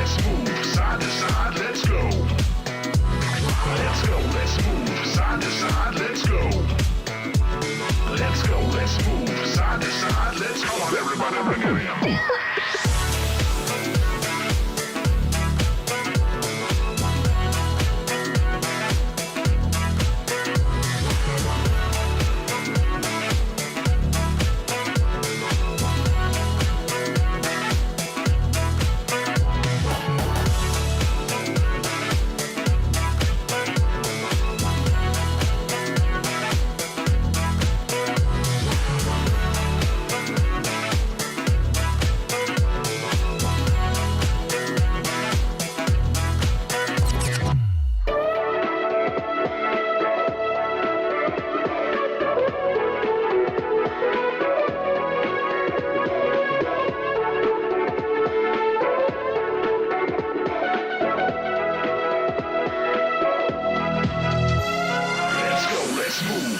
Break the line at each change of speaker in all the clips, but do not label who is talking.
let's move side to side, let's go. Let's go, let's move side to side, let's go. Let's go, let's move side to side, let's go. Come on, everybody, bring it in.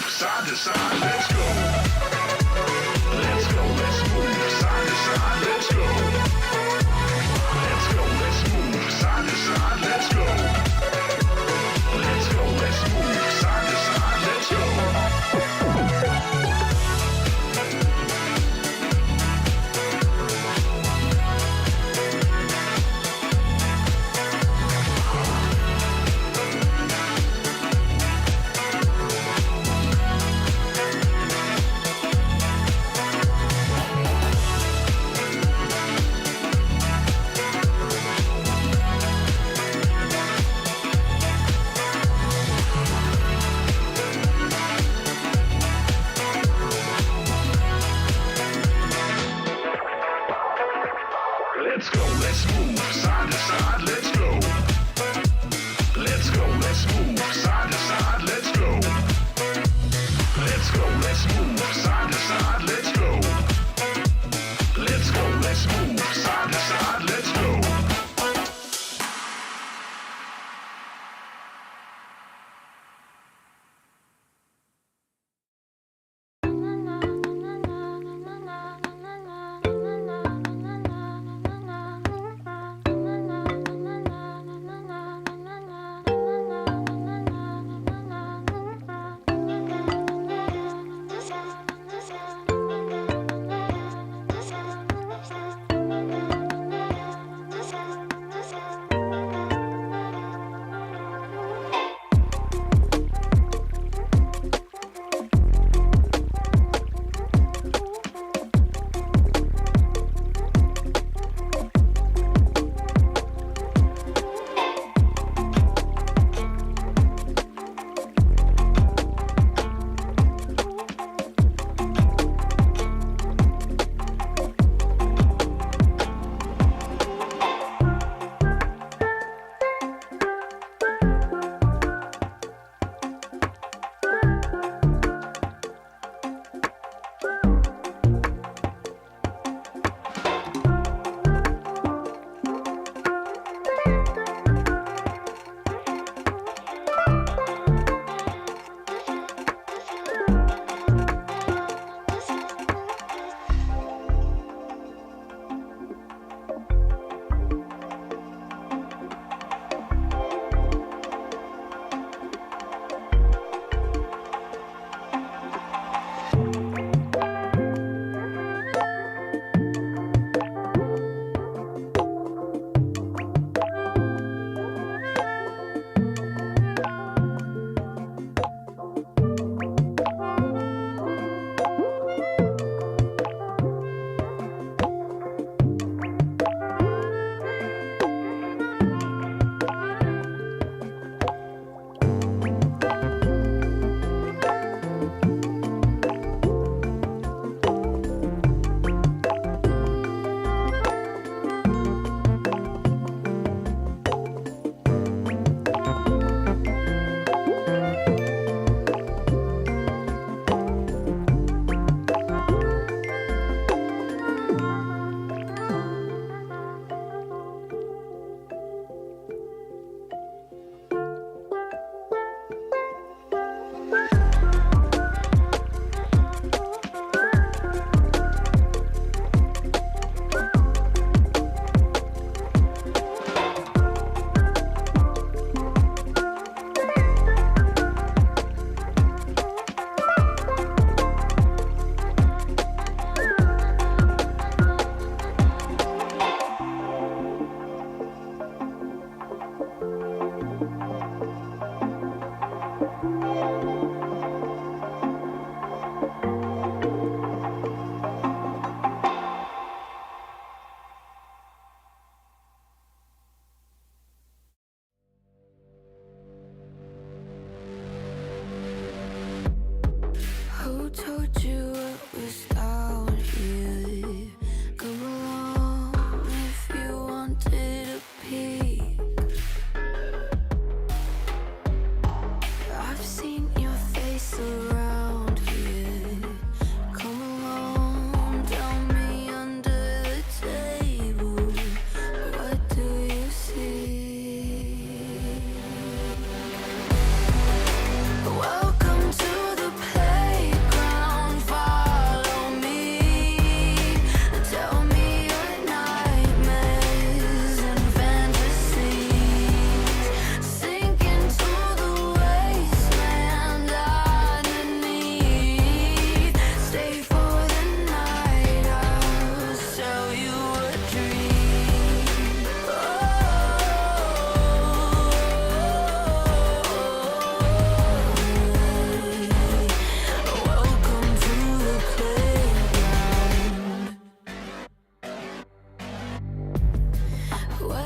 Side to side, let's go. Let's go, let's move side to side, let's go. Let's go, let's move side to side, let's go. Let's go, let's move side to side, let's go.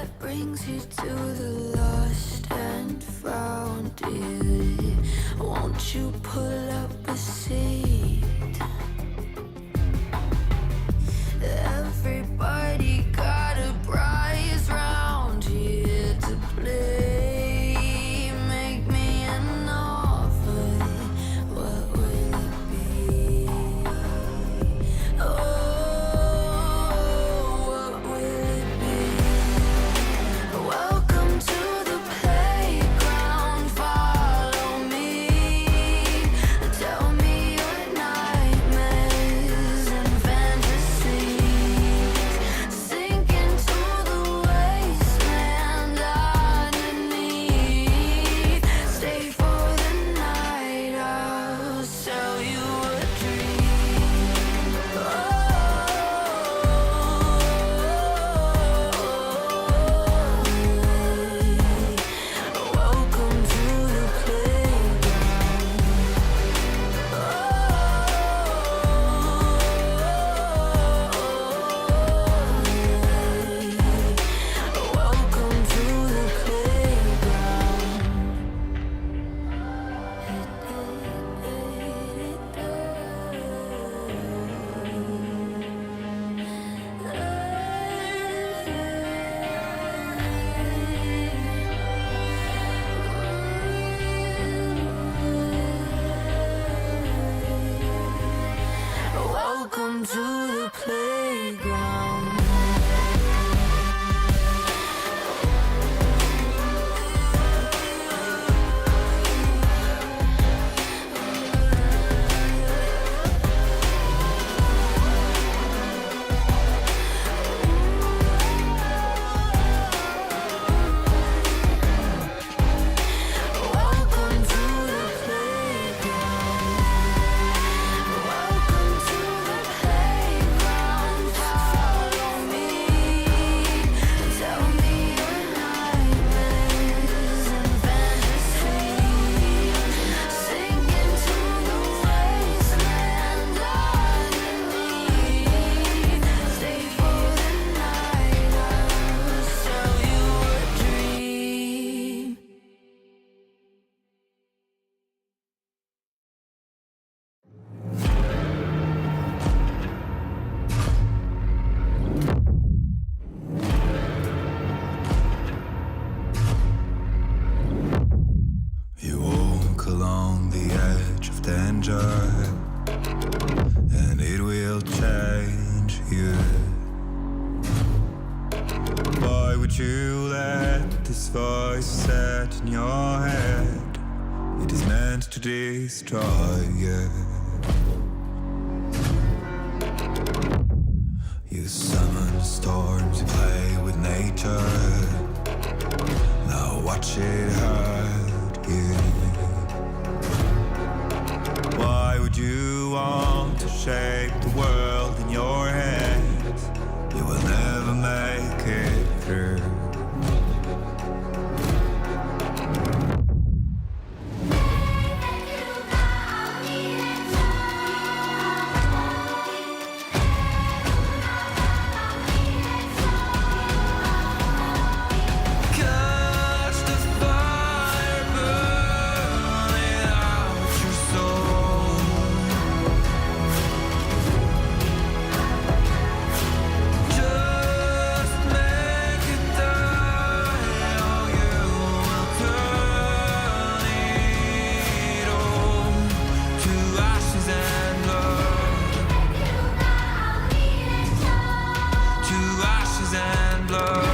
that brings you to the lost and found, dear. Won't you pull up a seat? Everybody got a prize round here to play. Make me an offer, what will it be? Oh, what will it be? Welcome to the playground, follow me. Tell me your nightmares and fantasies. Sink into the wasteland underneath. Stay for the night, I'll sell you a dream. Welcome to the playground. Welcome to the playground. Welcome to the playground. Welcome to the playground. Welcome to the playground. Follow me. Tell me your nightmares and fantasies. Sink into the wasteland underneath. Stay for the night, I'll sell you a dream.
You walk along the edge of danger, and it will change you. Why would you let this voice set in your head? It is meant to destroy you. You summon storms, you play with nature. Now watch it hurt you. Why would you want to shape the world in your hands? You will never make it through. Catch the fire burning out your soul. Just make it die, or you will turn it all to ashes and blood. To ashes and blood.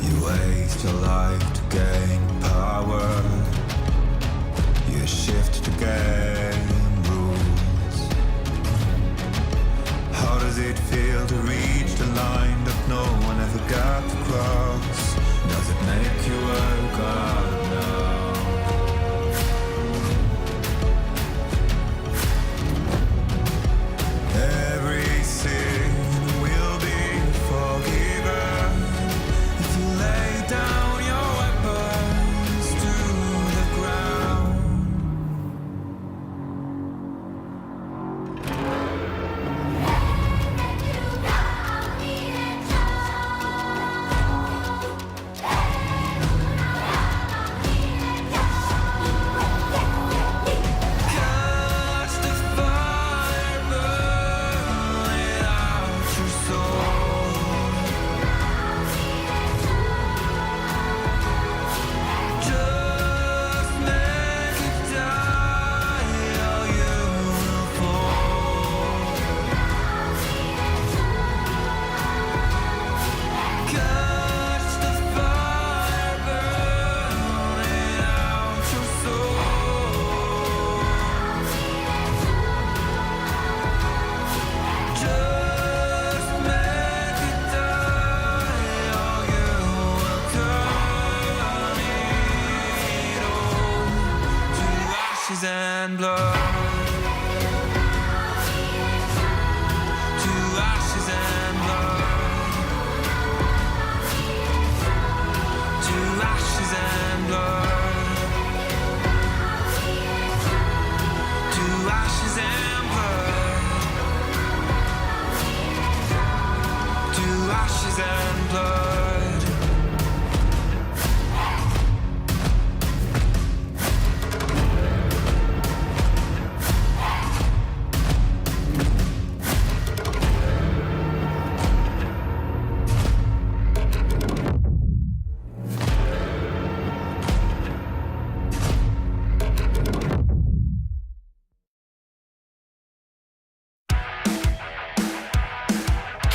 You waste your life to gain power. You shift the game rules. How does it feel to reach the line that no one ever got to cross? Does it make you a god now? Every sin will be forgiven if you lay down your weapons to the ground. ashes and blood.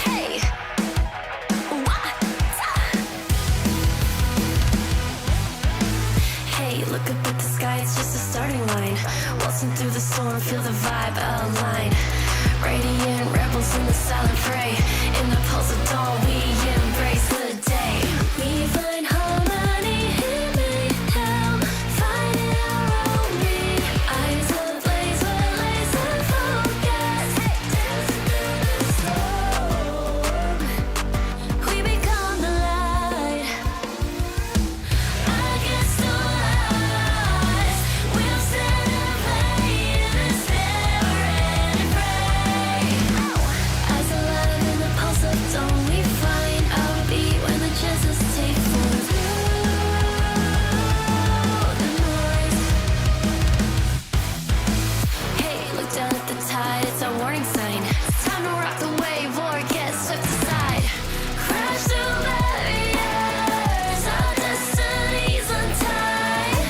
Hey, what? Hey, look up at the sky, it's just a starting line. Waltzing through the storm, feel the vibe align. Radiant rebels in the silent fray. In the pulse of dawn, we embrace the day. We find harmony in mayhem, finding our own beat. Eyes ablaze with laser focus. Dancing through the storm, we become the light. Against all odds, we'll stand and play in this never-ending fray. Eyes alive in the pulse of dawn, we find our beat when the chances take form through the noise. Hey, look down at the tide, it's our warning sign. It's time to rock the wave or get swept aside. Crash through barriers, our destinies untied.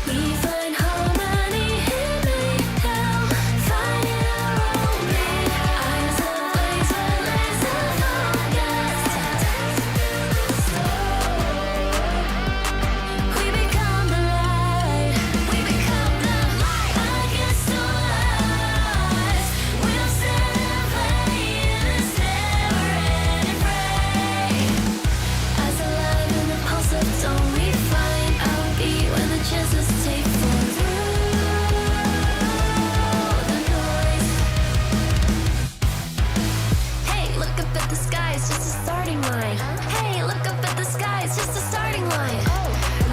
We find harmony in mayhem, finding our own beat. Eyes ablaze with laser focus. We become the light. We become the light. Against all odds, we'll stand and play in this never-ending fray. Eyes alive in the pulse of dawn, we find our beat when the chances take form through the noise. Hey, look up at the sky, it's just a starting line. Hey, look up at the sky, it's just a starting line.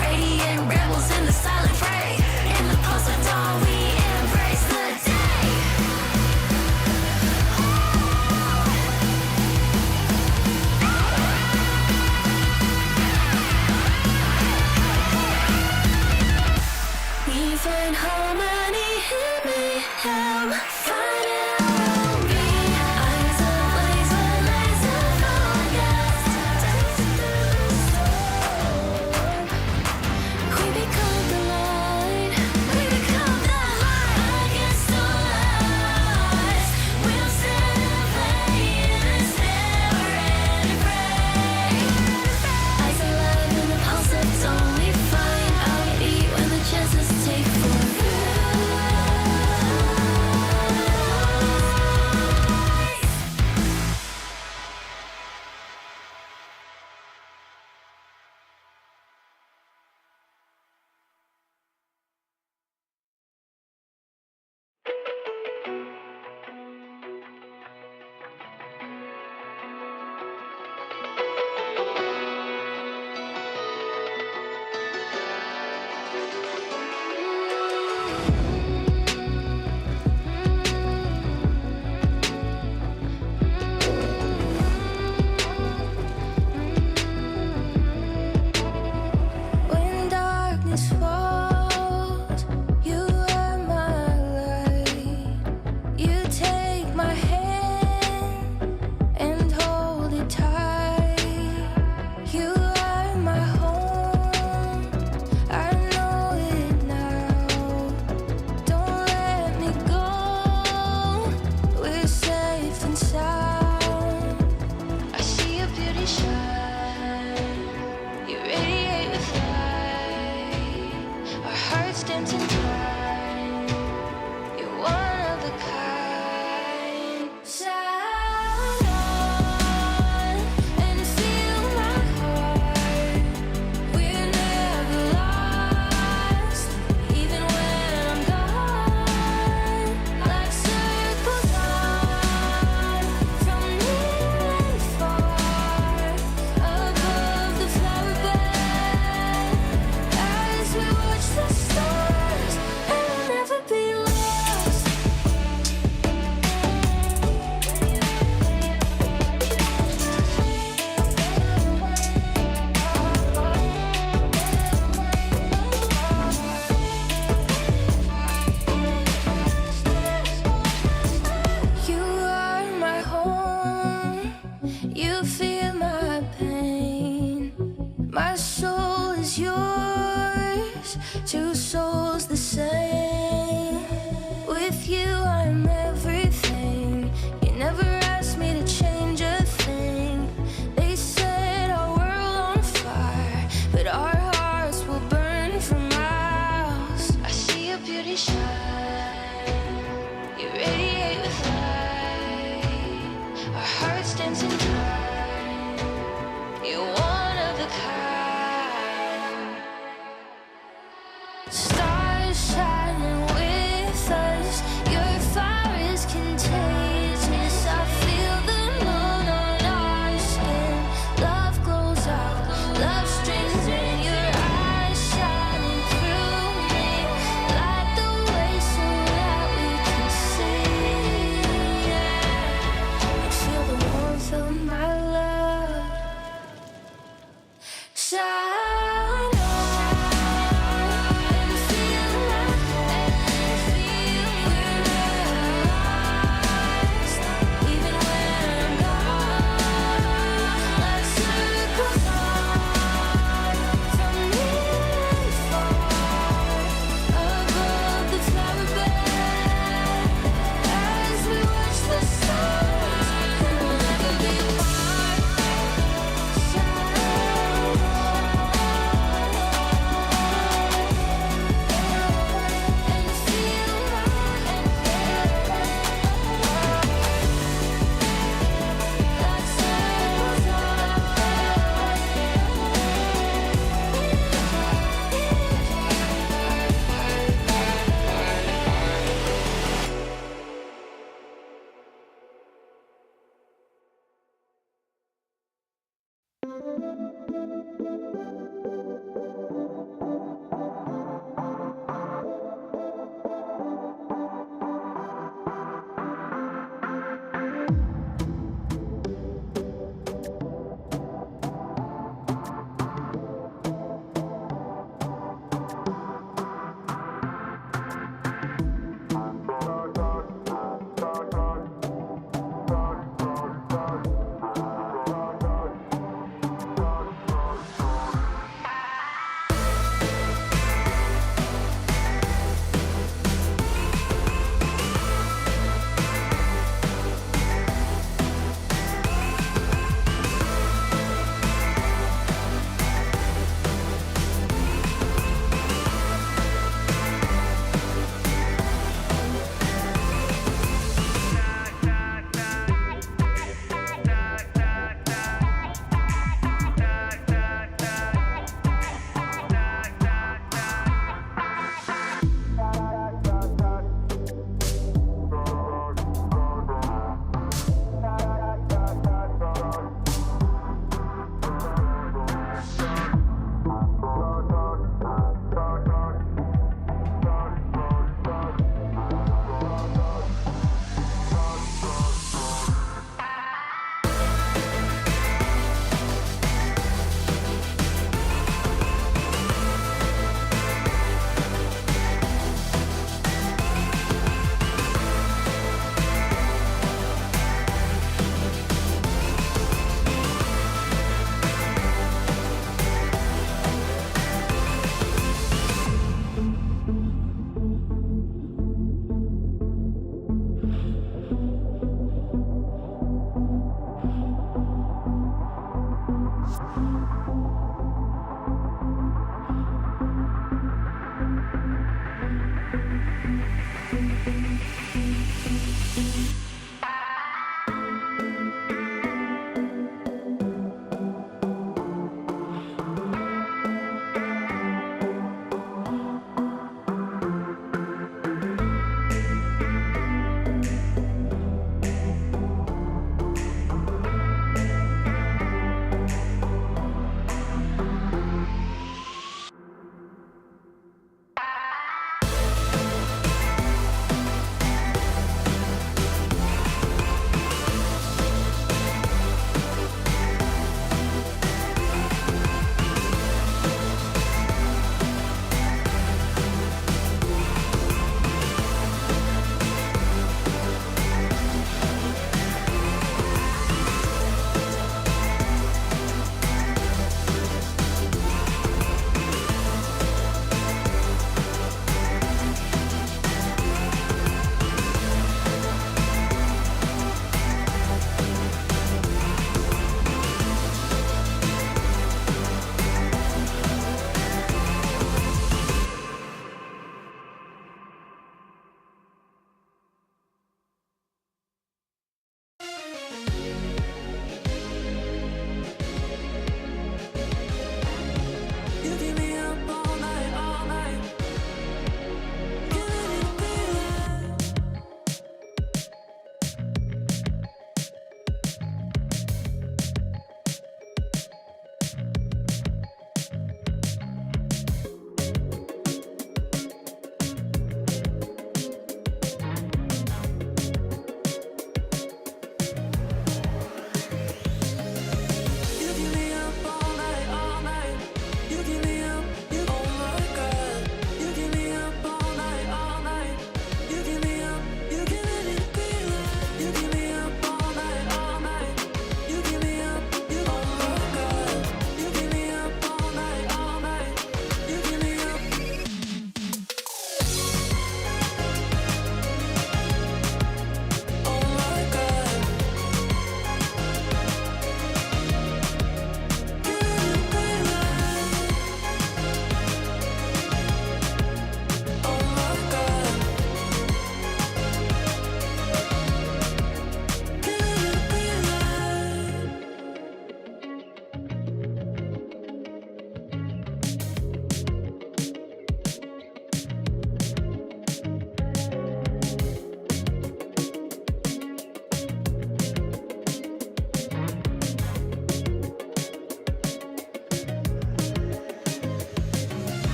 Radiant rebels in the silent fray. In the pulse of dawn, we embrace the day. We find harmony in mayhem, finding our own beat. Eyes ablaze with laser focus. Dancing through the storm, we become the light. We become the light. Against all odds, we'll stand and play in this never-ending fray. Eyes alive in the pulse of dawn, we find our beat when the chances take form. inside. You radiate with light. Our hearts dancing time. You're one of a kind. Stars shining with us. Your fire is contagious. I feel the moon on our skin. Love glows out, love streams in. Your eyes shining through me. Light the way so that we can see. Feel the warmth of my love. Shine on and feel we're lost. Even when I'm gone, like circles on from near and far above the flower bed. As we watch the stars, we'll never be apart.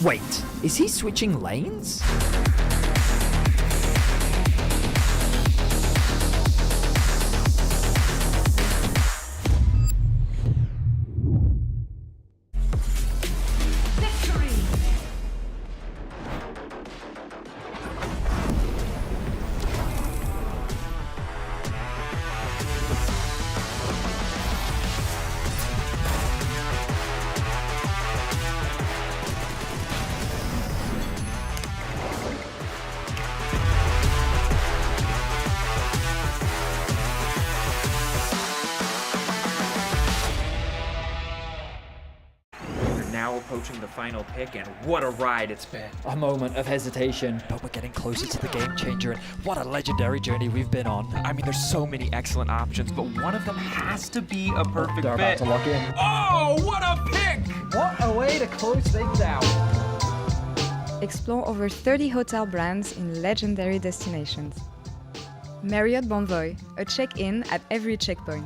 Wait, is he switching lanes?
Now approaching the final pick, and what a ride it's been.
A moment of hesitation, but we're getting closer to the game changer, and what a legendary journey we've been on.
I mean, there's so many excellent options, but one of them has to be a perfect
They're about
fit.
to lock in.
Oh, what a pick!
What a way to close things out.
Explore over 30 hotel brands in legendary destinations. Marriott Bonvoy, a check-in at every checkpoint.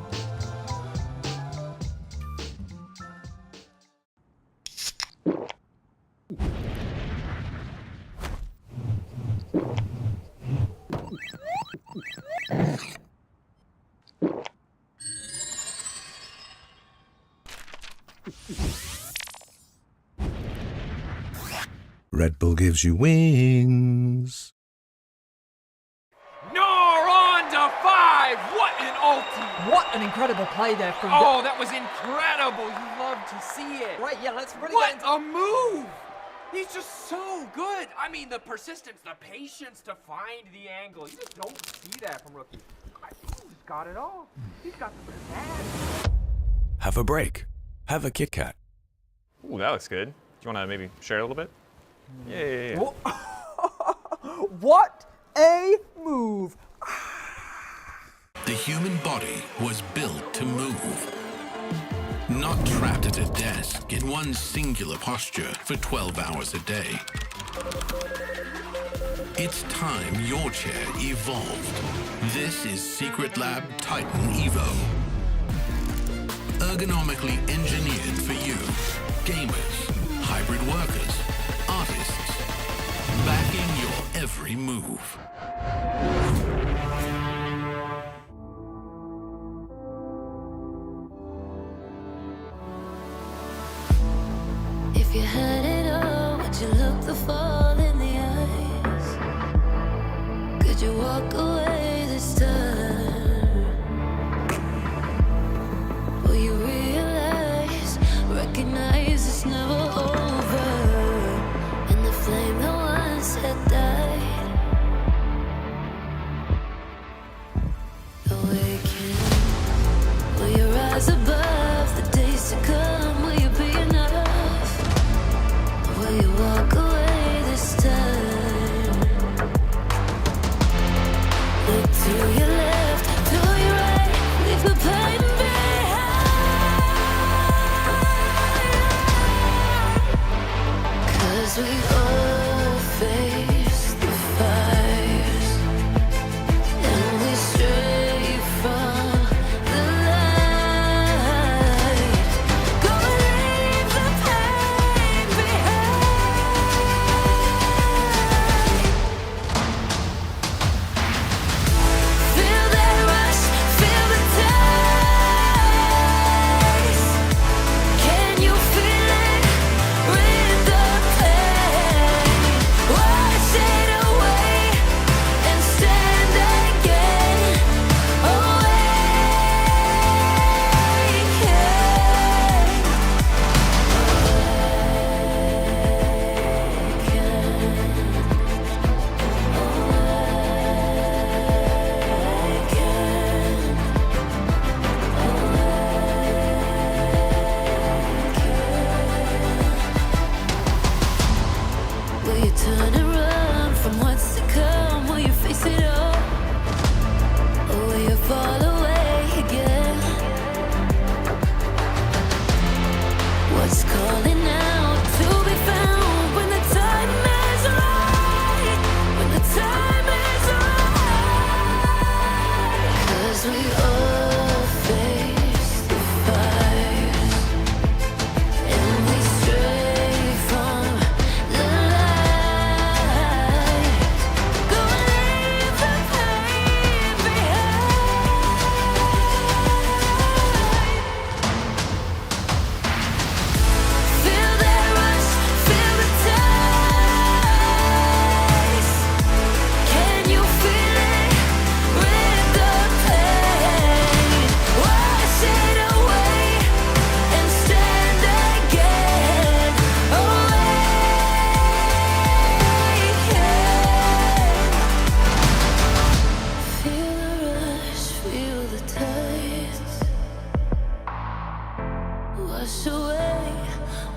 Red Bull gives you wings.
No, on to 5! What an ulti!
What an incredible play there from
Oh, that was incredible! You love to see it.
Right, yeah, let's really
What a move! He's just so good. I mean, the persistence, the patience to find the angle. You just don't see that from rookies. He's got it all. He's got the bad.
Have a break. Have a Kit Kat.
Ooh, that looks good. Do you want to maybe share a little bit? Yeah.
What a move!
The human body was built to move. Not trapped at a desk in one singular posture for 12 hours a day. It's time your chair evolved. This is Secret Lab Titan Evo. Ergonomically engineered for you, gamers, hybrid workers, artists, backing your every move.
If you had it all, would you look the fall in the eyes? Could you walk away this time? Will you realize, recognize it's never over? And the flame that once had died, awaken. Will you rise above the days to come? Will you be enough? Will you walk away this time?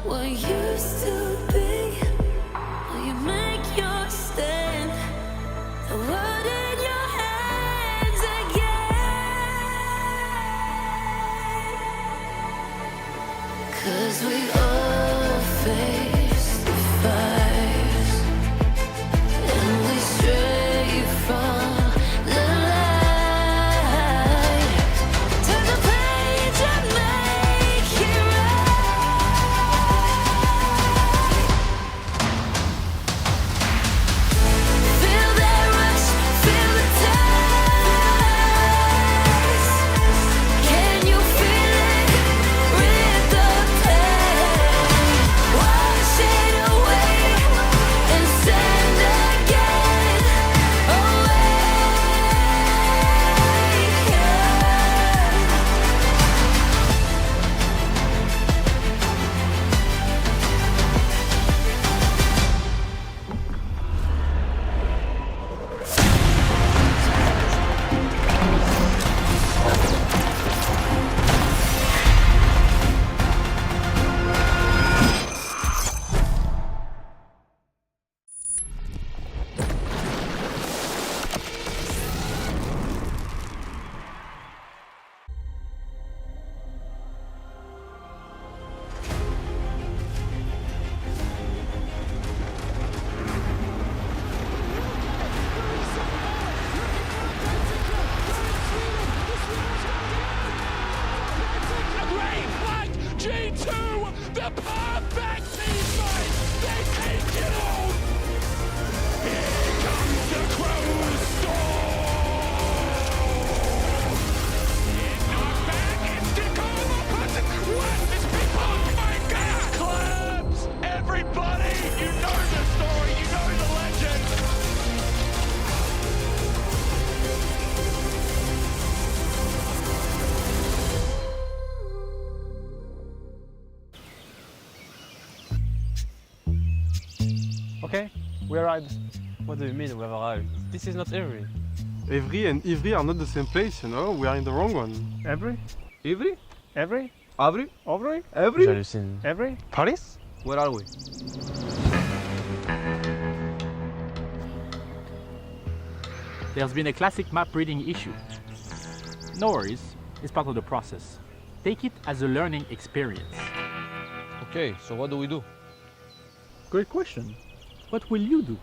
what used to be. Will you make your stand? The world in your hands again. 'Cause we all face the fires, and we stray from the light. Turn the page and make it right. Feel that rush, feel the taste. Can you feel it? Rid the pain. Wash it away and stand again.
G2, the perfect team fight. They take it all. Here comes the Crow's storm. Knocked back, instant combo button. What is people? Oh my God! Claps, everybody. You know the story. You know the legend.
Okay, we arrived. What do you mean we have arrived? This is not Ivry.
Evry and Ivry are not the same place, you know? We are in the wrong one.
Ivry?
Ivry?
Ivry?
Avry?
Ivry?
Evry?
J'hallucine. Ivry? Paris?
Where are we?
There's been a classic map reading issue. No worries, it's part of the process. Take it as a learning experience.
Okay, so what do we do?
Great question. What will you do?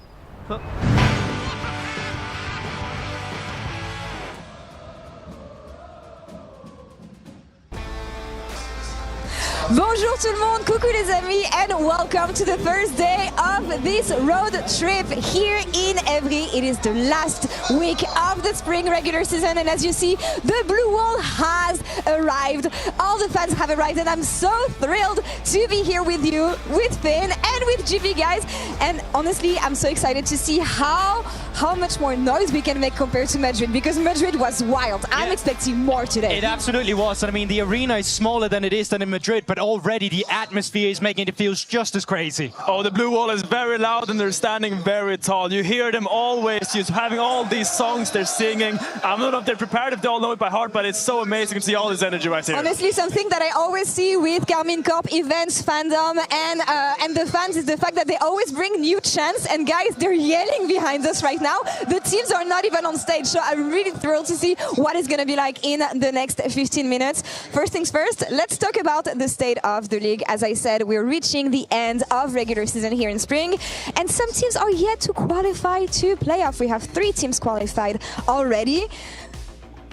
Bonjour tout le monde, coucou les amis, and welcome to the first day of this road trip here in Evry. It is the last week of the spring regular season, and as you see, the blue wall has arrived. All the fans have arrived, and I'm so thrilled to be here with you, with Finn, and with GB guys. And honestly, I'm so excited to see how much more noise we can make compared to Madrid, because Madrid was wild. I'm expecting more today.
It absolutely was. And I mean, the arena is smaller than it is than in Madrid, but already the atmosphere is making it feel just as crazy.
Oh, the blue wall is very loud and they're standing very tall. You hear them always just having all these songs they're singing. I don't know if they're prepared, if they all know it by heart, but it's so amazing to see all this energy right here.
Honestly, something that I always see with Carmine Corp events, fandom, and the fans is the fact that they always bring new chants. And guys, they're yelling behind us right now. The teams are not even on stage, so I'm really thrilled to see what it's going to be like in the next 15 minutes. First things first, let's talk about the state of the league. As I said, we're reaching the end of regular season here in spring, and some teams are yet to qualify to playoff. We have 3 teams qualified already.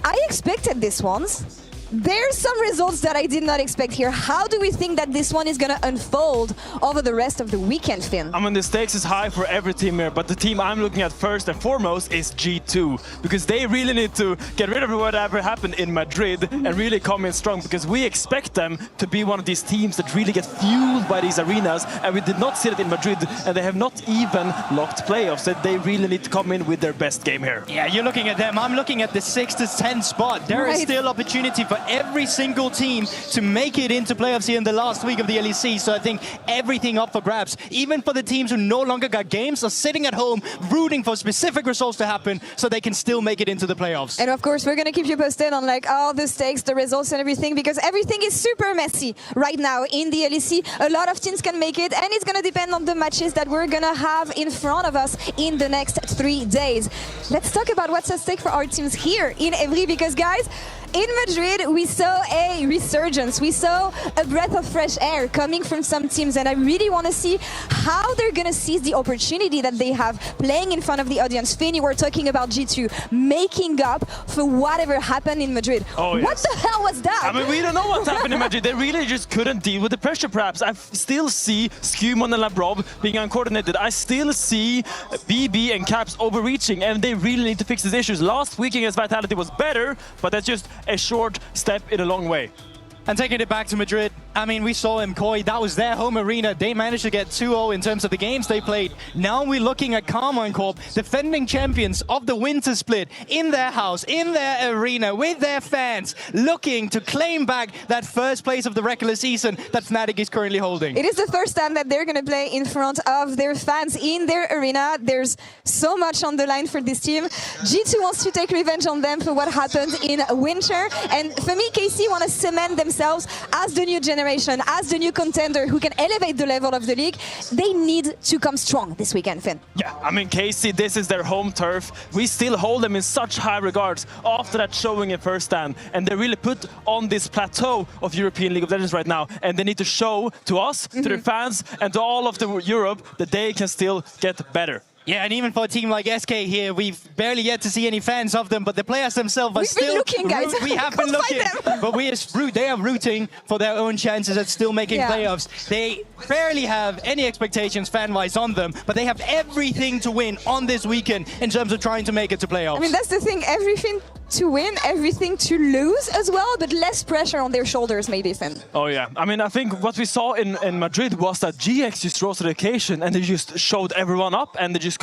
I expected this ones. There's some results that I did not expect here. How do we think that this one is going to unfold over the rest of the weekend, Finn?
I mean, the stakes is high for every team here, but the team I'm looking at first and foremost is G2, because they really need to get rid of whatever happened in Madrid and really come in strong, because we expect them to be one of these teams that really get fueled by these arenas, and we did not see it in Madrid, and they have not even locked playoffs, so they really need to come in with their best game here.
Yeah, you're looking at them. I'm looking at the 6th to 10th spot. There is still opportunity for for every single team to make it into playoffs here in the last week of the LEC. So I think everything up for grabs. Even for the teams who no longer got games are sitting at home rooting for specific results to happen so they can still make it into the playoffs.
And of course, we're going to keep you posted on like all the stakes, the results and everything, because everything is super messy right now in the LEC. A lot of teams can make it, and it's going to depend on the matches that we're going to have in front of us in the next 3 days. Let's talk about what's at stake for our teams here in Evry, because guys, in Madrid, we saw a resurgence. We saw a breath of fresh air coming from some teams, and I really want to see how they're going to seize the opportunity that they have playing in front of the audience. Finn, you were talking about G2 making up for whatever happened in Madrid.
Oh, yes.
What the hell was that?
I mean, we don't know what's happened in Madrid. They really just couldn't deal with the pressure, perhaps. I still see Skumon and Labrov being uncoordinated. I still see BB and Caps overreaching, and they really need to fix these issues. Last week against Vitality was better, but that's just a short step in a long way.
And taking it back to Madrid, I mean, we saw MCoy, that was their home arena. They managed to get 2-0 in terms of the games they played. Now we're looking at Carmine Corp, defending champions of the Winter Split, in their house, in their arena, with their fans, looking to claim back that first place of the regular season that Fnatic is currently holding.
It is the first time that they're going to play in front of their fans in their arena. There's so much on the line for this team. G2 wants to take revenge on them for what happened in winter. And for me, KC want to cement themselves as the new generation, as the new contender who can elevate the level of the league. They need to come strong this weekend, Finn.
Yeah, I mean, KC, this is their home turf. We still hold them in such high regards after that showing in first stand. And they really put on this plateau of European League of Legends right now. And they need to show to us, to their fans, and to all of the Europe that they can still get better.
Yeah, and even for a team like SK here, we've barely yet to see any fans of them, but the players themselves are still
looking, guys.
We have been looking, but they are rooting for their own chances at still making playoffs. They barely have any expectations fan-wise on them, but they have everything to win on this weekend in terms of trying to make it to playoffs.
I mean, that's the thing, everything to win, everything to lose as well, but less pressure on their shoulders, maybe, Finn.
Oh yeah, I mean, I think what we saw in Madrid was that GX just rose to the occasion and they just showed everyone up and they just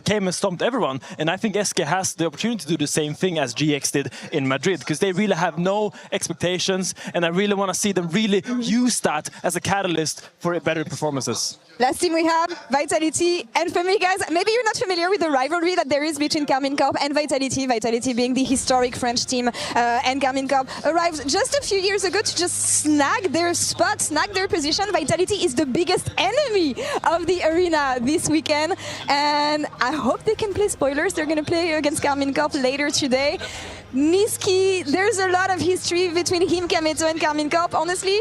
came and stomped everyone. And I think SK has the opportunity to do the same thing as GX did in Madrid, because they really have no expectations, and I really want to see them really use that as a catalyst for better performances.
Last team we have, Vitality. And for me, guys, maybe you're not familiar with the rivalry that there is between Carmine Corp and Vitality. Vitality being the historic French team, and Carmine Corp arrived just a few years ago to just snag their spot, snag their position. Vitality is the biggest enemy of the arena this weekend. And I hope they can play spoilers. They're going to play against Carmine Corp later today. Niski, there's a lot of history between him, Kameto, and Carmine Corp. Honestly,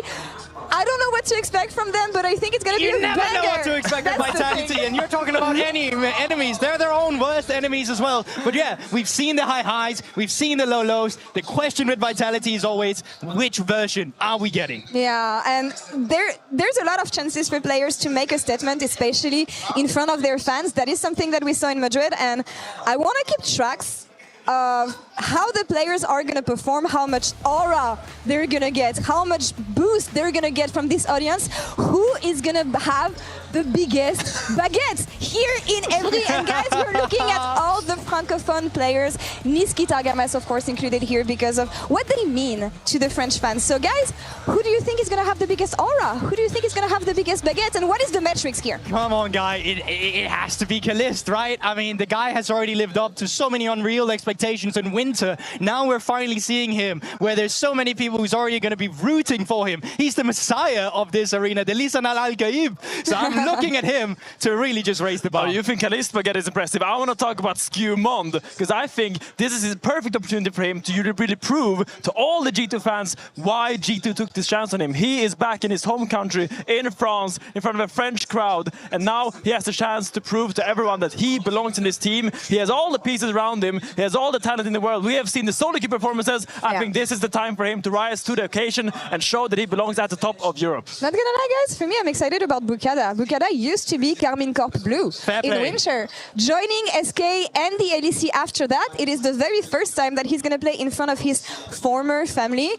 I don't know what to expect from them, but I think it's going to be a banger.
You never know what to expect with Vitality, and you're talking about any enemies. They're their own worst enemies as well. But yeah, we've seen the high highs, we've seen the low lows. The question with Vitality is always, which version are we getting?
Yeah, and there's a lot of chances for players to make a statement, especially in front of their fans. That is something that we saw in Madrid, and I want to keep tracks of how the players are going to perform, how much aura they're going to get, how much boost they're going to get from this audience, who is going to have the biggest baguettes here in Evry. And guys, we're looking at all the Francophone players, Niski, Targamas, of course, included here because of what they mean to the French fans. So guys, who do you think is going to have the biggest aura? Who do you think is going to have the biggest baguettes? And what is the metrics here?
Come on, guy. It has to be Kalist, right? I mean, the guy has already lived up to so many unreal expectations in winter. Now we're finally seeing him where there's so many people who's already going to be rooting for him. He's the messiah of this arena, the Lisan Al-Gaib. So I'm looking at him to really just raise the bar.
Oh, you think Kalist baguette is impressive? I want to talk about Skumon, because I think this is a perfect opportunity for him to really prove to all the G2 fans why G2 took this chance on him. He is back in his home country, in France, in front of a French crowd, and now he has the chance to prove to everyone that he belongs in this team. He has all the pieces around him. He has all the talent in the world. We have seen the solo queue performances. I think this is the time for him to rise to the occasion and show that he belongs at the top of Europe.
Not gonna lie, guys, for me, I'm excited about Bukada. Bukada used to be Carmine Corp Blue in winter. Joining SK and the LEC after that, it is the very first time that he's gonna play in front of his former family.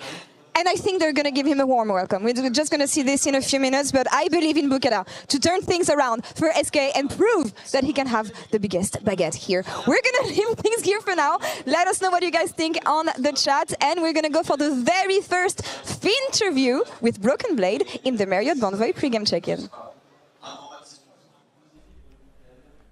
and I think they're going to give him a warm welcome. We're just going to see this in a few minutes, but I believe in Bukara to turn things around for SK and prove that he can have the biggest baguette here. We're going to leave things here for now. Let us know what you guys think on the chat, and we're going to go for the very first interview with Broken Blade in the Marriott Bonvoy pre-game check-in.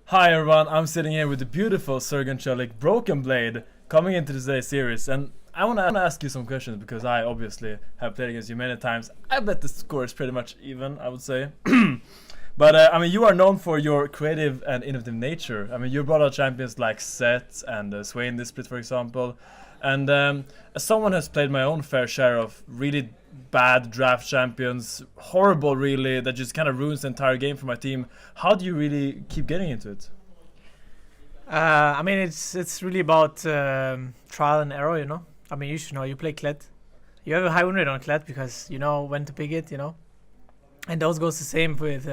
Hi everyone, I'm sitting here with the beautiful Sergen Celik Broken Blade coming into today's series, and I want to ask you some questions because I obviously have played against you many times. I bet the score is pretty much even, I would say. But I mean, you are known for your creative and innovative nature. I mean, you brought out champions like Seth and Swain this split, for example. And as someone has played my own fair share of really bad draft champions, horrible really, that just kind of ruins the entire game for my team, how do you really keep getting into it?
I mean, it's really about trial and error, you know. I mean, you should know, you play Kled. You have a high win rate on Kled because you know when to pick it, you know. And those goes the same with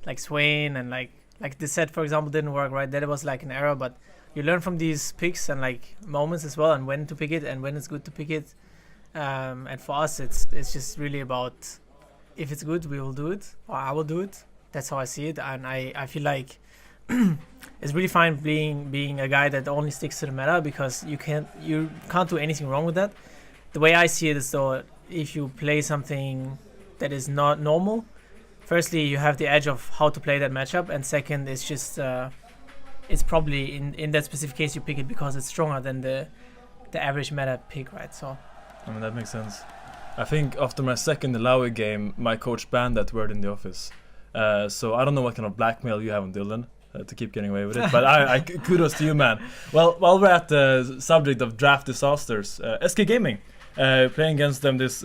like Swain and like this set, for example, didn't work, right? That was like an error, but you learn from these picks and like moments as well, and when to pick it and when it's good to pick it. And for us, it's just really about if it's good, we will do it, or I will do it. That's how I see it, and I feel like it's really fine being a guy that only sticks to the meta because you can't do anything wrong with that. The way I see it is though, if you play something that is not normal, firstly you have the edge of how to play that matchup, and second it's just it's probably in that specific case you pick it because it's stronger than the average meta pick, right? So
I mean, that makes sense. I think after my second Malawi game, my coach banned that word in the office. So I don't know what kind of blackmail you have on Dylan to keep getting away with it, but I kudos to you, man. Well, while we're at the subject of draft disasters, SK Gaming playing against them this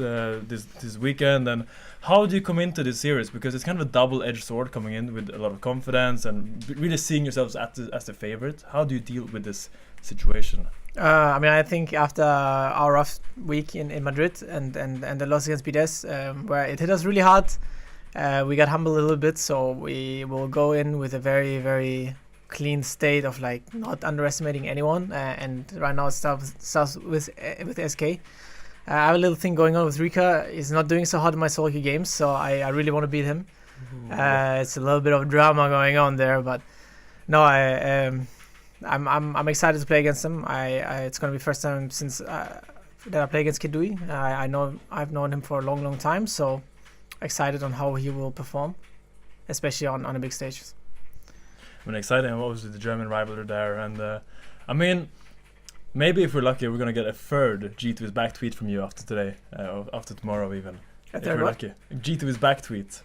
weekend, and how do you come into this series? Because it's kind of a double-edged sword coming in with a lot of confidence and really seeing yourselves as the favorite. How do you deal with this situation?
I mean, I think after our rough week in Madrid and the loss against BDS, where it hit us really hard, we got humbled a little bit, so we will go in with a very, very clean state of like not underestimating anyone. And right now it starts with SK. I have a little thing going on with Rika. He's not doing so hot in my solo queue games, so I really want to beat him. It's a little bit of drama going on there, but no, I'm excited to play against him. It's gonna be first time since that I play against Kidui. I've known him for a long time, so excited on how he will perform, especially on a big stage.
I mean, exciting. Obviously, the German rivalry there, and I mean, maybe if we're lucky, we're gonna get a third G2 is back tweet from you after today, after tomorrow even. If we're lucky, G2 is back tweet.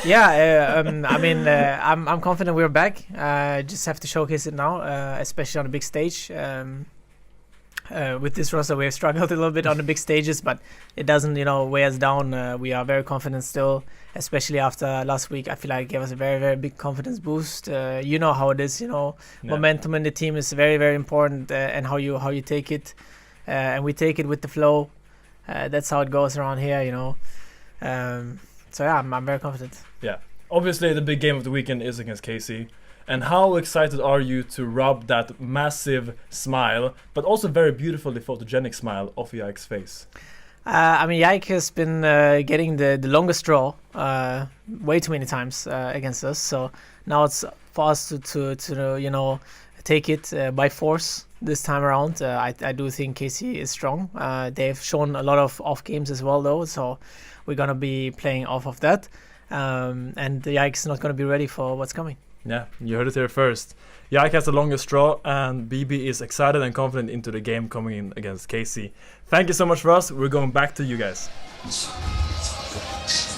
Yeah, I mean, I'm confident we're back. Just have to showcase it now, especially on a big stage. With this roster, we have struggled a little bit on the big stages, but it doesn't, weigh us down. We are very confident still, especially after last week. I feel like it gave us a very, very big confidence boost. You know how it is, momentum in the team is very, very important, and how you take it, and we take it with the flow. That's how it goes around here, So yeah, I'm very confident.
Yeah, obviously the big game of the weekend is against KC. And how excited are you to rub that massive smile, but also very beautifully photogenic smile off Yike's face?
I mean, Yike has been getting the longest straw way too many times against us. So now it's for us to take it by force this time around. I do think KC is strong. They've shown a lot of off games as well, though. So we're gonna be playing off of that, and the Yike's not gonna be ready for what's coming.
Yeah, you heard it here first. Yike has the longest straw, and BB is excited and confident into the game coming in against KC. Thank you so much for us. We're going back to you guys.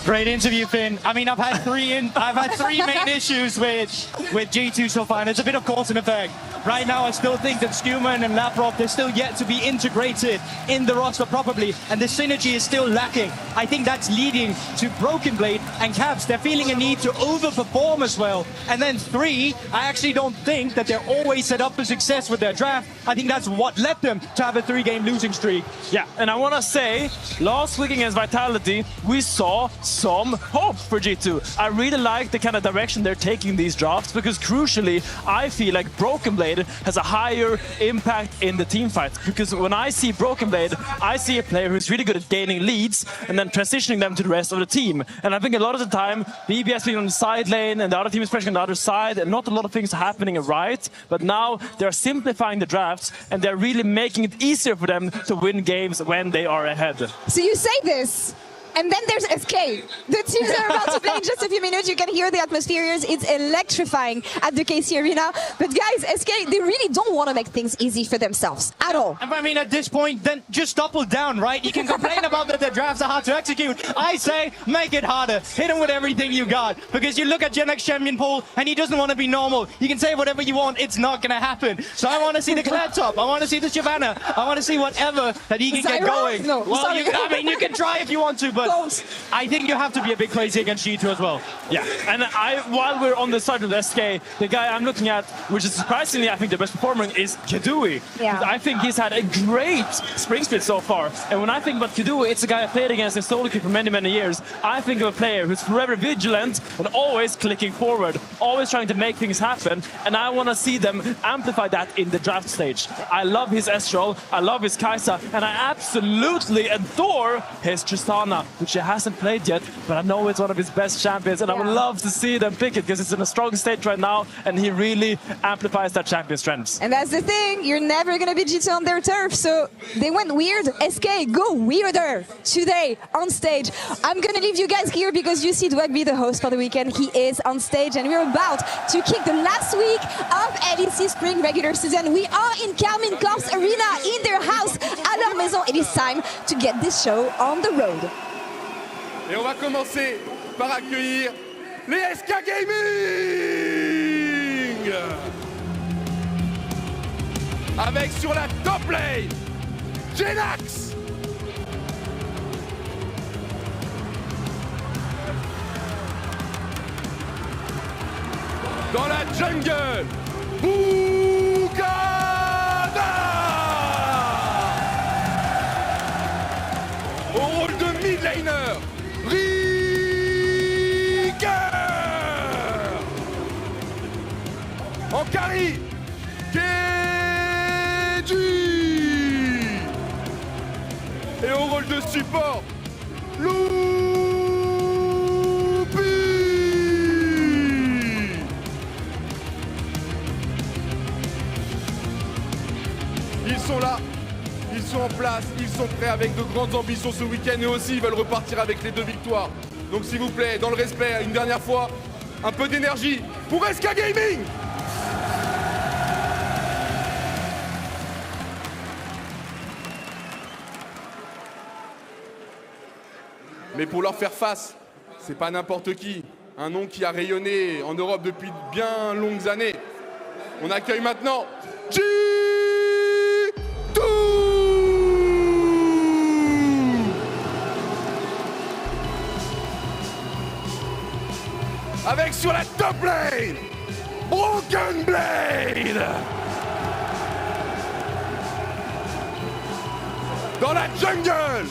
Great interview, Finn. I mean, I've had three main issues with G2 so far, and it's a bit of cause and effect. Right now, I still think that Scuman and Laprov, they're still yet to be integrated in the roster properly, and the synergy is still lacking. I think that's leading to Broken Blade and Caps. They're feeling a need to overperform as well. And then 3, I actually don't think that they're always set up for success with their draft. I think that's what led them to have a 3-game losing streak.
Yeah, and I want to say, last week against Vitality, we saw some hope for G2. I really like the kind of direction they're taking these drafts because crucially, I feel like Broken Blade has a higher impact in the team fight. Because when I see Broken Blade, I see a player who's really good at gaining leads and then transitioning them to the rest of the team. And I think a lot of the time, the EBS being on the side lane and the other team is pressuring on the other side, and not a lot of things are happening right. But now they're simplifying the drafts and they're really making it easier for them to win games when they are ahead.
So you say this, and then there's SK. The teams are about to play in just a few minutes. You can hear the atmospheres. It's electrifying at the KC Arena. But guys, SK, they really don't want to make things easy for themselves at all.
I mean, at this point, then just double down, right? You can complain about that the drafts are hard to execute. I say, make it harder. Hit him with everything you got. Because you look at Gen X champion pool, and he doesn't want to be normal. You can say whatever you want, it's not going to happen. So I want to see the Kled top. I want to see the Shyvana. I want to see whatever that he can get going.
No,
well, I mean, you can try if you want to, but I think you have to be a bit crazy against G2 as well.
Yeah, and while we're on the side of the SK, the guy I'm looking at, which is surprisingly, I think the best performer is Kedui.
Yeah.
I think he's had a great spring split so far. And when I think about Kedui, it's a guy I played against in solo queue for many, many years. I think of a player who's forever vigilant and always clicking forward, always trying to make things happen. And I want to see them amplify that in the draft stage. I love his Estral, I love his Kai'Sa, and I absolutely adore his Tristana, which he hasn't played yet, but I know it's one of his best champions, and I would love to see them pick it because it's in a strong state right now, and he really amplifies that champion strengths.
And that's the thing, you're never going to beat G2 on their turf, so they went weird. SK, go weirder today on stage. I'm going to leave you guys here because you see Dwagby, the host for the weekend. He is on stage, and we're about to kick the last week of LEC Spring regular season. We are in Carmine Corp's arena, in their house, à leur maison. It is time to get this show on the road.
Et on va commencer par accueillir les SK Gaming avec sur la top lane Genax. Dans la jungle Boukada. Au rôle de mid laner en carry, Keji. Et au rôle de support, Loupi. Ils sont là, ils sont en place, ils sont prêts avec de grandes ambitions ce week-end et aussi ils veulent repartir avec les 2 victoires. Donc s'il vous plaît, dans le respect, une dernière fois, un peu d'énergie pour SK Gaming. Mais pour leur faire face, c'est pas n'importe qui. Un nom qui a rayonné en Europe depuis bien longues années. On accueille maintenant G2 avec sur la top lane Broken Blade. Dans la jungle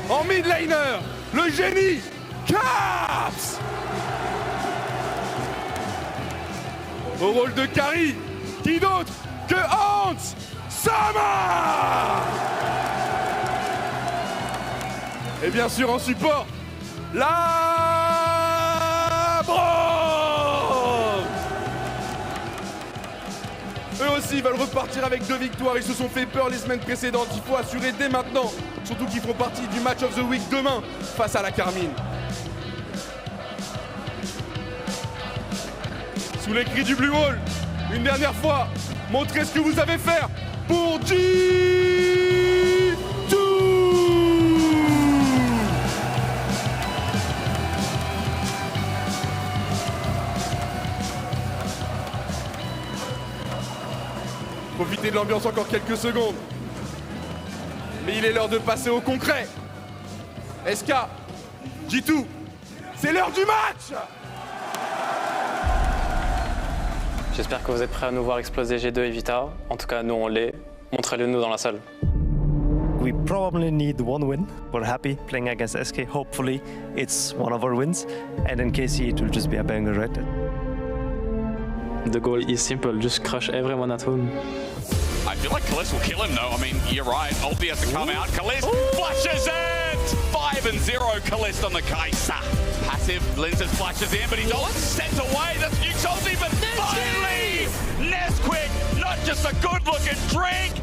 en mid laner, le génie Caps. Au rôle de carry, qui d'autre que Hans Sama. Et bien sûr en support, la Bronze. Eux aussi veulent repartir avec 2 victoires. Ils se sont fait peur les semaines précédentes. Il faut assurer dès maintenant. Surtout qu'ils feront partie du match of the week demain face à la Carmine. Sous les cris du Blue Wall, une dernière fois, montrez ce que vous savez faire pour G2. Profitez de l'ambiance encore quelques secondes. Mais il est l'heure de passer au concret. SK, G2, c'est l'heure du match.
J'espère que vous êtes prêts à nous voir exploser G2 et Vita. En tout cas, nous on l'est. Montrez-le nous dans la salle.
We probably need one win. We're happy playing against SK. Hopefully it's one of our wins. And in KC it will just be a banger, right?
The goal is simple, just crush everyone at home.
I feel like Kalist will kill him though. I mean, you're right. Ulti has to come out. Kalist flashes it! 5-0 Kalist on the Kai'Sa. Passive, Blinzes flashes in, but he's all sent away. That's Nuke's ulti, but finally! Nesquik, not just a good-looking drink!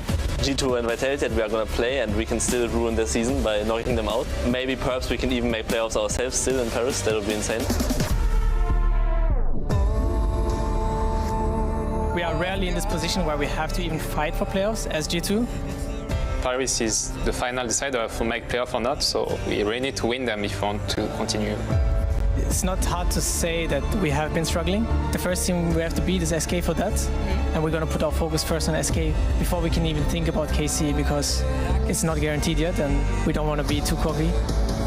G2 and Vitality that we are going to play, and we can still ruin their season by knocking them out. Maybe perhaps we can even make playoffs ourselves still in Paris. That would be insane.
We are rarely in this position where we have to even fight for playoffs as G2.
Paris is the final decider if we make playoff or not, so we really need to win them if we want to continue.
It's not hard to say that we have been struggling. The first team we have to beat is SK for that. And we're going to put our focus first on SK before we can even think about KC, because it's not guaranteed yet and we don't want to be too cocky.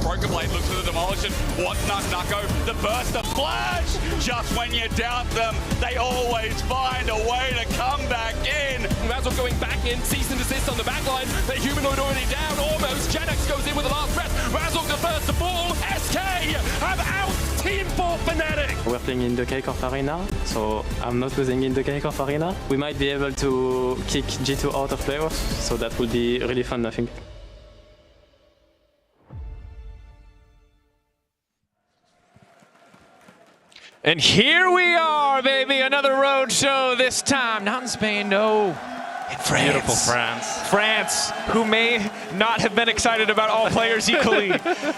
Broken Blade looks for the demolition. What Nucko? The burst of flash! Just when you doubt them, they always find a way to come back in.
Razzle going back in, cease and desist on the back line. The humanoid already down, almost. Genex goes in with the last breath. Razzle the first to fall. SK have out Team 4 Fnatic.
We're playing in the K-Corp Arena, so I'm not losing in the K-Corp Arena. We might be able to kick G2 out of playoffs, so that will be really fun, I think.
And here we are, baby, another road show this time. Not in Spain, no. In France.
Beautiful France.
France, who may not have been excited about all players equally.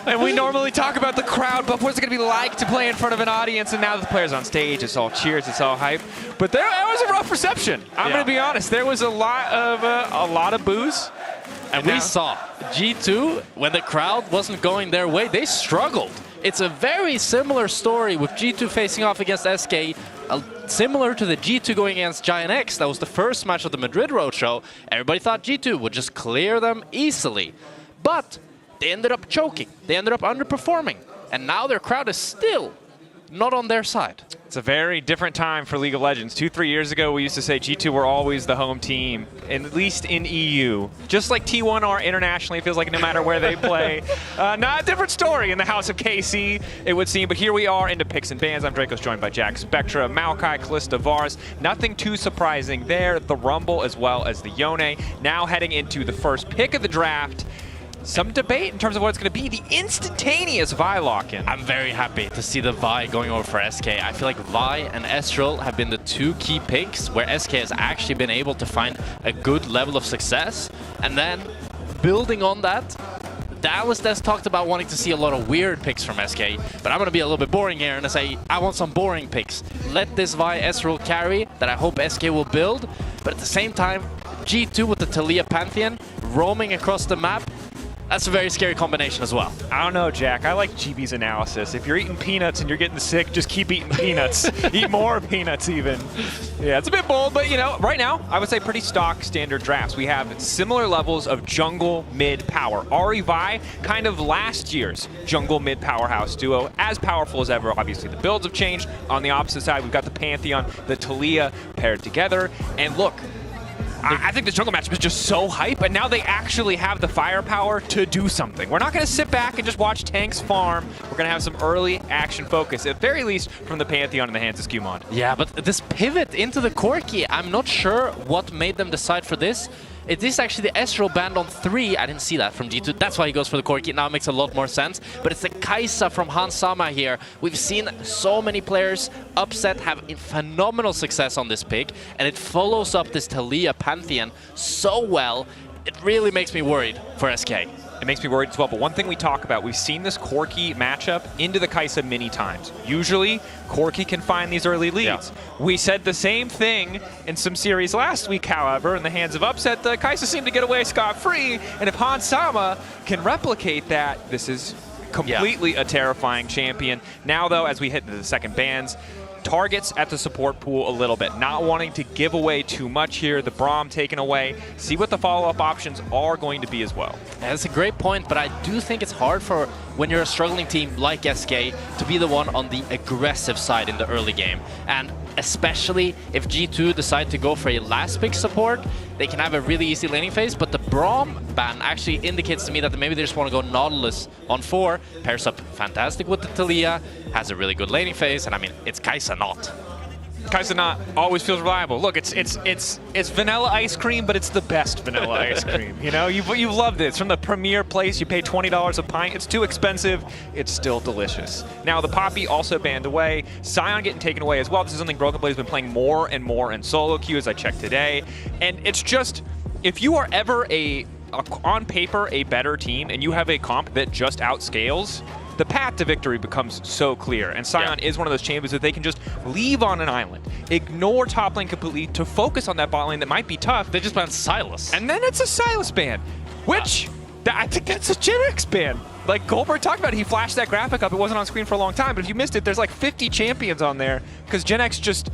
And we normally talk about the crowd, but what's it going to be like to play in front of an audience? And now that the players on stage, it's all cheers, it's all hype. But there was a rough reception. I'm going to be honest. There was a lot of boos.
And we saw G2, when the crowd wasn't going their way, they struggled. It's a very similar story with G2 facing off against SK, similar to the G2 going against Giant X. That was the first match of the Madrid Roadshow. Everybody thought G2 would just clear them easily. But they ended up choking. They ended up underperforming. And now their crowd is still not on their side.
It's a very different time for League of Legends. 2-3 years ago, we used to say G2 were always the home team, at least in EU. Just like T1 are internationally, it feels like no matter where they play. Not a different story in the house of KC, it would seem. But here we are into picks and bans. I'm Dracos, joined by Jack, Spectra, Maokai, Kalista, Varus. Nothing too surprising there. The Rumble as well as the Yone. Now heading into the first pick of the draft. Some debate in terms of what it's going to be. The instantaneous Vi lock-in.
I'm very happy to see the Vi going over for SK. I feel like Vi and Estral have been the two key picks where SK has actually been able to find a good level of success. And then, building on that, Dallas Des talked about wanting to see a lot of weird picks from SK, but I'm going to be a little bit boring here and say I want some boring picks. Let this Vi Estral carry that I hope SK will build, but at the same time, G2 with the Taliyah Pantheon roaming across the map. That's a very scary combination as well.
I don't know, Jack. I like GB's analysis. If you're eating peanuts and you're getting sick, just keep eating peanuts. Eat more peanuts even. Yeah, it's a bit bold, but you know, right now, I would say pretty stock standard drafts. We have similar levels of jungle mid power. Ahri Vi, kind of last year's jungle mid powerhouse duo, as powerful as ever. Obviously, the builds have changed. On the opposite side, we've got the Pantheon, the Taliyah paired together. And look, I think the jungle matchup is just so hype, and now they actually have the firepower to do something. We're not going to sit back and just watch tanks farm. We're going to have some early action focus, at very least from the Pantheon in the hands of Skewmon.
Yeah, but this pivot into the Corki, I'm not sure what made them decide for this. It is actually the Estral banned on 3. I didn't see that from G2. That's why he goes for the Corki. Now it makes a lot more sense. But it's the Kai'Sa from Hans Sama here. We've seen so many players upset, have phenomenal success on this pick. And it follows up this Taliyah Pantheon so well. It really makes me worried for SK.
It makes me worried as well, but one thing we talk about, we've seen this Corki matchup into the Kai'Sa many times. Usually, Corki can find these early leads. Yeah. We said the same thing in some series last week, however, in the hands of Upset, the Kai'Sa seemed to get away scot-free, and if Hans Sama can replicate that, this is completely a terrifying champion. Now, though, as we hit into the second bans, targets at the support pool a little bit, not wanting to give away too much here. The Braum taken away. See what the follow-up options are going to be as well.
Yeah, that's a great point, but I do think it's hard for when you're a struggling team like SK to be the one on the aggressive side in the early game. And especially if G2 decide to go for a last pick support. They can have a really easy laning phase, but the Braum ban actually indicates to me that maybe they just want to go Nautilus on 4. Pairs up fantastic with the Taliyah, has a really good laning phase, and I mean, it's Kai'Sa not.
Kai'Sa not always feels reliable. Look, it's vanilla ice cream, but it's the best vanilla ice cream. You know, you've loved it. It's from the premier place. You pay $20 a pint. It's too expensive. It's still delicious. Now the Poppy also banned away. Sion getting taken away as well. This is something Broken Blade has been playing more and more in solo queue, as I checked today. And it's just, if you are ever on paper a better team and you have a comp that just outscales, the path to victory becomes so clear. And Sion is one of those champions that they can just leave on an island, ignore top lane completely to focus on that bot lane that might be tough.
They just ban Sylas.
And then it's a Sylas ban, which I think that's a Gen X ban. Like Goldberg talked about, he flashed that graphic up. It wasn't on screen for a long time, but if you missed it, there's like 50 champions on there because Gen X just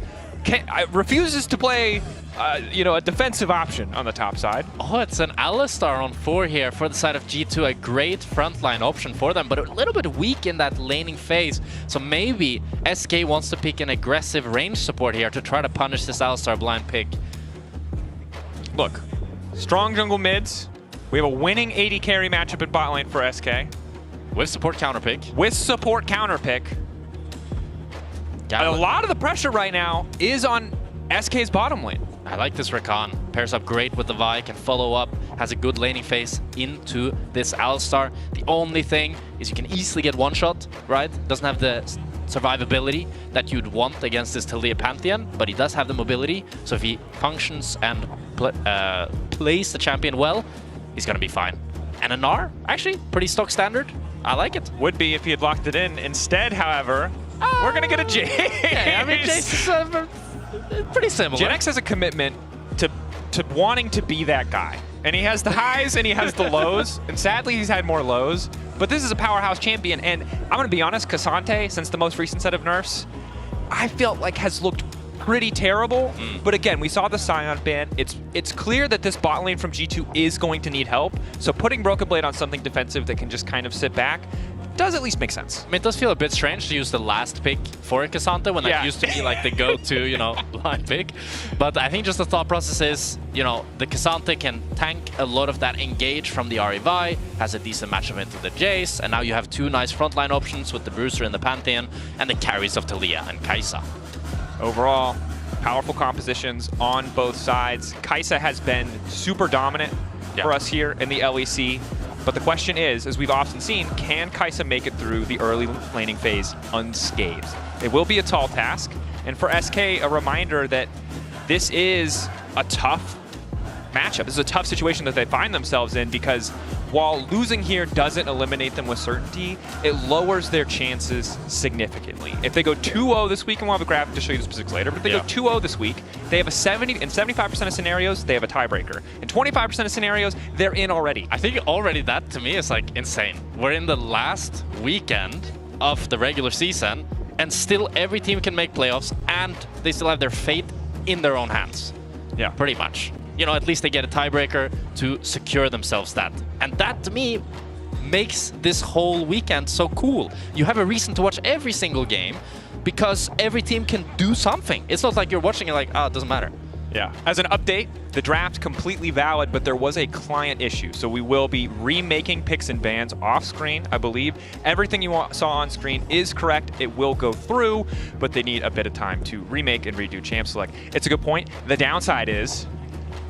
refuses to play a defensive option on the top side.
Oh, it's an Alistar on 4 here for the side of G2. A great frontline option for them, but a little bit weak in that laning phase. So maybe SK wants to pick an aggressive range support here to try to punish this Alistar blind pick.
Look, strong jungle mids. We have a winning AD carry matchup at bot lane for SK.
With support counter pick.
With support counter pick. A lot of the pressure right now is on SK's bottom lane.
I like this Rakan. Pairs up great with the Vi, can follow up, has a good laning phase into this Alistar. The only thing is you can easily get one shot, right? Doesn't have the survivability that you'd want against this Taliyah Pantheon, but he does have the mobility. So if he functions and plays the champion well, he's gonna be fine. And a Gnar, actually, pretty stock standard. I like it.
Would be if he had locked it in. Instead, however, we're gonna get a Jace.
Yeah, I mean, Jace is pretty similar.
Gen X has a commitment to wanting to be that guy. And he has the highs and he has the lows. And sadly, he's had more lows. But this is a powerhouse champion. And I'm gonna be honest, Cassante, since the most recent set of nerfs, I felt like has looked pretty terrible. But again, we saw the Sion ban. It's clear that this bot lane from G2 is going to need help. So putting Broken Blade on something defensive that can just kind of sit back does at least make sense.
I mean, it does feel a bit strange to use the last pick for Cassante when that used to be like the go-to, blind pick. But I think just the thought process is, the Cassante can tank a lot of that engage from the REVI, has a decent matchup into the Jace, and now you have 2 nice frontline options with the Bruiser and the Pantheon, and the carries of Taliyah and Kai'Sa.
Overall, powerful compositions on both sides. Kai'Sa has been super dominant for us here in the LEC. But the question is, as we've often seen, can Kai'Sa make it through the early laning phase unscathed? It will be a tall task. And for SK, a reminder that this is a tough matchup. This is a tough situation that they find themselves in because while losing here doesn't eliminate them with certainty, it lowers their chances significantly. If they go 2-0 this week, and we'll have a graphic to show you the specifics later, but if they go 2-0 this week, they have a 75% of scenarios, they have a tiebreaker. In 25% of scenarios, they're in already.
I think already that, to me, is like insane. We're in the last weekend of the regular season, and still every team can make playoffs, and they still have their fate in their own hands.
Yeah.
Pretty much. At least they get a tiebreaker to secure themselves that. And that, to me, makes this whole weekend so cool. You have a reason to watch every single game because every team can do something. It's not like you're watching it like, it doesn't matter.
Yeah. As an update, the draft completely valid, but there was a client issue. So we will be remaking picks and bans off screen, I believe. Everything you saw on screen is correct. It will go through, but they need a bit of time to remake and redo Champ Select. It's a good point. The downside is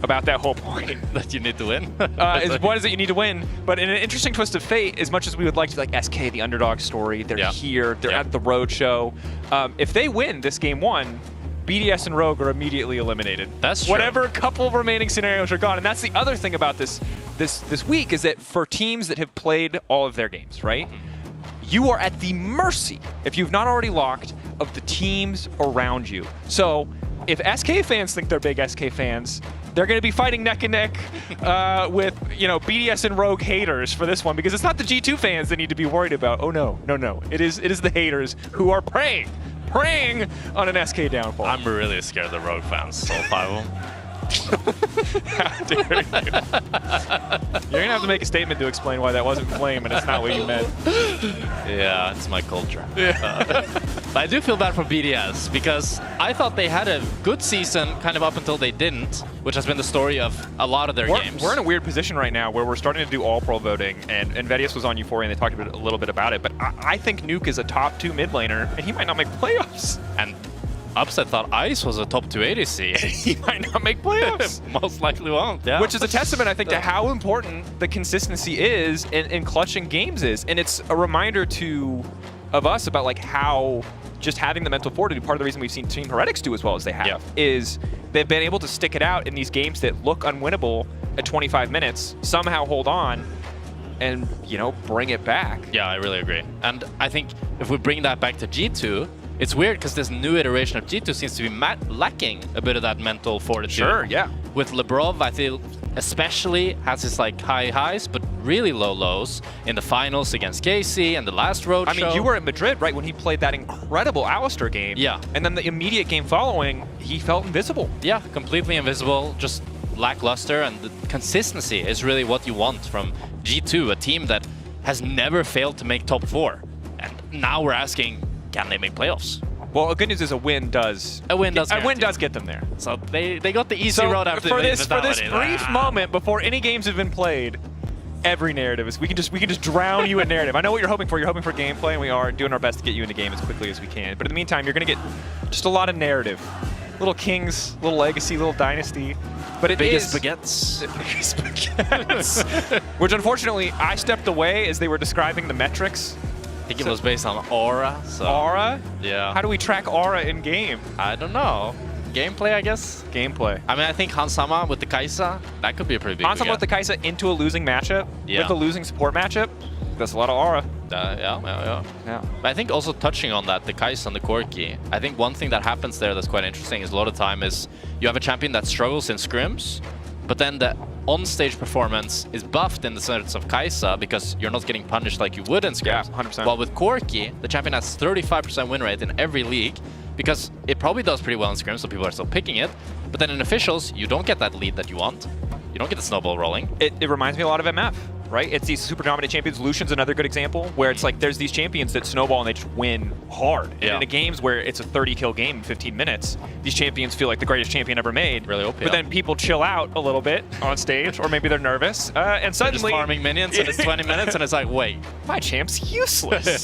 about that whole point.
That you need to win?
What is it you need to win? But in an interesting twist of fate, as much as we would like to SK, the underdog story, they're here, they're at the roadshow. If they win this game 1, BDS and Rogue are immediately eliminated.
That's true.
Whatever couple remaining scenarios are gone. And that's the other thing about this week is that for teams that have played all of their games, right? You are at the mercy, if you've not already locked, of the teams around you. So if SK fans think they're big SK fans, they're going to be fighting neck and neck with, BDS and Rogue haters for this one because it's not the G2 fans that need to be worried about. Oh no. It is the haters who are preying on an SK downfall.
I'm really scared of the Rogue fans, all 5 of them.
How dare you? You're going to have to make a statement to explain why that wasn't flame and it's not what you meant.
Yeah, it's my culture.
Yeah.
But I do feel bad for BDS because I thought they had a good season kind of up until they didn't, which has been the story of a lot of their games.
We're in a weird position right now where we're starting to do all-pro voting, and Vedius was on Euphoria and they talked a little bit about it, but I think Nuke is a top 2 mid laner, and he might not make playoffs.
And Upset thought Ice was a top 2 ADC.
He might not make playoffs.
Most likely won't, yeah.
Which is a testament, I think, to how important the consistency is in clutching games is. And it's a reminder of us about like how just having the mental fortitude, part of the reason we've seen Team Heretics do as well as they have, is they've been able to stick it out in these games that look unwinnable at 25 minutes, somehow hold on, and, you know, bring it back.
Yeah, I really agree. And I think if we bring that back to G2, it's weird because this new iteration of G2 seems to be lacking a bit of that mental fortitude.
Sure, yeah.
With Lebrov, I feel especially has his like high highs, but really low lows in the finals against KC and the last road
show. I mean, you were at Madrid, right, when he played that incredible Alistar game.
Yeah.
And then the immediate game following, he felt invisible.
Yeah, completely invisible, just lackluster, and the consistency is really what you want from G2, a team that has never failed to make top 4. And now we're asking, can they make playoffs?
Well, the good news is a win does get them there.
So they got the easy road after
for this brief moment before any games have been played, every narrative is we can just drown you in narrative. I know what you're hoping for. You're hoping for gameplay, and we are doing our best to get you into game as quickly as we can. But in the meantime, you're going to get just a lot of narrative. Little Kings, little Legacy, little Dynasty. But it
biggest
is
baguettes.
The biggest baguettes. Which unfortunately, I stepped away as they were describing the metrics.
I think it was based on aura. So.
Aura?
Yeah.
How do we track aura in game?
I don't know. Gameplay, I guess.
Gameplay.
I mean, I think Hansama with the Kaisa, that could be a pretty big
Hansama with the Kaisa into a losing matchup, with a losing support matchup, that's a lot of aura.
Yeah. But I think also touching on that, the Kaisa and the Corki, I think one thing that happens there that's quite interesting is a lot of time is you have a champion that struggles in scrims, but then the on-stage performance is buffed in the sense of Kaisa because you're not getting punished like you would in scrims.
Yeah, 100%.
While with Corki, the champion has 35% win rate in every league because it probably does pretty well in scrims, so people are still picking it. But then in officials, you don't get that lead that you want. You don't get the snowball rolling.
It reminds me a lot of MF, right? It's these super dominant champions. Lucian's another good example, where it's like there's these champions that snowball and they just win hard. And in the games where it's a 30-kill game in 15 minutes, these champions feel like the greatest champion ever made.
Really OP.
But then people chill out a little bit on stage, or maybe they're nervous, and suddenly...
They're just farming minions and it's 20 minutes and it's like, wait.
My champ's useless.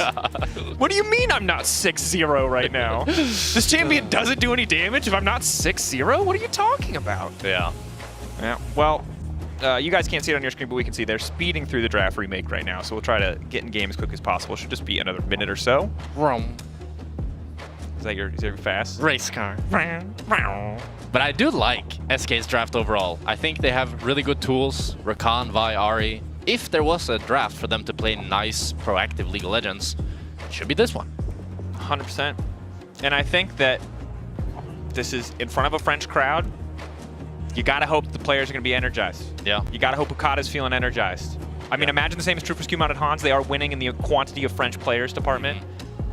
What do you mean I'm not 6-0 right now? This champion doesn't do any damage if I'm not 6-0? What are you talking about?
Yeah.
Yeah, well, you guys can't see it on your screen, but we can see they're speeding through the draft remake right now, so we'll try to get in game as quick as possible. Should just be another minute or so. Is that your fast?
Race car. But I do like SK's draft overall. I think they have really good tools. Rakan, Vi, Ahri. If there was a draft for them to play nice, proactive League of Legends, it should be this one.
100%. And I think that this is in front of a French crowd. You gotta hope the players are gonna be energized.
Yeah.
You gotta hope Okada's feeling energized. I mean, imagine the same is true for SKU-mounted Hans. They are winning in the quantity of French players department,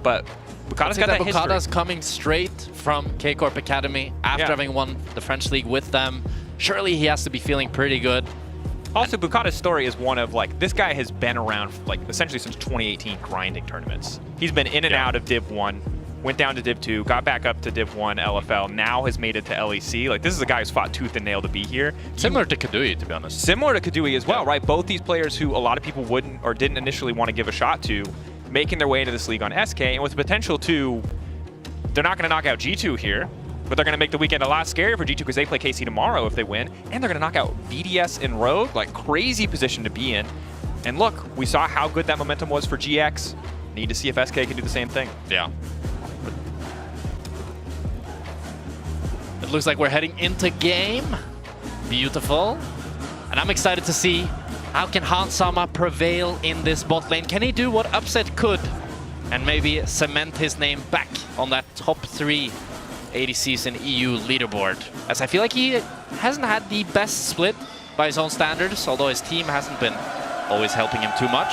but Okada's got that history.
Okada's coming straight from K-Corp Academy after having won the French League with them. Surely he has to be feeling pretty good.
Also, Bukata's story is one of, like, this guy has been around, like, essentially since 2018 grinding tournaments. He's been in and out of Div 1, went down to Div 2, got back up to Div 1 LFL, now has made it to LEC. Like, this is a guy who's fought tooth and nail to be here.
Similar to Kadui, to be honest.
Similar to Kadui as well, right? Both these players who a lot of people wouldn't or didn't initially want to give a shot to, making their way into this league on SK, and with the potential to, they're not going to knock out G2 here, but they're going to make the weekend a lot scarier for G2 because they play KC tomorrow if they win, and they're going to knock out BDS and Rogue, like crazy position to be in. And look, we saw how good that momentum was for GX. Need to see if SK can do the same thing.
Yeah. It looks like we're heading into game. Beautiful. And I'm excited to see how can Hansama prevail in this bot lane. Can he do what Upset could and maybe cement his name back on that top 3 ADCs in EU leaderboard? As I feel like he hasn't had the best split by his own standards, although his team hasn't been always helping him too much.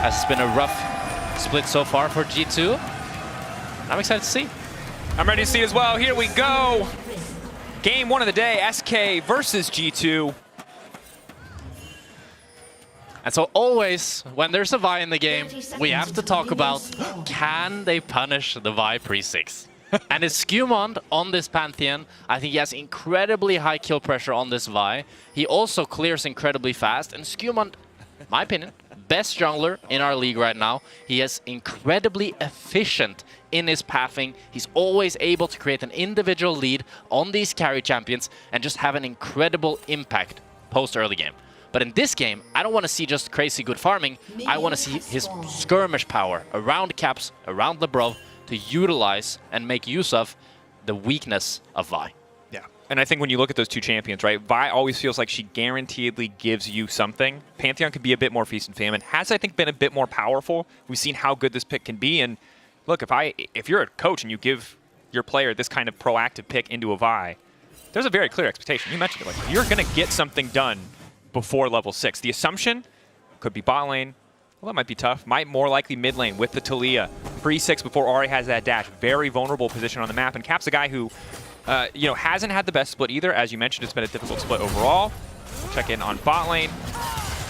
As it's been a rough split so far for G2. I'm excited to see.
I'm ready to see as well. Here we go. Game 1 of the day, SK versus G2.
And so always, when there's a Vi in the game, we have to talk about, can they punish the Vi pre-6? And it's Skewmond on this Pantheon. I think he has incredibly high kill pressure on this Vi. He also clears incredibly fast. And Skewmond, my opinion, best jungler in our league right now. He is incredibly efficient in his pathing. He's always able to create an individual lead on these carry champions and just have an incredible impact post-early game. But in this game, I don't want to see just crazy good farming. I want to see his skirmish power around Caps, around Lebrov, to utilize and make use of the weakness of Vi.
Yeah, and I think when you look at those two champions, right, Vi always feels like she guaranteedly gives you something. Pantheon could be a bit more feast and famine. Has, I think, been a bit more powerful. We've seen how good this pick can be, and look, if you're a coach and you give your player this kind of proactive pick into a Vi, there's a very clear expectation. You mentioned it, like, you're going to get something done before level 6. The assumption could be bot lane. Well, that might be tough. Might more likely mid lane with the Talia. Pre-6 before Ahri has that dash. Very vulnerable position on the map. And Cap's a guy who, hasn't had the best split either. As you mentioned, it's been a difficult split overall. Check in on bot lane.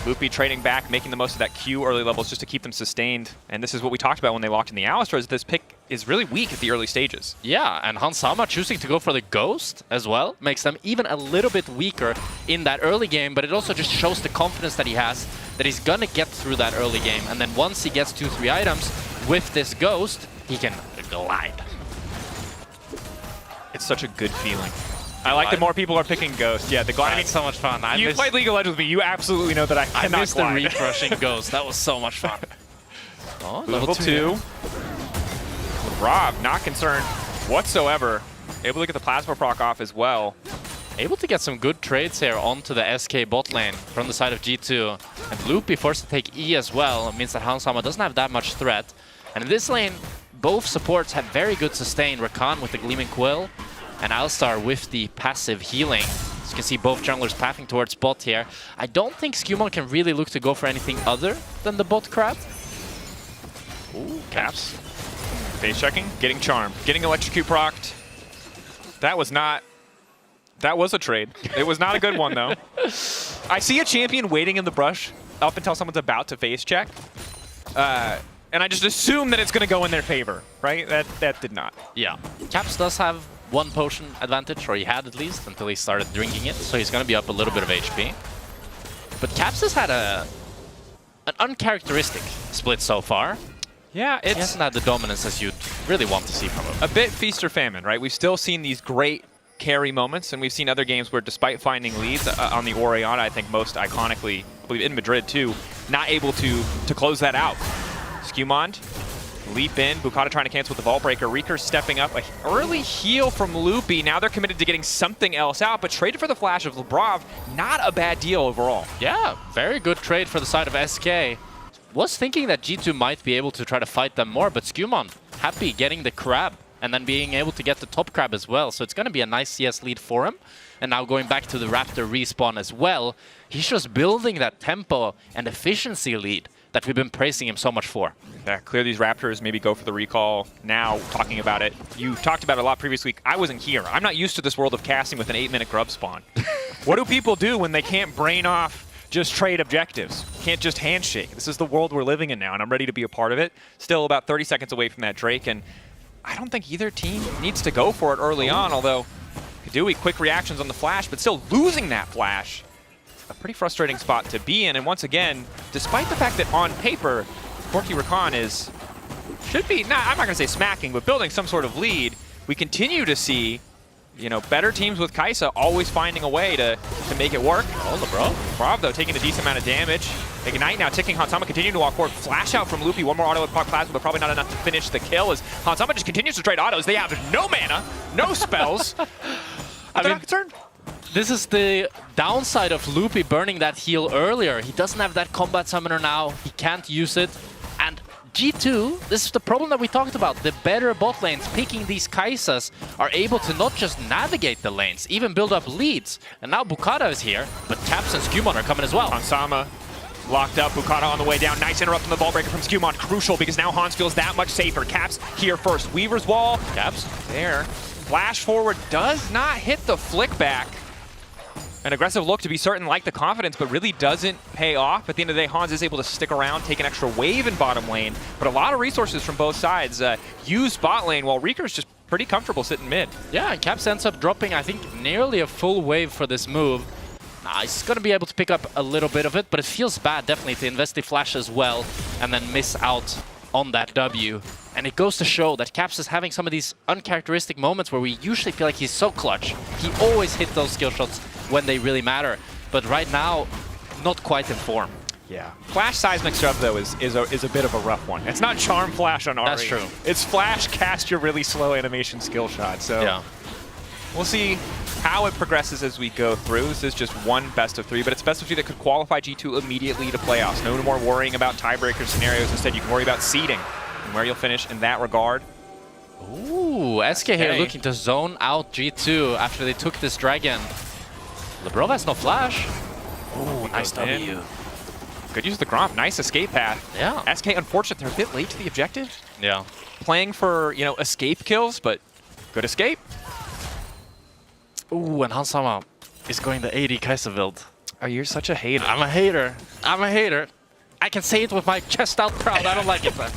Loopy trading back, making the most of that Q early levels just to keep them sustained. And this is what we talked about when they locked in the Alistar, is this pick is really weak at the early stages.
Yeah, and Hans Sama choosing to go for the Ghost as well makes them even a little bit weaker in that early game, but it also just shows the confidence that he has, that he's gonna get through that early game. And then once he gets 2-3 items with this Ghost, he can glide.
It's such a good feeling. I like that more people are picking Ghost. Yeah, the glide.
That's so much fun.
You played League of Legends with me. You absolutely know that I cannot
missed
glide.
the refreshing Ghost. That was so much fun. Oh,
level 2. Rob, not concerned whatsoever. Able to get the Plasma proc off as well.
Able to get some good trades here onto the SK bot lane from the side of G2. And Loopy forced to take E as well. It means that Hansama doesn't have that much threat. And in this lane, both supports had very good sustain. Rakan with the Gleaming Quill and Alistar with the passive healing. As you can see, both junglers pathing towards bot here. I don't think Skewmon can really look to go for anything other than the bot crab.
Ooh, Caps. Face checking, getting charmed, getting electrocute procced. That was a trade. It was not a good one, though. I see a champion waiting in the brush up until someone's about to face check. And I just assume that it's going to go in their favor, right? That did not.
Yeah. Caps does have one potion advantage, or he had at least, until he started drinking it, so he's going to be up a little bit of HP. But Caps has had an uncharacteristic split so far.
Yeah,
he hasn't had the dominance as you'd really want to see from him.
A bit feast or famine, right? We've still seen these great carry moments, and we've seen other games where, despite finding leads on the Orianna, I think most iconically, I believe in Madrid too, not able to close that out. Skewmond, leap in, Bukata trying to cancel with the Vault Breaker, Reeker stepping up, an early heal from Loopy. Now they're committed to getting something else out, but traded for the flash of Lebrov, not a bad deal overall.
Yeah, very good trade for the side of SK. Was thinking that G2 might be able to try to fight them more, but Skewmon happy getting the crab and then being able to get the top crab as well. So it's going to be a nice CS lead for him. And now going back to the Raptor respawn as well, he's just building that tempo and efficiency lead that we've been praising him so much for.
Yeah, clear these Raptors, maybe go for the recall now, talking about it. You talked about it a lot previous week. I wasn't here. I'm not used to this world of casting with an 8-minute grub spawn. What do people do when they can't brain off just trade objectives? Can't just handshake. This is the world we're living in now, and I'm ready to be a part of it. Still about 30 seconds away from that Drake, and I don't think either team needs to go for it early on, although Kadui, quick reactions on the flash, but still losing that flash. A pretty frustrating spot to be in, and once again, despite the fact that on paper, Corki Rakan should be, I'm not going to say smacking, but building some sort of lead, we continue to see, better teams with Kai'Sa always finding a way to make it work.
Oh,
Lebrov, though, taking a decent amount of damage. Ignite now, ticking. Hansama continuing to walk forward. Flash out from Loopy. One more auto with Proc Plasma, but probably not enough to finish the kill as Hansama just continues to trade autos. They have no mana, no spells. I'm not concerned.
This is the downside of Loopy burning that heal earlier. He doesn't have that combat summoner now. He can't use it. And G2, this is the problem that we talked about. The better bot lanes picking these Kai'Sas are able to not just navigate the lanes, even build up leads. And now Bukata is here, but Caps and Skewmon are coming as well.
Hansama locked up, Bukata on the way down. Nice interrupt on the Vault Breaker from Skewmon. Crucial because now Hans feels that much safer. Caps here first. Weaver's Wall.
Caps
there. Flash forward does not hit the flick back. An aggressive look to be certain, like the confidence, but really doesn't pay off. At the end of the day, Hans is able to stick around, take an extra wave in bottom lane, but a lot of resources from both sides use bot lane, while Reeker's just pretty comfortable sitting mid.
Yeah, and Caps ends up dropping, I think, nearly a full wave for this move. He's going to be able to pick up a little bit of it, but it feels bad, definitely, to invest the flash as well and then miss out on that W. And it goes to show that Caps is having some of these uncharacteristic moments where we usually feel like he's so clutch. He always hits those skill shots when they really matter. But right now, not quite in form.
Yeah. Flash seismic stuff, though, is a bit of a rough one. It's not charm flash on Ari.
That's true.
It's flash cast your really slow animation skill shot. So
yeah.
We'll see how it progresses as we go through. This is just one best of 3, but it's best of 3 that could qualify G2 immediately to playoffs. No more worrying about tiebreaker scenarios. Instead, you can worry about seeding and where you'll finish in that regard.
Ooh, SK here looking to zone out G2 after they took this dragon. LeBron has no flash. Ooh, nice W.
Good use of the Gromp. Nice escape path.
Yeah.
SK, unfortunate, they're a bit late to the objective.
Yeah.
Playing for, you know, escape kills, but good escape.
Ooh, and Hansama is going the 80 Kai'Sa build.
Oh, you're such a hater.
I'm a hater. I'm a hater. I can say it with my chest out proud. I don't like it, but...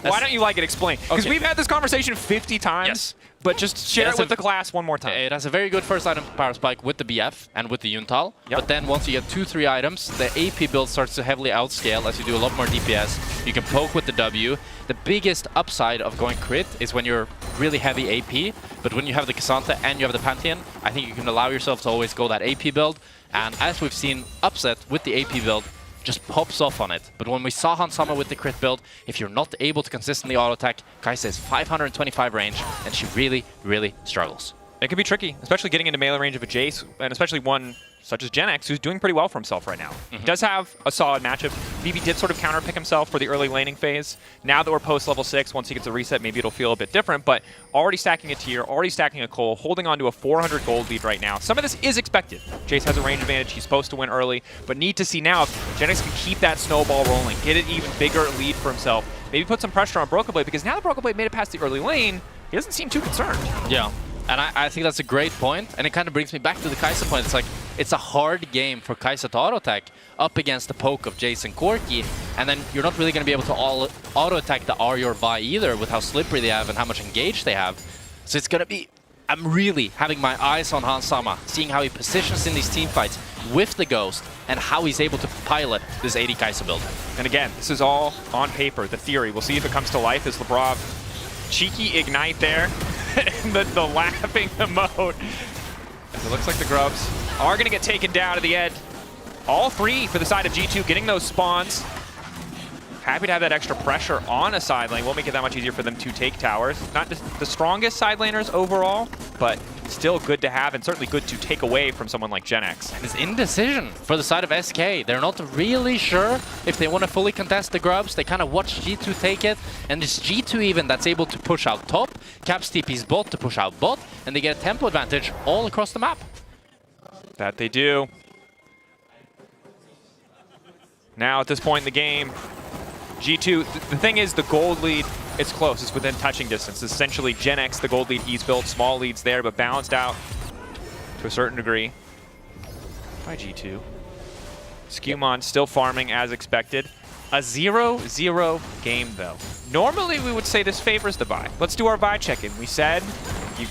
Why don't you like it? Explain. Because we've had this conversation 50 times, but just share it with the class one more time.
It has a very good first item power spike with the BF and with the Yuntal. But then once you get 2-3 items, the AP build starts to heavily outscale as you do a lot more DPS. You can poke with the W. The biggest upside of going crit is when you're really heavy AP, but when you have the Cassandra and you have the Pantheon, I think you can allow yourself to always go that AP build. And as we've seen, Upset with the AP build just pops off on it. But when we saw Hansama with the crit build, if you're not able to consistently auto-attack, Kai'Sa is 525 range, and she really, really struggles.
It can be tricky, especially getting into melee range of a Jace, and especially one such as Gen X, who's doing pretty well for himself right now. He does have a solid matchup. BB did sort of counterpick himself for the early laning phase. Now that we're post level 6, once he gets a reset, maybe it'll feel a bit different, but already stacking a tier, already stacking a Cole, holding on to a 400 gold lead right now. Some of this is expected. Jace has a range advantage, he's supposed to win early, but need to see now if Gen X can keep that snowball rolling, get an even bigger lead for himself, maybe put some pressure on Broken Blade, because now that Broken Blade made it past the early lane, he doesn't seem too concerned.
Yeah. And I think that's a great point, and it kind of brings me back to the Kai'Sa point. It's like, it's a hard game for Kai'Sa to auto-attack up against the poke of Jace and Corki, and then you're not really going to be able to auto-attack the Ari or Vi either with how slippery they have and how much engage they have. So it's going to be... I'm really having my eyes on Hansama, seeing how he positions in these team fights with the Ghost, and how he's able to pilot this 80 Kai'Sa build.
And again, this is all on paper, the theory. We'll see if it comes to life as Lebrov cheeky ignite there. the laughing emote. As it looks like the Grubs are going to get taken down to the end. All 3 for the side of G2 getting those spawns. Happy to have that extra pressure on a side lane. Won't make it that much easier for them to take towers. Not the strongest side laners overall, but still good to have and certainly good to take away from someone like Gen X.
And it's indecision for the side of SK. They're not really sure if they want to fully contest the Grubs. They kind of watch G2 take it, and it's G2 even that's able to push out top, Caps TP's bot to push out bot, and they get a tempo advantage all across the map.
That they do. Now at this point in the game, G2, the thing is the gold lead, it's close, it's within touching distance. It's essentially Gen X, the gold lead he's built, small leads there, but balanced out to a certain degree by G2. Skewmon still farming as expected. A 0-0 game though. Normally we would say this favors the bye. Let's do our bye check-in. We said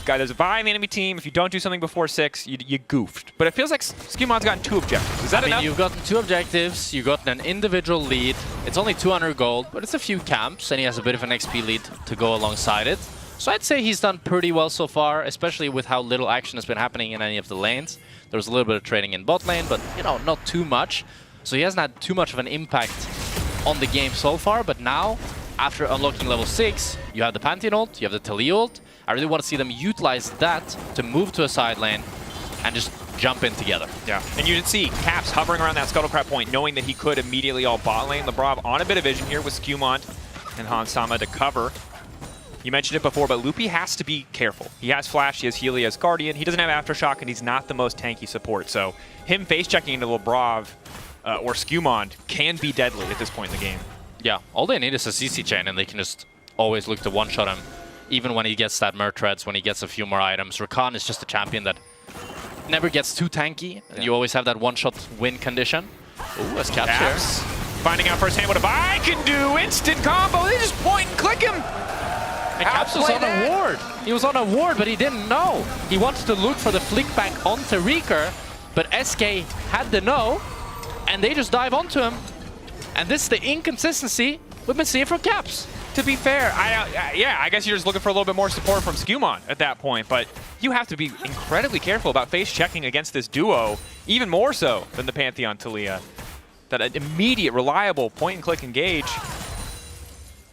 there's a bye in the enemy team. If you don't do something before 6, you goofed. But it feels like Skewmon's gotten 2 objectives. Is that enough?
You've gotten 2 objectives, you've gotten an individual lead. It's only 200 gold, but it's a few camps, and he has a bit of an XP lead to go alongside it. So I'd say he's done pretty well so far, especially with how little action has been happening in any of the lanes. There was a little bit of trading in bot lane, but you know, not too much. So he hasn't had too much of an impact on the game so far, but now, after unlocking level 6, you have the Pantheon ult, you have the Tali ult. I really want to see them utilize that to move to a side lane and just jump in together.
Yeah, and you did see Caps hovering around that Scuttlecrab point, knowing that he could immediately all bot lane. Lebrov on a bit of vision here with Skewmon and Hansama to cover. You mentioned it before, but Loopy has to be careful. He has Flash, he has Heal, he has Guardian, he doesn't have Aftershock, and he's not the most tanky support. So him face-checking into Lebrov or Skewmon can be deadly at this point in the game.
Yeah, all they need is a CC chain, and they can just always look to one-shot him. Even when he gets that Murtreads, when he gets a few more items. Rakan is just a champion that never gets too tanky. You always have that one-shot win condition. Ooh, as Caps here.
Finding out firsthand what a Vi can do. Instant combo. They just point and click him.
And Caps was on a ward. He was on a ward, but he didn't know. He wanted to look for the flick back onto Reeker, but SK had the know, and they just dive onto him. And this is the inconsistency we've been seeing from Caps.
To be fair, I guess you're just looking for a little bit more support from Skumon at that point, but you have to be incredibly careful about face checking against this duo, even more so than the Pantheon Taliyah. That immediate, reliable point-and-click engage.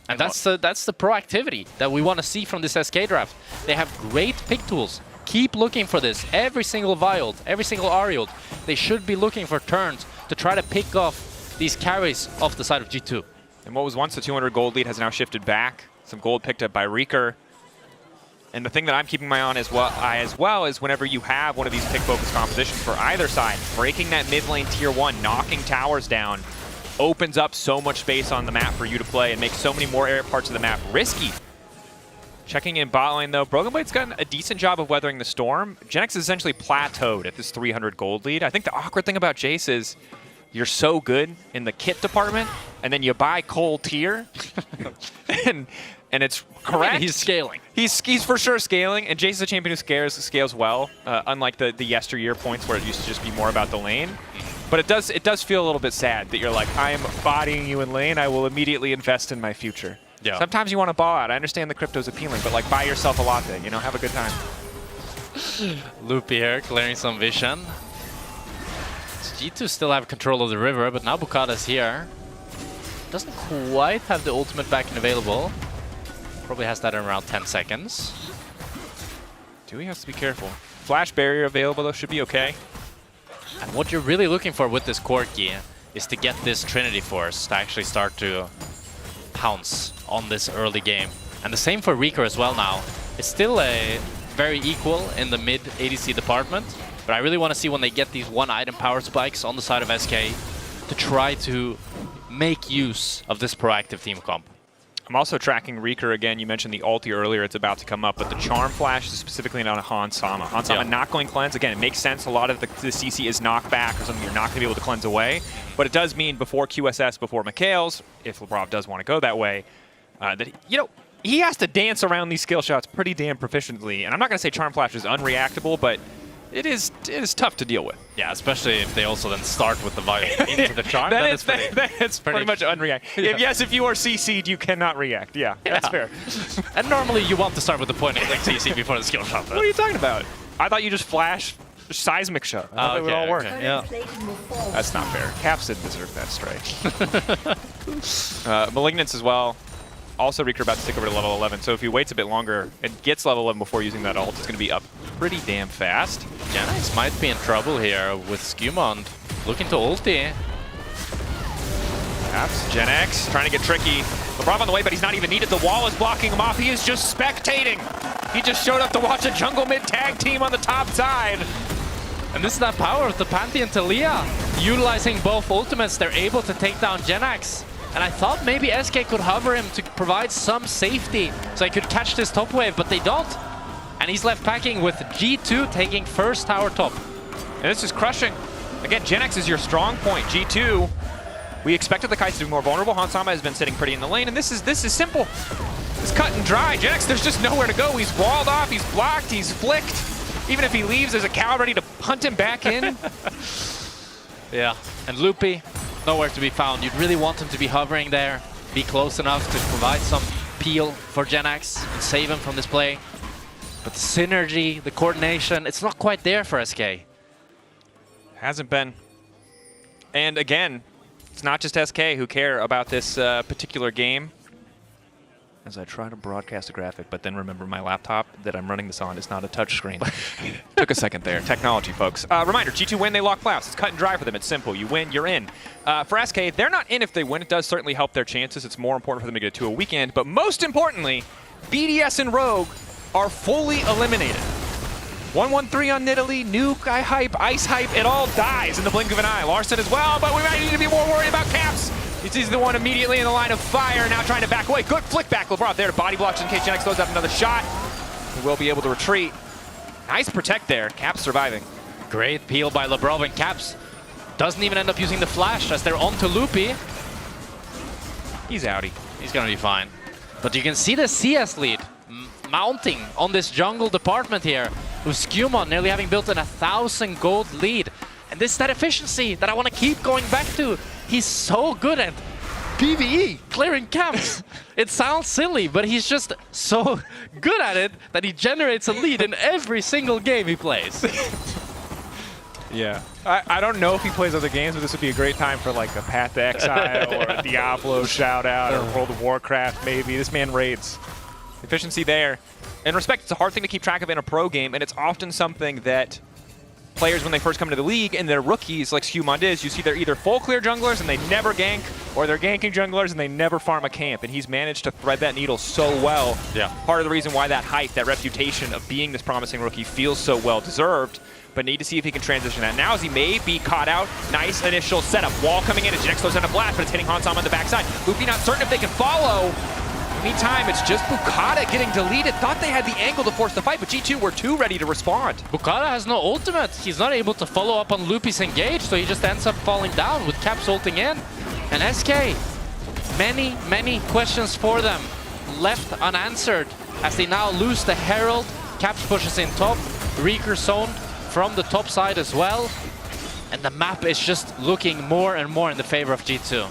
And that's the proactivity that we want to see from this SK draft. They have great pick tools. Keep looking for this. Every single Vild, every single Ariel, they should be looking for turns to try to pick off these carries off the side of G2.
And what was once a 200 gold lead has now shifted back. Some gold picked up by Reeker. And the thing that I'm keeping my eye on as well is whenever you have one of these pick-focused compositions for either side, breaking that mid lane tier 1, knocking towers down, opens up so much space on the map for you to play and makes so many more parts of the map risky. Checking in bot lane though, Broken Blade's gotten a decent job of weathering the storm. GenX is essentially plateaued at this 300 gold lead. I think the awkward thing about Jace is you're so good in the kit department, and then you buy Cole tier, and it's correct.
He's scaling.
He's for sure scaling, and Jace is a champion who scales well, unlike the yesteryear points where it used to just be more about the lane. But it does feel a little bit sad that you're like, I am bodying you in lane, I will immediately invest in my future.
Yeah.
Sometimes you want to ball out. I understand the crypto's appealing, but like buy yourself a latte, you know, have a good time.
Loopy here, clearing some vision. G2 still have control of the river, but now Bukata's here. Doesn't quite have the ultimate back and available. Probably has that in around 10 seconds.
Dewey has to be careful. Flash barrier available though, should be okay.
And what you're really looking for with this Corki is to get this Trinity Force to actually start to pounce on this early game. And the same for Reeker as well now. It's still a very equal in the mid ADC department, but I really want to see when they get these one item power spikes on the side of SK to try to make use of this proactive team comp.
I'm also tracking Reeker again. You mentioned the ulti earlier. It's about to come up, but the Charm Flash is specifically on Hans Sama. Hans Sama not going cleanse. Again, it makes sense. A lot of the CC is knockback or something you're not going to be able to cleanse away. But it does mean before QSS, before Mikhail's, if Labrov does want to go that way, that, you know, he has to dance around these skill shots pretty damn proficiently. And I'm not going to say Charm Flash is unreactable, but it is tough to deal with.
Yeah, especially if they also then start with the Violet into the Charm.
That's pretty much unreact. Yeah. If you are CC'd, you cannot react. Yeah, that's fair.
And normally you want to start with the point and click CC before the skill shot.
What are you talking about? I thought you just flash seismic shot. I thought it would all work.
Okay. Yeah.
That's not fair. Caps didn't deserve that strike. Malignance as well. Also, Reeker about to take over to level 11, so if he waits a bit longer and gets level 11 before using that ult, it's going to be up pretty damn fast.
GenX might be in trouble here with Skumon looking to ulti.
Perhaps GenX trying to get tricky. Labrov on the way, but he's not even needed. The wall is blocking him off. He is just spectating. He just showed up to watch a jungle mid tag team on the top side.
And this is that power of the Pantheon Taliyah. Utilizing both ultimates, they're able to take down GenX. And I thought maybe SK could hover him to provide some safety so he could catch this top wave, but they don't. And he's left packing with G2 taking first tower top.
And this is crushing. Again, GenX is your strong point. G2, we expected the Kai'Sa to be more vulnerable. Hans Sama has been sitting pretty in the lane, and this is simple. It's cut and dry. GenX, there's just nowhere to go. He's walled off, he's blocked, he's flicked. Even if he leaves, there's a cow ready to hunt him back in.
Yeah, and Loopy, nowhere to be found. You'd really want him to be hovering there, be close enough to provide some peel for GenX and save him from this play. But the synergy, the coordination, it's not quite there for SK.
Hasn't been. And again, it's not just SK who care about this particular game. As I try to broadcast a graphic, but then remember my laptop that I'm running this on is not a touchscreen. Took a second there. Technology, folks. Reminder, G2 win, they lock playoffs. It's cut and dry for them. It's simple. You win, you're in. For SK, they're not in if they win. It does certainly help their chances. It's more important for them to get to a weekend. But most importantly, BDS and Rogue are fully eliminated. 1-1-3 on Nidalee, Nuke, Ice Hype, it all dies in the blink of an eye. Larson as well, but we might need to be more worried about Caps. He's the one immediately in the line of fire, now trying to back away. Good flick back, Labrov there to body blocks in case GenX throws up another shot. He will be able to retreat. Nice protect there, Caps surviving.
Great peel by LeBron, and Caps doesn't even end up using the flash as they're on to Loopy.
He's outie.
He's gonna be fine. But you can see the CS lead mounting on this jungle department here, with Skumon nearly having built an 1,000 gold lead. And this is that efficiency that I want to keep going back to. He's so good at PvE, clearing camps. It sounds silly, but he's just so good at it that he generates a lead in every single game he plays.
Yeah. I don't know if he plays other games, but this would be a great time for like a Path to Exile or a Diablo shout out or World of Warcraft maybe. This man raids. Efficiency there. In respect, it's a hard thing to keep track of in a pro game, and it's often something that players, when they first come to the league and they're rookies like Skumon is, you see they're either full clear junglers and they never gank, or they're ganking junglers and they never farm a camp, and he's managed to thread that needle so well.
Yeah.
Part of the reason why that hype, that reputation of being this promising rookie feels so well deserved, but need to see if he can transition that. Now as he may be caught out, nice initial setup. Wall coming in as Janex goes on a blast, but it's hitting Hansama on the backside. Loopy not certain if they can follow. Meantime, it's just Bukata getting deleted. Thought they had the angle to force the fight, but G2 were too ready to respond.
Bukata has no ultimate. He's not able to follow up on Loopy's engage, so he just ends up falling down with Caps ulting in. And SK, many questions for them left unanswered as they now lose the Herald. Caps pushes in top, Reeker zoned from the top side as well. And the map is just looking more and more in the favor of G2.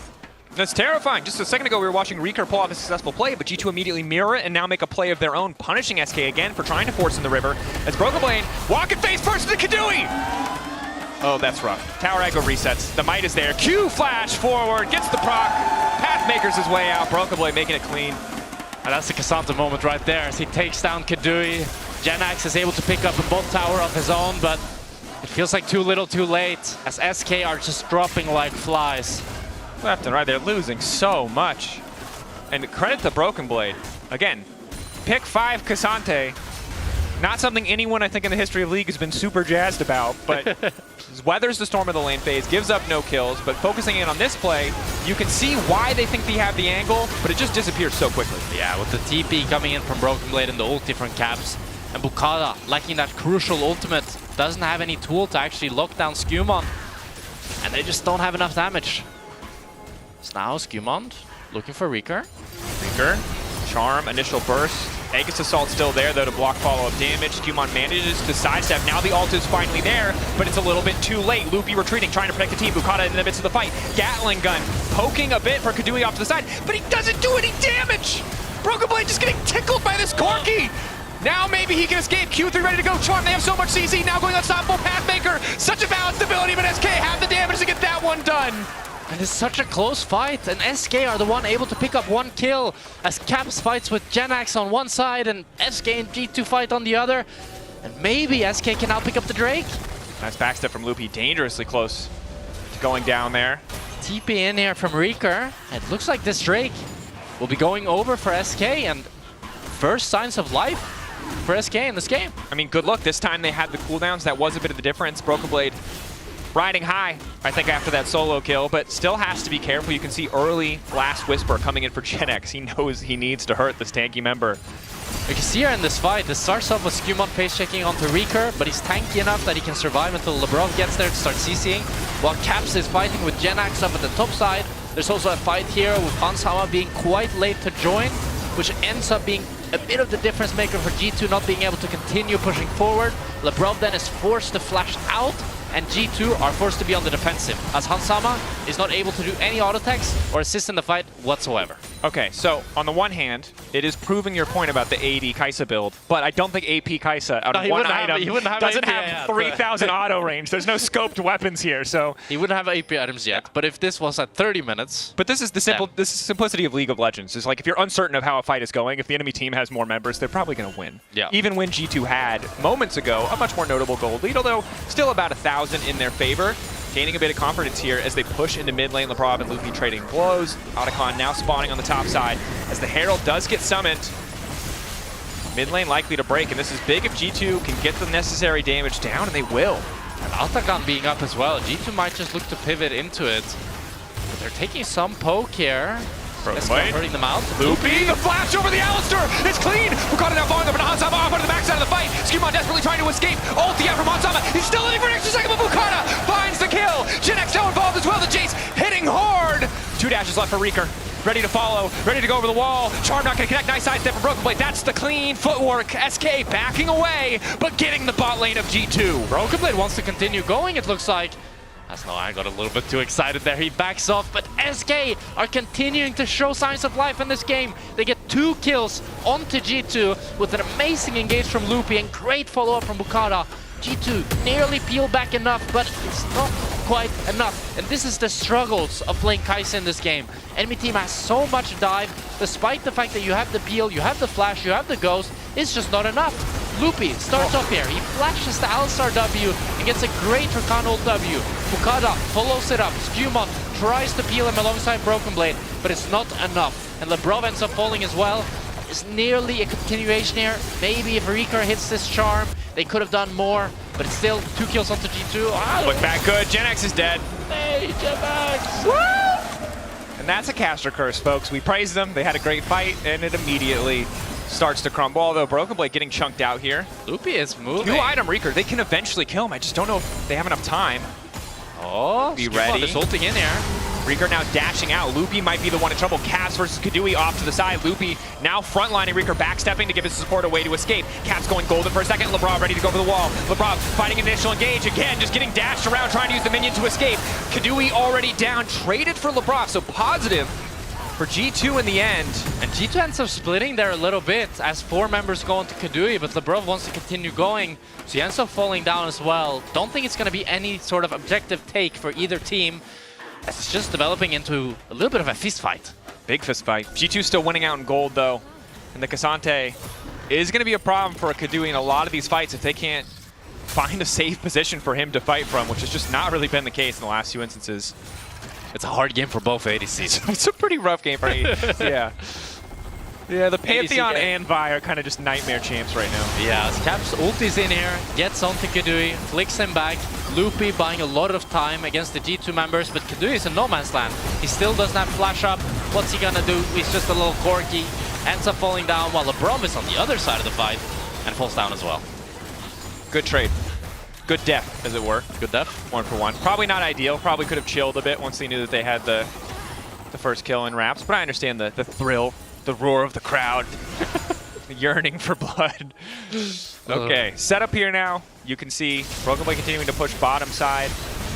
That's terrifying. Just a second ago, we were watching Reeker pull off a successful play, but G2 immediately mirror it and now make a play of their own, punishing SK again for trying to force in the river. As Broken Blade walking face first to Kadui! Oh, that's rough. Tower aggro resets. The might is there. Q flash forward, gets the proc. Pathmaker's his way out. Broken Blade making it clean.
And that's the Cassandra moment right there as he takes down Kadui. Janax is able to pick up a bot tower of his own, but it feels like too little too late as SK are just dropping like flies.
Left and right, they're losing so much. And credit to Broken Blade. Again, pick 5 Cassante. Not something anyone, I think, in the history of League has been super jazzed about, but weathers the storm of the lane phase, gives up no kills, but focusing in on this play, you can see why they think they have the angle, but it just disappears so quickly.
Yeah, with the TP coming in from Broken Blade and the ulti from Caps, and Bukata lacking that crucial ultimate, doesn't have any tool to actually lock down Skumon, and they just don't have enough damage. So now Skumon looking for Reeker.
Reeker, Charm, initial burst. Aegis Assault still there though to block follow-up damage. Skumon manages to sidestep. Now the ult is finally there, but it's a little bit too late. Loopy retreating, trying to protect the team. Bukata in the midst of the fight. Gatling gun poking a bit for Kadui off to the side, but he doesn't do any damage! Broken Blade just getting tickled by this Corki! Now maybe he can escape. Q3 ready to go. Charm, they have so much CC. Now going unstoppable. Pathmaker, such a balanced ability, but SK have the damage to get that one done.
And it's such a close fight, and SK are the one able to pick up one kill as Caps fights with Janax on one side and SK and G2 fight on the other. And maybe SK can now pick up the Drake.
Nice backstep from Loopy, dangerously close to going down there.
TP in here from Reeker. It looks like this Drake will be going over for SK, and first signs of life for SK in this game.
I mean, good luck. This time they had the cooldowns. That was a bit of the difference. Broken Blade riding high, I think, after that solo kill, but still has to be careful. You can see early Last Whisper coming in for Genex. He knows he needs to hurt this tanky member.
You can see here in this fight, this starts off with Skumon face checking onto Reeker, but he's tanky enough that he can survive until Lebrov gets there to start CCing, while Caps is fighting with Genax up at the top side. There's also a fight here with Hansama being quite late to join, which ends up being a bit of the difference maker for G2 not being able to continue pushing forward. Lebrov then is forced to flash out, and G2 are forced to be on the defensive, as Hansama is not able to do any auto attacks or assist in the fight whatsoever.
Okay, so on the one hand, it is proving your point about the AD Kai'Sa build, but I don't think AP Kai'Sa out of one item doesn't have 3,000 auto range. There's no scoped weapons here, so...
He wouldn't have AP items yet, but if this was at 30 minutes...
But this is the simplicity of League of Legends. It's like, if you're uncertain of how a fight is going, if the enemy team has more members, they're probably going to win.
Yeah.
Even when G2 had, moments ago, a much more notable gold lead, although still about 1,000 in their favor. Gaining a bit of confidence here as they push into mid lane. Lebrov and Loopy trading blows. Otacon now spawning on the top side as the Herald does get summoned. Mid lane likely to break, and this is big if G2 can get the necessary damage down, and they will.
And Otacon being up as well. G2 might just look to pivot into it. But they're taking some poke here. hurting them out.
Loopy, the flash over the Alistair! It's clean! Bukata now falling there, but Hansama off onto the backside of the fight. Skewmon desperately trying to escape. Ulti out from Hansama. He's still in it for an extra second, but Bukata finds the kill. Jinex now involved as well. The Jace hitting hard. 2 dashes left for Reeker. Ready to follow, ready to go over the wall. Charm not gonna connect, nice side step from Broken Blade. That's the clean footwork. SK backing away, but getting the bot lane of G2.
Broken Blade wants to continue going, it looks like. That's no, I got a little bit too excited there. He backs off, but SK are continuing to show signs of life in this game. They get 2 kills onto G2 with an amazing engage from Loopy and great follow-up from Bukata. G2 nearly peel back enough, but it's not quite enough. And this is the struggles of playing Kai'Sa in this game. Enemy team has so much dive, despite the fact that you have the peel, you have the flash, you have the ghost, it's just not enough. Loopy starts off here, he flashes the Alistar W and gets a great Rakan ult W. Bukata follows it up, Skewmon tries to peel him alongside Broken Blade, but it's not enough. And Lebrov ends up falling as well. It's nearly a continuation here. Maybe if Reeker hits this charm, they could have done more, but it's still 2 kills onto G2.
Look back good, Jinex is dead.
Hey, Jinex!
Woo! And that's a caster curse, folks. We praised them, they had a great fight, and it immediately starts to crumble, although Broken Blade getting chunked out here.
Loopy is moving.
2 item Reeker, they can eventually kill him. I just don't know if they have enough time.
Oh,
be ready.
Is ulting in here.
Reeker now dashing out. Loopy might be the one in trouble. Caps versus Kadui off to the side. Loopy now frontlining. Reeker backstepping to give his support a way to escape. Caps going golden for a second. Lebrov ready to go for the wall. Lebrov fighting initial engage again, just getting dashed around, trying to use the minion to escape. Kadui already down, traded for Lebrov, so positive for G2 in the end.
And G2 ends up splitting there a little bit as 4 members go into Kadui, but Lebrov wants to continue going, so he ends up falling down as well. Don't think it's going to be any sort of objective take for either team. It's just developing into a little bit of a fist fight.
Big fist fight. G2 still winning out in gold though. And the Cassante is going to be a problem for Kadui in a lot of these fights if they can't find a safe position for him to fight from, which has just not really been the case in the last 2 instances.
It's a hard game for both ADCs.
It's a pretty rough game for ADCs, yeah. Yeah, the Pantheon and Vi are kind of just nightmare champs right now.
Yeah, Caps ulti's in here, gets onto Kadui, flicks him back. Loopy buying a lot of time against the G2 members, but Kadui is in no man's land. He still doesn't have flash up. What's he gonna do? He's just a little corky. Ends up falling down while Lebrov is on the other side of the fight and falls down as well.
Good trade. Good depth, as it were.
Good depth.
1 for 1. Probably not ideal. Probably could have chilled a bit once they knew that they had the first kill in wraps, but I understand the thrill. The roar of the crowd, the yearning for blood. Okay, set up here now. You can see Broken Blade continuing to push bottom side.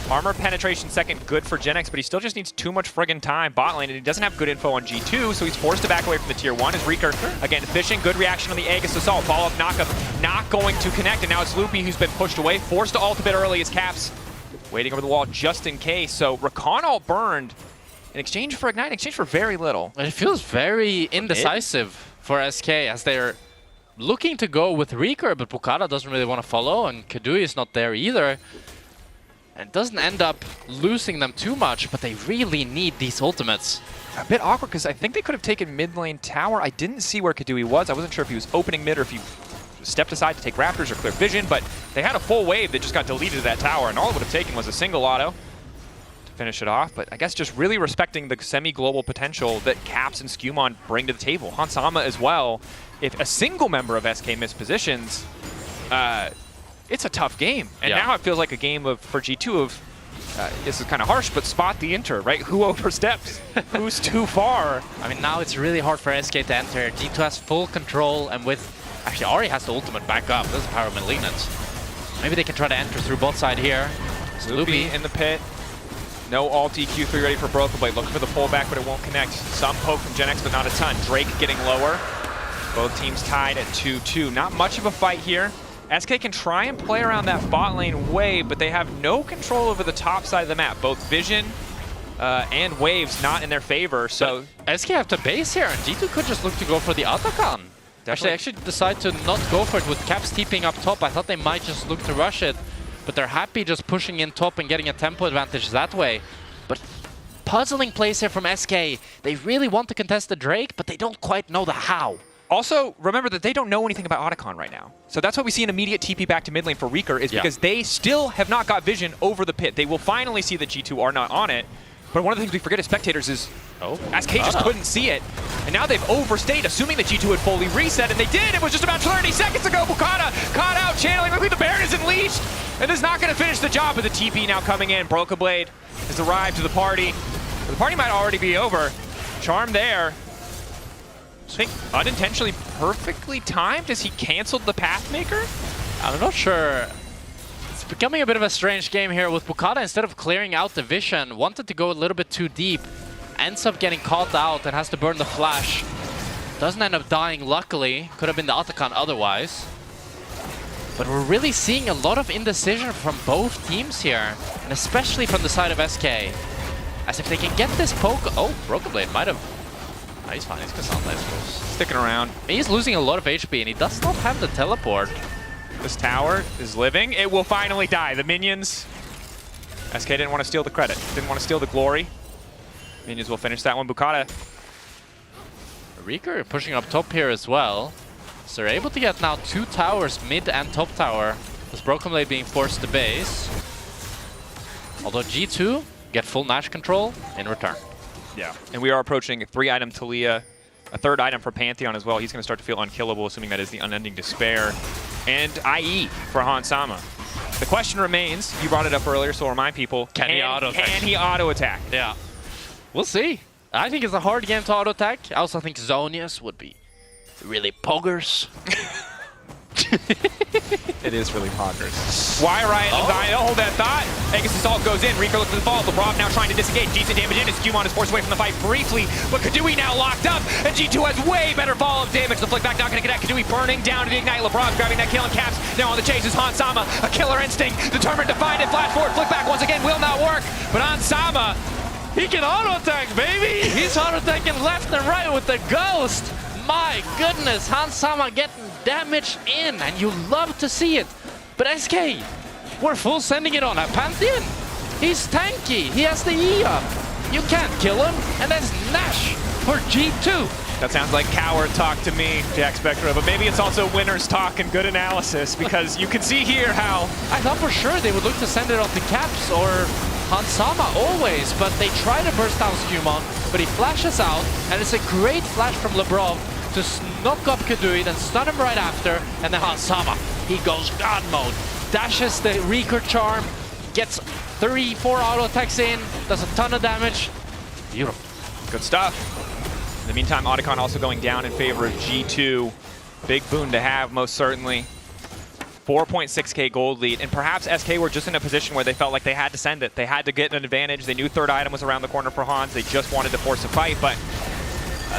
Armor penetration second, good for Jinex, but he still just needs too much friggin' time bot lane, and he doesn't have good info on G2, so he's forced to back away from the tier 1. As Reeker, again, fishing, good reaction on the Aegis Assault. Follow-up knockup, not going to connect, and now it's Loopy who's been pushed away, forced to ult a bit early as Caps waiting over the wall just in case. So Rakan ult burned. In exchange for Ignite, in exchange for very little.
It feels very indecisive for SK as they're looking to go with Reeker, but Bukata doesn't really want to follow, and Kadui is not there either. And it doesn't end up losing them too much, but they really need these ultimates.
A bit awkward because I think they could have taken mid lane tower. I didn't see where Kadui was. I wasn't sure if he was opening mid or if he stepped aside to take Raptors or clear vision, but they had a full wave that just got deleted to that tower, and all it would have taken was a single auto. Finish it off, but I guess just really respecting the semi-global potential that Caps and Skewmon bring to the table. Hansama as well. If a single member of SK mispositions, it's a tough game. And now it feels like a game for G2 of, this is kind of harsh, but spot the enter, right? Who oversteps? Who's too far?
I mean, now it's really hard for SK to enter. G2 has full control, and with, actually Ahri has the ultimate back up. This is Power Malignant. Maybe they can try to enter through bot side here.
Loopy in the pit. No alt EQ3 ready for Broken Blade. Looking for the pullback, but it won't connect. Some poke from Jinex, but not a ton. Drake getting lower. Both teams tied at 2-2. Not much of a fight here. SK can try and play around that bot lane wave, but they have no control over the top side of the map. Both vision and waves not in their favor. So
but SK have to base here, and G2 could just look to go for the Atakan. Actually decide to not go for it with Caps TPing up top. I thought they might just look to rush it. But they're happy just pushing in top and getting a tempo advantage that way. But puzzling plays here from SK. They really want to contest the Drake, but they don't quite know the how.
Also, remember that they don't know anything about Otacon right now. So that's why we see an immediate TP back to mid lane for Reeker, is because they still have not got vision over the pit. They will finally see that G2 are not on it,
But one of the things we forget as spectators is, SK just couldn't see it. And now they've overstayed, assuming that G2 had fully reset, and they did. It was just about 30 seconds ago. Bukata caught out, channeling. Look, the Baron is unleashed, and is not going to finish the job. With the TP now coming in. Broken Blade has arrived to the party. The party might already be over. Charm there. I think unintentionally perfectly timed as he canceled the Pathmaker.
I'm not sure. It's becoming a bit of a strange game here with Bukata. Instead of clearing out the vision, wanted to go a little bit too deep. Ends up getting caught out and has to burn the flash. Doesn't end up dying, luckily. Could have been the Otacon otherwise. But we're really seeing a lot of indecision from both teams here. And especially from the side of SK. As if they can get this poke... Oh, Broken Blade might have... Oh, he's fine, he's gonna sound nice.
Sticking around.
He's losing a lot of HP and he does not have the teleport.
This tower is living. It will finally die. The minions... SK didn't want to steal the credit. Didn't want to steal the glory. Minions will finish that one. Bukata.
Reeker pushing up top here as well. So they're able to get now 2 towers, mid and top tower, with Broken Blade being forced to base. Although G2 get full Nash control in return.
Yeah. And we are approaching a 3-item Talia, a 3rd item for Pantheon as well. He's going to start to feel unkillable, assuming that is the Unending Despair. And IE for Hans Sama. The question remains, you brought it up earlier, so I'll remind people,
Can he
auto-attack?
Yeah. We'll see. I think it's a hard game to auto-attack. I also think Zonius would be really poggers.
It is really poggers. Why Riot Design? Don't hold that thought. Aegis Assault goes in. Reeker looks to the fall. LeBron now trying to disengage. Decent damage in. His Qmon is forced away from the fight briefly, but Kadui now locked up, and G2 has way better follow-up damage. The flick back not going to connect. Kadui burning down to the Ignite. LeBron grabbing that kill and Caps. Now on the chase is Hans Sama. A killer instinct. Determined to find it. Flash forward. Flick back once again will not work, but Hans Sama,
he can auto-attack, baby! He's auto-attacking left and right with the Ghost. My goodness, Hans Sama getting damage in, and you love to see it. But SK, we're full sending it on a Pantheon. He's tanky, he has the E up. You can't kill him, and that's Nash for G2.
That sounds like coward talk to me, Jack Spectra, but maybe it's also winner's talk and good analysis, because you can see here how...
I thought for sure they would look to send it on to Caps or Hans Sama always, but they try to burst down Skumon, but he flashes out, and it's a great flash from Lebrov to knock up Kadui, then stun him right after, and then Hans Sama, he goes God mode, dashes the Reeker charm, gets 3-4 auto attacks in, does a ton of damage. Beautiful.
Good stuff. In the meantime, Otacon also going down in favor of G2. Big boon to have, most certainly. 4.6k gold lead, and perhaps SK were just in a position where they felt like they had to send it. They had to get an advantage. They knew 3rd item was around the corner for Hans. They just wanted to force a fight, but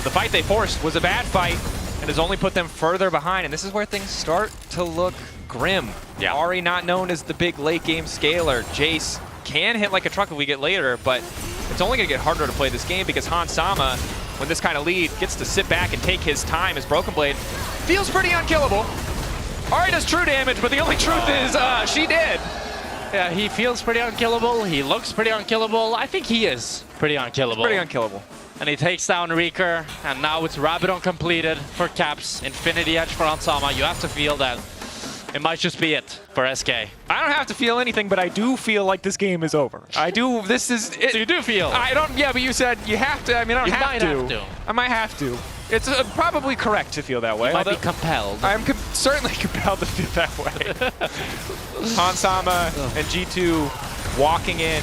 the fight they forced was a bad fight and has only put them further behind, and this is where things start to look grim. Yeah. Ari not known as the big late game scaler. Jace can hit like a truck if we get later, but it's only going to get harder to play this game because Hans Sama, when this kind of lead, gets to sit back and take his time as Broken Blade feels pretty unkillable. Ari does true damage, but the only truth is she did.
Yeah, he feels pretty unkillable. He looks pretty unkillable. I think he is pretty unkillable.
Pretty unkillable.
And he takes down Reeker, and now it's Rabadon completed for Caps. Infinity Edge for Hans Sama. You have to feel that it might just be it for SK.
I don't have to feel anything, but I do feel like this game is over. I do. This is. It,
so you do feel?
I don't. Yeah, but you said you have to. I mean, I don't have to. I might have to. It's probably correct to feel that way.
You might be compelled.
I'm certainly compelled to feel that way. Hans Sama and G2 walking in.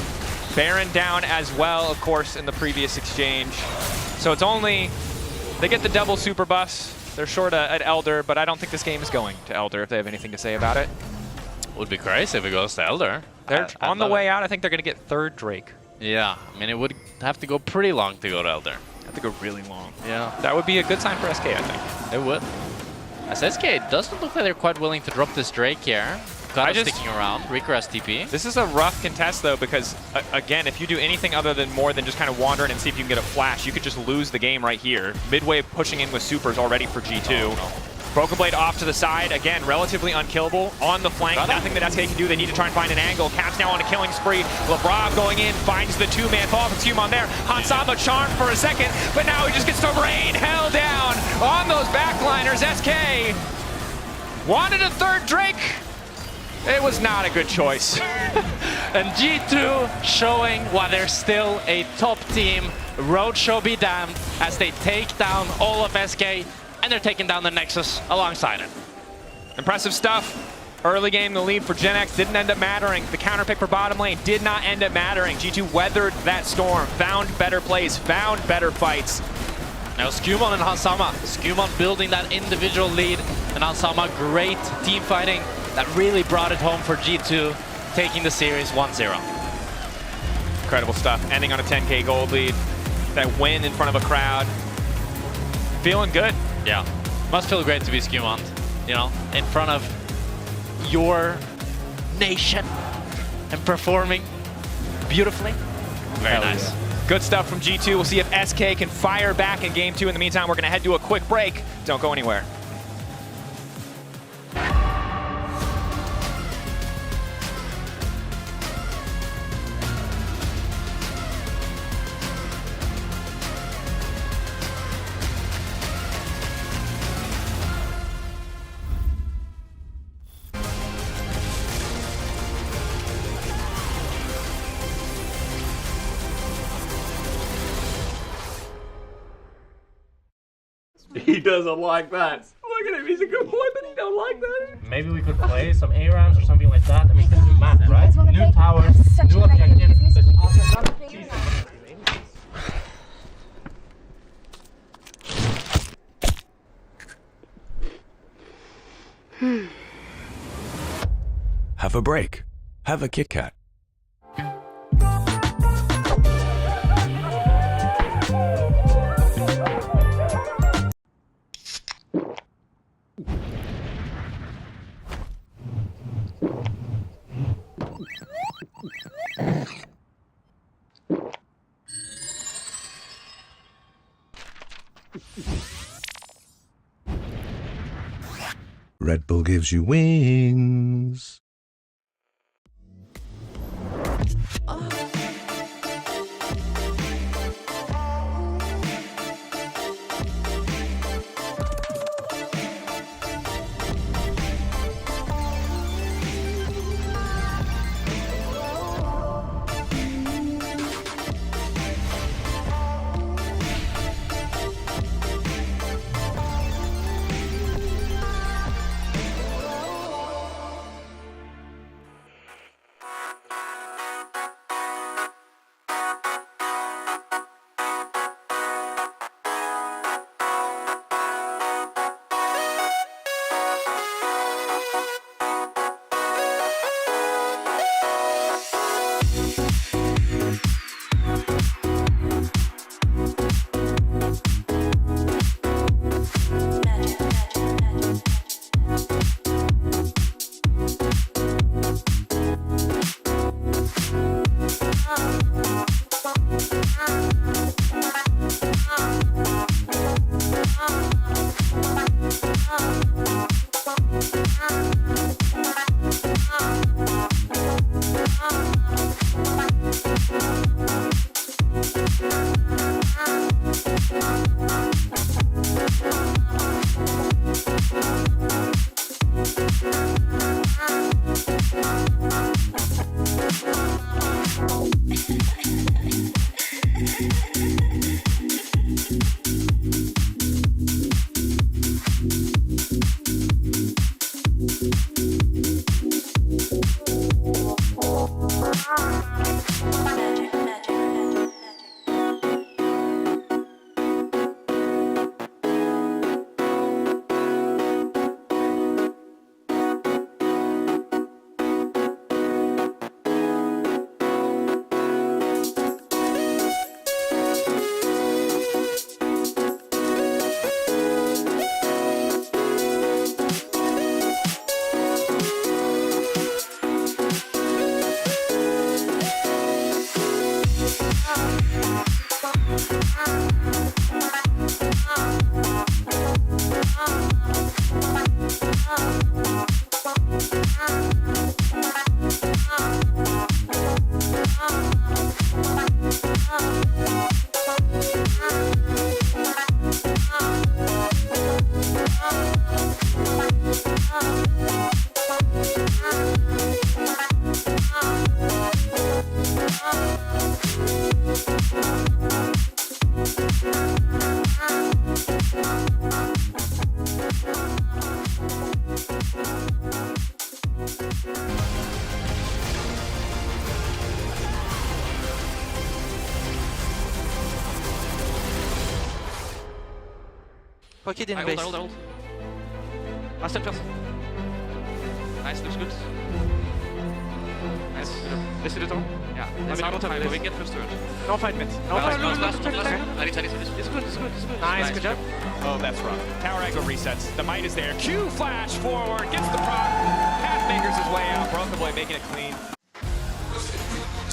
Baron down as well, of course, in the previous exchange. So it's only, they get the double super bus. They're short at Elder, but I don't think this game is going to Elder if they have anything to say about it.
Would be crazy if it goes to Elder.
They're on the way out. I think they're going to get 3rd Drake.
Yeah, I mean, it would have to go pretty long to go to Elder.
Have to go really long.
Yeah.
That would be a good sign for SK, I think.
It would. As SK doesn't look like they're quite willing to drop this Drake here. Sticking around. Reeker has TP.
This is a rough contest, though, because, again, if you do anything other than more than just kind of wander in and see if you can get a flash, you could just lose the game right here. Midway pushing in with supers already for G2. Broken Blade off to the side. Again, relatively unkillable. On the flank, nothing that SK can do. They need to try and find an angle. Caps now on a killing spree. Lebrov going in, finds the 2-man fall from Skumon there. Hans Sama charmed for a second, but now he just gets to rain hell down on those backliners. SK wanted a 3rd Drake.
It was not a good choice.
And G2 showing why they're still a top team. Roadshow be damned as they take down all of SK, and they're taking down the Nexus alongside it.
Impressive stuff. Early game, the lead for Gen X didn't end up mattering. The counter pick for bottom lane did not end up mattering. G2 weathered that storm, found better plays, found better fights.
Now Skumon and Hansama. Skumon building that individual lead, and Hansama, great team fighting that really brought it home for G2, taking the series 1-0.
Incredible stuff, ending on a 10K gold lead. That win in front of a crowd. Feeling good.
Yeah, must feel great to be Skumon, you know, in front of your nation and performing beautifully. Very nice.
Yeah. Good stuff from G2. We'll see if SK can fire back in game 2. In the meantime, we're going to head to a quick break. Don't go anywhere.
He doesn't like that. Look at him, he's a good boy, but he don't like that.
Maybe we could play some ARAMs or something like that. I mean, this is map, right? New towers, new objectives.
Have a break. Have a Kit Kat. Red Bull gives you wings.
Pocket in
I
base.
hold. Last step first. Nice, looks good. Nice. Listen to Tom. Yeah.
Let's
I mean,
go
we get first turret.
Don't fight mid.
No,
Don't fight
last,
mid.
last, last, last.
Okay.
It's good.
Nice, good job.
Oh, that's rough. Tower aggro resets. The might is there. Q flash forward. Gets the proc. Half makers his way out. Broken Blade making it clean.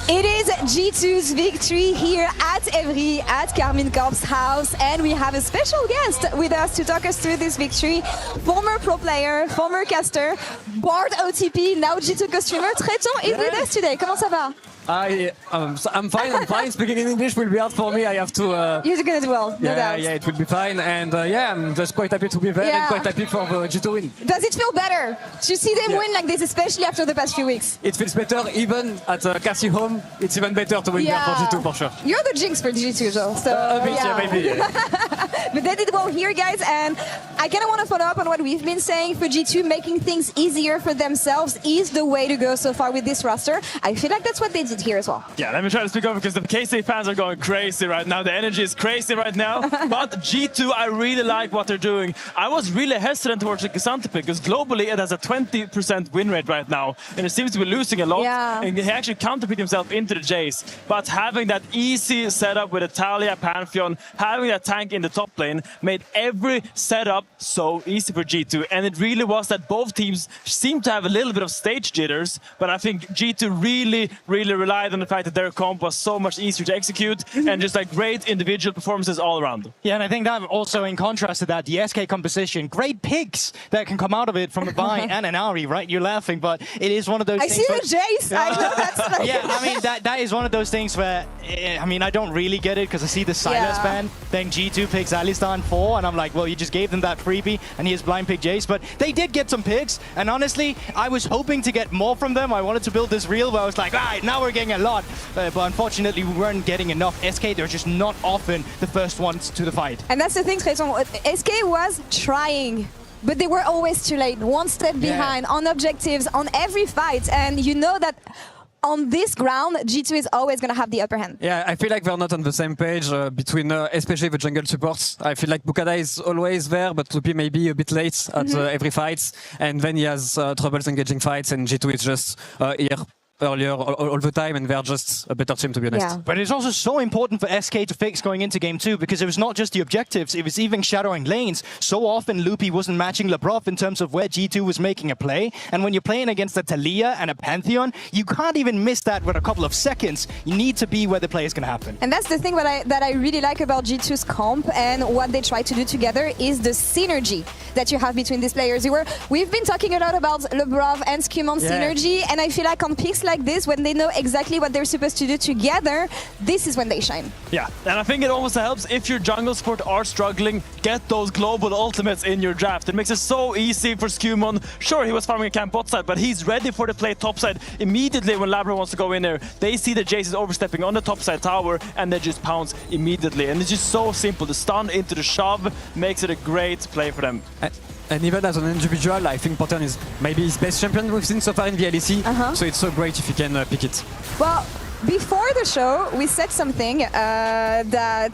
It is G2's victory here at Evry, at Carmine Corp's house, and we have a special guest with us to talk us through this victory. Former pro player, former caster, board OTP, now G2 costumer. Tréton is with us today. Comment ça va?
I'm fine. Speaking in English will be hard for me. I have to.
You're gonna do well, no doubt.
Yeah, it will be fine. And I'm just quite happy to be there and quite happy for the G2 win.
Does it feel better to see them win like this, especially after the past few weeks?
It feels better even at Cassie home. It's even better to win there for G2 for sure.
You're the jinx for G2 though, so
a bit, maybe. Yeah.
But they did well here, guys, and I kind of want to follow up on what we've been saying. For G2, making things easier for themselves is the way to go so far with this roster. I feel like that's what they did here as well.
Yeah, let me try to speak up because the KC fans are going crazy right now. The energy is crazy right now. But G2, I really like what they're doing. I was really hesitant towards the K'Sante pick because globally it has a 20% win rate right now. And it seems to be losing a lot.
Yeah.
And he actually counterpicked himself into the Jace. But having that easy setup with a Talia, Pantheon, having that tank in the top lane made every setup so easy for G2. And it really was that both teams seemed to have a little bit of stage jitters. But I think G2 really relied on the fact that their comp was so much easier to execute and just like great individual performances all around.
Yeah, and I think that also in contrast to that, the SK composition, great picks that can come out of it from a Vi and an Ahri, right? You're laughing, but it is one of those things.
I see the Jace. I know that's like...
Yeah, I mean, that is one of those things where, I mean, I don't really get it because I see the Silas ban, then G2 picks Alistar in 4, and I'm like, well, you just gave them that freebie, and he has blind pick Jace, but they did get some picks, and honestly, I was hoping to get more from them. I wanted to build this reel where I was like, all right, now we're getting a lot. But unfortunately, we weren't getting enough. SK, they're just not often the first ones to the fight.
And that's the thing, Tréton. SK was trying, but they were always too late. One step behind on objectives, on every fight. And you know that on this ground, G2 is always going to have the upper hand.
Yeah, I feel like they're not on the same page between, especially the jungle supports. I feel like Bukada is always there, but Lupi may be a bit late at every fight. And then he has troubles engaging fights, and G2 is just here earlier all the time, and they're just a better team, to be honest.
Yeah. But it's also so important for SK to fix going into game 2 because it was not just the objectives, it was even shadowing lanes. So often Loopy wasn't matching Labrov in terms of where G2 was making a play, and when you're playing against a Talia and a Pantheon, you can't even miss that with a couple of seconds. You need to be where the play is going to happen.
And that's the thing that I really like about G2's comp and what they try to do together is the synergy that you have between these players. We've been talking a lot about Labrov and Skumon synergy, and I feel like on picks like this, when they know exactly what they're supposed to do together, this is when they shine.
Yeah, and I think it almost helps if your jungle support are struggling, get those global ultimates in your draft. It makes it so easy for Skumon. Sure, he was farming a camp bot side, but he's ready for the play top side immediately when Labra wants to go in there. They see the Jace is overstepping on the top side tower, and they just pounce immediately. And it's just so simple. The stun into the shove makes it a great play for them.
And even as an individual, I think Potten is maybe his best champion we've seen so far in the LEC. So it's so great if he can pick it.
Well, before the show, we said something that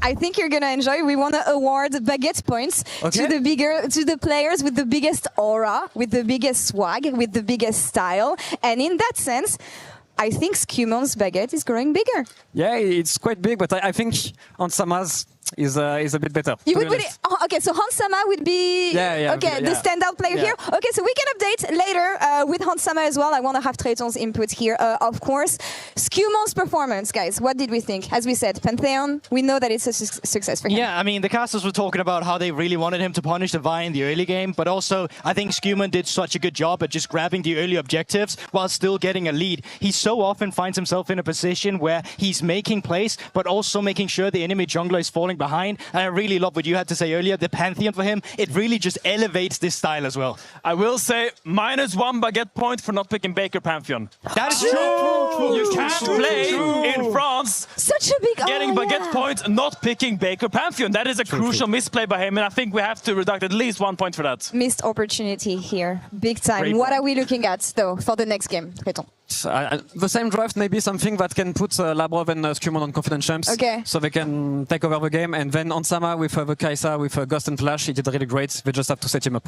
I think you're gonna enjoy. We want to award baguette points to the players with the biggest aura, with the biggest swag, with the biggest style. And in that sense, I think Skumon's baguette is growing bigger.
Yeah, it's quite big, but I think Ansama's is a bit better.
You would put it, okay, so Hansama would be the standout player here. Okay, so we can update later with Hansama as well. I want to have Tréton's input here, of course. Skumon's performance, guys, what did we think? As we said, Pantheon, we know that it's a success for him.
Yeah, I mean, the casters were talking about how they really wanted him to punish the Vi in the early game, but also I think Skumon did such a good job at just grabbing the early objectives while still getting a lead. He so often finds himself in a position where he's making plays, but also making sure the enemy jungler is falling behind. And I really love what you had to say earlier, the Pantheon for him. It really just elevates this style as well.
I will say -1 baguette point for not picking Baker Pantheon.
That is true.
You can't play in France.
Such a big
getting baguette point, not picking Baker Pantheon. That is a crucial misplay by him, and I think we have to deduct at least 1 point for that.
Missed opportunity here, big time. What are we looking at though for the next game, Tréton?
The same draft, maybe something that can put Labrov and Skumon on confident champs, so they can take over the game. And then Onsama with the Kaisa, with Ghost and Flash, he did really great. They just have to set him up.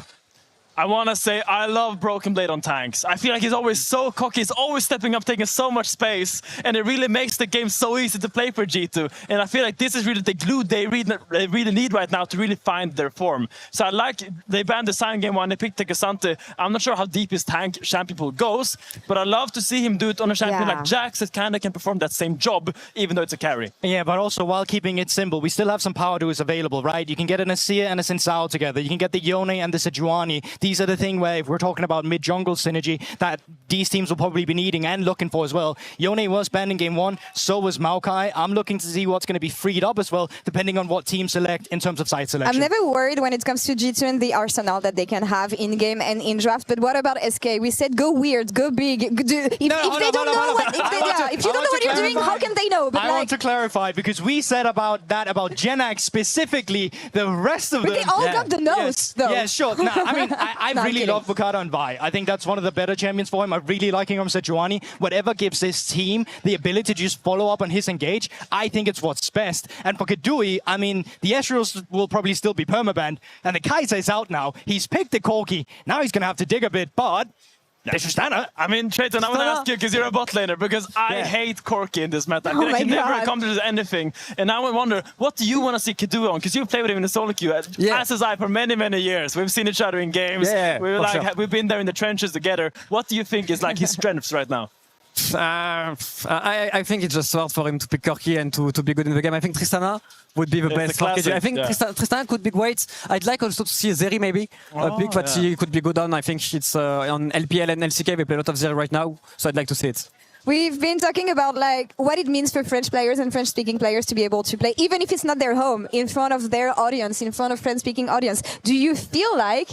I want to say I love Broken Blade on tanks. I feel like he's always so cocky. He's always stepping up, taking so much space. And it really makes the game so easy to play for G2. And I feel like this is really the glue they really need right now to really find their form. So I like they banned the Sign Game 1. They picked Tekasante. I'm not sure how deep his tank champion pool goes. But I love to see him do it on a champion like Jax that kind of can perform that same job, even though it's a carry.
Yeah, but also while keeping it simple, we still have some power duos available, right? You can get an Asir and a Sensao together. You can get the Yone and the Sejuani. These are the things where if we're talking about mid-jungle synergy that these teams will probably be needing and looking for as well. Yone was banned in game 1, so was Maokai. I'm looking to see what's going to be freed up as well, depending on what team select in terms of side selection.
I'm never worried when it comes to G2 and the arsenal that they can have in-game and in draft, but what about SK? We said go weird, go big. If you don't know what you're doing, how can they know? But
I want to clarify, because we said about Jenax specifically, the rest of them...
But they all got the nose, though.
Yeah, sure. Nah, I mean, I really love Bukata and Vi. I think that's one of the better champions for him. I really like him on Sejuani. Whatever gives this team the ability to just follow up on his engage, I think it's what's best. And for Kadui, I mean, the Ezreals will probably still be permabanned, and the Kai'Sa is out now. He's picked the Corki. Now he's going to have to dig a bit, but...
I mean, Trayton, I want to ask you, because you're a bot laner, because I hate Corki in this meta. I feel like he never accomplishes anything. And now I wonder, what do you want to see Kadui on? Because you played with him in the solo queue, as has I, for many, many years. We've seen each other in games. We've been there in the trenches together. What do you think is like his strengths right now?
I think it's just hard for him to pick Corki and to be good in the game. I think Tristana would be the best for KD. I think Tristana could be great. I'd like also to see Zeri maybe. A pick that he could be good on. I think it's on LPL and LCK. They play a lot of Zeri right now, so I'd like to see it.
We've been talking about like what it means for French players and French-speaking players to be able to play, even if it's not their home, in front of their audience, in front of French-speaking audience. Do you feel like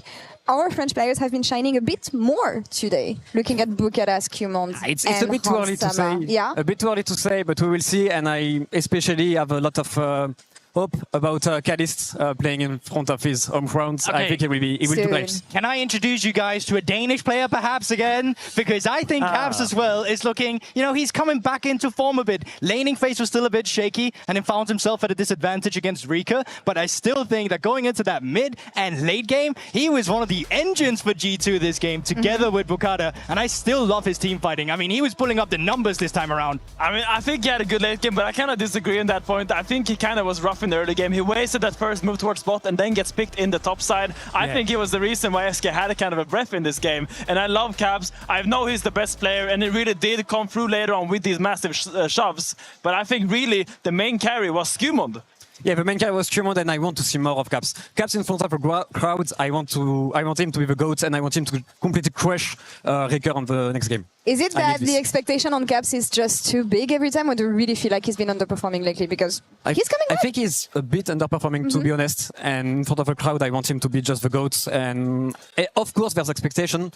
our French players have been shining a bit more today, looking at Bukadas, Qmont,
It's a bit too early to say.
Yeah?
A bit too early to say, but we will see. And I especially have a lot of hope about Calist playing in front of his home ground.
Okay.
I think he will do great.
Can I introduce you guys to a Danish player perhaps again? Because I think Caps as well is looking, you know, he's coming back into form a bit. Laning phase was still a bit shaky and he found himself at a disadvantage against Rika. But I still think that going into that mid and late game, he was one of the engines for G2 this game together with Bukata. And I still love his team fighting. I mean, he was pulling up the numbers this time around.
I mean, I think he had a good late game, but I kind of disagree on that point. I think he kind of was rough in the early game. He wasted that first move towards bot and then gets picked in the top side. I think he was the reason why SK had a kind of a breath in this game. And I love Cabs. I know he's the best player and it really did come through later on with these massive shoves. But I think really the main carry was Qmont.
Yeah, the main guy was Qmont, and I want to see more of Caps. Caps in front of a crowd. I want him to be the GOAT, and I want him to completely crush Riker on the next game.
Is it that the expectation on Caps is just too big every time, or do you really feel like he's been underperforming lately? Because he's coming back.
I think he's a bit underperforming, to be honest. And in front of a crowd, I want him to be just the GOAT. And of course, there's expectation,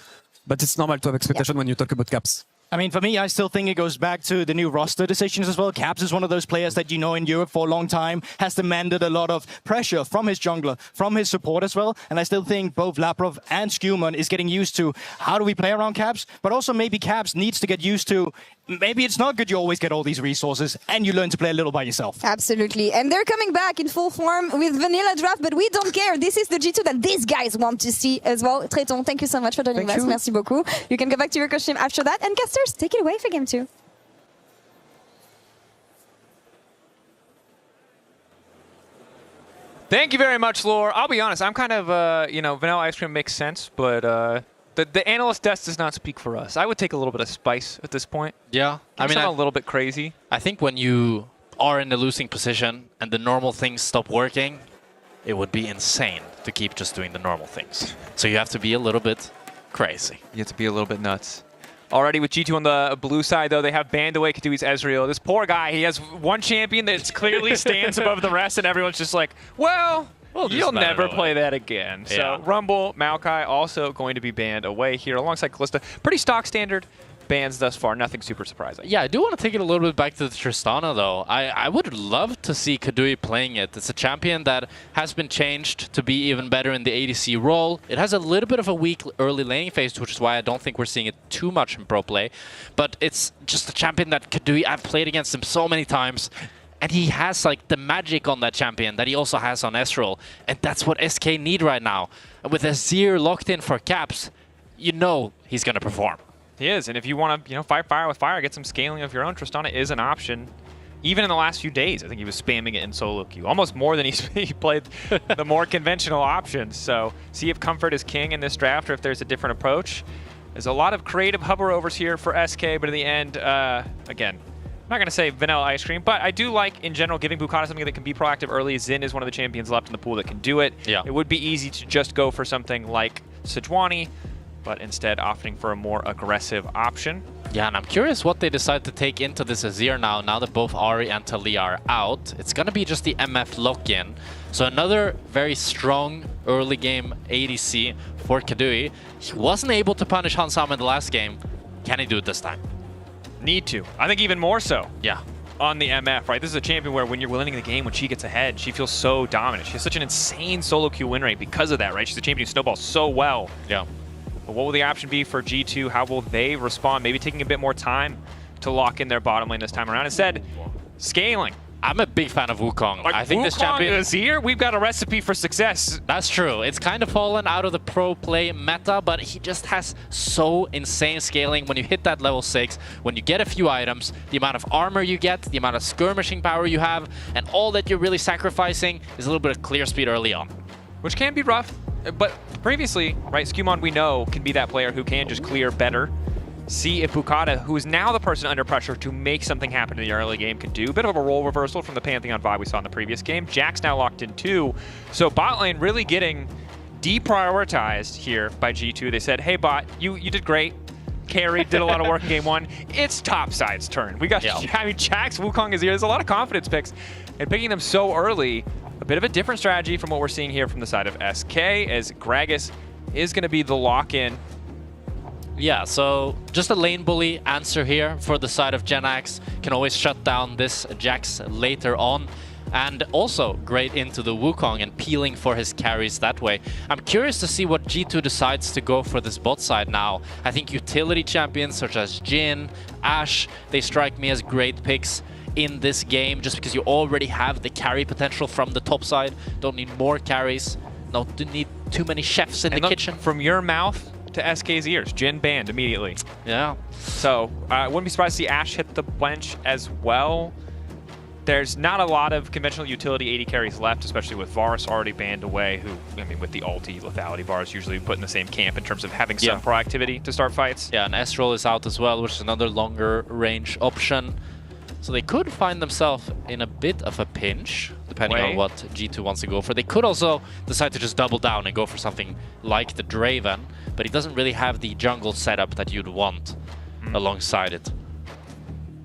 but it's normal to have expectation when you talk about Caps.
I mean, for me, I still think it goes back to the new roster decisions as well. Caps is one of those players that you know in Europe for a long time, has demanded a lot of pressure from his jungler, from his support as well. And I still think both Labrov and Skumon is getting used to how do we play around Caps, but also maybe Caps needs to get used to maybe it's not good you always get all these resources and you learn to play a little by yourself.
Absolutely. And they're coming back in full form with Vanilla Draft, but we don't care. This is the G2 that these guys want to see as well. Trayton, thank you so much for joining us. Merci beaucoup. You can go back to your costume after that. And casters, take it away for game 2.
Thank you very much, Lore. I'll be honest, I'm kind of, you know, vanilla ice cream makes sense, but the analyst desk does not speak for us. I would take a little bit of spice at this point.
Yeah.
I mean, a little bit crazy.
I think when you are in the losing position and the normal things stop working, it would be insane to keep just doing the normal things. So you have to be a little bit crazy.
You have to be a little bit nuts. Already with G2 on the blue side, though, they have banned away Kadui's Ezreal. This poor guy, he has one champion that clearly stands above the rest, and everyone's just like, well, you'll never play that again.
Yeah.
So Rumble, Maokai also going to be banned away here alongside Kalista. Pretty stock standard
bans thus far, nothing super surprising.
Yeah, I do want to take it a little bit back to the Tristana, though. I would love to see Kadui playing it. It's a champion that has been changed to be even better in the ADC role. It has a little bit of a weak early laning phase, which is why I don't think we're seeing it too much in pro play. But it's just a champion that Kadui, I've played against him so many times, and he has like the magic on that champion that he also has on Ezreal. And that's what SK need right now. And with Azir locked in for caps, you know he's going to perform.
He is, and if you want to, fight fire with fire, get some scaling of your own, Tristana is an option. Even in the last few days, I think he was spamming it in solo queue, almost more than he played the more conventional options. So see if comfort is king in this draft, or if there's a different approach. There's a lot of creative hover-overs here for SK, but in the end, again, I'm not going to say vanilla ice cream, but I do like, in general, giving Bukata something that can be proactive early. Xin is one of the champions left in the pool that can do it.
Yeah.
It would be easy to just go for something like Sejuani, but instead opting for a more aggressive option.
Yeah, and I'm curious what they decide to take into this Azir now that both Ahri and Talia are out. It's going to be just the MF lock-in. So another very strong early game ADC for Kadui. He wasn't able to punish Hansam in the last game. Can he do it this time?
Need to. I think even more so.
Yeah.
On the MF, right? This is a champion where when you're winning the game, when she gets ahead, she feels so dominant. She has such an insane solo queue win rate because of that, right? She's a champion who snowballs so well.
Yeah.
But what will the option be for G2? How will they respond? Maybe taking a bit more time to lock in their bottom lane this time around. Instead, scaling.
I'm a big fan of Wukong.
Like
I think this champion
is here. We've got a recipe for success.
That's true. It's kind of fallen out of the pro play meta, but he just has so insane scaling. When you hit that level 6, when you get a few items, the amount of armor you get, the amount of skirmishing power you have, and all that you're really sacrificing is a little bit of clear speed early on.
Which can be rough, but previously, right, Skewmon we know can be that player who can just clear better. See if Bukata, who is now the person under pressure to make something happen in the early game, can do. A bit of a role reversal from the Pantheon vibe we saw in the previous game. Jack's now locked in too. So bot lane really getting deprioritized here by G2. They said, hey bot, you did great. Carried, did a lot of work in game 1. It's topside's turn. We got, I mean, Jax, Wukong is here. There's a lot of confidence picks. And picking them so early, a bit of a different strategy from what we're seeing here from the side of SK, as Gragas is going to be the lock-in.
Yeah, so just a lane bully answer here for the side of Genax. Can always shut down this Jax later on. And also great into the Wukong and peeling for his carries that way. I'm curious to see what G2 decides to go for this bot side now. I think utility champions such as Jhin, Ashe, they strike me as great picks in this game just because you already have the carry potential from the top side. Don't need more carries. Don't need too many chefs in the kitchen.
From your mouth to SK's ears, Jhin banned immediately.
Yeah.
So I wouldn't be surprised to see Ashe hit the bench as well. There's not a lot of conventional utility AD carries left, especially with Varus already banned away, who, I mean, with the ulti lethality, Varus usually put in the same camp in terms of having some proactivity to start fights.
Yeah, and Ezreal is out as well, which is another longer range option. So they could find themselves in a bit of a pinch, depending on what G2 wants to go for. They could also decide to just double down and go for something like the Draven, but he doesn't really have the jungle setup that you'd want alongside it.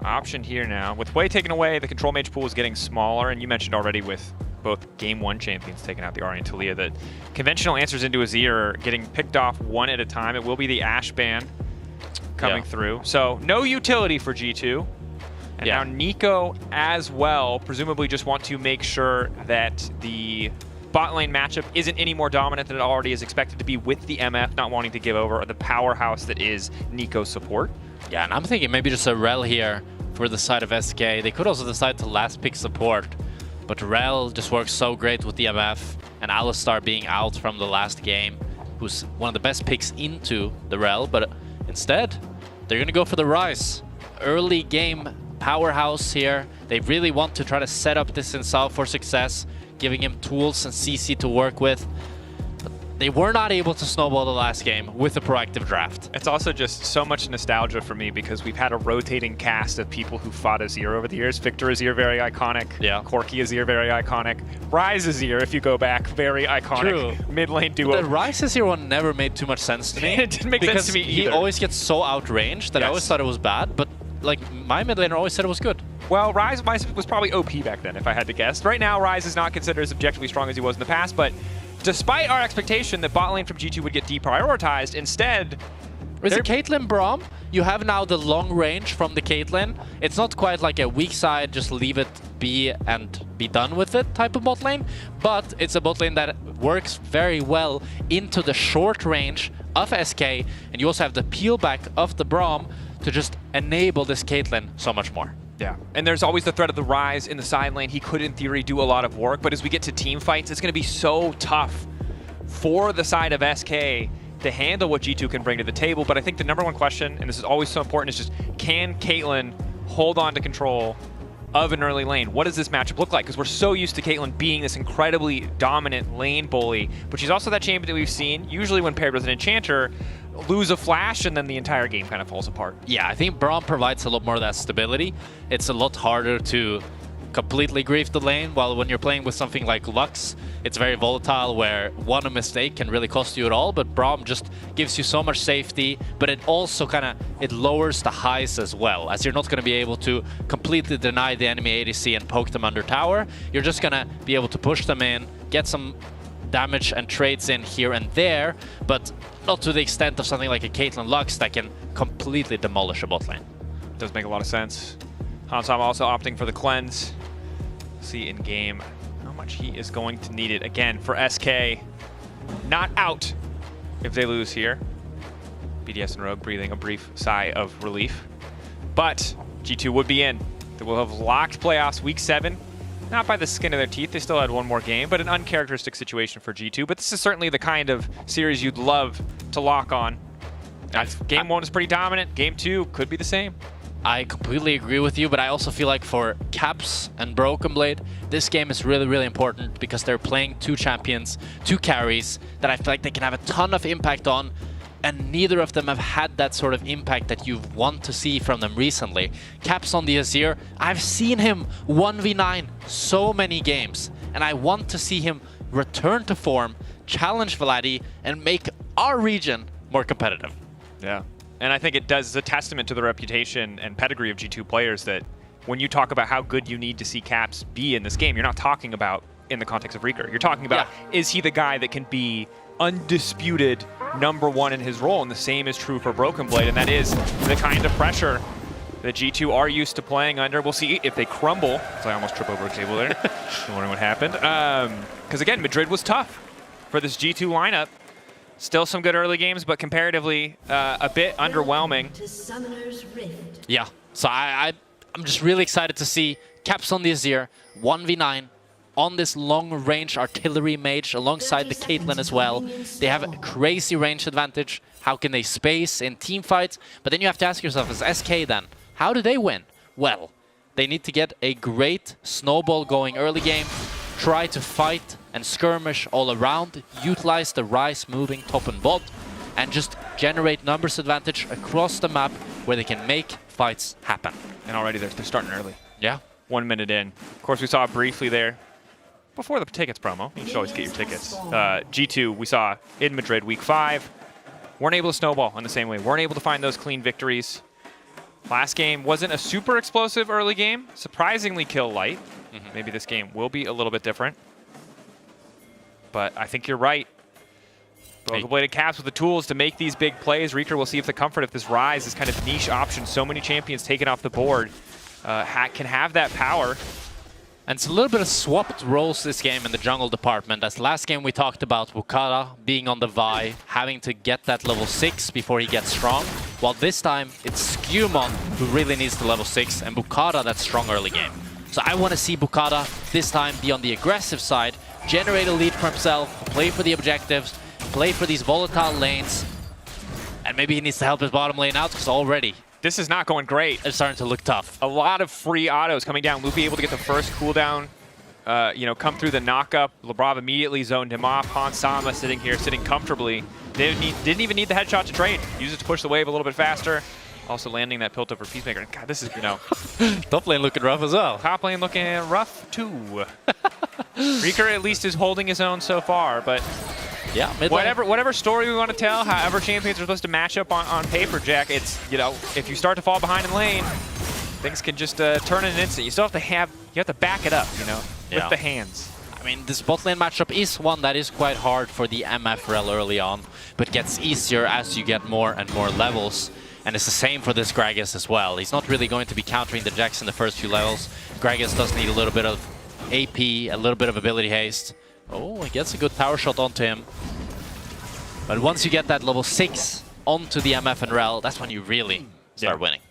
Option here now. With Wei taken away, the control mage pool is getting smaller, and you mentioned already with both Game 1 champions taking out the Ahri and Talia that conventional answers into Azir are getting picked off one at a time. It will be the Ashe ban coming through. So no utility for G2. And now Nico as well, presumably just want to make sure that the bot lane matchup isn't any more dominant than it already is expected to be with the MF, not wanting to give over the powerhouse that is Nico's support.
Yeah, and I'm thinking maybe just a Rel here for the side of SK. They could also decide to last pick support, but Rel just works so great with the MF, and Alistar being out from the last game, who's one of the best picks into the Rel, but instead, they're going to go for the Ryze. Early game powerhouse here. They really want to try to set up this Xin for success, giving him tools and CC to work with. But they were not able to snowball the last game with a proactive draft.
It's also just so much nostalgia for me because we've had a rotating cast of people who fought Azir over the years. Victor Azir, very iconic.
Yeah.
Corki Azir, very iconic. Ryze Azir, if you go back, very iconic.
True.
Mid lane duo.
But the Ryze Azir one never made too much sense to me.
It didn't make sense to me either.
He always gets so outranged that I always thought it was bad, but like my mid laner always said it was good.
Well, Ryze was probably OP back then, if I had to guess. Right now, Ryze is not considered as objectively strong as he was in the past, but despite our expectation that bot lane from G2 would get deprioritized, instead,
With the Caitlyn Braum, you have now the long range from the Caitlyn. It's not quite like a weak side, just leave it be and be done with it type of bot lane, but it's a bot lane that works very well into the short range of SK, and you also have the peel back of the Braum to just enable this Caitlyn so much more.
Yeah, and there's always the threat of the Rise in the side lane. He could, in theory, do a lot of work, but as we get to team fights, it's going to be so tough for the side of SK to handle what G2 can bring to the table. But I think the number one question, and this is always so important, is just can Caitlyn hold on to control of an early lane? What does this matchup look like? Because we're so used to Caitlyn being this incredibly dominant lane bully, but she's also that champion that we've seen, usually when paired with an enchanter, lose a flash and then the entire game kind of falls apart.
Yeah, I think Braum provides a lot more of that stability. It's a lot harder to completely grief the lane, while when you're playing with something like Lux, it's very volatile where one mistake can really cost you it all, but Braum just gives you so much safety, but it also it lowers the highs as well, as you're not going to be able to completely deny the enemy ADC and poke them under tower. You're just going to be able to push them in, get some damage and trades in here and there, but not to the extent of something like a Caitlyn Lux that can completely demolish a bot lane.
Does make a lot of sense. Hansam also opting for the cleanse. See in game how much he is going to need it. Again, for SK, not out if they lose here. BDS and Rogue breathing a brief sigh of relief. But G2 would be in. They will have locked playoffs week 7. Not by the skin of their teeth, they still had one more game, but an uncharacteristic situation for G2. But this is certainly the kind of series you'd love to lock on. Game 1 is pretty dominant, Game 2 could be the same.
I completely agree with you, but I also feel like for Caps and Broken Blade, this game is really, really important because they're playing two champions, two carries that I feel like they can have a ton of impact on, and neither of them have had that sort of impact that you want to see from them recently. Caps on the Azir, I've seen him 1v9 so many games, and I want to see him return to form, challenge Vladi, and make our region more competitive.
Yeah. And I think it does a testament to the reputation and pedigree of G2 players that when you talk about how good you need to see Caps be in this game, you're not talking about in the context of Reeker. You're talking about, is he the guy that can be undisputed #1 in his role? And the same is true for Broken Blade, and that is the kind of pressure that G2 are used to playing under. We'll see if they crumble. So I almost tripped over a table there. I'm wondering what happened. Because again, Madrid was tough for this G2 lineup. Still some good early games, but comparatively a bit underwhelming.
Yeah, so I'm just really excited to see Caps on the Azir, 1v9, on this long-range artillery mage alongside the Caitlyn as well. They have a crazy range advantage. How can they space in team fights? But then you have to ask yourself, as SK then, how do they win? Well, they need to get a great snowball going early game, try to fight and skirmish all around, utilize the Ryze moving top and bot, and just generate numbers advantage across the map where they can make fights happen.
And already they're starting early.
Yeah.
1 minute in. Of course, we saw briefly there, before the tickets promo, you should always get your tickets. G2, we saw in Madrid week 5, weren't able to snowball in the same way. Weren't able to find those clean victories. Last game wasn't a super explosive early game, surprisingly kill light. Maybe this game will be a little bit different. But I think you're right. Broken Bladed Caps with the tools to make these big plays. Reeker will see if the comfort of this Ryze, this kind of niche option, so many champions taken off the board, can have that power.
And it's a little bit of swapped roles this game in the jungle department. As last game we talked about Bukara being on the Vi, having to get that level 6 before he gets strong. While this time it's Skewmon who really needs the level 6 and Bukara that's strong early game. So I want to see Bukara this time be on the aggressive side, generate a lead for himself, play for the objectives, play for these volatile lanes, and maybe he needs to help his bottom lane out because already
this is not going great.
It's starting to look tough.
A lot of free autos coming down. Lupi able to get the first cooldown, come through the knockup. Labrov immediately zoned him off. Hansama sitting here, sitting comfortably. Didn't even need the headshot to trade. Used it to push the wave a little bit faster. Also landing that pilt over Peacemaker. God, this is,
top lane looking rough as well.
Top lane looking rough too. Reeker at least is holding his own so far, but
yeah,
whatever story we want to tell, however champions are supposed to match up on paper, Jack, it's, if you start to fall behind in lane, things can just turn in an instant. You still have to you have to back it up, with the hands.
I mean, this bot lane matchup is one that is quite hard for the MF rel early on, but gets easier as you get more and more levels. And it's the same for this Gragas as well. He's not really going to be countering the Jax in the first few levels. Gragas does need a little bit of AP, a little bit of ability haste. Oh, he gets a good power shot onto him. But once you get that level 6 onto the MF and rel, that's when you really start winning.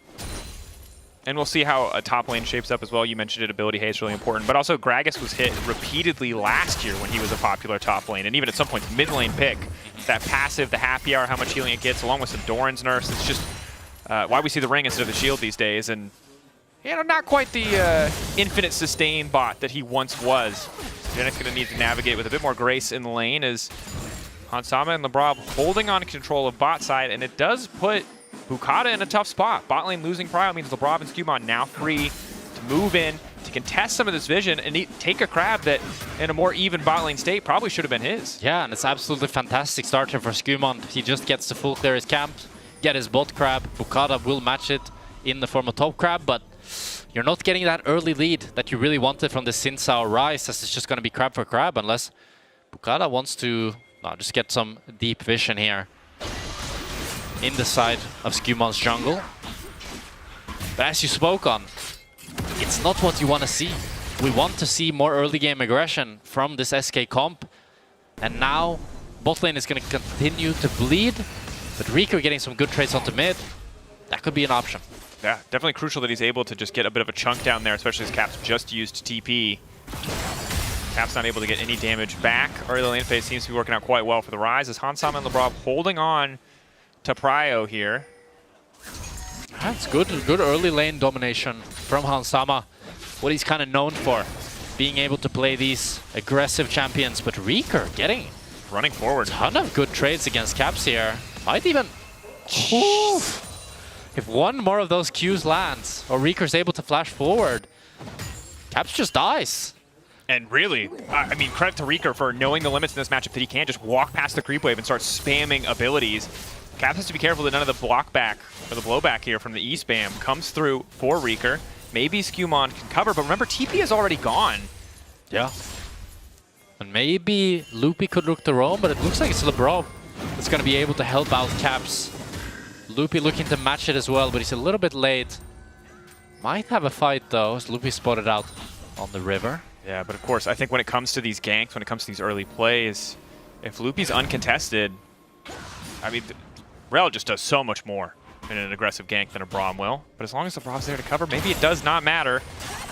And we'll see how a top lane shapes up as well. You mentioned it, ability haste really important. But also Gragas was hit repeatedly last year when he was a popular top lane. And even at some points, mid lane pick. That passive, the happy hour, how much healing it gets, along with some Doran's nerfs. It's just why we see the ring instead of the shield these days. And, you know, not quite the infinite sustain bot that he once was. Janek's going to need to navigate with a bit more grace in the lane as Hansama and LeBron holding on control of bot side. And it does put Bukata in a tough spot. Bot lane losing Prio means LeBron and Skumon now free to move in, to contest some of this vision and take a crab that in a more even bot lane state probably should have been his.
Yeah, and it's absolutely fantastic start here for Skumon. He just gets to full clear his camp, get his bot crab. Bukata will match it in the form of top crab, but you're not getting that early lead that you really wanted from the Xin Sao Rise, as it's just going to be crab for crab unless Bukata wants to just get some deep vision here in the side of Skumon's jungle. But as you spoke on, it's not what you want to see. We want to see more early game aggression from this SK comp. And now bot lane is going to continue to bleed, but Rico getting some good trades onto mid, that could be an option.
Yeah, definitely crucial that he's able to just get a bit of a chunk down there, especially as Cap's just used TP. Cap's not able to get any damage back. Early lane phase seems to be working out quite well for the Rise as Hansama and LeBron holding on to Prio here.
That's good early lane domination from Hansama. What he's kind of known for, being able to play these aggressive champions. But Reeker getting
running forward.
Ton of good trades against Caps here. Might even... If one more of those Qs lands, or Reeker's able to flash forward, Caps just dies.
And really, I mean, credit to Reeker for knowing the limits in this matchup that he can't just walk past the creep wave and start spamming abilities. Caps has to be careful that none of the block back or the blowback here from the E spam comes through for Reeker. Maybe Skumon can cover, but remember, TP is already gone.
Yeah. And maybe Loopy could look to roam, but it looks like it's LeBron that's going to be able to help out Caps. Loopy looking to match it as well, but he's a little bit late. Might have a fight though, as Loopy spotted out on the river.
Yeah, but of course, I think when it comes to these ganks, when it comes to these early plays, if Loopy's uncontested, I mean, Rel just does so much more in an aggressive gank than a Braum will. But as long as the Braum's there to cover, maybe it does not matter.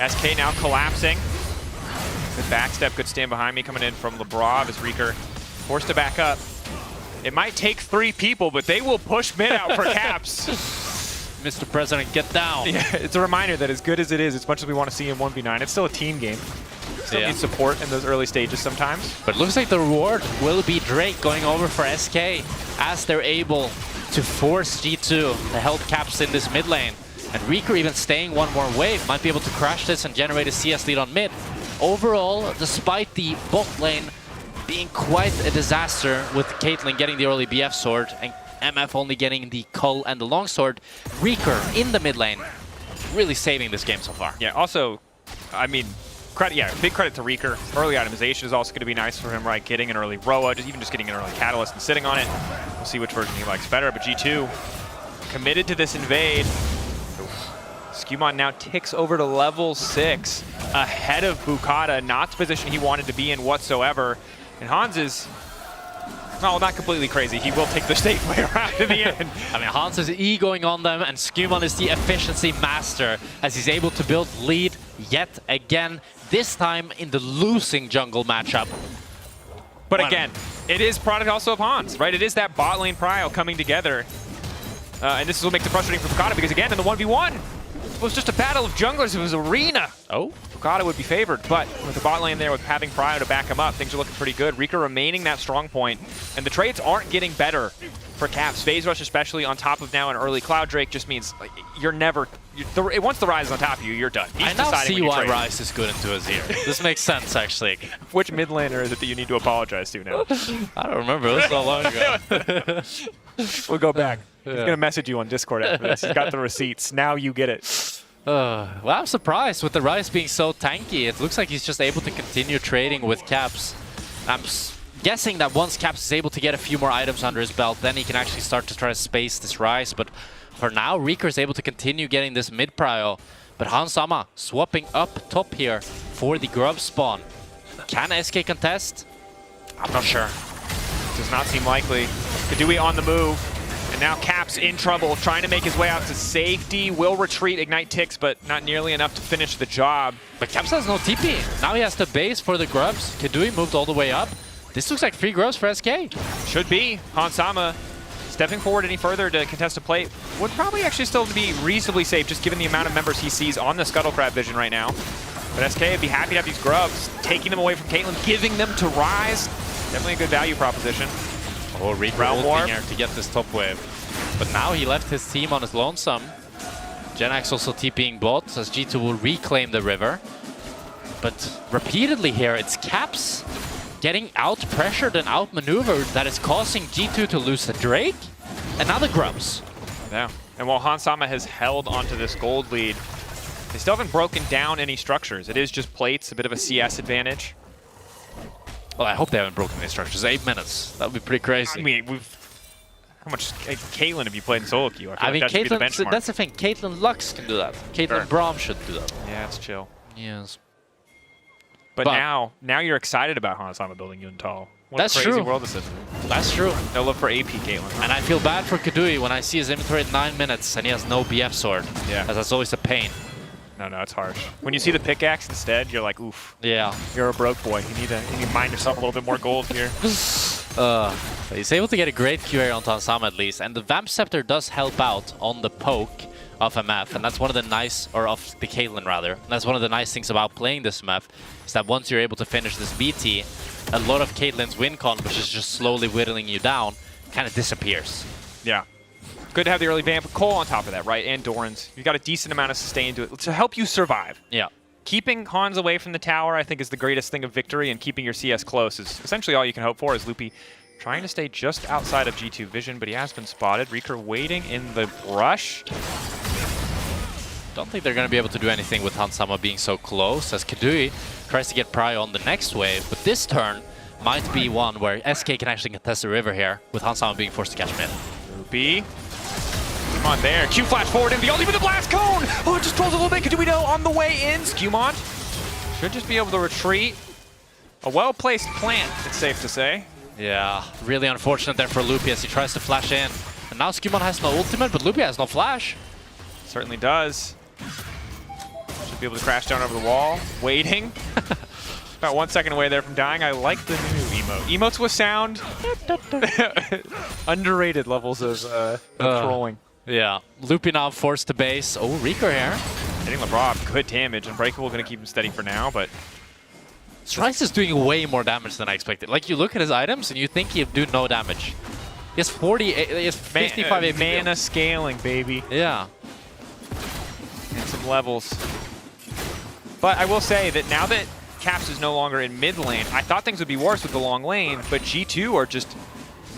SK now collapsing. Good backstep, good stand behind me coming in from LeBron as Reeker forced to back up. It might take 3 people, but they will push mid out for Caps.
Mr. President, get down.
Yeah, it's a reminder that as good as it is, as much as we want to see in 1v9, it's still a team game. Still need support in those early stages sometimes.
But it looks like the reward will be Drake going over for SK as they're able to force G2 to help Caps in this mid lane. And Reeker even staying one more wave might be able to crash this and generate a CS lead on mid. Overall, despite the bot lane being quite a disaster with Caitlyn getting the early BF sword and MF only getting the Cull and the longsword, Reeker in the mid lane really saving this game so far.
Yeah, also, I mean, big credit to Reeker. Early itemization is also going to be nice for him, right? Getting an early Roa, even just getting an early Catalyst and sitting on it. We'll see which version he likes better, but G2 committed to this invade. Skumon now ticks over to level 6 ahead of Bukata, not the position he wanted to be in whatsoever. And Hans is, well, not completely crazy. He will take the safe way around in the end.
I mean, Hans is egoing on them, and Skumon is the efficiency master as he's able to build lead yet again, this time in the losing jungle matchup.
But again, it is product also of Hans, right? It is that bot lane Prio coming together. And this is what makes it frustrating for Bukata, because again, in the 1v1, it was just a battle of junglers. It was arena.
Oh,
Bukata would be favored, but with the bot lane there, with having Prio to back him up, things are looking pretty good. Reeker remaining that strong point, and the trades aren't getting better for Caps. Phase Rush, especially on top of now an early Cloud Drake, just means like, once the Rise is on top of you, you're done.
I now see why Rise is good into Azir. This makes sense, actually.
Which mid laner is it that you need to apologize to now?
I don't remember. It was so long ago.
We'll go back. He's going to message you on Discord after this. He's got the receipts. Now you get it.
Well, I'm surprised with the Rice being so tanky. It looks like he's just able to continue trading with Caps. I'm guessing that once Caps is able to get a few more items under his belt, then he can actually start to try to space this Rice. But for now, Reeker is able to continue getting this mid prio. But Hansama swapping up top here for the Grub spawn. Can SK contest? I'm not sure.
Does not seem likely. Kadui on the move. And now Caps in trouble, trying to make his way out to safety. Will retreat, ignite ticks, but not nearly enough to finish the job.
But Caps has no TP. Now he has to base for the Grubs. Kadui moved all the way up. This looks like free Grubs for SK.
Should be. Hansama stepping forward any further to contest a plate would probably actually still be reasonably safe, just given the amount of members he sees on the Scuttle Crab vision right now. But SK would be happy to have these Grubs, taking them away from Caitlyn, giving them to Rise. Definitely a good value proposition.
Oh, Reaper ulting here to get this top wave. But now he left his team on his lonesome. Genax also TPing bot, as G2 will reclaim the river. But repeatedly here, it's Caps getting out-pressured and outmaneuvered that is causing G2 to lose the Drake. And now the Grubs.
Yeah, and while Hansama has held onto this gold lead, they still haven't broken down any structures. It is just plates, a bit of a CS advantage.
Well, I hope they haven't broken any structures. 8 minutes. That would be pretty crazy.
I mean, how much Caitlyn have you played in solo queue?
I mean,
that should be the
Caitlyn,
benchmark.
that's the thing. Caitlyn Lux can do that. Caitlyn Braum should do that.
Yeah, it's chill.
Yes.
But now you're excited about Hansama building Yuntal. What
That's
a crazy
true.
world this is.
That's true.
No love for AP Caitlyn.
And I feel bad for Kadui when I see his inventory at 9 minutes and he has no BF sword.
Yeah.
As that's always a pain.
No, it's harsh. When you see the pickaxe instead, you're like, oof.
Yeah.
You're a broke boy. You need to mine yourself a little bit more gold here.
He's able to get a great QA on Hansama at least, and the Vamp Scepter does help out on the poke of MF, and that's one of the nice, or of the Caitlyn rather, and that's one of the nice things about playing this MF, is that once you're able to finish this BT, a lot of Caitlyn's win con, which is just slowly whittling you down, kind of disappears.
Yeah. Good to have the early Vamp. Cole on top of that, right? And Doran's. You've got a decent amount of sustain to help you survive.
Yeah.
Keeping Hans away from the tower, I think, is the greatest thing of victory, and keeping your CS close is essentially all you can hope for. As Loopy trying to stay just outside of G2 vision, but he has been spotted. Reeker waiting in the brush.
Don't think they're going to be able to do anything with Hansama being so close, as Kadui tries to get Prio on the next wave, but this turn might be one where SK can actually contest the river here, with Hansama being forced to catch mid.
Loopy. Come on there. Q flash forward in the ulti with the blast cone! Oh, it just trolls a little bit. Kadui on the way in. Skewmont should just be able to retreat. A well-placed plant, it's safe to say.
Yeah, really unfortunate there for Loopy as he tries to flash in. And now Skewmont has no ultimate, but Loopy has no flash.
Certainly does. Should be able to crash down over the wall. Waiting. About 1 second away there from dying. I like the new emote. Emotes with sound. Underrated levels of trolling.
Yeah, Loopy now forced to base. Oh, Reeker here.
Hitting LeBron, good damage. Unbreakable going to keep him steady for now, but...
Strice is doing way more damage than I expected. Like, you look at his items and you think he'd do no damage. He has 55 AP.
Mana scaling, baby.
Yeah.
And some levels. But I will say that now that Caps is no longer in mid lane, I thought things would be worse with the long lane, but G2 are just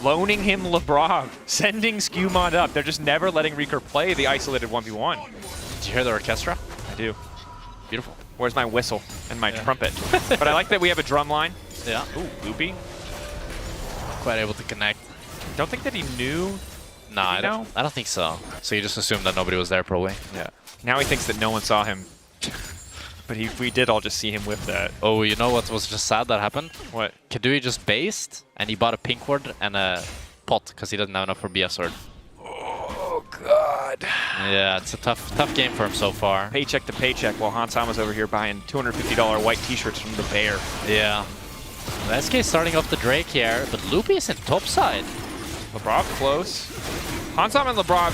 loaning him LeBron, sending Skewmont up. They're just never letting Reeker play the isolated 1v1.
Did you hear the orchestra?
I do.
Beautiful.
Where's my whistle and my trumpet? But I like that we have a drum line.
Yeah.
Ooh, Loopy.
Quite able to connect.
Don't think that he knew.
Nah, I don't think so. So you just assumed that nobody was there, probably.
Yeah. Now he thinks that no one saw him. But we did all just see him with that.
Oh, you know what was just sad that happened?
What?
Kadui just based, and he bought a pink ward and a pot, because he doesn't have enough for BF sword.
Oh, God.
Yeah, it's a tough game for him so far.
Paycheck to paycheck, while Hansama's over here buying $250 white t-shirts from the Bear.
Yeah. Well, SK starting off the Drake here, but Loopy is in top side.
Lebrov close. Hansama and Lebrov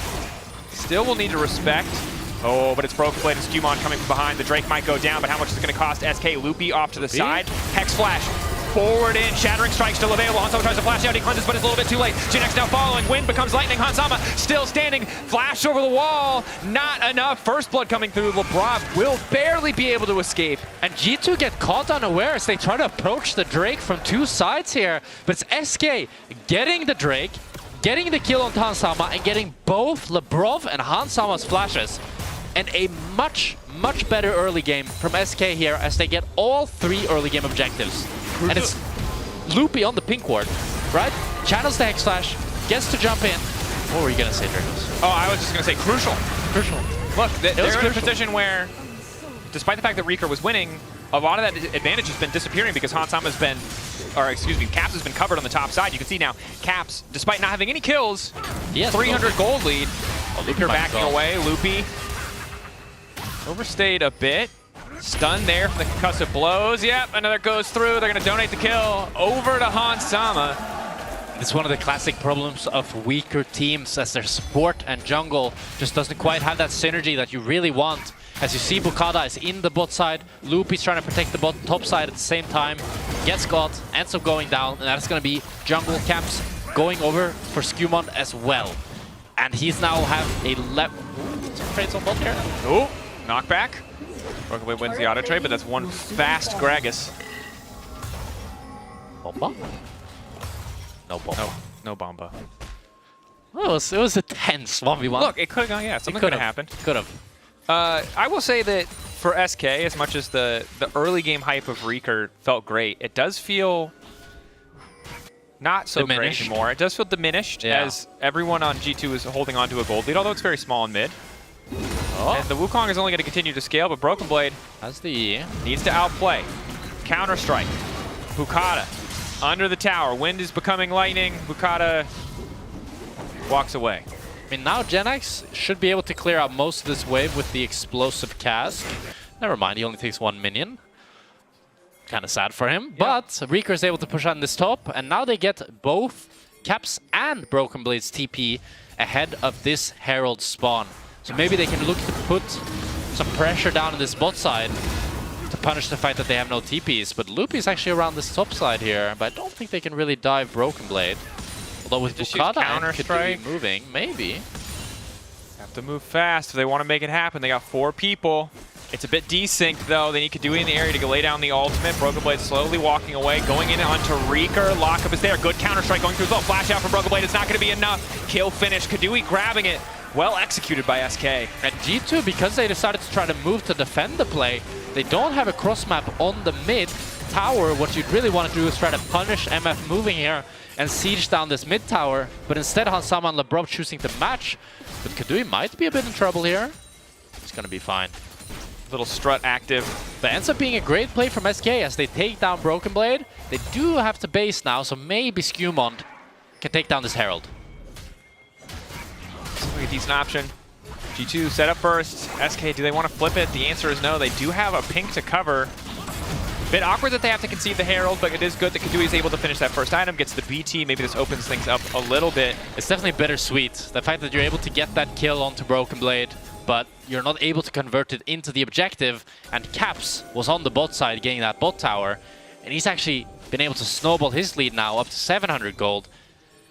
still will need to respect. Oh, but it's Broken Blade and Skewmont coming from behind. The Drake might go down, but how much is it going to cost? SK Loopy off to the side. Hex Flash. Forward in. Shattering Strike still available. Hansama tries to flash out. He cleanses, but it's a little bit too late. Genex now following. Wind becomes lightning. Hansama still standing. Flash over the wall. Not enough. First blood coming through. Lebrov will barely be able to escape.
And G2 get caught unaware as they try to approach the Drake from two sides here. But it's SK getting the Drake, getting the kill on Hansama, and getting both Lebrov and Hansama's flashes. and a much better early game from SK here as they get all 3 early game objectives. And it's Loopy on the pink ward, right? Channels the Hex Slash, gets to jump in. What were you gonna say, Dracos?
Oh, I was just gonna say crucial.
Crucial.
Look, they're in a position where, despite the fact that Reeker was winning, a lot of that advantage has been disappearing because Hansama has been, or excuse me, Caps has been covered on the top side. You can see now, Caps, despite not having any kills, 300 gold lead. Reeker backing away, Loopy overstayed a bit. Stunned there from the concussive blows. Yep, another goes through. They're gonna donate the kill over to Hansama.
It's one of the classic problems of weaker teams as their support and jungle just doesn't quite have that synergy that you really want. As you see, Bukada is in the bot side. Loopy's trying to protect the top side at the same time. Gets got, ends up going down, and that's going to be jungle Caps going over for Skumond as well. And he's now have a trades on bot here.
Oh, knockback. Brokenblade wins the auto trade, but that's one fast Gragas.
Bomba? No bomba.
No bomba.
Well, it was a tense 1v1.
Look, it could have gone, yeah, something could have happened.
Could have.
I will say that for SK, as much as the early game hype of Reeker felt great, it does feel not so
diminished.
great anymore. It does feel diminished as everyone on G2 is holding on to a gold lead, although it's very small in mid.
Oh.
And the Wukong is only going to continue to scale, but Broken Blade needs to outplay. Counter-strike. Bukada under the tower. Wind is becoming lightning. Bukada walks away.
I mean, now GenX should be able to clear out most of this wave with the explosive cask. Never mind, he only takes 1 minion. Kind of sad for him, but Reeker is able to push on this top, and now they get both Caps and Broken Blade's TP ahead of this Herald spawn. So maybe they can look to put some pressure down on this bot side to punish the fact that they have no TPs. But Loopy's actually around this top side here, but I don't think they can really dive Broken Blade. Although with Bukada and Kadui moving, maybe.
Have to move fast if they want to make it happen. They got 4 people. It's a bit desynced though. They need Kadui in the area to lay down the ultimate. Broken Blade slowly walking away, going in onto Reeker. Lockup is there. Good counter-strike going through as well. Flash out from Broken Blade. It's not going to be enough. Kill finish. Kadui grabbing it. Well executed by SK.
And G2, because they decided to try to move to defend the play, they don't have a cross map on the mid tower. What you'd really want to do is try to punish MF moving here and siege down this mid tower. But instead, Hansama and LeBron choosing to match. But Kadui might be a bit in trouble here. It's going to be fine.
Little strut active.
But ends up being a great play from SK as they take down Broken Blade. They do have to base now, so maybe Skumond can take down this Herald.
Seems like a decent option. G2 set up first. SK, do they want to flip it? The answer is no. They do have a pink to cover. Bit awkward that they have to concede the Herald, but it is good that Kadui is able to finish that first item, gets the BT. Maybe this opens things up a little bit.
It's definitely bittersweet. The fact that you're able to get that kill onto Broken Blade, but you're not able to convert it into the objective. And Caps was on the bot side getting that bot tower, and he's actually been able to snowball his lead now up to 700 gold.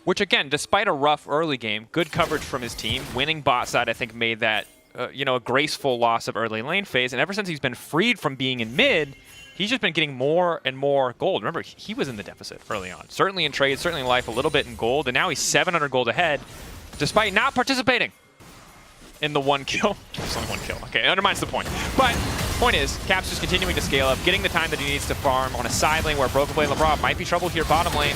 Which again, despite a rough early game, good coverage from his team. Winning bot side, I think, made that a graceful loss of early lane phase. And ever since he's been freed from being in mid, he's just been getting more and more gold. Remember, he was in the deficit early on. Certainly in trade, certainly in life, a little bit in gold. And now he's 700 gold ahead, despite not participating in the 1 kill. It's only 1 kill. Okay, it undermines the point. But point is, Caps just continuing to scale up, getting the time that he needs to farm on a side lane where Broken Blade LeBron might be trouble here bottom lane.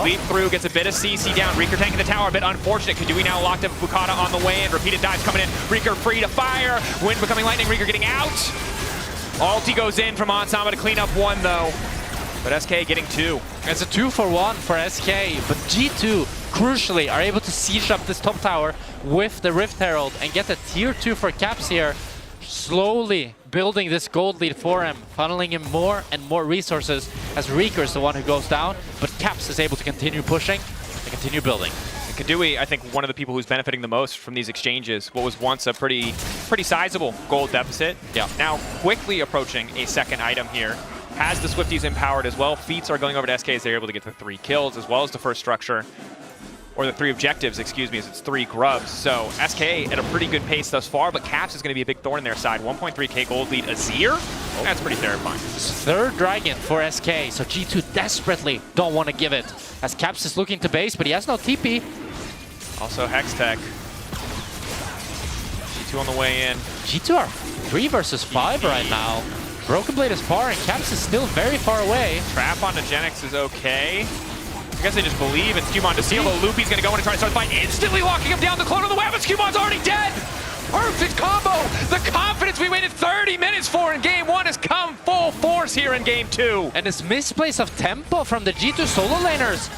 Leap through, gets a bit of CC down. Reeker tanking the tower, a bit unfortunate. Kadui now locked up Bukada on the way in. Repeated dives coming in. Reeker free to fire. Wind becoming lightning. Reeker getting out. Ulti goes in from Hansama to clean up 1 though. But SK getting 2.
It's a 2-for-1 for SK, but G2 crucially are able to siege up this top tower with the Rift Herald and get the tier 2 for Caps here, slowly building this gold lead for him, funneling him more and more resources as Reeker is the one who goes down, but Caps is able to continue pushing and continue building.
And Kadui, I think one of the people who's benefiting the most from these exchanges, what was once a pretty sizable gold deficit, now quickly approaching a second item here. Has the Swifties empowered as well. Feats are going over to SK as they're able to get the 3 kills as well as the first structure. Or the 3 objectives, excuse me, as it's 3 grubs. So SK at a pretty good pace thus far, but Caps is going to be a big thorn in their side. 1.3k gold lead, Azir? That's pretty terrifying.
Third dragon for SK, so G2 desperately don't want to give it. As Caps is looking to base, but he has no TP.
Also Hextech. G2 on the way in.
G2 are 3 versus 5 right now. Broken Blade is far and Caps is still very far away.
Trap onto Genix is okay. I guess they just believe in Skumon to steal, but Loopy's gonna go in and try to start the fight, instantly locking him down. The clone on the web, but Skumon's already dead! Perfect combo! The confidence we waited 30 minutes for in game 1 has come full force here in game 2.
And this misplace of tempo from the G2 solo laners.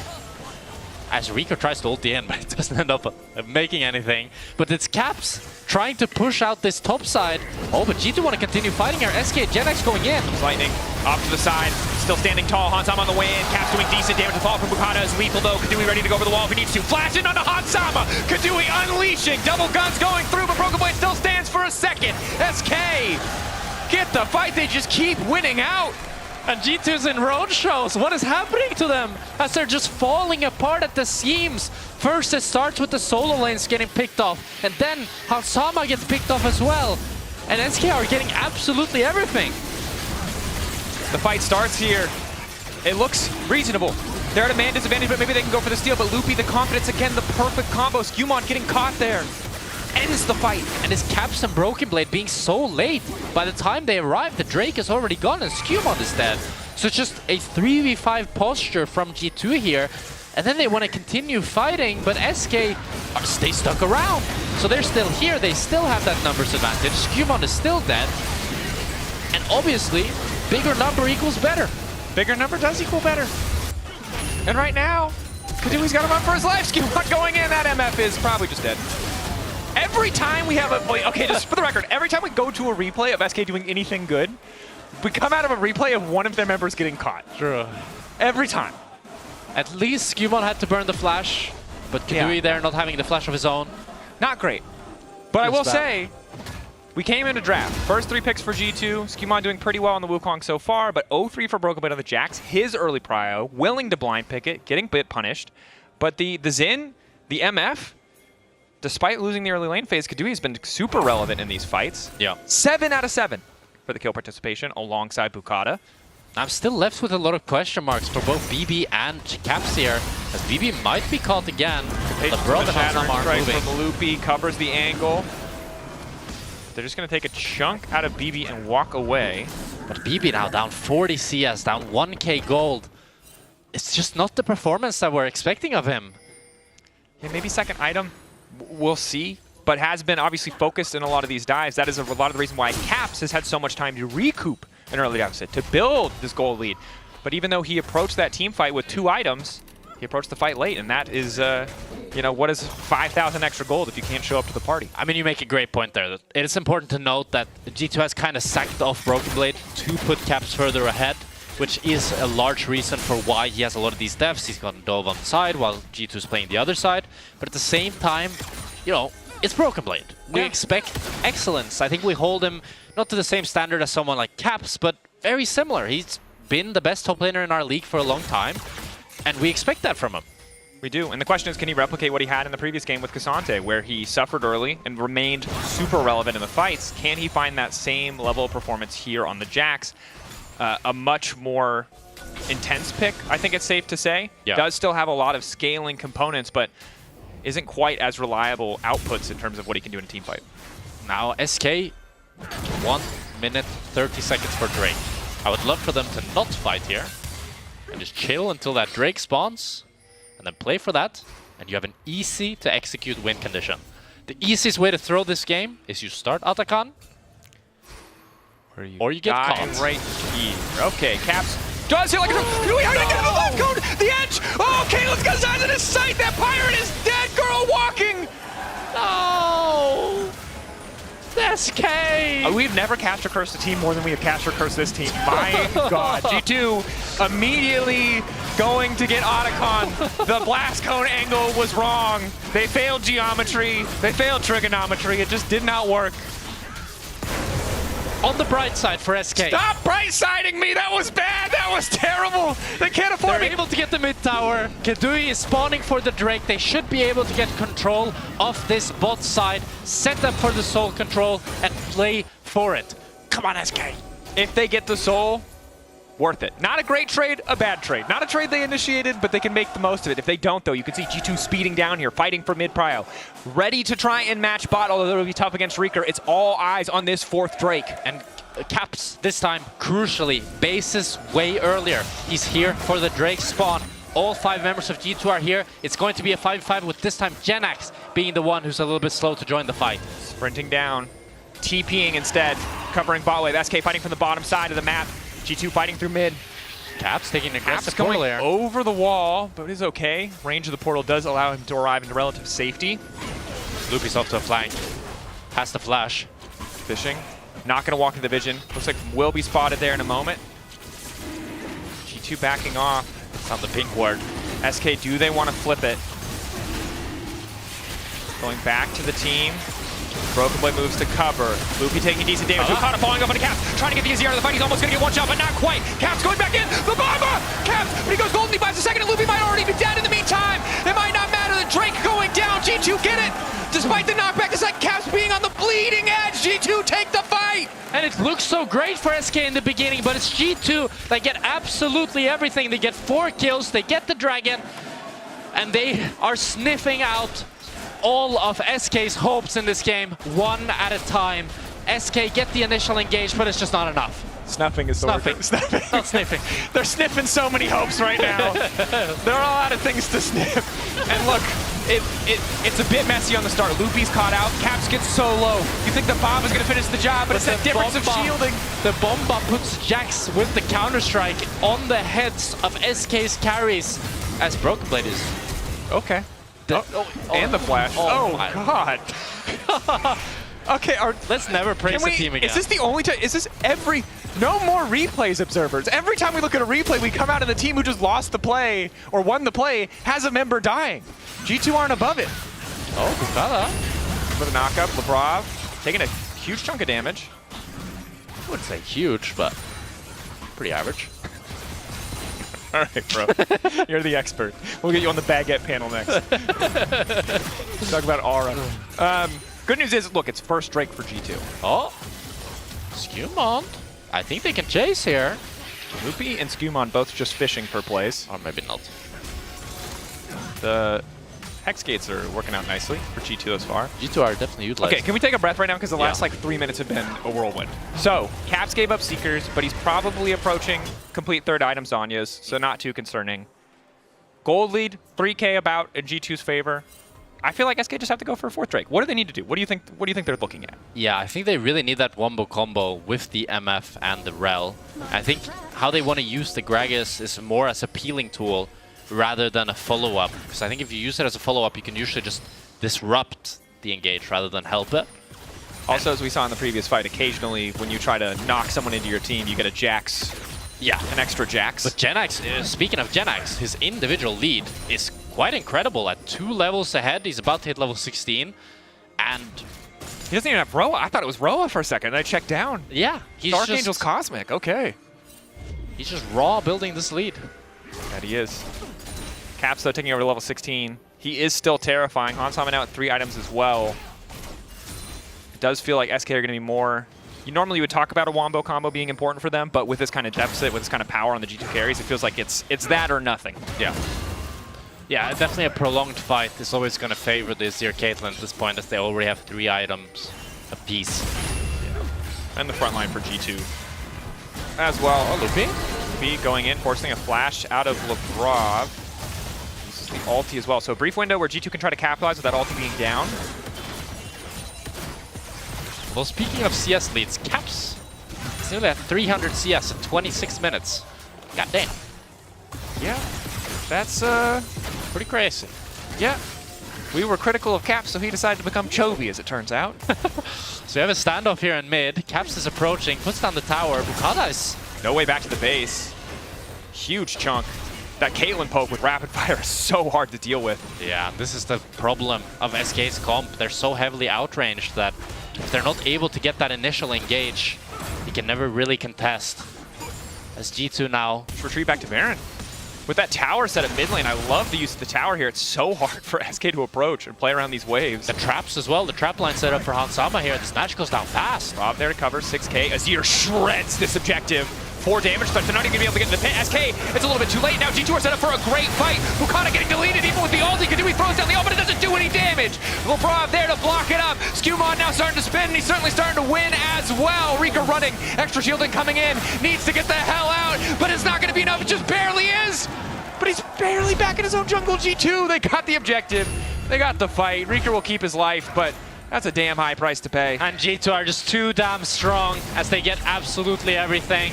As Rico tries to ult the end, but it doesn't end up making anything. But it's Caps trying to push out this top side. Oh, but G2 want to continue fighting here. SK Genx going in.
Lightning off to the side, still standing tall. Hansama on the way in. Caps doing decent damage. The fall from Bukata is lethal though. Kadui ready to go over the wall if he needs to. Flash in onto Hansama. Kadui unleashing. Double guns going through, but Broken Blade still stands for a second. SK get the fight. They just keep winning out.
And G2's in roadshows. What is happening to them? As they're just falling apart at the seams. First it starts with the solo lanes getting picked off. And then Hansama gets picked off as well. And SK are getting absolutely everything.
The fight starts here. It looks reasonable. They're at a man disadvantage, but maybe they can go for the steal. But Loopy, the confidence again, the perfect combo. Skumon getting caught there. Ends the fight.
And his Caps and Broken Blade being so late. By the time they arrive, the Drake is already gone and Skumon is dead. So it's just a 3v5 posture from G2 here. And then they want to continue fighting, but SK stay stuck around. So they're still here. They still have that numbers advantage. Skumon is still dead. And obviously, bigger number equals better.
Bigger number does equal better. And right now, Kadui's got him up for his life. Skumon going in. That MF is probably just dead. Every time we have a... Okay, just for the record, every time we go to a replay of SK doing anything good, we come out of a replay of one of their members getting caught.
True.
Every time.
At least Skumon had to burn the flash, but Kadui there not having the flash of his own.
Not great. But I will say, we came into draft. First 3 picks for G2. Skumon doing pretty well on the Wukong so far, but 0-3 for Broken Blade on the Jax. His early prio, willing to blind pick it, getting bit punished. But the Xin, the MF, despite losing the early lane phase, Kadui has been super relevant in these fights.
Yeah.
7 out of 7 for the kill participation alongside Bukata.
I'm still left with a lot of question marks for both BB and Caps here, as BB might be caught again. LeBron and Hansama are moving.
From Loopy covers the angle. They're just going to take a chunk out of BB and walk away.
But BB now down 40 CS, down 1k gold. It's just not the performance that we're expecting of him.
Yeah, maybe second item. We'll see, but has been obviously focused in a lot of these dives. That is a lot of the reason why Caps has had so much time to recoup an early deficit, to build this gold lead. But even though he approached that team fight with 2 items, he approached the fight late, and that is, you know, what is 5,000 extra gold if you can't show up to the party?
I mean, you make a great point there. It is important to note that G2 has kind of sacked off Broken Blade to put Caps further ahead, which is a large reason for why he has a lot of these deaths. He's got Dove on the side while G2 is playing the other side. But at the same time, you know, it's Broken Blade. We expect excellence. I think we hold him not to the same standard as someone like Caps, but very similar. He's been the best top laner in our league for a long time, and we expect that from him.
We do, and the question is, can he replicate what he had in the previous game with Cassante, where he suffered early and remained super relevant in the fights? Can he find that same level of performance here on the Jax? A much more intense pick, I think it's safe to say.
Yeah.
Does still have a lot of scaling components, but isn't quite as reliable outputs in terms of what he can do in a team fight.
Now SK, 1 minute 30 seconds for Drake. I would love for them to not fight here and just chill until that Drake spawns and then play for that, and you have an easy to execute win condition. The easiest way to throw this game is you start Atakan or you get caught.
Right here. Okay, Caps does hit like a... Do we have to get the left code? The edge! Oh, Caitlyn's got his eyes in his sight! That pirate is dead! Girl walking!
No! SK!
We've never caster cursed a team more than we have caster cursed this team. My God. G2 immediately going to get Otacon. The blast cone angle was wrong. They failed geometry. They failed trigonometry. It just did not work.
On the bright side for SK.
Stop bright-siding me! That was bad! That was terrible! They can't afford
They're able to get the mid tower. Kadui is spawning for the Drake. They should be able to get control of this bot side, set up for the soul control, and play for it. Come on, SK.
If they get the soul,
worth it. Not a great trade, a bad trade. Not a trade they initiated, but they can make the most of it. If they don't, though, you can see G2 speeding down here, fighting for mid-prio. Ready to try and match bot, although it'll be tough against Reeker. It's all eyes on this 4th Drake.
And Caps, this time, crucially, bases way earlier. He's here for the Drake spawn. All 5 members of G2 are here. It's going to be a 5v5 with this time Genax being the one who's a little bit slow to join the fight.
Sprinting down, TPing instead, covering bot wave. SK fighting from the bottom side of the map. G2 fighting through mid.
Caps taking an aggressive
Caps going
portal there.
over the wall, but it is okay. Range of the portal does allow him to arrive into relative safety.
Loopy's off to a flank. Has the flash.
Fishing. Not going to walk into the vision. Looks like will be spotted there in a moment. G2 backing off.
It's on the pink ward.
SK, do they want to flip it? Going back to the team. Broken Blade moves to cover. Loopy taking decent damage. Okada falling off on the Caps. Trying to get the easy out of the fight. He's almost going to get one shot, but not quite. Caps going back in. The bomber! Caps, but he goes golden. He buys a second, and Loopy might already be dead in the meantime. It might not matter. The Drake going down. G2 get it. Despite the knockback, it's like Caps being on the bleeding edge. G2 take the fight.
And it looks so great for SK in the beginning, but it's G2. They get absolutely everything. They get 4 kills. They get the dragon, and they are sniffing out all of SK's hopes in this game, one at a time. SK get the initial engage, but it's just not enough.
Snuffing is the word.
Snuffing. Not sniffing.
They're sniffing so many hopes right now. They're all out of things to sniff. And look, it's a bit messy on the start. Loopy's caught out. Caps gets so low. You think the bomb is going to finish the job, but it's that difference of shielding.
The bomba puts Jax with the Counter-Strike on the heads of SK's carries, as Broken Blade is.
Okay. And the flash. Oh God. Okay,
let's never praise the team again.
Is this the only time? Is this every... No more replays, observers. Every time we look at a replay, we come out and the team who just lost the play or won the play has a member dying. G2 aren't above it.
Oh, Bukala.
For the knockup, Lebrov taking a huge chunk of damage.
I wouldn't say huge, but pretty average.
All right, bro. You're the expert. We'll get you on the baguette panel next. Talk about aura. Good news is, look, it's first Drake for G2.
Oh, Skumon. I think they can chase here.
Loopy and Skumon both just fishing per place.
Or maybe not.
The Hex Gates are working out nicely for G2 thus far.
G2 are definitely utilized.
Okay, can we take a breath right now? Because the last like 3 minutes have been a whirlwind. So, Caps gave up Seekers, but he's probably approaching complete 3rd item Zhonya's, so not too concerning. Gold lead, 3K about in G2's favor. I feel like SK just have to go for a 4th Drake. What do they need to do? What do you think they're looking at?
Yeah, I think they really need that wombo combo with the MF and the Rel. I think how they want to use the Gragas is more as a peeling tool rather than a follow-up. Because I think if you use it as a follow-up, you can usually just disrupt the engage rather than help it.
Also, as we saw in the previous fight, occasionally when you try to knock someone into your team, you get a Jax.
Yeah.
An extra Jax.
But Genax, speaking of Genax, his individual lead is quite incredible. At 2 levels ahead, he's about to hit level 16. And
he doesn't even have Roa. I thought it was Roa for a second, and I checked down.
Yeah. He's
Dark Angel's Cosmic. Okay.
He's just raw building this lead.
That he is. Caps, though, taking over to level 16. He is still terrifying. Hansama now at 3 items as well. It does feel like SK are going to be more... Normally you would talk about a wombo combo being important for them, but with this kind of deficit, with this kind of power on the G2 carries, it feels like it's that or nothing.
Yeah. Yeah, definitely a prolonged fight is always going to favor the Azir Caitlyn at this point, as they already have 3 items apiece.
Yeah. And the front line for G2 as well. Oh, Loopy. Loopy going in, forcing a flash out of Lebrov. Uses the ulti as well. So a brief window where G2 can try to capitalize with that ulti being down.
Well, speaking of CS leads, Caps is nearly at 300 CS in 26 minutes. God damn.
Yeah, that's
pretty crazy.
Yeah. We were critical of Caps, so he decided to become Chovy, as it turns out.
So we have a standoff here in mid. Caps is approaching, puts down the tower. Bukada is...
No way back to the base. Huge chunk. That Caitlyn poke with rapid fire is so hard to deal with.
Yeah, this is the problem of SK's comp. They're so heavily outranged that if they're not able to get that initial engage, he can never really contest. As G2 now...
Just retreat back to Baron. With that tower set at mid lane, I love the use of the tower here. It's so hard for SK to approach and play around these waves.
The traps as well. The trap line set up for Hansama here. The snatch goes down fast.
Rob there to cover, 6K. Azir shreds this objective. 4 damage, but they're not even going to be able to get in the pit. SK, it's a little bit too late now. G2 are set up for a great fight. Bukana getting deleted even with the ulti. Kadui throws down the ult, but it doesn't do any damage. LeBron there to block it up. Skewmon now starting to spin, and he's certainly starting to win as well. Rika running, extra shielding coming in, needs to get the hell out, but it's not going to be enough. It just barely is. But he's barely back in his own jungle. G2, they got the objective. They got the fight. Rika will keep his life, but that's a damn high price to pay.
And G2 are just too damn strong as they get absolutely everything.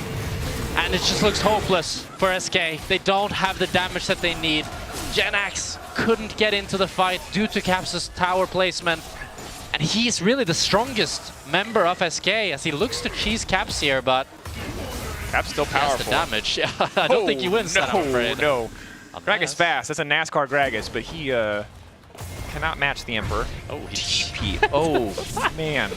And it just looks hopeless for SK. They don't have the damage that they need. Genax couldn't get into the fight due to Caps' tower placement. And he's really the strongest member of SK as he looks to cheese Caps here, but
Caps still powerful.
He has the damage. I don't think he wins that, I'm afraid.
No, Gragas fast. That's a NASCAR Gragas, but he cannot match the Emperor.
Oh,
TP. Oh, man.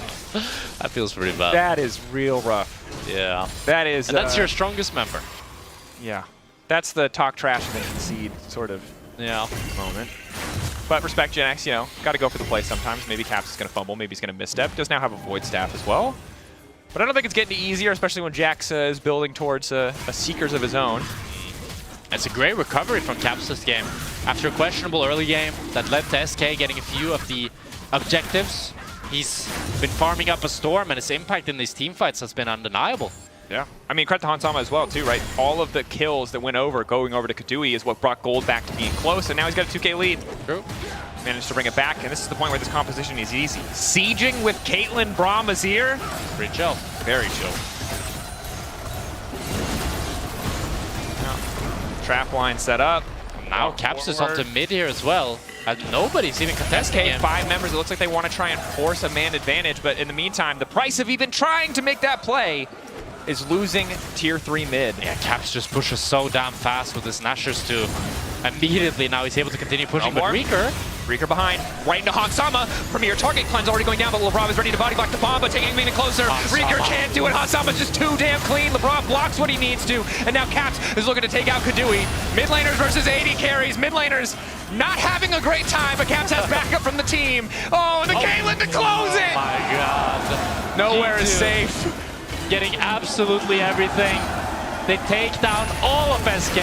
That feels pretty bad.
That is real rough.
Yeah.
That is...
And that's your strongest member.
Yeah. That's the talk trash and then concede sort of moment. But respect Genax, you know, got to go for the play sometimes. Maybe Caps is going to fumble, maybe he's going to misstep. Does now have a Void Staff as well. But I don't think it's getting easier, especially when Jax is building towards a Seekers of his own.
It's a great recovery from Caps this game. After a questionable early game that led to SK getting a few of the objectives, he's been farming up a Storm, and his impact in these team fights has been undeniable.
Yeah, I mean, credit to Hansama as well, too, right? All of the kills that went over, going over to Kadui, is what brought Gold back to being close, and now he's got a 2K lead.
True.
Managed to bring it back, and this is the point where this composition is easy. Sieging with Caitlyn, Braum, Azir.
Pretty chill.
Very chill. Trap line set up.
Now Caps is onto mid here as well. And nobody's even contesting him.
5 members, it looks like they want to try and force a man advantage, but in the meantime, the price of even trying to make that play is losing tier 3 mid.
Yeah, Caps just pushes so damn fast with his Nashers too. Immediately now he's able to continue pushing, but
Reeker behind, right into Hansama. Premier target cleanse already going down, but LeBron is ready to body block the bomb, but taking him even closer. Reeker can't do it. Hansama's just too damn clean. LeBron blocks what he needs to, and now Caps is looking to take out Kadui. Mid laners versus AD carries. Mid laners not having a great time, but Caps has backup from the team. Oh, and the Caitlyn to close it!
Oh my god.
Nowhere is safe.
Getting absolutely everything. They take down all of SK.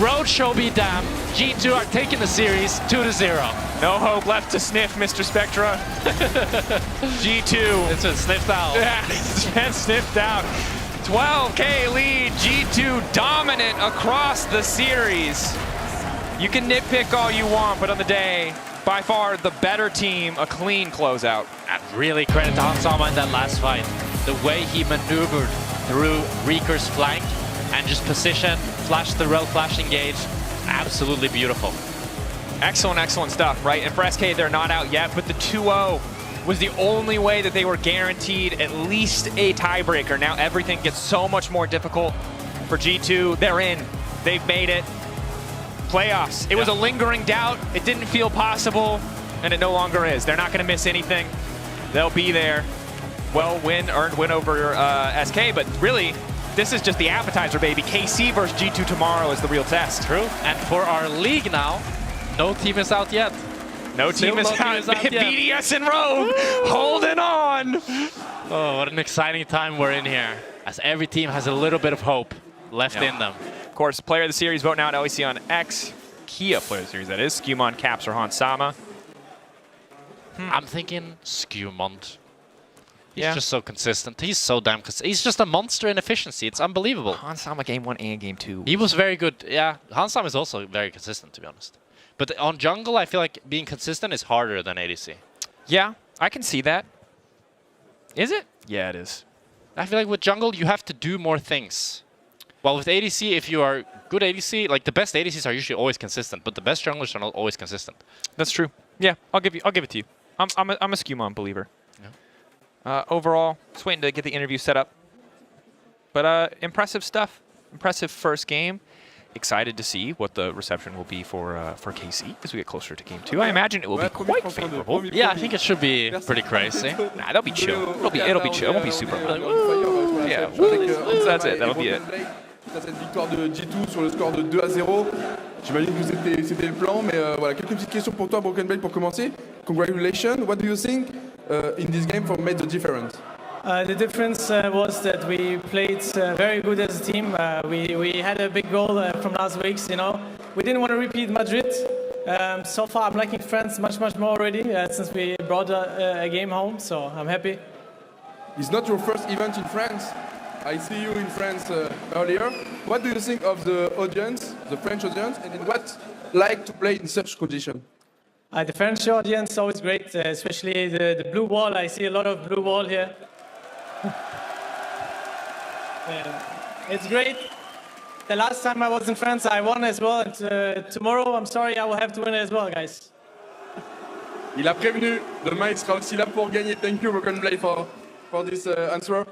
Roadshow be damned. G2 are taking the series 2-0.
No hope left to sniff, Mr. Spectra. G2.
It's been sniffed out.
Yeah, it's been sniffed out. 12K lead. G2 dominant across the series. You can nitpick all you want, but on the day, by far the better team, a clean closeout.
And really credit to Hansama in that last fight. The way he maneuvered through Reeker's flank and just position, flash the rel, flash engage. Absolutely beautiful.
Excellent, excellent stuff, right? And for SK, they're not out yet, but the 2-0 was the only way that they were guaranteed at least a tiebreaker. Now everything gets so much more difficult for G2. They're in. They've made it. Playoffs. It was a lingering doubt. It didn't feel possible, and it no longer is. They're not going to miss anything. They'll be there. Well, earned win over SK, but really, this is just the appetizer, baby. KC versus G2 tomorrow is the real test.
True. And for our league now, no team is out yet.
No team is out. BDS and Rogue holding on.
Oh, what an exciting time we're in here. As every team has a little bit of hope left in them.
Of course, player of the series vote now at LEC on X. Kia player of the series, that is. Skewmon, Caps, or Hansama.
I'm thinking Skewmon. He's just so consistent. He's so damn consistent. He's just a monster in efficiency. It's unbelievable.
Hansama game 1 and game 2.
He was very good. Yeah, Hansama is also very consistent, to be honest. But on jungle, I feel like being consistent is harder than ADC.
Yeah, I can see that. Is it? Yeah, it is.
I feel like with jungle, you have to do more things. While with ADC, if you are good ADC, like the best ADCs are usually always consistent, but the best junglers are not always consistent.
That's true. Yeah, I'll give it to you. I'm a Skewmon believer. Overall, just waiting to get the interview set up. But impressive stuff. Impressive first game. Excited to see what the reception will be for KC as we get closer to game 2. I imagine it will be quite favorable.
Yeah, I think it should be pretty crazy.
Nah, they'll be chill. It'll be chill. It won't be super. Yeah, that's it. That'll be it.
Cette victoire de G2 sur le score de 2-0. J'imagine que c'était le plan, mais voilà, quelques petites questions pour toi, Broken Blade, pour commencer. Congratulations. What do you think in this game for made the difference?
The difference was that we played very good as a team. We had a big goal from last weeks, you know. We didn't want to repeat Madrid. So far, I'm liking France much more already since we brought a game home, so I'm happy.
It's not your first event in France. I see you in France earlier. What do you think of the audience, the French audience, and what like to play in such condition?
The French audience is always great, especially the blue wall. I see a lot of blue wall here. It's great. The last time I was in France, I won as well. And tomorrow, I'm sorry, I will have to win as well, guys.
Il a prévenu. Demain, il sera aussi là pour gagner. Thank you, Broken Blade, for this answer.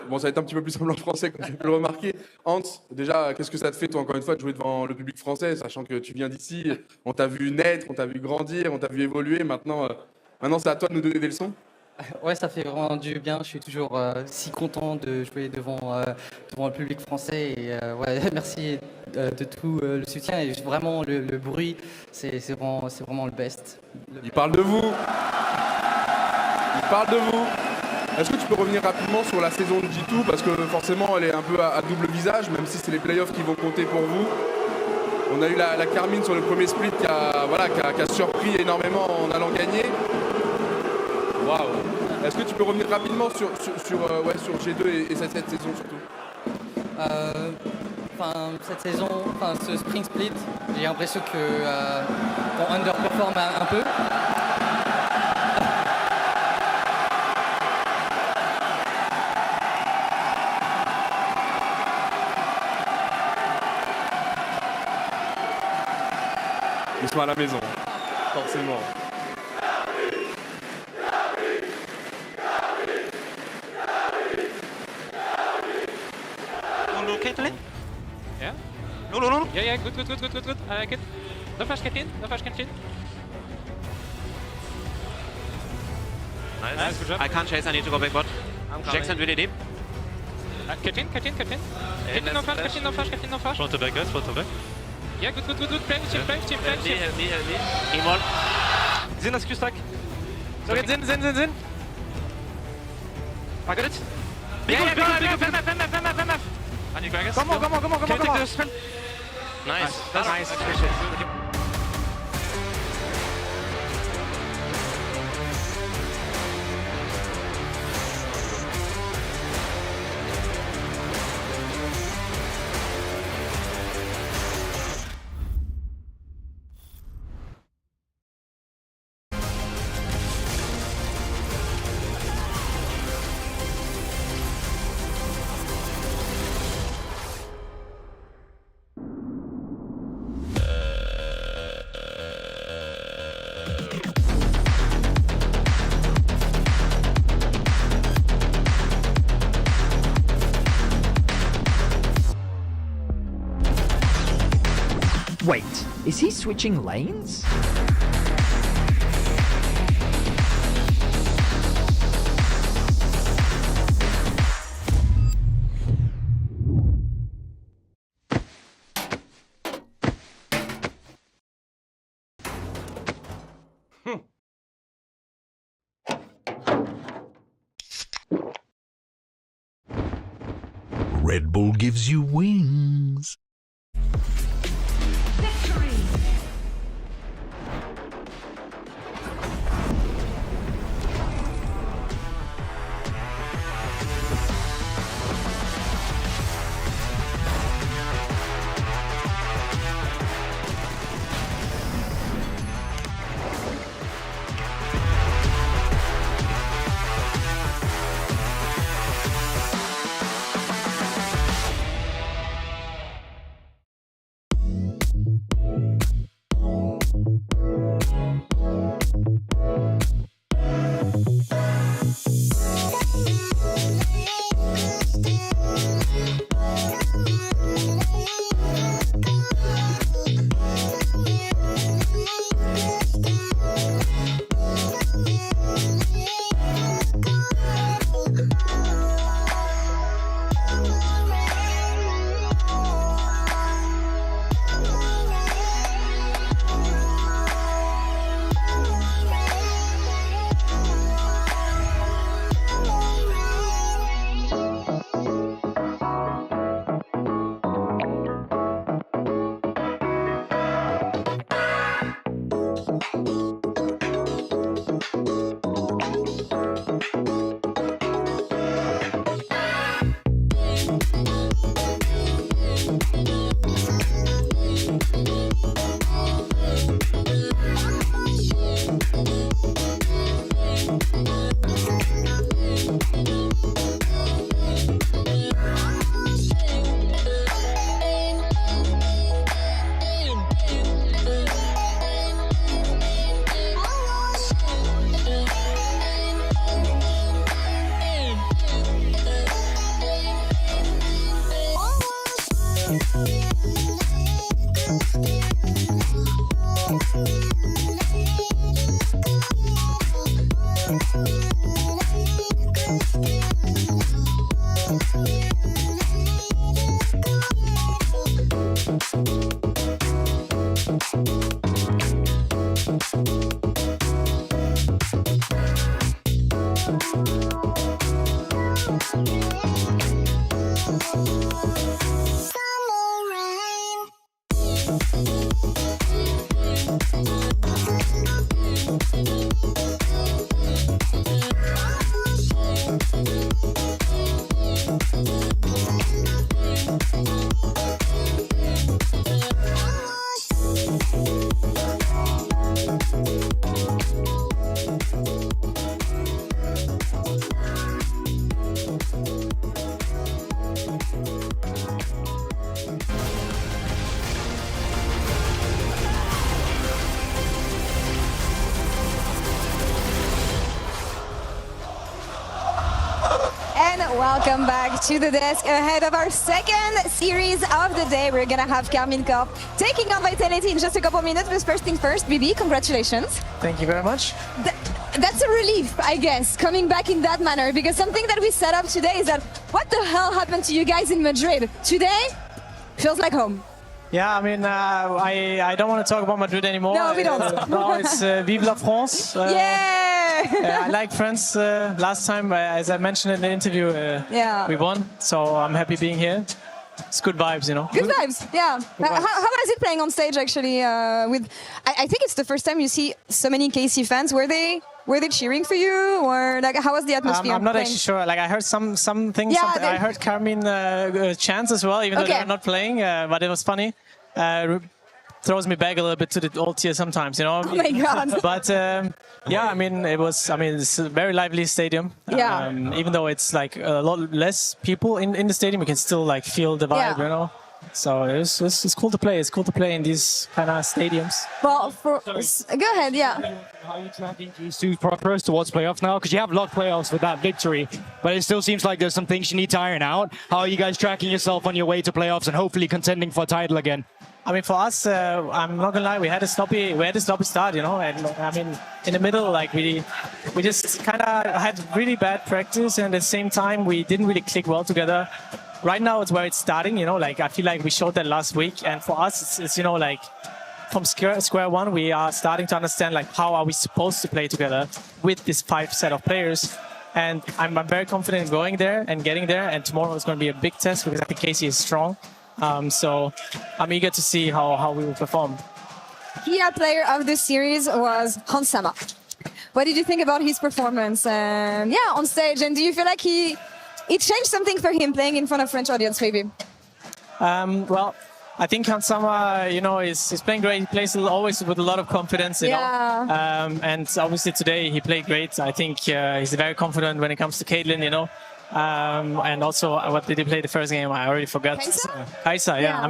Bon, ça va être un petit peu plus simple en français, comme tu peux le remarquer. Hans, déjà, qu'est-ce que ça te fait, toi, encore une fois, de jouer devant le public français, sachant que tu viens d'ici, on t'a vu naître, on t'a vu grandir, on t'a vu évoluer. Maintenant, c'est à toi de nous donner des leçons.
Ouais, ça fait vraiment du bien. Je suis toujours si content de jouer devant le public français. Et ouais, merci de tout le soutien. Et vraiment, le bruit, c'est vraiment le best.
Il parle de vous. Il parle de vous. Est-ce que tu peux revenir rapidement sur la saison de G2 parce que forcément, elle est un peu à double visage, même si c'est les playoffs qui vont compter pour vous. On a eu la Carmine sur le premier split qui a surpris énormément en allant gagner. Waouh! Est-ce que tu peux revenir rapidement sur G2 et cette saison surtout?
Cette saison, ce Spring Split, j'ai l'impression qu'on underperforme un peu.
Ils sont à la maison, forcément.
Okay, Tony?
Yeah?
No.
Yeah, good. I like it. No flash get in.
Nice.
Good job.
I can't chase, I need to go back bot. Jackson really deep.
Get in. Get in, no flash.
Front to back, guys, front to back.
Yeah, good. Play with team.
Help me. Team wall.
Zin, das Q-Stack. So, get Zin. I got it.
Big
Yeah,
MF.
I need Gragas.
Come on.
Can you take the spin?
Nice.
Nice.
Wait, is he switching lanes?
Red Bull gives you wings.
Welcome back to the desk ahead of our second series of the day. We're gonna have Carmine Corp taking on Vitality in just a couple minutes. But first thing first, Bibi, congratulations.
Thank you very much.
That's a relief, I guess, coming back in that manner, because something that we set up today is that what the hell happened to you guys in Madrid? Today feels like home.
Yeah, I mean, I don't want to talk about Madrid anymore.
No, we don't.
No, it's Vive la France. I like France. Last time, as I mentioned in the interview, we won. So I'm happy being here. It's good vibes, you know.
Good vibes, yeah. How was it playing on stage, actually? With, I think it's the first time you see so many KC fans. Were they cheering for you, or like how was the atmosphere?
I'm not actually sure. Like I heard some things.
Yeah,
I heard Carmine chants as well, even though they were not playing. But it was funny. Throws me back a little bit to the old tier sometimes, you know.
Oh my God.
But yeah, I mean, it's a very lively stadium.
Yeah.
Even though it's like a lot less people in the stadium, you can still like feel the vibe, you know. So it's cool to play. It's cool to play in these kind of stadiums.
Well, go ahead, yeah.
How are you tracking these two progress towards playoffs now? Because you have locked playoffs with that victory, but it still seems like there's some things you need to iron out. How are you guys tracking yourself on your way to playoffs and hopefully contending for a title again?
I mean, for us, I'm not gonna lie, we had a sloppy start, you know. And I mean, in the middle, like we just kind of had really bad practice, and at the same time, we didn't really click well together. Right now, it's where it's starting, you know. Like I feel like we showed that last week, and for us, it's you know, like from square one, we are starting to understand like how are we supposed to play together with this 5 set of players. And I'm very confident in going there and getting there. And tomorrow is going to be a big test because I think KC is strong. So I'm eager to see how we will perform.
Key player of the series was Hansama. What did you think about his performance? On stage, and do you feel like it changed something for him playing in front of French audience, maybe?
Well, I think Hansama, you know, is playing great. He plays always with a lot of confidence, you know. And obviously today he played great. I think he's very confident when it comes to Caitlyn, you know. And also, what did he play the first game? I already forgot. Kaisa, yeah.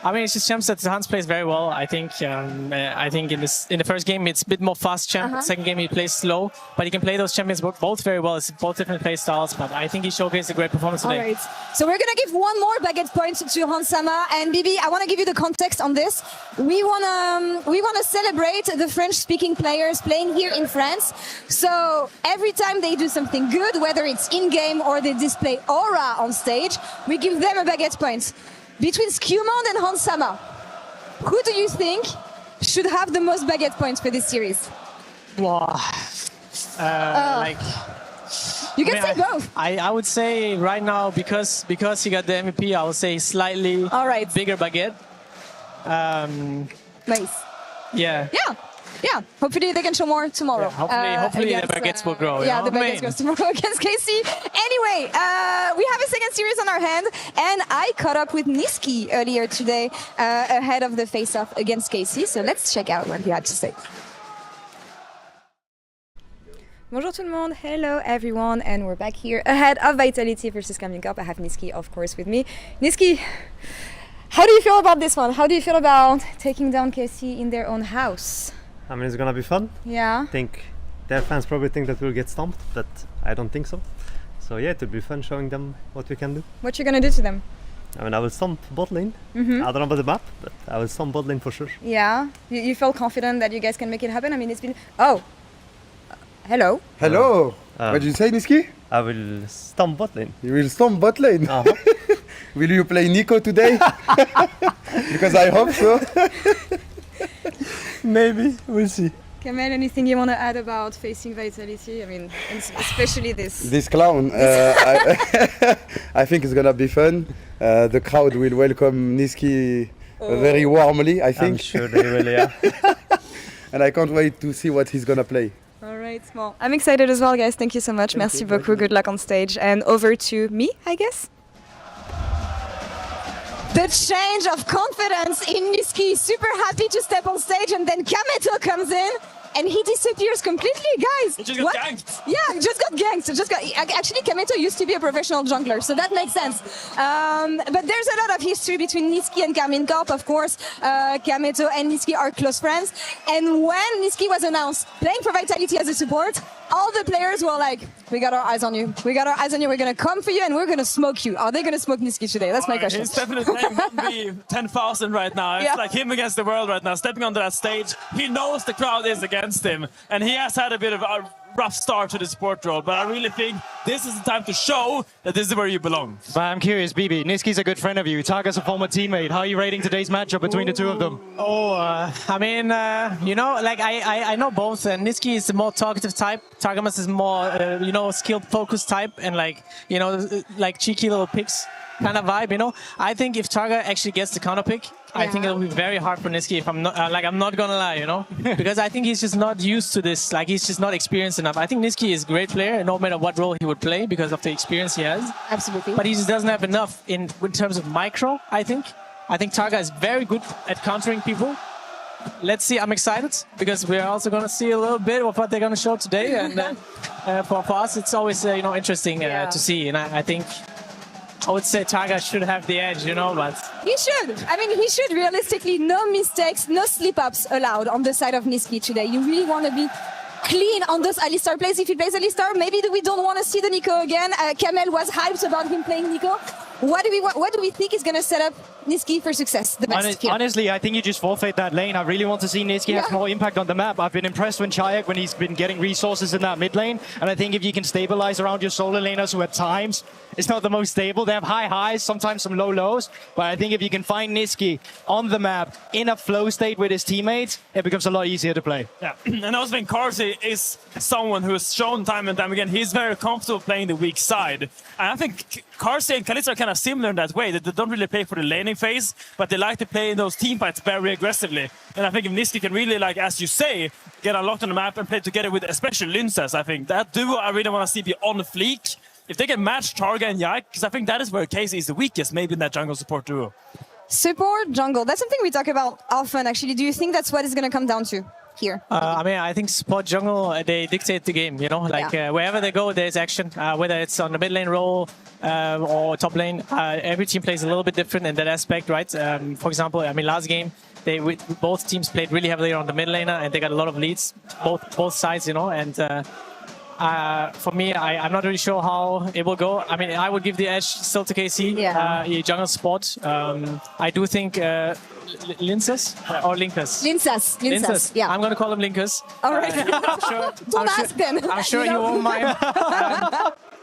I mean, it's just champs that Hans plays very well. I think in the first game it's a bit more fast champ. Second game he plays slow, but he can play those champions both very well. It's both different play styles, but I think he showcased a great performance today.
All right. So we're gonna give one more baguette point to Hansama, and Bibi, I want to give you the context on this. We wanna celebrate the French-speaking players playing here in France. So every time they do something good, whether it's in-game or they display aura on stage, we give them a baguette point. Between Skewmond and Hansama, who do you think should have the most baguette points for this series?
Wow. Like
you can say both.
I would say right now because he got the MVP, I would say slightly bigger baguette.
Nice.
Yeah.
Yeah, hopefully they can show more tomorrow.
Hopefully the baguettes will grow.
Yeah, the baguettes grow tomorrow against KC. Anyway, we have a second series on our hand, and I caught up with Niski earlier today ahead of the face-off against KC. So let's check out what he had to say. Bonjour tout le monde, hello everyone, and we're back here ahead of Vitality versus Carmine Corp. I have Niski, of course, with me. Niski, how do you feel about this one? How do you feel about taking down KC in their own house?
I mean, it's gonna be fun.
Yeah.
I think their fans probably think that we'll get stomped, but I don't think so. So yeah, it will be fun showing them what we can do.
What you're gonna do to them?
I mean, I will stomp bot lane.
Mhm.
I don't know about the map, but I will stomp bot lane for sure.
Yeah, you feel confident that you guys can make it happen? I mean, it's been... Oh, hello.
Hello. What did you say, Niski?
I will stomp bot lane.
You will stomp bot lane? Will you play Nico today? Because I hope so.
Maybe, we'll see.
Kamel, anything you want to add about facing Vitality? I mean, especially this.
This clown, I think it's gonna be fun. The crowd will welcome Niski very warmly, I think.
I'm sure they will, yeah.
And I can't wait to see what he's gonna play.
All right, small. I'm excited as well, guys. Thank you so much. Merci beaucoup. Good luck on stage. And over to me, I guess. The change of confidence in Niski. Super happy to step on stage, and then Kameto comes in and he disappears completely, guys.
He just got ganked.
Yeah, just got ganked. Actually, Kameto used to be a professional jungler, so that makes sense. But there's a lot of history between Niski and Karmine Corp, of course. Kameto and Niski are close friends. And when Niski was announced playing for Vitality as a support, all the players were like, we got our eyes on you. We got our eyes on you. We're going to come for you and we're going to smoke you. Are they going to smoke Niski today? That's my question.
His definite name would be 10,000 right now. It's like him against the world right now, stepping onto that stage. He knows the crowd is against him, and he has had a bit of a rough start to the support role, but I really think this is the time to show that this is where you belong.
But I'm curious, BB, Niski's a good friend of you. Targa's a former teammate. How are you rating today's matchup between the two of them?
I mean, you know, like I know both. Niski is the more talkative type. Targamas is more, you know, skilled, focused type, and like, you know, like cheeky little picks kind of vibe. You know, I think if Targa actually gets the counter pick, I think it'll be very hard for Niski. If I'm not, I'm not gonna lie, you know, because I think he's just not used to this. Like, he's just not experienced enough. I think Niski is a great player, no matter what role he would play, because of the experience he has.
Absolutely.
But he just doesn't have enough in terms of micro. I think Targa is very good at countering people. Let's see. I'm excited because we're also gonna see a little bit of what they're gonna show today, and for us, it's always you know, interesting to see. And I think I would say Targa should have the edge, you know, but...
He should. I mean, he should realistically. No mistakes, no slip-ups allowed on the side of Niski today. You really want to be clean on those Alistar plays. If he plays Alistar, maybe we don't want to see the Nico again. Kamel was hyped about him playing Nico. What do we think is going to set up Niski for success the best
Honestly, I think you just forfeit that lane. I really want to see Niski have more impact on the map. I've been impressed when Chayak, when he's been getting resources in that mid lane. And I think if you can stabilize around your solo laners, who at times it's not the most stable. They have high highs, sometimes some low lows. But I think if you can find Niski on the map in a flow state with his teammates, it becomes a lot easier to play.
Yeah, and I also think Carsey is someone who has shown time and time again he's very comfortable playing the weak side. And I think Carsey and Kalista are kind of similar in that way, that they don't really play for the laning phase, but they like to play in those team fights very aggressively. And I think if Niski can really, like, as you say, get unlocked on the map and play together with especially Lincess, I think that duo I really want to see be on the fleek. If they can match Targa and Yike, because I think that is where Casey is the weakest, maybe in that jungle support duo.
Support, jungle, that's something we talk about often, actually. Do you think that's what it's going to come down to here?
I mean, I think support jungle, they dictate the game, you know, like wherever they go, there's action, whether it's on the mid lane role or top lane. Every team plays a little bit different in that aspect, right? For example, I mean, last game, both teams played really heavily on the mid laner and they got a lot of leads, both sides, you know, and for me, I'm not really sure how it will go. I mean, I would give the edge still to KC, jungle support. I do think Lincess or Linkers?
Lincess, yeah.
I'm going to call him Linkers.
All right. Don't ask then.
I'm sure you won't mind.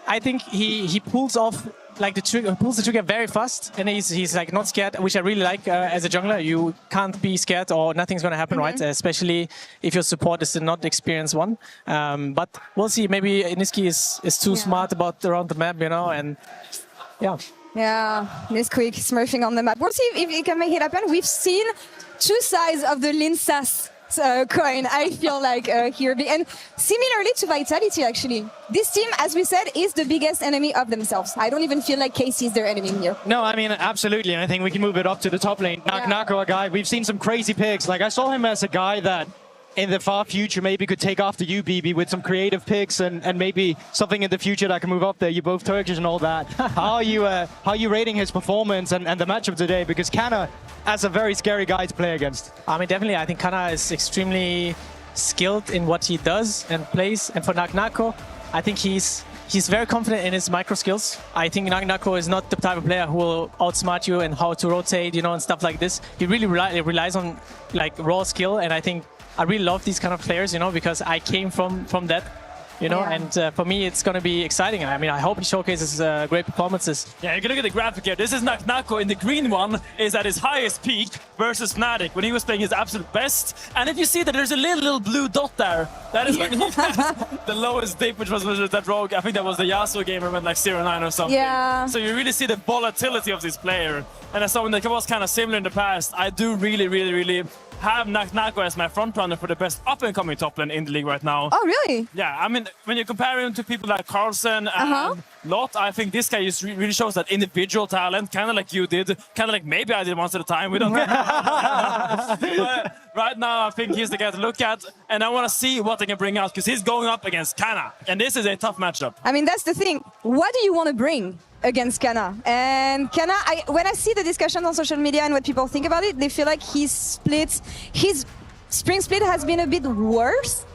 I think he pulls off like the trigger, pulls the trigger very fast, and he's like not scared, which I really like as a jungler. You can't be scared, or nothing's going to happen, right? Especially if your support is the not experienced one. But we'll see. Maybe Niski is too smart around the map, you know, and yeah.
Yeah, Nesquik smurfing on the map. We'll see if he can make it happen. We've seen two sides of the Lincess coin, I feel like, here. And similarly to Vitality, actually. This team, as we said, is the biggest enemy of themselves. I don't even feel like KC is their enemy here.
No, I mean, absolutely. And I think we can move it up to the top lane. Nako, a guy, we've seen some crazy picks. Like, I saw him as a guy that in the far future maybe could take after you, BB, with some creative picks and maybe something in the future that can move up there. You're both Turkish and all that. How are you rating his performance and the matchup today? Because Kana, as a very scary guy to play against.
I mean, definitely, I think Kana is extremely skilled in what he does and plays. And for Nako, I think he's he's very confident in his micro skills. I think Nako is not the type of player who will outsmart you and how to rotate, you know, and stuff like this. He really relies on like raw skill, and I think I really love these kind of players, you know, because I came from that. You know, and for me, it's going to be exciting. I mean, I hope he showcases great performances.
Yeah, you can look at the graphic here. This is Nako, and the green one is at his highest peak versus Fnatic when he was playing his absolute best. And if you see that there's a little blue dot there, that is when he had the lowest dip, which was that rogue. I think that was the Yasuo gamer went like 0-9 or something.
Yeah.
So you really see the volatility of this player. And as someone that was kind of similar in the past, I do really have Nako as my front runner for the best up-and-coming top lane in the league right now.
Oh, really?
Yeah, I mean, when you compare him to people like Carlsen and Lot, I think this guy just really shows that individual talent, kind of like you did, kind of like maybe I did once at a time. We don't know. But right now, I think he's the guy to look at, and I want to see what they can bring out, because he's going up against Kana, and this is a tough matchup.
I mean, that's the thing. What do you want to bring against Kana? And Kana, when I see the discussion on social media and what people think about it, they feel like his spring split has been a bit worse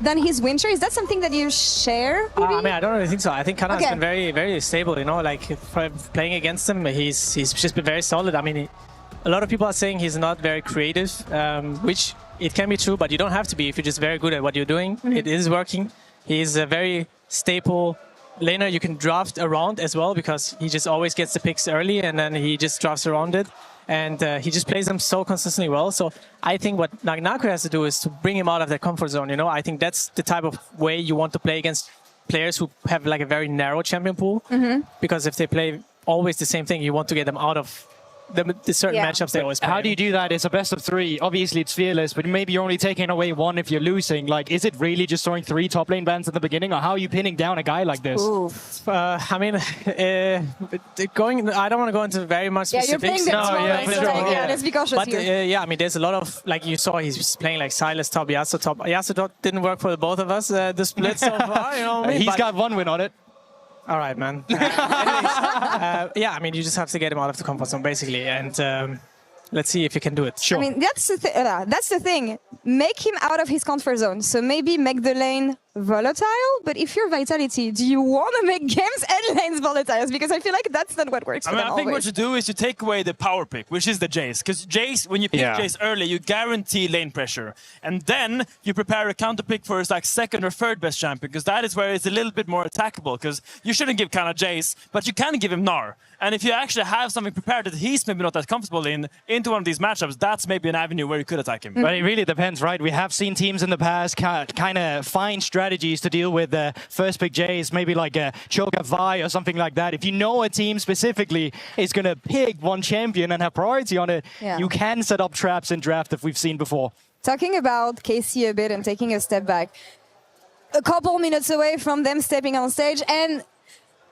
than his winter. Is that something that you share?
I mean, I don't really think so. I think Kana has been very stable, you know, like playing against him, he's just been very solid. I mean, a lot of people are saying he's not very creative, which it can be true, but you don't have to be if you're just very good at what you're doing. It is working. He's a very stable laner you can draft around as well, because he just always gets the picks early and then he just drafts around it. And he just plays them so consistently well. So I think what Nako has to do is to bring him out of that comfort zone, you know? I think that's the type of way you want to play against players who have like a very narrow champion pool. Because if they play always the same thing, you want to get them out of the certain matchups they always play.
How do you do that? It's a best of 3. Obviously, it's fearless, but maybe you're only taking away 1 if you're losing. Like, is it really just throwing 3 top lane bans at the beginning, or how are you pinning down a guy like this?
I mean, I don't want to go into very much specifics.
Let's be cautious
but,
here.
yeah, I mean, there's a lot of, like you saw, he's playing like Silas top, Yasuo top. Yasuo top didn't work for both of us, the split so far, you know what I mean?
He's got 1 win on it.
All right, man. Anyways, yeah, I mean, you just have to get him out of the comfort zone, basically, and let's see if you can do it.
I mean, that's the thing. Make him out of his comfort zone. So maybe make the lane volatile, but if you're Vitality, do you want to make games and lanes volatile? Because I feel like that's not what works for them
I think
always.
what you do is you take away the power pick, which is the Jace. Because Jace, when you pick Jace early, you guarantee lane pressure. And then you prepare a counter pick for his like second or third best champion, because that is where it's a little bit more attackable. Because you shouldn't give kind of Jace, but you can give him Gnar. And if you actually have something prepared that he's maybe not that comfortable into one of these matchups, that's maybe an avenue where you could attack him.
But it really depends, right? We have seen teams in the past kind of find strategies to deal with first pick Jays, maybe like a Choga Vi or something like that. If you know a team specifically is going to pick one champion and have priority on it, you can set up traps in draft that we've seen before.
Talking about KC a bit and taking a step back, a couple minutes away from them stepping on stage, and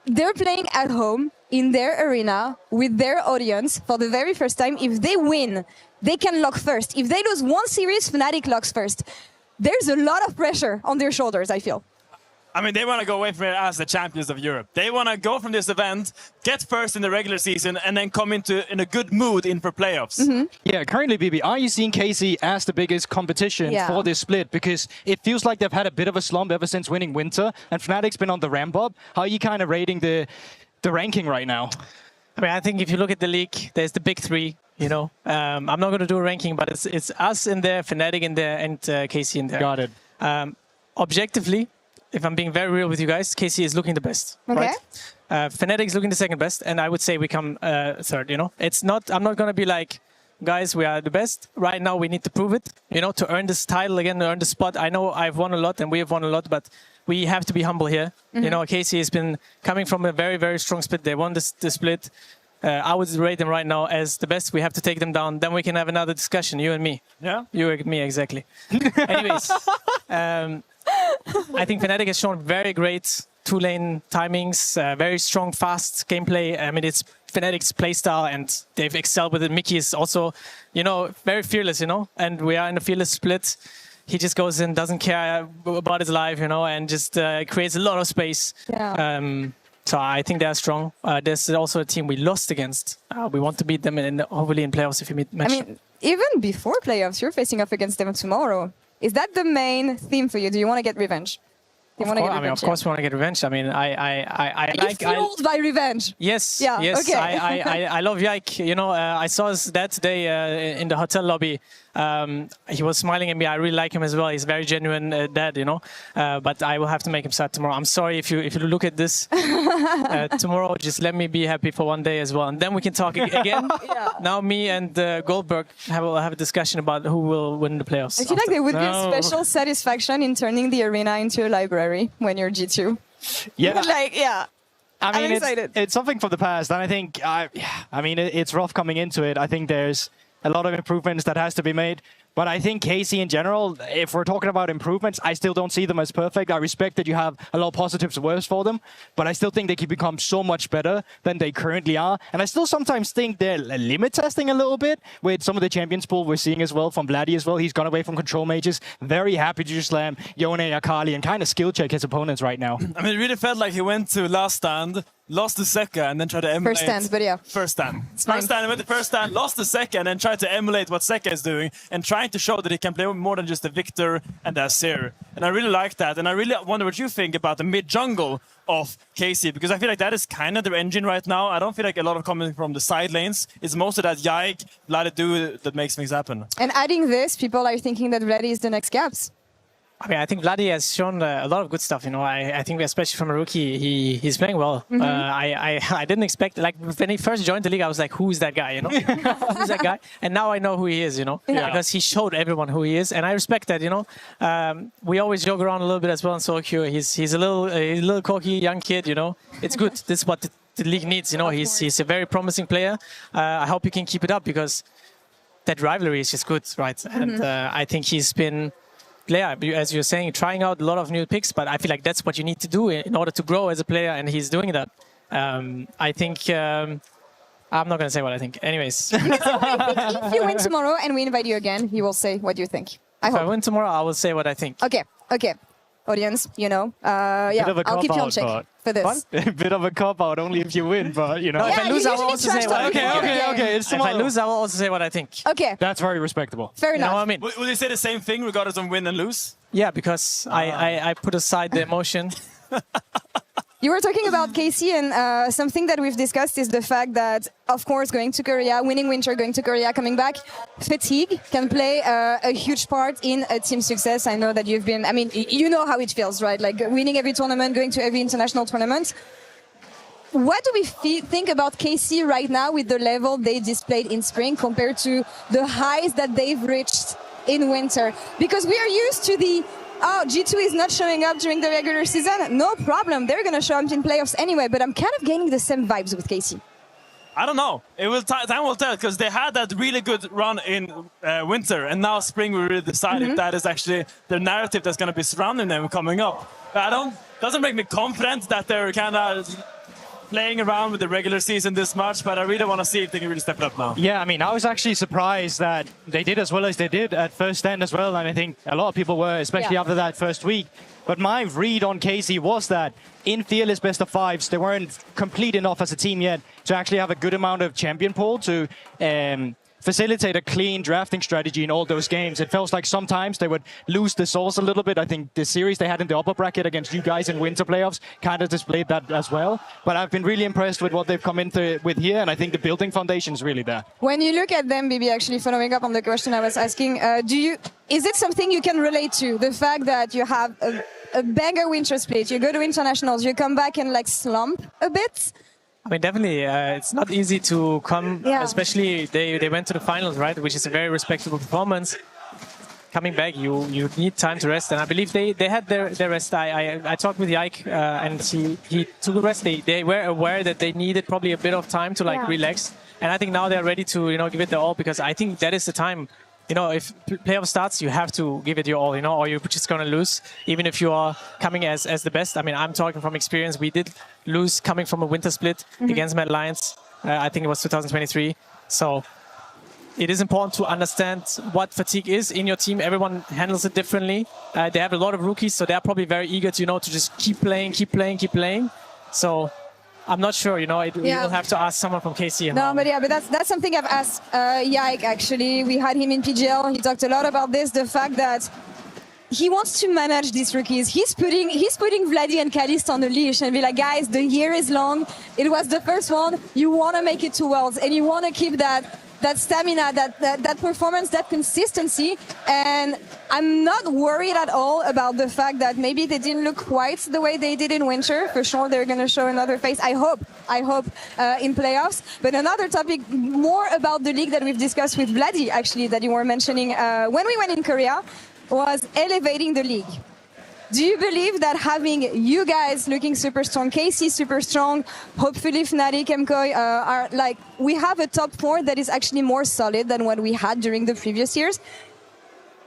they're playing at home in their arena with their audience for the very first time. If they win, they can lock first. If they lose one series, Fnatic locks first. There's a lot of pressure on their shoulders, I feel.
I mean, they want to go away from it as the champions of Europe. They want to go from this event, get first in the regular season, and then come in a good mood in for playoffs.
Yeah, currently, BB, are you seeing KC as the biggest competition for this split? Because it feels like they've had a bit of a slump ever since winning Winter, and Fnatic's been on the ramp up. How are you kind of rating the ranking right now?
I mean, I think if you look at the league, there's the big 3. You know, I'm not going to do a ranking, but it's us in there, Fnatic in there, and KC in there.
Got it.
Objectively, if I'm being very real with you guys, KC is looking the best.
Okay.
Right? Fnatic is looking the second best, and I would say we come third. You know, it's not. I'm not going to be like, guys, we are the best. Right now, we need to prove it. You know, to earn this title again, to earn the spot. I know I've won a lot, and we have won a lot, but we have to be humble here. You know, KC has been coming from a very, very strong split. They won the split. I would rate them right now as the best. We have to take them down. Then we can have another discussion, you and me.
Yeah?
You and me, exactly. Anyways, I think Fnatic has shown very great 2-lane timings, very strong, fast gameplay. I mean, it's Fnatic's playstyle, and they've excelled with it. Mickey is also, you know, very fearless, you know, and we are in a fearless split. He just goes in, doesn't care about his life, you know, and just creates a lot of space.
Yeah.
So I think they're strong. There's also a team we lost against. We want to beat them, hopefully in playoffs if we match.
I mean, even before playoffs, you're facing off against them tomorrow. Is that the main theme for you? Do you want to get revenge? They want to get
I
revenge.
mean, of course, we want to get revenge. I mean, I
You're fueled by revenge.
Yes,
Yeah,
yes.
okay.
I love Yike. You know, I saw his dad today in the hotel lobby. He was smiling at me. I really like him as well. He's a very genuine dad, you know. But I will have to make him sad tomorrow. I'm sorry if you look at this tomorrow. Just let me be happy for one day as well, and then we can talk again. Now me and Goldberg will have a discussion about who will win the playoffs.
I feel like there would be a special satisfaction in turning the arena into a library when you're G2.
Yeah.
Like, yeah.
I mean,
I'm excited.
it's something from the past, and I think, I mean, it's rough coming into it. I think there's a lot of improvements that has to be made. But I think KC in general, if we're talking about improvements, I still don't see them as perfect. I respect that you have a lot of positives and worse for them, but I still think they can become so much better than they currently are. And I still sometimes think they're limit testing a little bit with some of the champions pool we're seeing as well from Vladdy as well. He's gone away from control mages. Very happy to just slam Yone, Akali, and kind of skill check his opponents right now.
I mean, it really felt like he went to last stand, lost the second, and then tried to emulate.
First stand, but yeah.
First stand.
It's
First stand, went to first stand, lost the second, and then tried to emulate what Seka is doing, and trying to show that he can play more than just the Victor and the Azir. And I really like that, and I really wonder what you think about the mid-jungle of KC, because I feel like that is kind of their engine right now. I don't feel like a lot of coming from the side lanes. It's most of that Yike, Vladdy that makes things happen.
And adding this, people are thinking that Vladdy is the next Gaps.
I mean, I think Vladdy has shown a lot of good stuff. You know, I think especially from a rookie, he's playing well. I didn't expect, like when he first joined the league, I was like, who is that guy? You know, who's that guy? And now I know who he is. You know, because he showed everyone who he is, and I respect that. You know, we always joke around a little bit as well on SoQ. He's a little cocky young kid. You know, it's good. This is what the league needs. You know, he's a very promising player. I hope he can keep it up because that rivalry is just good, right? And I think he's been. Player, as you're saying, trying out a lot of new picks, but I feel like that's what you need to do in order to grow as a player, and he's doing that. I think I'm not going to say what I think. Anyways.
If you win tomorrow and we invite you again, you will say what you think.
If I win tomorrow, I will say what I think.
Okay. Audience, you know, I'll keep you on check for this.
A bit of a cop-out, only if you win, but, you know.
No, if I lose, I will also say what I think.
Okay.
If I lose, I will also say what I think.
Okay.
That's very respectable.
Fair enough.
You know what I mean?
Will you say the same thing regardless of win and lose?
Yeah, because I put aside the emotion.
You were talking about KC, and something that we've discussed is the fact that, of course, going to Korea, winning Winter, going to Korea, coming back, fatigue can play a huge part in a team success. I know that you've been, I mean, you know how it feels, right? Like winning every tournament, going to every international tournament. What do we think about KC right now with the level they displayed in spring compared to the highs that they've reached in winter? Because we are used to the G2 is not showing up during the regular season. No problem. They're going to show up in playoffs anyway, but I'm kind of getting the same vibes with KC.
I don't know. Time will tell, because they had that really good run in winter, and now spring we really decide if that is actually the narrative that's going to be surrounding them coming up. Doesn't make me confident that they're kind of playing around with the regular season this much, but I really want to see if they can really step it up now.
Yeah, I mean, I was actually surprised that they did as well as they did at first stand as well, and I think a lot of people were, especially after that first week. But my read on KC was that in Fearless Best of Fives, they weren't complete enough as a team yet to actually have a good amount of champion pool to facilitate a clean drafting strategy in all those games. It feels like sometimes they would lose the source a little bit. I think the series they had in the upper bracket against you guys in winter playoffs kind of displayed that as well. But I've been really impressed with what they've come into with here, and I think the building foundation is really there.
When you look at them, Bibi, actually following up on the question I was asking, is it something you can relate to? The fact that you have a banger winter split, you go to internationals, you come back and like slump a bit?
I mean, definitely, it's not easy to come, especially they went to the finals, right, which is a very respectable performance. Coming back, you need time to rest, and I believe they had their rest. I talked with Yike, and he took a rest. They were aware that they needed probably a bit of time to relax, and I think now they're ready to give it their all, because I think that is the time. If playoff starts, you have to give it your all, or you're just going to lose, even if you are coming as the best. I mean, I'm talking from experience. We did lose coming from a winter split against Mad Lions. I think it was 2023. So it is important to understand what fatigue is in your team. Everyone handles it differently. They have a lot of rookies, so they're probably very eager to, to just keep playing. So I'm not sure, you will have to ask someone from KC.
No, but that's something I've asked Yike, actually. We had him in PGL. He talked a lot about this, the fact that he wants to manage these rookies. He's putting Vladdy and Kalist on the leash and be like, guys, the year is long. It was the first one. You want to make it to Worlds, and you want to keep that stamina, that performance, that consistency. And I'm not worried at all about the fact that maybe they didn't look quite the way they did in winter. For sure, they're going to show another face. I hope in playoffs. But another topic more about the league that we've discussed with Vladdy, actually, that you were mentioning when we went in Korea, was elevating the league. Do you believe that having you guys looking super strong, KC super strong, hopefully Fnatic, MKOI are like, we have a top 4 that is actually more solid than what we had during the previous years?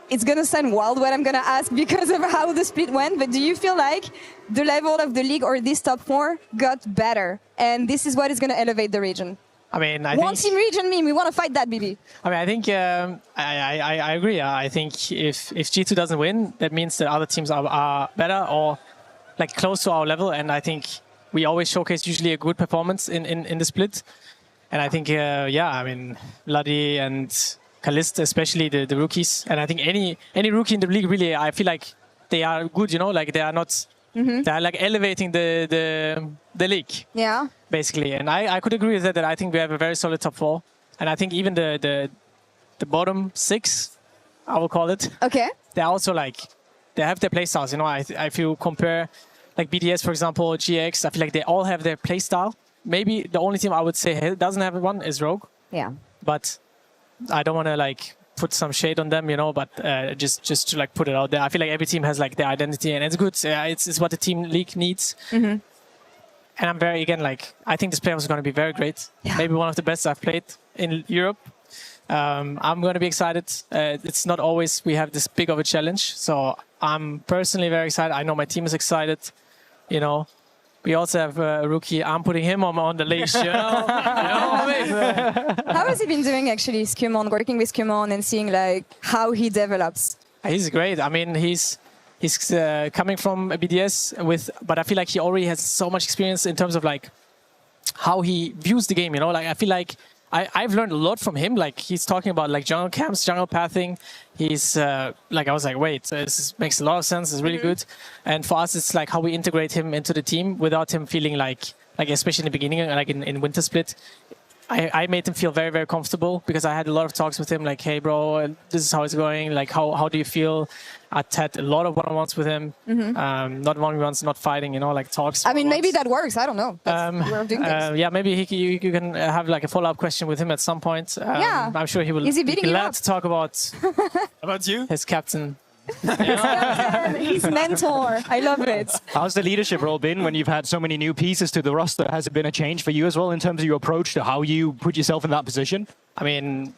It's going to sound wild what I'm going to ask because of how the split went, but do you feel like the level of the league or this top 4 got better? And this is what is going to elevate the region?
I mean,
One team region meme, we want to fight that, BB.
I mean, I think I agree. I think if G2 doesn't win, that means that other teams are better or like close to our level. And I think we always showcase usually a good performance in the split. And I think, I mean, Vladdy and Kalist, especially the rookies. And I think any rookie in the league, really, I feel like they are good, you know, like they are not, they are like elevating the league.
Yeah.
Basically, and I could agree with that I think we have a very solid top 4. And I think even the bottom 6, I will call it.
Okay.
They're also like, they have their playstyles, you know, if you compare like BDS, for example, GX, I feel like they all have their playstyle. Maybe the only team I would say doesn't have one is Rogue.
Yeah.
But I don't want to like put some shade on them, you know, but just to like put it out there. I feel like every team has like their identity and it's good. It's what the team league needs.
Mm-hmm.
And I'm very, again, like, I think this playoff is going to be very great. Yeah. Maybe one of the best I've played in Europe. I'm going to be excited. It's not always we have this big of a challenge. So I'm personally very excited. I know my team is excited. You know, we also have a rookie. I'm putting him on the leash, you know?
How has he been doing, actually, Skumon, working with Skumon and seeing, like, how he develops?
He's great. I mean, he's coming from a BDS but I feel like he already has so much experience in terms of like how he views the game, you know, like I feel like I've learned a lot from him. Like he's talking about like jungle camps, jungle pathing. He's like, I was like, wait, this makes a lot of sense. It's really good. And for us, it's like how we integrate him into the team without him feeling like especially in the beginning, like in Winter Split, I made him feel very, very comfortable because I had a lot of talks with him, like, hey, bro, this is how it's going. Like, how do you feel? I had a lot of one-on-ones with him. Mm-hmm. Not one-on-ones, not fighting, you know, like talks.
I mean, maybe that works. I don't know.
Yeah, maybe you can have like a follow-up question with him at some point.
Yeah.
I'm sure he will be glad to talk about
you,
his captain.
His mentor. I love it.
How's the leadership role been when you've had so many new pieces to the roster? Has it been a change for you as well in terms of your approach to how you put yourself in that position?
I mean,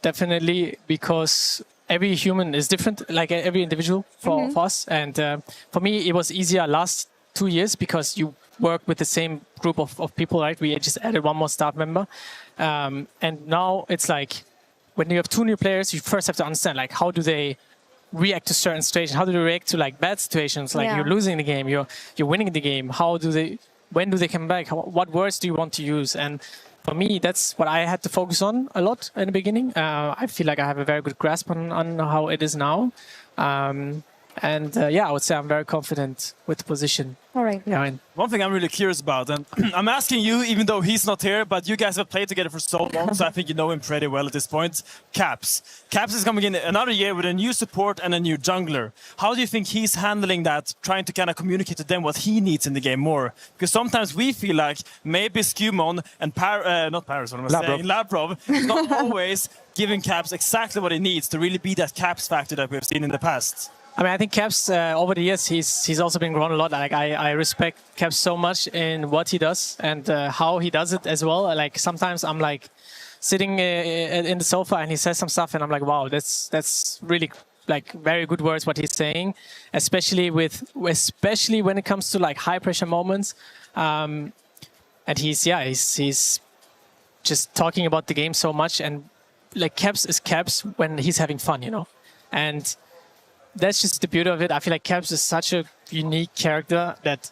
definitely, because every human is different, like every individual for us. And for me, it was easier last 2 years because you work with the same group of people, right? We just added one more staff member. And now it's like, when you have 2 new players, you first have to understand, like, how do they react to certain situations? How do they react to like bad situations? Like you're losing the game, you're winning the game. When do they come back? What words do you want to use? And for me, that's what I had to focus on a lot in the beginning. I feel like I have a very good grasp on how it is now. I would say I'm very confident with the position.
All right.
Yeah.
One thing I'm really curious about, and I'm asking you, even though he's not here, but you guys have played together for so long, so I think you know him pretty well at this point. Caps. Caps is coming in another year with a new support and a new jungler. How do you think he's handling that, trying to kind of communicate to them what he needs in the game more? Because sometimes we feel like maybe Skumon and Labrov is not always giving Caps exactly what he needs to really be that Caps factor that we've seen in the past.
I mean, I think Caps, over the years, he's also been grown a lot. Like, I respect Caps so much in what he does and how he does it as well. Like, sometimes I'm like sitting in the sofa and he says some stuff and I'm like, wow, that's really like very good words what he's saying, especially when it comes to like high pressure moments. And he's just talking about the game so much, and like Caps is Caps when he's having fun, you know. And that's just the beauty of it. I feel like Caps is such a unique character that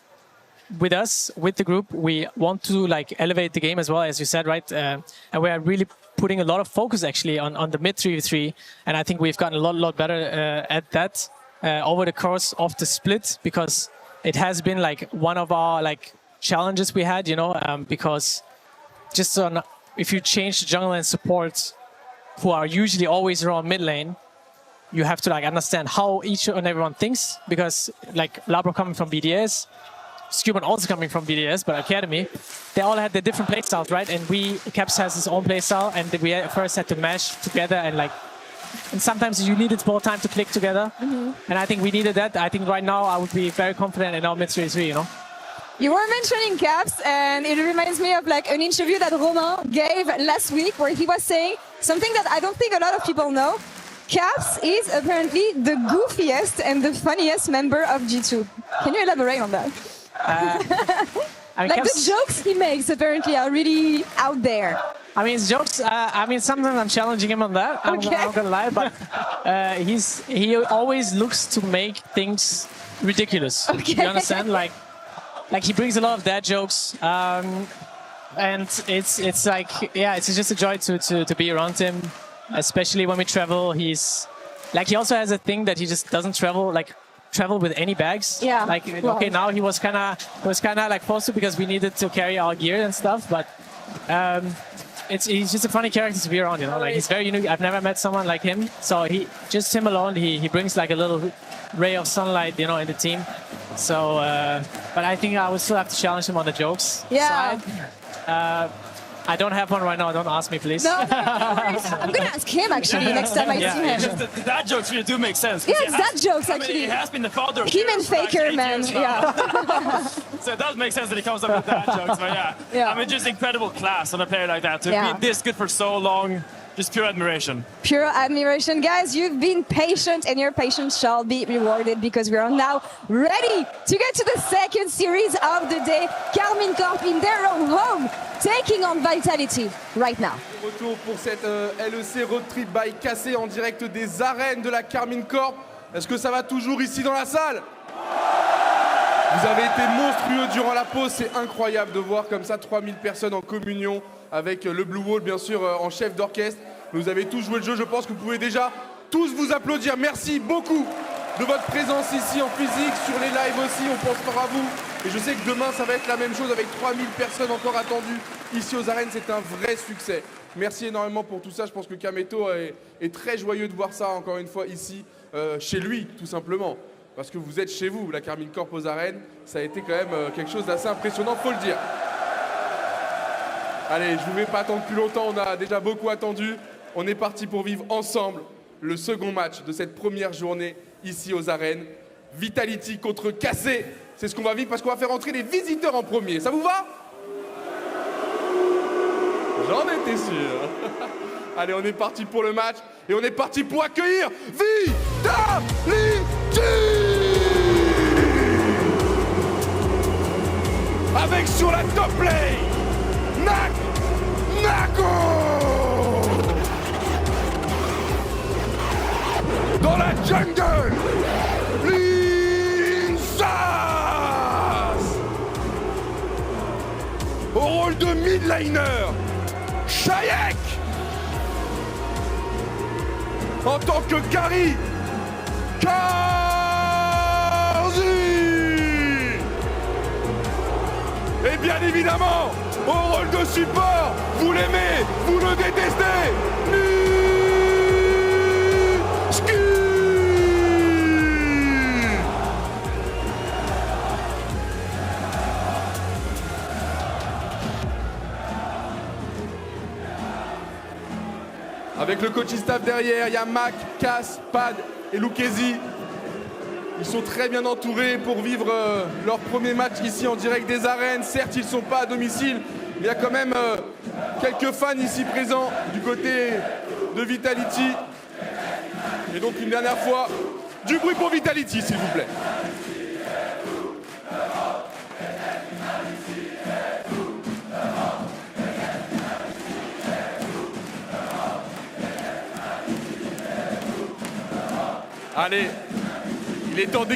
with us, with the group, we want to like elevate the game as well, as you said, right? And we are really putting a lot of focus actually on the mid 3v3, and I think we've gotten a lot better at that. over the course of the split, because it has been like one of our like challenges we had, because just if you change the jungle and support, who are usually always around mid lane, you have to like understand how each and everyone thinks, because like Labro coming from BDS, Scuban also coming from BDS, but Academy, they all had their different playstyles, right? And Caps has his own playstyle, and we first had to mesh together, and sometimes you needed more time to click together. And I think we needed that. I think right now I would be very confident in our mid 3-3,
You were mentioning Caps, and it reminds me of like an interview that Romain gave last week, where he was saying something that I don't think a lot of people know. Caps is apparently the goofiest and the funniest member of G2. Can you elaborate on that? Like the jokes he makes apparently are really out there.
I mean, jokes. Sometimes I'm challenging him on that. I'm not gonna lie, but he always looks to make things ridiculous.
Okay.
You understand? Like he brings a lot of dad jokes, and it's like it's just a joy to be around him, especially when we travel. He also has a thing that he just doesn't travel with any bags.
Yeah.
Okay, now he was kind of like forced to, because we needed to carry our gear and stuff, but he's just a funny character to be around, like he's very unique. I've never met someone like him, so him alone, he brings like a little ray of sunlight, in the team. So but I think I would still have to challenge him on the jokes side. I don't have one right now. Don't ask me, please.
No, I'm gonna ask him actually next time I see him.
Just the dad jokes really do make sense.
Yeah, it's dad jokes actually.
He has been the father of
him and Faker, man. Yeah.
So it does make sense that he comes up with dad jokes. But yeah. Just incredible class on a player like that to be this good for so long. Just pure admiration.
Pure admiration. Guys, you've been patient, and your patience shall be rewarded, because we are now ready to get to the second series of the day. Carmine Corp in their own home, taking on Vitality right now.
Retour pour cette LEC Road Trip by Cassé en direct des arènes de la Carmine Corp. Est-ce que ça va toujours ici dans la salle? Vous avez été monstrueux durant la pause, c'est incroyable de voir comme ça 3000 personnes en communion avec le Blue Wall, bien sûr, en chef d'orchestre. Vous avez tous joué le jeu, je pense que vous pouvez déjà tous vous applaudir. Merci beaucoup de votre présence ici en physique, sur les lives aussi, on pense fort à vous. Et je sais que demain, ça va être la même chose avec 3000 personnes encore attendues ici aux arènes, c'est un vrai succès. Merci énormément pour tout ça, je pense que Kameto est très joyeux de voir ça encore une fois ici, chez lui, tout simplement. Parce que vous êtes chez vous, la Carmine Corp aux arènes, ça a été quand même quelque chose d'assez impressionnant, faut le dire. Allez, je ne vous vais pas attendre plus longtemps, on a déjà beaucoup attendu. On est parti pour vivre ensemble le second match de cette première journée ici aux arènes. Vitality contre Cassé, c'est ce qu'on va vivre parce qu'on va faire entrer les visiteurs en premier. Ça vous va? J'en étais sûr. Allez, on est parti pour le match et on est parti pour accueillir Vitality! Avec sur la top lane, Nako! Dans la jungle, Linsas! Au rôle de midliner, Shayek! En tant que carry, Karzi! Et bien évidemment, au rôle de support, vous l'aimez, vous le détestez, Niski! Avec le coaching staff derrière, il y a Mac, Cass, Pad et Lucchesi. Ils sont très bien entourés pour vivre leur premier match ici en direct des arènes. Certes, ils ne sont pas à domicile, mais il y a quand même quelques fans ici présents du côté de Vitality. Et donc une dernière fois, du bruit pour Vitality, s'il vous plaît. Allez, il est temps d'y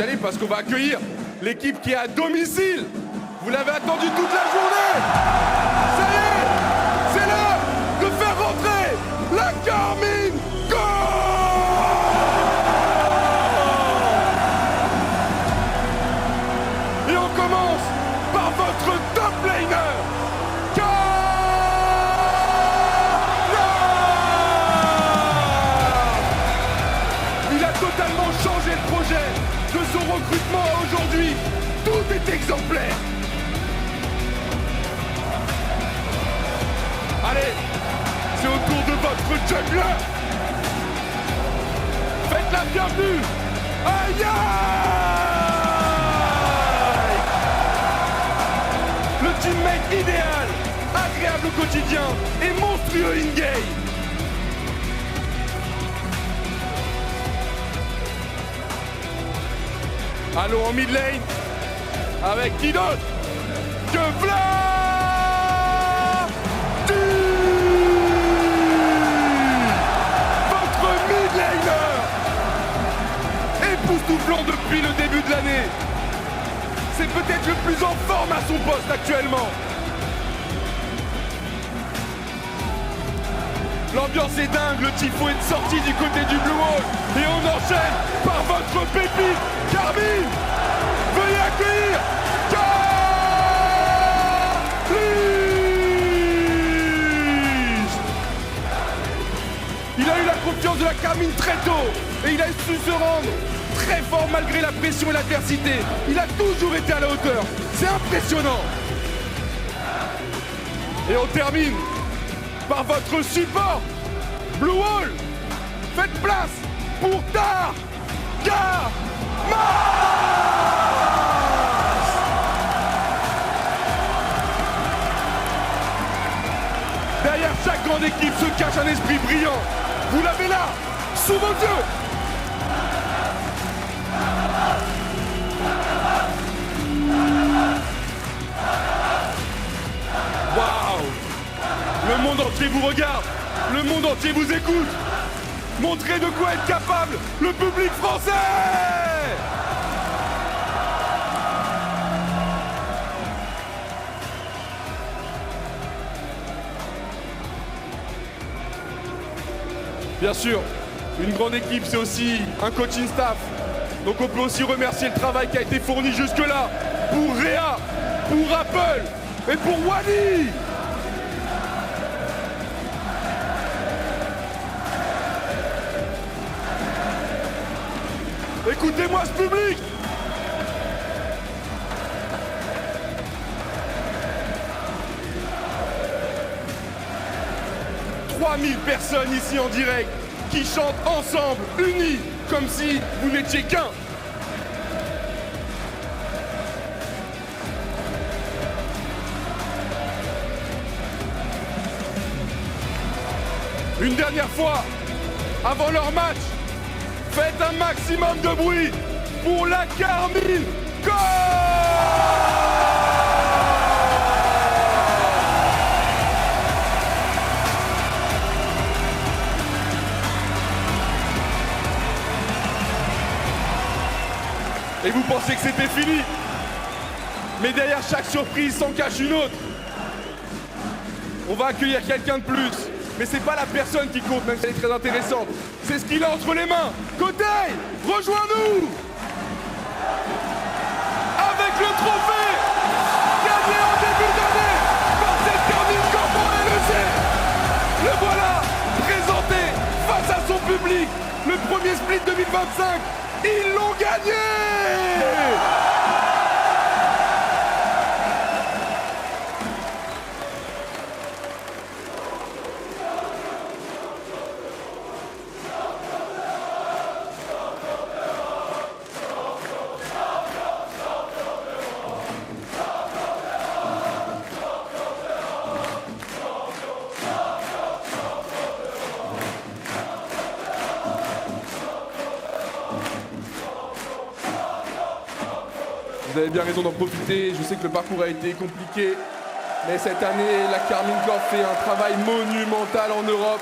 aller parce qu'on va accueillir l'équipe qui est à domicile. Vous l'avez attendu toute la journée. Ça y est, c'est l'heure de faire rentrer la Carmine Corp! totalement changé le projet de son recrutement à aujourd'hui. Tout est exemplaire. Allez, c'est au tour de votre jungler. Faites la bienvenue. Aïe aïe! Le teammate idéal, agréable au quotidien et monstrueux in-game. Allons en mid lane avec qui d'autre que votre mid laner, époustouflant depuis le début de l'année. C'est peut-être le plus en forme à son poste actuellement. L'ambiance est dingue, le tifo est sorti du côté du Blue Wall. Et on enchaîne par votre pépite, Carmine. Veuillez accueillir Carlis. Il a eu la confiance de la Carmine très tôt. Et il a su se rendre très fort malgré la pression et l'adversité. Il a toujours été à la hauteur. C'est impressionnant. Et on termine par votre support, Blue Wall. Faites place pour Targamas. Derrière chaque grande équipe se cache un esprit brillant. Vous l'avez là, sous vos yeux. Waouh! Le monde entier vous regarde, le monde entier vous écoute. Montrez de quoi être capable, le public français! Bien sûr, une grande équipe, c'est aussi un coaching staff. Donc on peut aussi remercier le travail qui a été fourni jusque-là pour Réa, pour Apple et pour Wally. Écoutez-moi ce public! « 3000 personnes ici en direct qui chantent ensemble, unis, comme si vous n'étiez qu'un. Une dernière fois, avant leur match, faites un maximum de bruit pour la Carmine Corp! Et vous pensez que c'était fini? Mais derrière chaque surprise s'en cache une autre. On va accueillir quelqu'un de plus. Mais c'est pas la personne qui compte, même si elle est très intéressante. C'est ce qu'il a entre les mains. Côté, rejoins-nous! Avec le trophée gagné en début d'année par cette Carmine Corp en LEC. Le voilà, présenté face à son public. Le premier split 2025. Ils l'ont gagné! Vous avez bien raison d'en profiter, je sais que le parcours a été compliqué, mais cette année, la Carmine Corp fait un travail monumental en Europe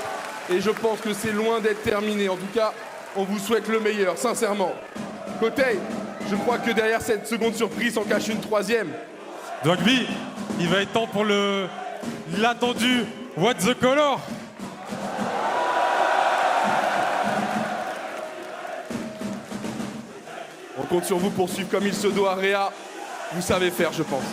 et je pense que c'est loin d'être terminé. En tout cas, on vous souhaite le meilleur, sincèrement. Côté, je crois que derrière cette seconde surprise s'en cache une troisième.
Rugby, il va être temps pour l'attendu What the Color.
On compte sur vous pour suivre comme il se doit, Réa. Vous savez faire, je pense.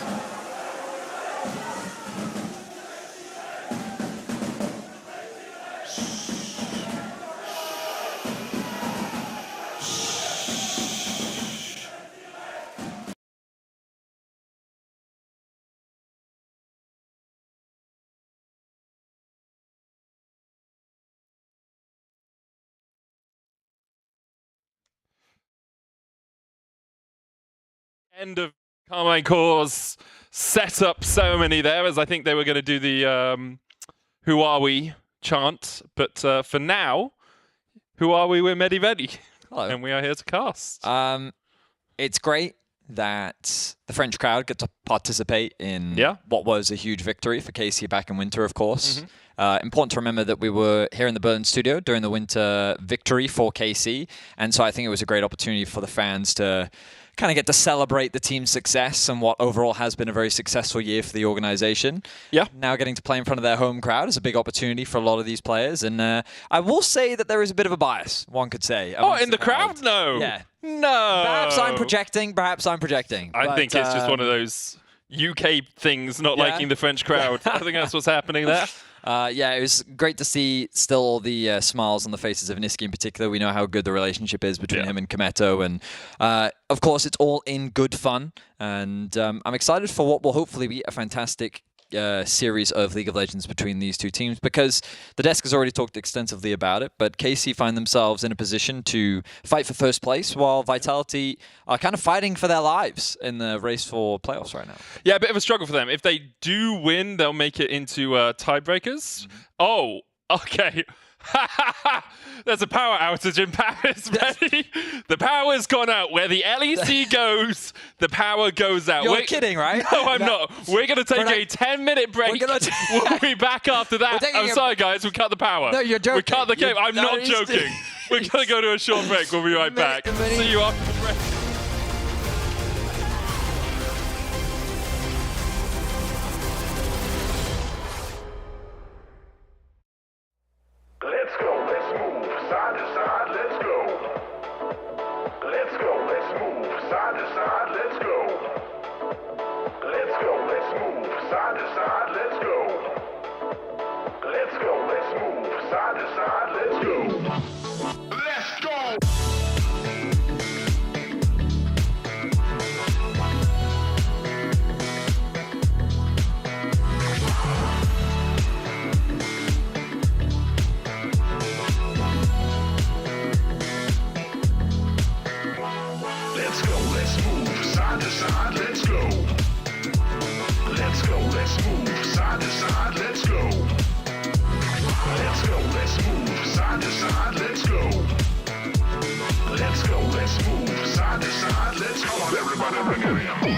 End of Carmine Corp's setup ceremony there, as I think they were going to do the "Who Are We" chant. But for now, who are we? We're Medivedi.
Hello.
And we are here to cast.
It's great that the French crowd get to participate in what was a huge victory for KC back in winter, of course. Important to remember that we were here in the Berlin studio during the winter victory for KC, and so I think it was a great opportunity for the fans to kind of get to celebrate the team's success and what overall has been a very successful year for the organization.
Yeah.
Now getting to play in front of their home crowd is a big opportunity for a lot of these players, and I will say that there is a bit of a bias, one could say.
Oh, in the crowd? No.
Yeah.
No.
Perhaps I'm projecting.
I think it's just one of those UK things, not liking the French crowd. I think that's what's happening there.
Yeah, it was great to see still all the smiles on the faces of Niski in particular. We know how good the relationship is between him and Kometo, and of course it's all in good fun, and I'm excited for what will hopefully be a fantastic series of League of Legends between these two teams, because the desk has already talked extensively about it, but KC find themselves in a position to fight for first place while Vitality are kind of fighting for their lives in the race for playoffs right now.
Yeah, a bit of a struggle for them. If they do win, they'll make it into tiebreakers. Oh, okay. There's a power outage in Paris, ready? The power's gone out. Where the LEC goes, the power goes out.
You're kidding, right?
No, I'm not. We're going to take a 10-minute break. We'll be back after that. I'm sorry, guys. We cut the power.
No, you're joking.
We cut the game. I'm not joking. We're going to go to a short break. We'll be right back. See you after the break.
Let's go, let's move, side to side, let's go. Let's go, let's move, side to side, let's go. Let's go, let's move, side to side, let's go. Let's go, let's move, side to side, let's go. Let's go! Let's go, let's move, side to side, let's go. Let's go, let's move, side to side, let's go. Let's go, let's move, side to side, let's go. Let's go, let's move, side to side, let's go. Come on, everybody, bring it in.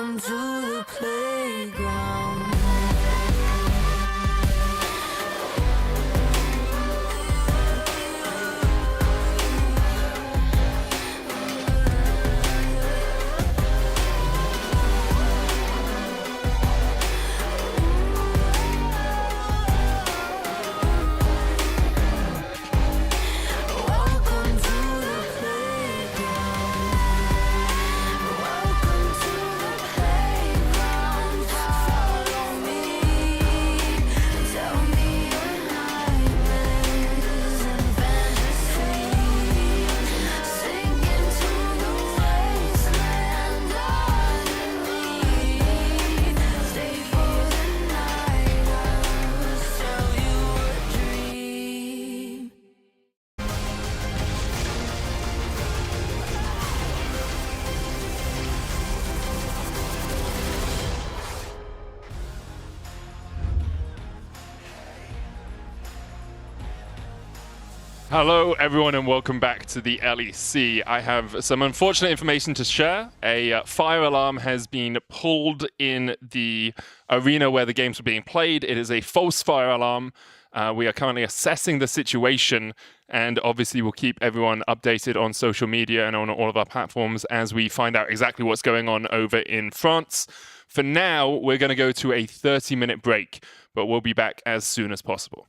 Welcome to the playground. Welcome to the playground. Welcome to the playground. Follow me. Tell me your nightmares and fantasies. Sink into the wasteland underneath. Stay for the night. I will sell you a dream.
Hello, everyone, and welcome back to the LEC. I have some unfortunate information to share. A fire alarm has been pulled in the arena where the games were being played. It is a false fire alarm. We are currently assessing the situation, and obviously we'll keep everyone updated on social media and on all of our platforms as we find out exactly what's going on over in France. For now, we're going to go to a 30-minute break, but we'll be back as soon as possible.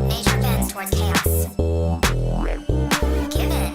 Nature bends towards chaos. Give in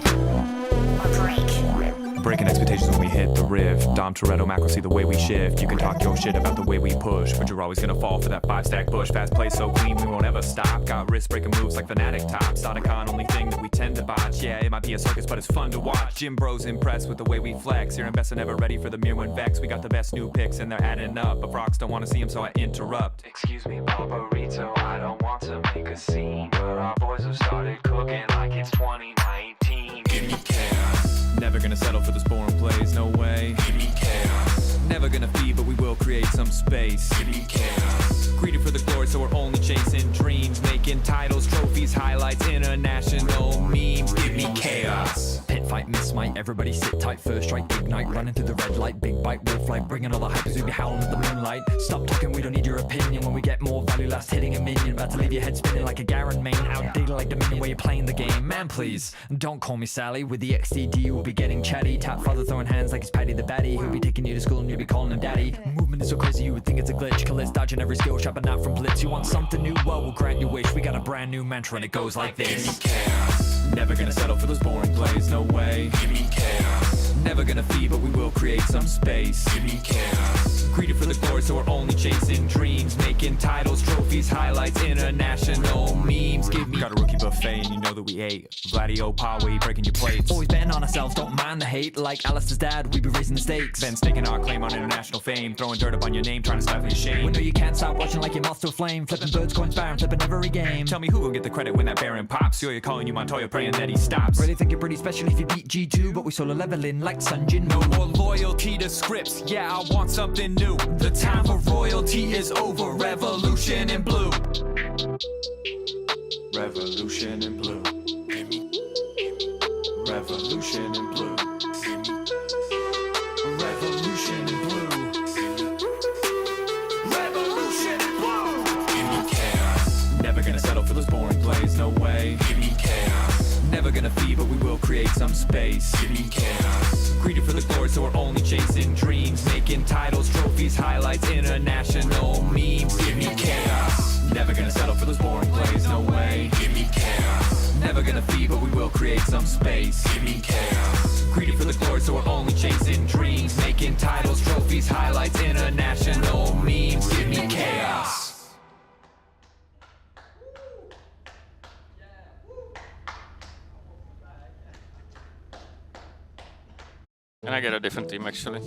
or break.
Breaking expectations when we hit the riff. Dom Toretto, Macro, see the way we shift. You can talk your shit about the way we push, but you're always gonna fall for that 5-stack push. Fast play so clean, we won't ever stop. Got wrist breaking moves like Fnatic tops. Sonicon, only thing that we tend to botch. Yeah, it might be a circus, but it's fun to watch. Jim Bros impressed with the way we flex. Here and best and never ready for the Mirwin Vex. We got the best new picks and they're adding up, but Frogs don't want to see them, so I interrupt.
Excuse me, Barbarito, I don't want to make a scene, but our boys have started cooking like it's 2019. Give me chaos.
Never gonna settle for the boring plays, no way.
Give me chaos.
Never gonna feed, but we will create some space.
Give me chaos.
Greedy for the glory, so we're only chasing dreams. Making titles, trophies, highlights, international memes. Give me chaos.
Pit fight, miss might, everybody sit tight. First strike, ignite, running through the red light. Big bite, wolf light, bringing all the hype as we be howling at the moonlight. Stop talking, we don't need your opinion. When we get more value, last hitting a minion. About to leave your head spinning like a Garen main. Outdated like Dominion where you're playing the game. Man, please, don't call me Sally. With the XDD, we'll be getting chatty. Tap father throwing hands like it's Paddy the Baddie. He'll be taking you to school and you'll be calling him daddy. Movement is so crazy you would think it's a glitch. Khalid's dodging every skill shot, but not from blitz. You want something new? Well, we'll grant your wish. We got a brand new mantra and it goes like this.
Never gonna settle for those boring plays, no way.
Give me chaos.
Never gonna feed, but we will create some space.
Give me chaos.
Greedy for the glory, so we're only chasing dreams. Making titles, trophies, highlights, international memes. Give me. Got a rookie buffet and you know that we ate. Vladio Pawe breaking your plates.
Always betting on ourselves, don't mind the hate. Like Alistair's dad, we be raising the stakes.
Then staking our claim on international fame. Throwing dirt up on your name, trying to stifle your shame.
We know you can't stop watching like your mouth to a flame. Flipping birds, coins, Baron, flipping every game.
Tell me who will get the credit when that Baron pops. You're calling you Montoya, praying that he stops.
Really think you're pretty special if you beat G2, but we solo leveling like Sunjin.
No more loyalty to scripts, yeah, I want something new. The time for royalty is over, revolution in blue.
Revolution in blue. Revolution in blue.
Revolution in blue.
Revolution in blue. Give me chaos.
Never gonna settle for those boring plays, no way.
Give me chaos.
Never gonna feed, but we will create some space.
Give me chaos.
Greedy for the glory, so we're only chasing dreams. Making titles, trophies, highlights, international memes.
Give me chaos.
Never gonna settle for those boring plays, no way.
Give me chaos.
Never gonna feed, but we will create some space.
Give me chaos.
Greedy for the glory, so we're only chasing dreams. Making titles, trophies, highlights, international memes. Give me chaos.
Can I get a different team actually?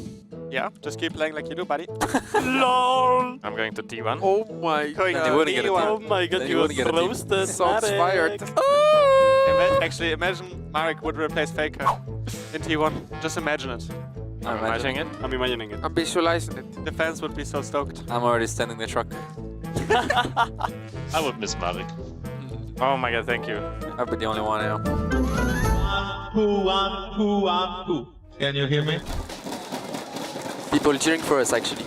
Yeah, just keep playing like you do, buddy.
LOL! I'm going to T1.
Oh my god.
You wouldn't get a
Oh
team.
my god,
Then
you
wouldn't get a team.
roasted.
Shots
Marek.
fired.
Actually, imagine Marek would replace Faker in T1. Just imagine it.
I'm imagining it.
I'm imagining it.
I'm visualizing it.
The fans would be so stoked.
I'm already standing the truck.
I would miss Marek.
Oh my god, thank you. I'll be the only one now.
Can you hear me?
People cheering for us actually.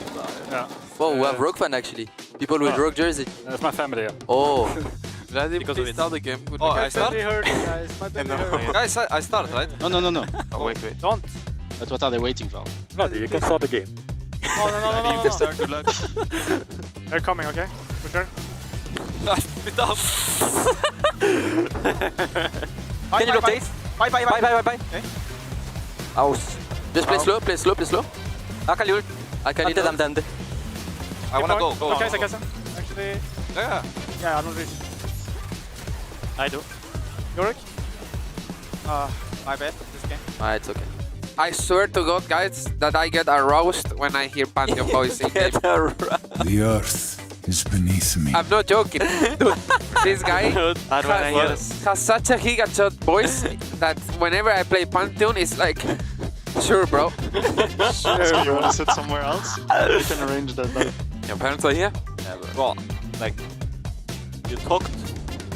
Yeah.
Oh, we have Rogue fan actually. People with Rogue jersey.
That's my family. Yeah.
Oh.
Vladimir,
please start the game.
Oh, I start?
Guys, I start, right?
No.
Oh, wait.
Don't.
But what are they waiting for?
No, you can start the game. No.
You can start, good luck.
They're coming, okay? For sure.
Putain.
Can you rotate?
Bye. Okay. Aus. Just play slow, play slow. I can ult. I wanna go.
Okay, actually.
Yeah,
I don't reach. I do. Yorick? My bad, this game.
It's okay. I swear to God, guys, that I get aroused when I hear Pantheon voice in game.
The earth is beneath me.
I'm not joking. Dude, this guy has such a gigashot voice that whenever I play Pantheon, it's like, sure, bro.
So you want to sit somewhere else? We can arrange that.
Your parents are here?
Well, like, you talked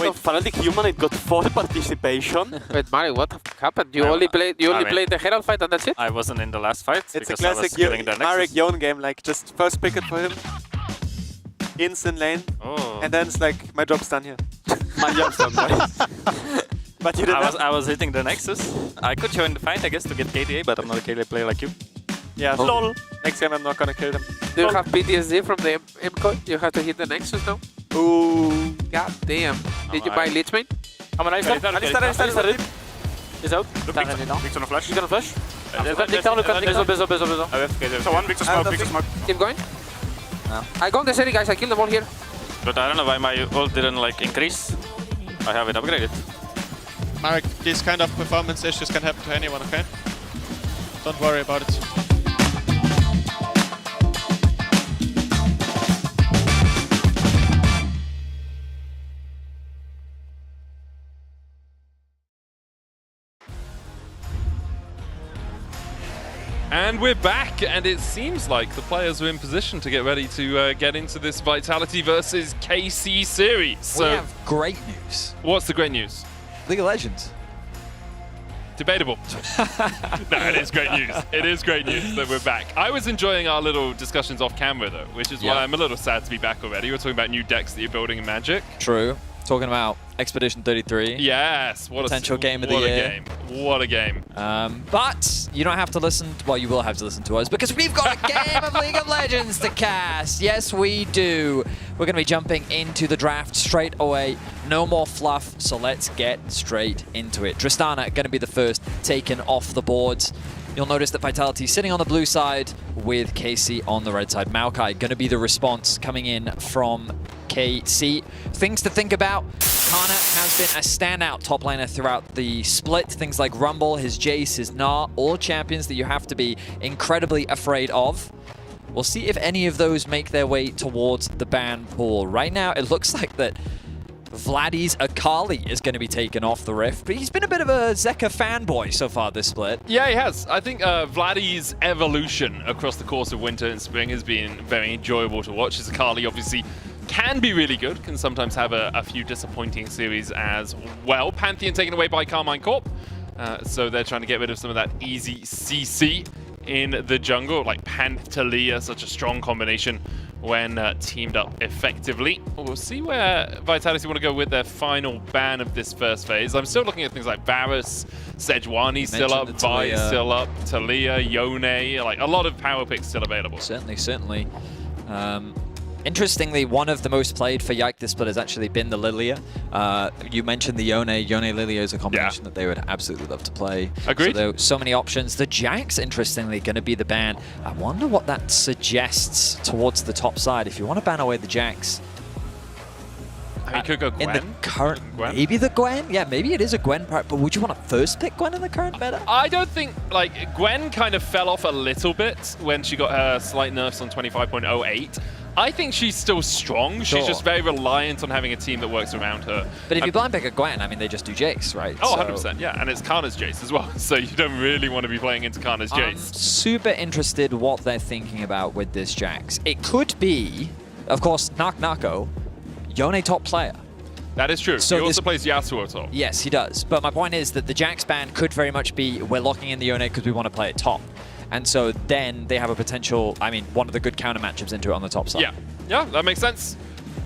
Wait, Fanatic Human got full participation.
Wait, Mario, what happened? You only played the Herald fight and that's it?
I wasn't in the last fight.
It's a classic Marek Yon game, like just first picket for him, instant lane, and then it's like, my job's done here.
My job's done, right?
But you didn't.
I was hitting the Nexus. I could join the fight, I guess, to get KDA, but I'm not a KDA player like you.
Yeah, lol. Next game I'm not gonna kill them.
Do you have PTSD from the M-code? You have to hit the Nexus now?
Ooh.
God damn. Did you buy Lich Main?
Come on, Alistar.
He's out.
Vic's on a flash.
He's gonna flash.
Bezo. So one, Vic's smoke.
Keep going. I got the city, guys. I killed them all here.
But I don't know why my ult didn't like increase. I have it upgraded.
Marek, these kind of performance issues can happen to anyone, okay? Don't worry about it.
And we're back, and it seems like the players are in position to get ready to get into this Vitality versus KC series. So
we have great news.
What's the great news?
League of Legends.
Debatable. No, it is great news. It is great news that we're back. I was enjoying our little discussions off camera, though, which is why I'm a little sad to be back already. We're talking about new decks that you're building in Magic.
True. Talking about Expedition 33.
Yes. What
potential game of the year.
What a game.
But you don't have to listen. Well, you will have to listen to us because we've got a game of League of Legends to cast. Yes, we do. We're going to be jumping into the draft straight away. No more fluff, so let's get straight into it. Tristana going to be the first taken off the boards. You'll notice that Vitality sitting on the blue side with KC on the red side. Maokai going to be the response coming in from KC. Things to think about. Kana has been a standout top laner throughout the split. Things like Rumble, his Jace, his Gnar, all champions that you have to be incredibly afraid of. We'll see if any of those make their way towards the ban pool. Right now, it looks like that Vladdy's Akali is going to be taken off the Rift, but he's been a bit of a Zeka fanboy so far this split.
Yeah, he has. I think Vladdy's evolution across the course of winter and spring has been very enjoyable to watch. His Akali obviously can be really good, can sometimes have a few disappointing series as well. Pantheon taken away by Carmine Corp, so they're trying to get rid of some of that easy CC in the jungle, like Panthelia, such a strong combination when teamed up effectively. We'll see where Vitality want to go with their final ban of this first phase. I'm still looking at things like Varus, Sejuani still up, Vi still up, Talia, Yone, like a lot of power picks still available.
Certainly, certainly. Interestingly, one of the most played for Yike this split has actually been the Lilia. You mentioned the Yone. Yone Lilia is a combination that they would absolutely love to play.
Agreed.
So many options. The Jax, interestingly, going to be the ban. I wonder what that suggests towards the top side. If you want to ban away the Jax,
I mean, you could go Gwen.
In the current, maybe the Gwen? Yeah, maybe it is a Gwen part, but would you want to first pick Gwen in the current meta?
I don't think, like, Gwen kind of fell off a little bit when she got her slight nerfs on 25.08. I think she's still strong.
Sure.
She's just very reliant on having a team that works around her.
But if you blind pick a Gwen, I mean, they just do Jace, right?
Oh, 100%, yeah. And it's Kana's Jace as well. So you don't really want to be playing into Kana's Jace.
I'm super interested what they're thinking about with this Jax. It could be, of course, Nako, Yone top player.
That is true. So he also plays Yasuo top.
Yes, he does. But my point is that the Jax ban could very much be, we're locking in the Yone because we want to play it top. And so then they have a potential, I mean, one of the good counter matchups into it on the top side.
Yeah, yeah, that makes sense.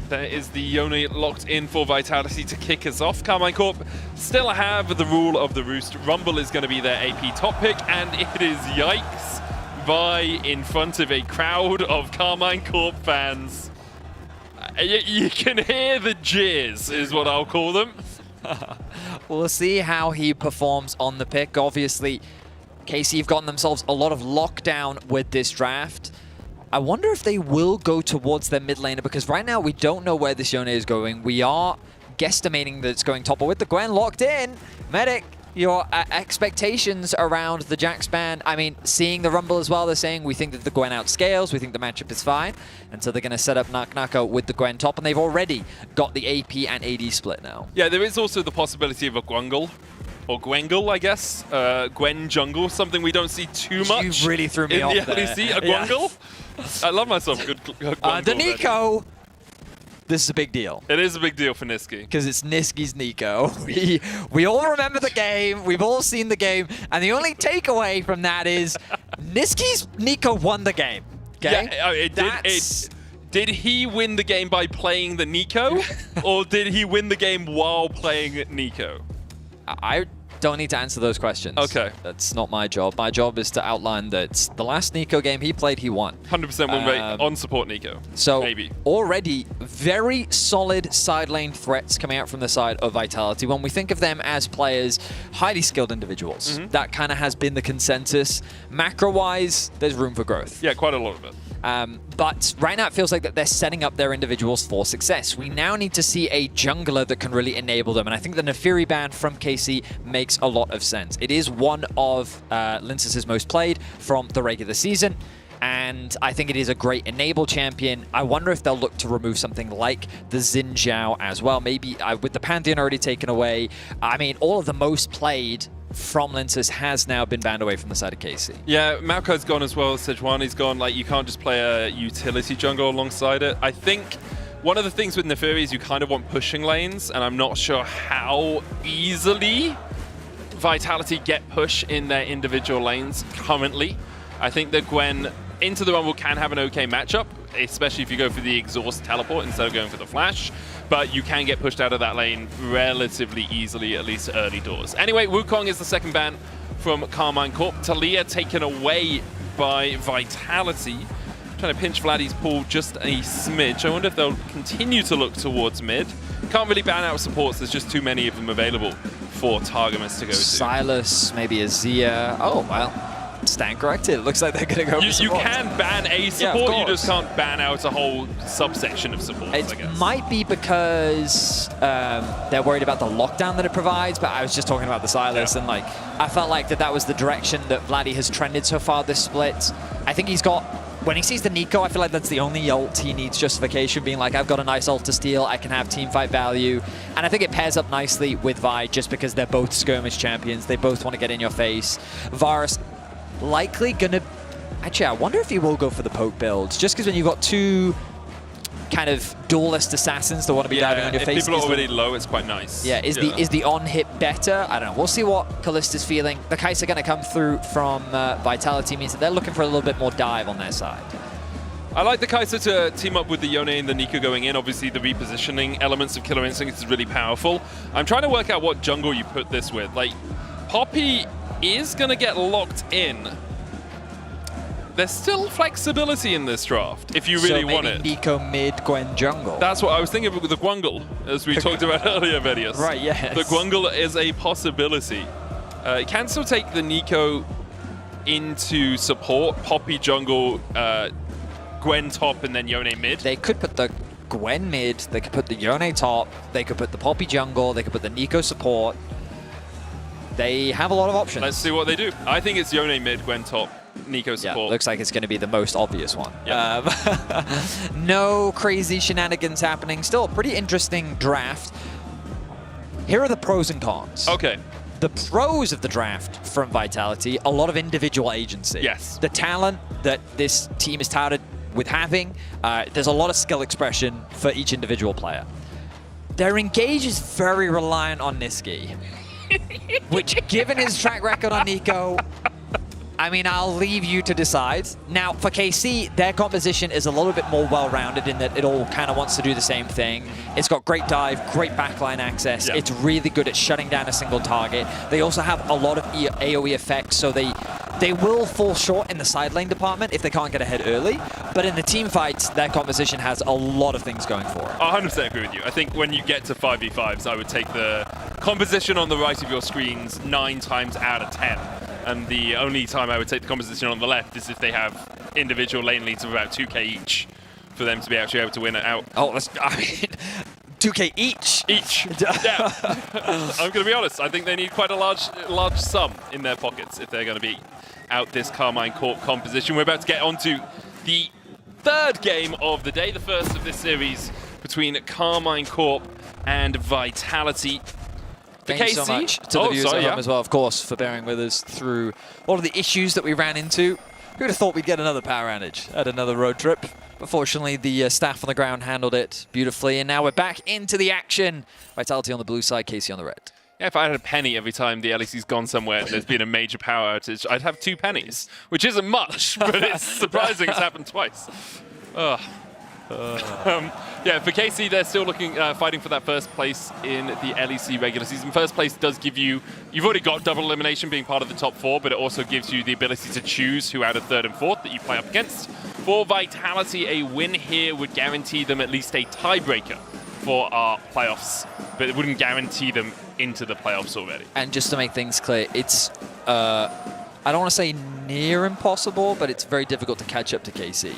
There is the Yone locked in for Vitality to kick us off. Carmine Corp still have the rule of the roost. Rumble is going to be their AP top pick, and it is Yikes Vi in front of a crowd of Carmine Corp fans. You can hear the jeers, is what I'll call them.
We'll see how he performs on the pick. Obviously, KC have gotten themselves a lot of lockdown with this draft. I wonder if they will go towards their mid laner, because right now we don't know where this Yone is going. We are guesstimating that it's going top, but with the Gwen locked in, Medic, your expectations around the Jax ban, I mean, seeing the Rumble as well, they're saying we think that the Gwen outscales, we think the matchup is fine, and so they're going to set up Nako with the Gwen top, and they've already got the AP and AD split now.
Yeah, there is also the possibility of a Gwungle. Or Gwengle, I guess. Gwen Jungle, something we don't see too much.
You really threw me off
in the LEC, a Gwungle? I love myself. Good Gwungle.
The Nico! this is a big deal.
It is a big deal for Nisqy.
Because it's Nisqy's Nico. We all remember the game. We've all seen the game. And the only takeaway from that is Nisqy's Nico won the game. Okay?
Yeah, did he win the game by playing the Nico? Or did he win the game while playing Nico?
I don't need to answer those questions.
Okay.
That's not my job. My job is to outline that the last Nico game he played, he won.
100% win rate on support Nico.
So
maybe.
Already very solid side lane threats coming out from the side of Vitality. When we think of them as players, highly skilled individuals, that kind of has been the consensus. Macro-wise, there's room for growth.
Yeah, quite a lot of it.
But right now it feels like that they're setting up their individuals for success. We now need to see a jungler that can really enable them, and I think the Nefiri ban from KC makes a lot of sense. It is one of Lince's most played from the regular season, and I think it is a great enable champion. I wonder if they'll look to remove something like the Xin Zhao as well. Maybe with the Pantheon already taken away, I mean, all of the most played from Lince's has now been banned away from the side of KC.
Yeah, Maoko's gone as well, Sejuani's gone. Like, you can't just play a utility jungle alongside it. I think one of the things with Nefiri is you kind of want pushing lanes, and I'm not sure how easily Vitality get push in their individual lanes currently. I think that Gwen into the Rumble can have an okay matchup, especially if you go for the exhaust teleport instead of going for the flash. But you can get pushed out of that lane relatively easily, at least early doors. Anyway, Wukong is the second ban from Carmine Corp. Talia taken away by Vitality. Trying to pinch Vladdy's pool just a smidge. I wonder if they'll continue to look towards mid. Can't really ban out supports. There's just too many of them available for Targamas to go to.
Silas, maybe Azia. Oh, well. Stand corrected. It looks like they're going to go for
You can ban a support, you just can't ban out a whole subsection of supports, I guess.
It might be because they're worried about the lockdown that it provides, but I was just talking about the Silas, and like I felt like that was the direction that Vladdy has trended so far this split. I think he's got, when he sees the Nico, I feel like that's the only ult he needs justification, being like, I've got a nice ult to steal, I can have team fight value. And I think it pairs up nicely with Vi, just because they're both skirmish champions. They both want to get in your face. Varus likely gonna, actually I wonder if he will go for the poke builds, just because when you've got two kind of duelist assassins that want to be diving on your face.
If people are already low, it's quite nice.
Yeah, is the on hit better? I don't know. We'll see what Kallista's feeling. The Kai'Sa going to come through from Vitality, means that they're looking for a little bit more dive on their side.
I like the Kai'Sa to team up with the Yone and the Nico going in. Obviously, the repositioning elements of Killer Instinct is really powerful. I'm trying to work out what jungle you put this with. Like, Poppy is going to get locked in. There's still flexibility in this draft, if you really want it.
Nico mid, Gwen jungle.
That's what I was thinking with the Gwungle, as we talked about earlier, Vedius.
Right, yes.
The Gwungle is a possibility. It can still take the Nico into support, Poppy jungle, Gwen top, and then Yone mid.
They could put the Gwen mid, they could put the Yone top, they could put the Poppy jungle, they could put the Nico support. They have a lot of options.
Let's see what they do. I think it's Yone mid, Gwen top, Nico support.
Yeah, looks like it's going to be the most obvious one.
Yep.
No crazy shenanigans happening. Still a pretty interesting draft. Here are the pros and cons.
Okay.
The pros of the draft from Vitality, a lot of individual agency.
Yes.
The talent that this team is touted with having, there's a lot of skill expression for each individual player. Their engage is very reliant on Nisqy, which, given his track record on Nico, I mean, I'll leave you to decide. Now, for KC, their composition is a little bit more well-rounded in that it all kind of wants to do the same thing. It's got great dive, great backline access.
Yeah.
It's really good at shutting down a single target. They also have a lot of AoE effects, so they will fall short in the side lane department if they can't get ahead early. But in the team fights, their composition has a lot of things going for it.
I 100% agree with you. I think when you get to 5v5s, I would take the composition on the right of your screens 9 times out of 10. And the only time I would take the composition on the left is if they have individual lane leads of about 2k each for them to be actually able to win it out.
Oh, I mean, 2k each?
Each, yeah. I'm going to be honest, I think they need quite a large sum in their pockets if they're going to be out this Carmine Corp composition. We're about to get onto the third game of the day, the first of this series between Carmine Corp and Vitality.
Thank you so much to the viewers at home as well, of course, for bearing with us through all of the issues that we ran into. Who'd have thought we'd get another power outage at another road trip? But fortunately, the staff on the ground handled it beautifully, and now we're back into the action. Vitality on the blue side, Casey on the red.
Yeah, if I had a penny every time the LEC's gone somewhere and there's been a major power outage, I'd have 2 pennies, which isn't much, but it's surprising it's happened twice. Yeah, for KC, they're still looking, fighting for that first place in the LEC regular season. First place does give you, you've already got double elimination being part of the top 4, but it also gives you the ability to choose who out of 3rd and 4th that you play up against. For Vitality, a win here would guarantee them at least a tiebreaker for our playoffs, but it wouldn't guarantee them into the playoffs already.
And just to make things clear, it's, I don't want to say near impossible, but it's very difficult to catch up to KC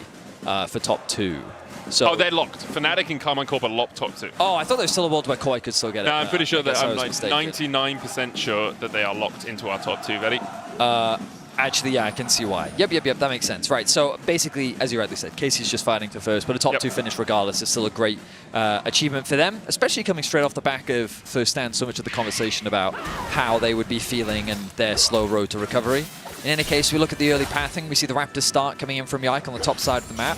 for top 2. So,
oh, they're locked. Fnatic and Karmine Corp are locked top 2.
Oh, I thought there was still a world where Koi could still get it.
No, I'm pretty sure that I'm like
mistaken.
99% sure that they are locked into our top 2. Ready?
Actually, yeah, I can see why. Yep, that makes sense. Right, so basically, as you rightly said, Casey's just fighting for first, but a top 2 finish regardless is still a great achievement for them, especially coming straight off the back of first stand, so much of the conversation about how they would be feeling and their slow road to recovery. In any case, we look at the early pathing, we see the Raptors start coming in from Yike on the top side of the map.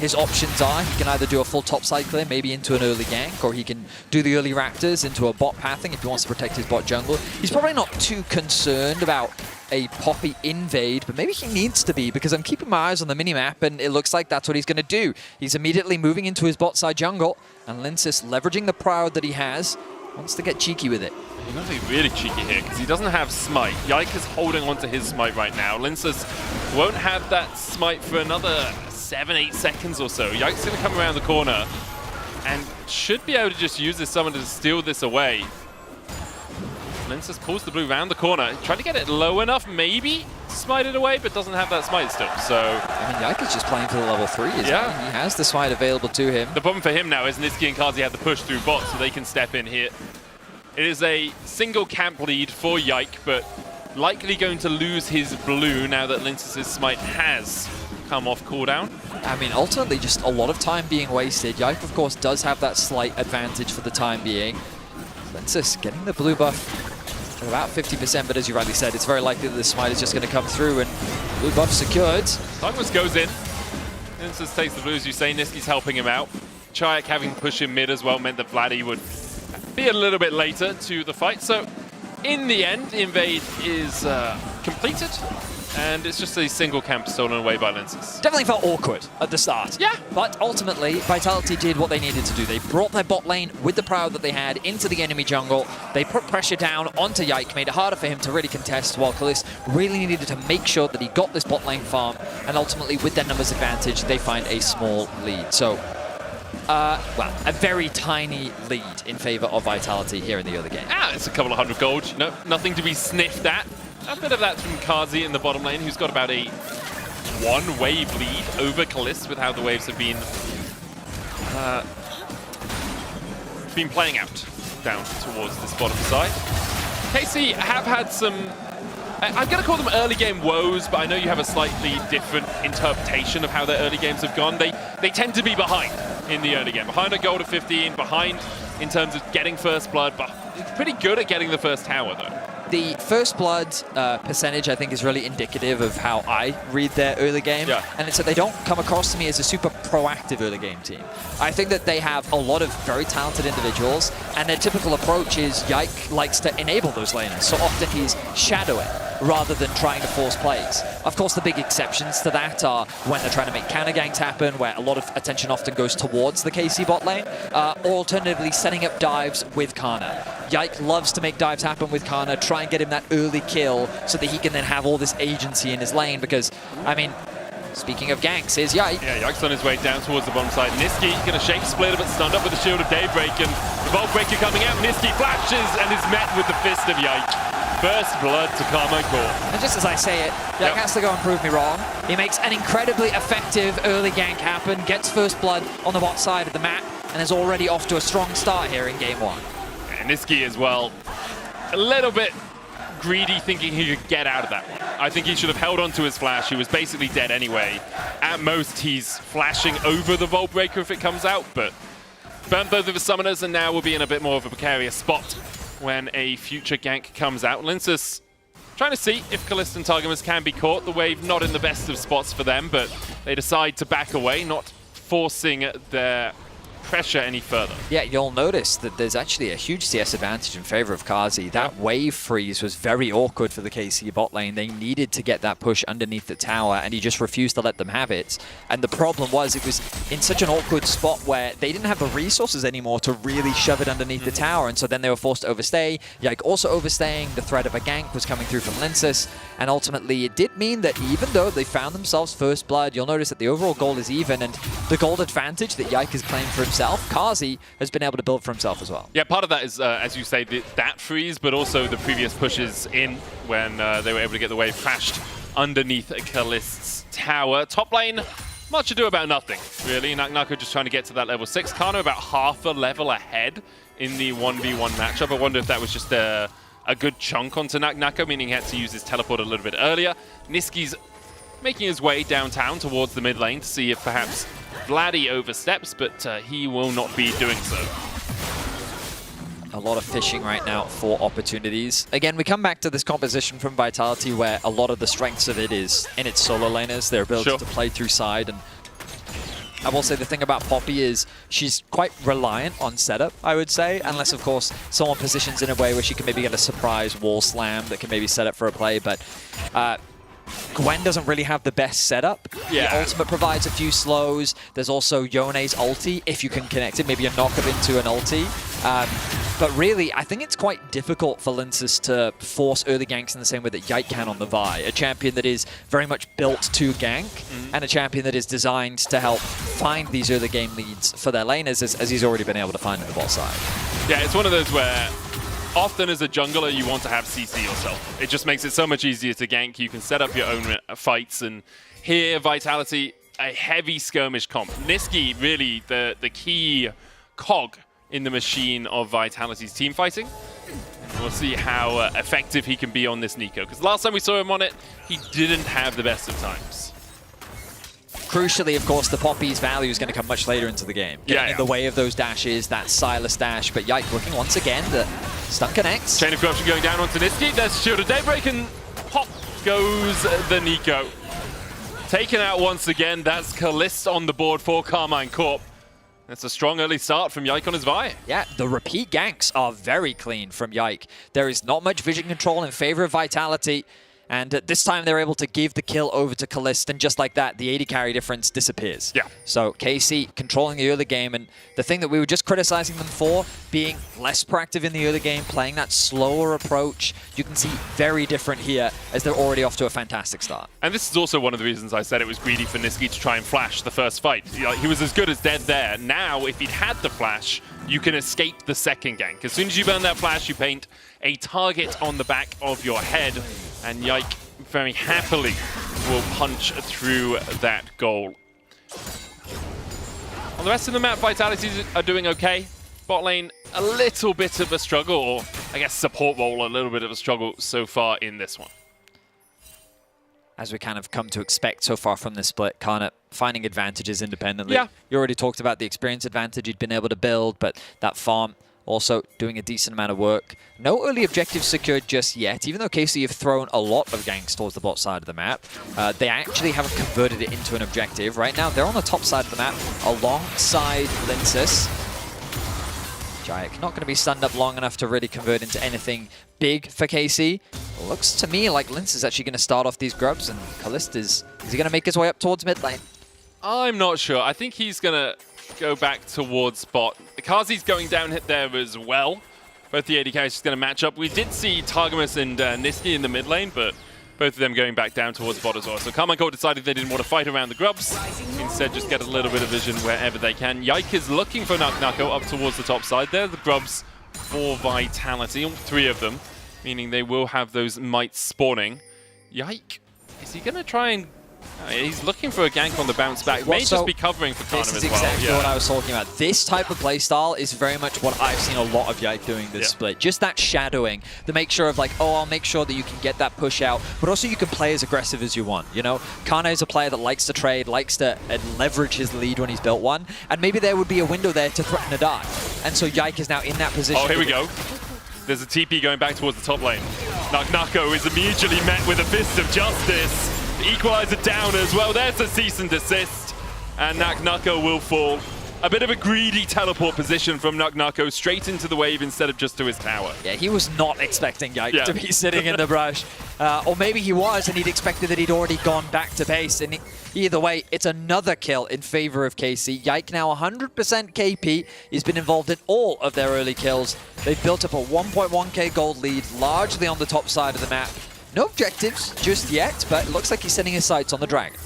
His options are, he can either do a full topside clear, maybe into an early gank, or he can do the early Raptors into a bot pathing if he wants to protect his bot jungle. He's probably not too concerned about a Poppy invade, but maybe he needs to be, because I'm keeping my eyes on the minimap, and it looks like that's what he's going to do. He's immediately moving into his bot side jungle, and Linsis, leveraging the prowd that he has, wants to get cheeky with it.
He's going to be really cheeky here, because he doesn't have Smite. Yike is holding onto his Smite right now. Linsis won't have that Smite for another 7-8 seconds or so. Yike's going to come around the corner and should be able to just use this summon to steal this away. Linsis pulls the blue round the corner, trying to get it low enough, maybe to smite it away, but doesn't have that smite still. So
I mean, Yike is just playing for the level 3, isn't he? He has the smite available to him.
The problem for him now is Niski and Kazi have the push through bot, so they can step in here. It is a single camp lead for Yike, but likely going to lose his blue now that Linsis' smite has come off cooldown.
I mean, ultimately, just a lot of time being wasted. Yike, of course, does have that slight advantage for the time being. Linsis getting the blue buff at about 50%, but as you rightly said, it's very likely that the smite is just going to come through, and blue buff secured.
Douglas goes in. Linsis takes the blue, as you say. Niski's helping him out. Chayak having push in mid as well meant that Vladdy would be a little bit later to the fight. So in the end, the invade is completed, and it's just a single camp stolen away by Linsis.
Definitely felt awkward at the start. Yeah. But ultimately, Vitality did what they needed to do. They brought their bot lane with the prowd that they had into the enemy jungle. They put pressure down onto Yike, made it harder for him to really contest, while Kalis really needed to make sure that he got this bot lane farm, and ultimately, with their numbers advantage, they find a small lead. So, well, a very tiny lead in favor of Vitality here in the early game.
It's a couple of 100 gold. No, nothing to be sniffed at. A bit of that from Kazi in the bottom lane, who's got about a 1-wave lead over Kalis with how the waves have been playing out down towards this bottom side. KC have had some, I'm going to call them early game woes, but I know you have a slightly different interpretation of how their early games have gone. They tend to be behind in the early game. Behind a gold of 15, behind in terms of getting first blood, but pretty good at getting the first tower though.
The first blood percentage, I think, is really indicative of how I read their early game. Yeah. And it's that they don't come across to me as a super proactive early game team. I think that they have a lot of very talented individuals, and their typical approach is Yike likes to enable those laners. So often he's shadowing rather than trying to force plays. Of course, the big exceptions to that are when they're trying to make counter ganks happen, where a lot of attention often goes towards the KC bot lane, or alternatively setting up dives with Kana. Yike loves to make dives happen with Kana, try and get him that early kill so that he can then have all this agency in his lane, because, I mean, speaking of ganks, here's Yike.
Yeah, Yike's on his way down towards the bottom side. Niski going to shake splitter, but stunned up with the Shield of Daybreak, and the Vault Breaker coming out. Niski flashes and is met with the fist of Yike. First blood to Karmine Corp.
And just as I say it, Yike has to go and prove me wrong. He makes an incredibly effective early gank happen, gets first blood on the bot side of the map, and is already off to a strong start here in game 1.
And Niski as well, a little bit greedy, thinking he could get out of that one. I think he should have held on to his flash. He was basically dead anyway. At most, he's flashing over the Vault Breaker if it comes out, but burnt both of his summoners, and now we'll be in a bit more of a precarious spot when a future gank comes out. Linsis Trying to see if Kalista and Targamas can be caught. The wave not in the best of spots for them, but they decide to back away, not forcing their pressure any further.
Yeah, you'll notice that there's actually a huge CS advantage in favor of Kazi. That wave freeze was very awkward for the KC bot lane. They needed to get that push underneath the tower, and he just refused to let them have it. And the problem was it was in such an awkward spot where they didn't have the resources anymore to really shove it underneath the tower, and so then they were forced to overstay. Yike also overstaying. The threat of a gank was coming through from Linces, and ultimately it did mean that even though they found themselves first blood, you'll notice that the overall goal is even, and the gold advantage that Yike has claimed for himself, Kazi has been able to build for himself as well.
Yeah, part of that is, as you say, that freeze, but also the previous pushes in when they were able to get the wave crashed underneath Kalist's tower. Top lane, much ado about nothing, really. Nako just trying to get to that level 6. Kano about half a level ahead in the 1v1 matchup. I wonder if that was just a good chunk onto Nako, meaning he had to use his teleport a little bit earlier. Niski's making his way downtown towards the mid lane to see if perhaps Vladdy oversteps, but he will not be doing so.
A lot of fishing right now for opportunities. Again, we come back to this composition from Vitality where a lot of the strengths of it is in its solo laners, their ability to play through side. And I will say the thing about Poppy is she's quite reliant on setup, I would say, unless, of course, someone positions in a way where she can maybe get a surprise wall slam that can maybe set up for a play, but Gwen doesn't really have the best setup.
Yeah.
The ultimate provides a few slows. There's also Yone's ulti, if you can connect it, maybe a knock-up into an ulti. But really, I think it's quite difficult for Linces to force early ganks in the same way that Yike can on the Vi, a champion that is very much built to gank, and a champion that is designed to help find these early game leads for their laners, as he's already been able to find on the bot side.
Yeah, it's one of those where often as a jungler, you want to have CC yourself. It just makes it so much easier to gank. You can set up your own fights, and here, Vitality, a heavy skirmish comp. Niski, really, the key cog in the machine of Vitality's team fighting. We'll see how effective he can be on this Nico, because last time we saw him on it, he didn't have the best of times.
Crucially, of course, the Poppy's value is going to come much later into the game. Getting in the way of those dashes, that Silas dash, but Yike looking once again, the stun connects.
Chain of Corruption going down onto Niski. There's Shield of Daybreak, and pop goes the Nico. Taken out once again. That's Kalista on the board for Carmine Corp. That's a strong early start from Yike on his Vi.
Yeah, the repeat ganks are very clean from Yike. There is not much vision control in favor of Vitality. And this time they're able to give the kill over to Kalista, and just like that, the AD carry difference disappears.
Yeah.
So KC controlling the early game, and the thing that we were just criticizing them for, being less proactive in the early game, playing that slower approach, you can see very different here as they're already off to a fantastic start.
And this is also one of the reasons I said it was greedy for Niski to try and flash the first fight. He was as good as dead there. Now, if he'd had the flash, you can escape the second gank. As soon as you burn that flash, you paint a target on the back of your head, and Yike very happily will punch through that goal. On the rest of the map, Vitality are doing okay. Bot lane, a little bit of a struggle, or I guess support role, a little bit of a struggle so far in this one.
As we kind of come to expect so far from this split, Karna finding advantages independently.
Yeah.
You already talked about the experience advantage you'd been able to build, but that farm also doing a decent amount of work. No early objectives secured just yet, even though KC have thrown a lot of ganks towards the bot side of the map. They actually haven't converted it into an objective. Right now, they're on the top side of the map alongside Linces. Jayek not going to be stunned up long enough to really convert into anything big for KC. Looks to me like Lince is actually going to start off these grubs, and Kalista is he going to make his way up towards mid lane?
I'm not sure. I think he's going to go back towards bot. Kazi's going down hit there as well. Both the AD carries just going to match up. We did see Targamas and Niski in the mid lane, but both of them going back down towards bot as well. So Carmine Corp decided they didn't want to fight around the grubs. Instead, just get a little bit of vision wherever they can. Yike is looking for Nako up towards the top side. There, the grubs for Vitality, all three of them, meaning they will have those mites spawning. Yike, is he going to try and... he's looking for a gank on the bounce back. May just be covering for Karna as well.
This is exactly what I was talking about. This type of playstyle is very much what I've seen a lot of Yike doing this split. Just that shadowing, the make sure of like, oh, I'll make sure that you can get that push out, but also you can play as aggressive as you want. You know, Karna is a player that likes to trade, likes to leverage his lead when he's built one, and maybe there would be a window there to threaten a dive. And so Yike is now in that position.
Oh, here we go. There's a TP going back towards the top lane. Nako is immediately met with a fist of justice. The equalizer down as well. There's a cease and desist. And Nako will fall. A bit of a greedy teleport position from Nako straight into the wave instead of just to his tower.
Yeah, he was not expecting Yike to be sitting in the brush. Or maybe he was and he'd expected that he'd already gone back to base. And either way, it's another kill in favor of KC. Yike now 100% KP. He's been involved in all of their early kills. They've built up a 1.1k gold lead, largely on the top side of the map. No objectives just yet, but it looks like he's setting his sights on the dragon.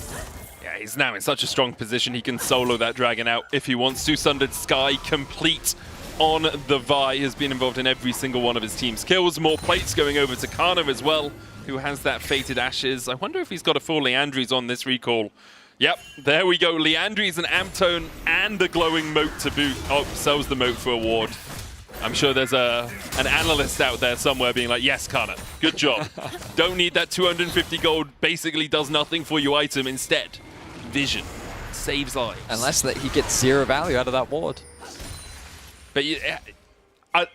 He's now in such a strong position, he can solo that dragon out if he wants to. Sundered Sky complete on the Vi, has been involved in every single one of his team's kills. More plates going over to Kana as well, who has that Fated Ashes. I wonder if he's got a full Leandries on this recall. Yep, there we go. Leandries and Amtone and the glowing moat to boot. Oh, sells the moat for a ward. I'm sure there's an analyst out there somewhere being like, yes, Kana, good job. Don't need that 250 gold, basically does nothing for you item. Instead, vision saves lives.
Unless that he gets zero value out of that ward.
But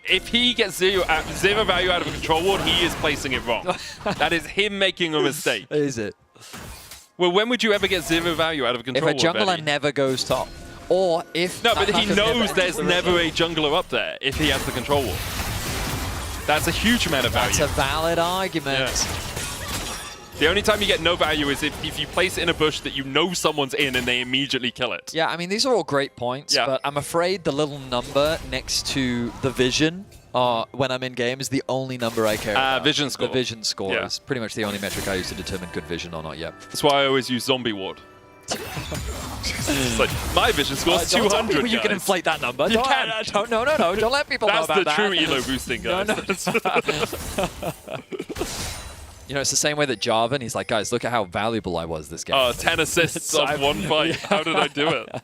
if he gets zero value out of a control ward, he is placing it wrong. That is him making a mistake.
Is it?
Well, when would you ever get zero value out of a control ward?
If a jungler never goes top. Or if...
No, but he knows there's never a jungler up there if he has the control ward. That's a huge amount of value.
That's a valid argument.
Yeah. The only time you get no value is if you place it in a bush that you know someone's in and they immediately kill it.
Yeah, I mean, these are all great points, but I'm afraid the little number next to the vision when I'm in game is the only number I care about.
Vision score.
The vision score is pretty much the only metric I use to determine good vision or not yet.
That's why I always use zombie ward. It's like, my vision score is 200,
don't people, you can inflate that number.
You can.
No, don't let people know about that.
That's the true elo boosting, guys.
You know, it's the same way that Jarvan, he's like, guys, look at how valuable I was this game.
Oh, 10 assists off one fight. How did I do it?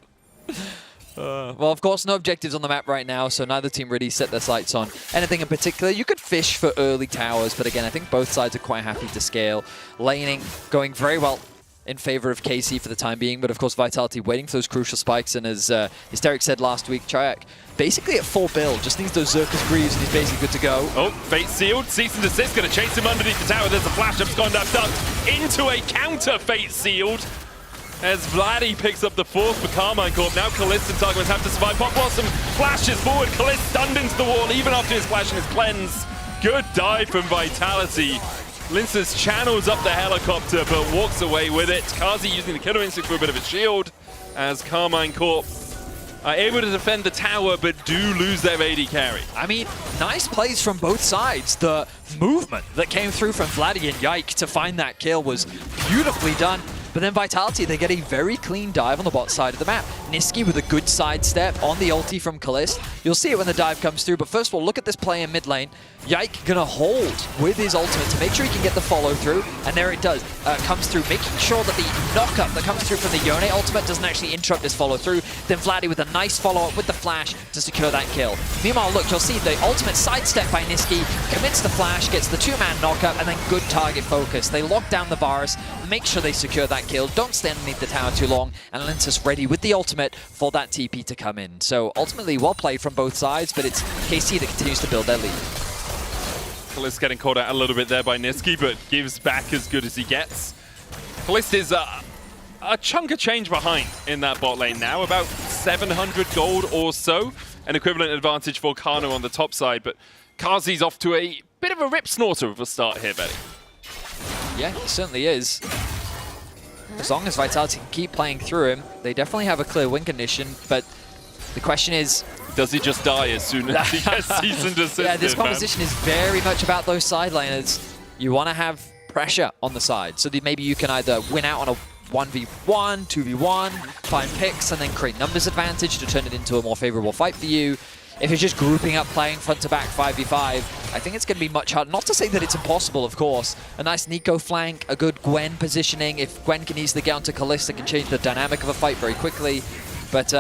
Well, of course, no objectives on the map right now, so neither team really set their sights on anything in particular. You could fish for early towers, but again, I think both sides are quite happy to scale. Laning going very well in favor of KC for the time being, but of course Vitality waiting for those crucial spikes, and as Derek said last week, Chayak basically at full build, just needs those Zerka's Greaves and he's basically good to go.
Oh, Fate sealed, cease and desist, gonna chase him underneath the tower. There's a flash up's gone down, ducked into a counter Fate sealed. As Vladdy picks up the fourth for Carmine Corp. Now Kalist and Targumans have to survive. Pop Blossom flashes forward, Kalist stunned into the wall even after his flash and his cleanse. Good dive from Vitality. Linces channels up the helicopter but walks away with it. Kazi using the killer instinct for a bit of a shield as Carmine Corp are able to defend the tower but do lose their AD carry.
I mean, nice plays from both sides. The movement that came through from Vladdy and Yike to find that kill was beautifully done. But then Vitality, they get a very clean dive on the bot side of the map. Niski with a good sidestep on the ulti from Kalist. You'll see it when the dive comes through, but first of all, look at this play in mid lane. Yike gonna hold with his ultimate to make sure he can get the follow through, and there it does. Comes through, making sure that the knockup that comes through from the Yone ultimate doesn't actually interrupt this follow through. Then Vladdy with a nice follow-up with the flash to secure that kill. Meanwhile, look, you'll see the ultimate sidestep by Niski, commits the flash, gets the two-man knockup, and then good target focus. They lock down the bars, make sure they secure that kill, don't stand underneath the tower too long, and Lintus ready with the ultimate for that TP to come in. So ultimately, well played from both sides, but it's KC that continues to build their lead.
Kalist getting caught out a little bit there by Niski, but gives back as good as he gets. Kalist is a chunk of change behind in that bot lane now, about 700 gold or so. An equivalent advantage for Kano on the top side, but Kazi's off to a bit of a rip snorter of a start here, Betty.
Yeah, he certainly is. As long as Vitality can keep playing through him, they definitely have a clear win condition, but the question is...
does he just die as soon as he gets cease and desist?
Yeah, this composition is very much about those side laners. You want to have pressure on the side, so that maybe you can either win out on a 1v1, 2v1, find picks, and then create numbers advantage to turn it into a more favorable fight for you. If you're just grouping up playing front to back 5v5, I think it's going to be much harder. Not to say that it's impossible, of course. A nice Nico flank, a good Gwen positioning. If Gwen can easily get onto Kalista, it can change the dynamic of a fight very quickly. But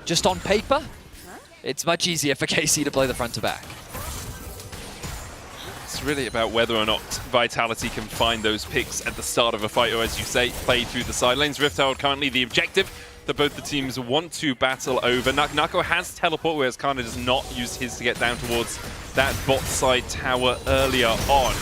just on paper, it's much easier for KC to play the front to back.
It's really about whether or not Vitality can find those picks at the start of a fight, or as you say, play through the side lanes. Rift Herald currently the objective that both the teams want to battle over. Nako has teleport, whereas Kana does not use his to get down towards that bot side tower earlier on.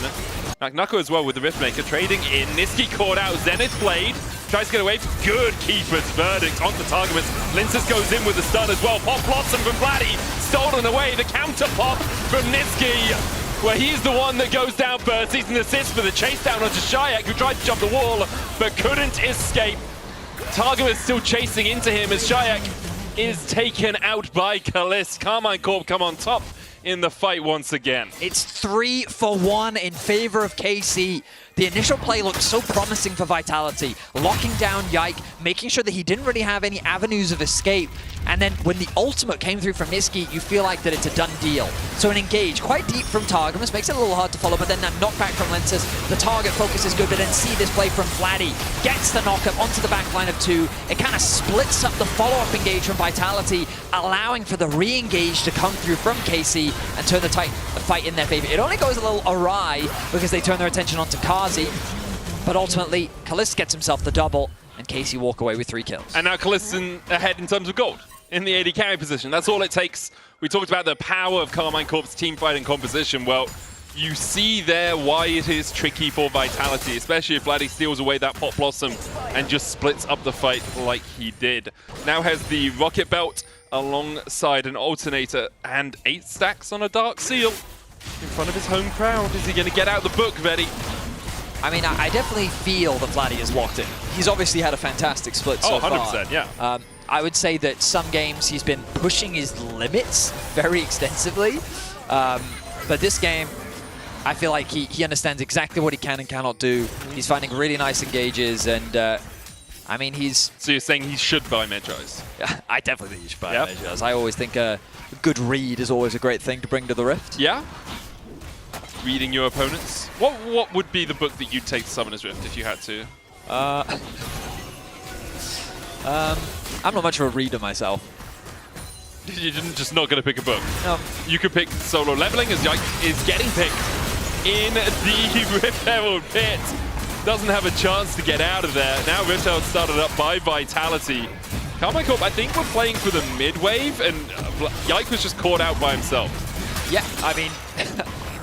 Nuko as well with the Riftmaker trading in. Niski caught out, Zenith Blade. Tries to get away. Good keeper's verdict onto Targamas. Linces goes in with the stun as well. Pop Blossom from Vladdy. Stolen away. The counter pop from Niski, where he's the one that goes down first. He's an assist for the chase down onto Shayak, who tried to jump the wall but couldn't escape. Targamas still chasing into him as Shayak is taken out by Kalis. Carmine Corp come on top in the fight once again.
It's 3-for-1 in favor of KC. The initial play looked so promising for Vitality, locking down Yike, making sure that he didn't really have any avenues of escape. And then when the ultimate came through from Niski, you feel like that it's a done deal. So an engage quite deep from Targamas makes it a little hard to follow, but then that knockback from Linces, the target focus is good, but then see this play from Vladdy. Gets the knockup onto the back line of 2. It kind of splits up the follow-up engage from Vitality, allowing for the re-engage to come through from KC and turn the fight in their favor. It only goes a little awry because they turn their attention onto Kazi, but ultimately Kalist gets himself the double and KC walk away with 3 kills.
And now Kalist ahead in terms of gold in the AD carry position. That's all it takes. We talked about the power of Carmine Corp's team fighting composition. Well, you see there why it is tricky for Vitality, especially if Vladdy steals away that Pop Blossom and just splits up the fight like he did. Now has the Rocket Belt alongside an Alternator and 8 stacks on a Dark Seal in front of his home crowd. Is he going to get out the book, Vedi?
I mean, I definitely feel that Vladdy is locked in. He's obviously had a fantastic split so far.
100%, yeah.
I would say that some games he's been pushing his limits very extensively. But this game, I feel like he understands exactly what he can and cannot do. He's finding really nice engages, and I mean, he's...
So you're saying he should buy Medjay's?
Yeah, I definitely think he should buy Medjay's. I always think a good read is always a great thing to bring to the Rift.
Yeah? Reading your opponents. What would be the book that you'd take to Summoner's Rift if you had to?
I'm not much of a reader myself.
You're just not going to pick a book?
No.
You could pick solo leveling as Yike is getting picked in the Rift Herald pit. Doesn't have a chance to get out of there. Now Rift Herald started up by Vitality. Carmine Corp, I think, were playing for the mid wave, and Yike was just caught out by himself.
Yeah, I mean,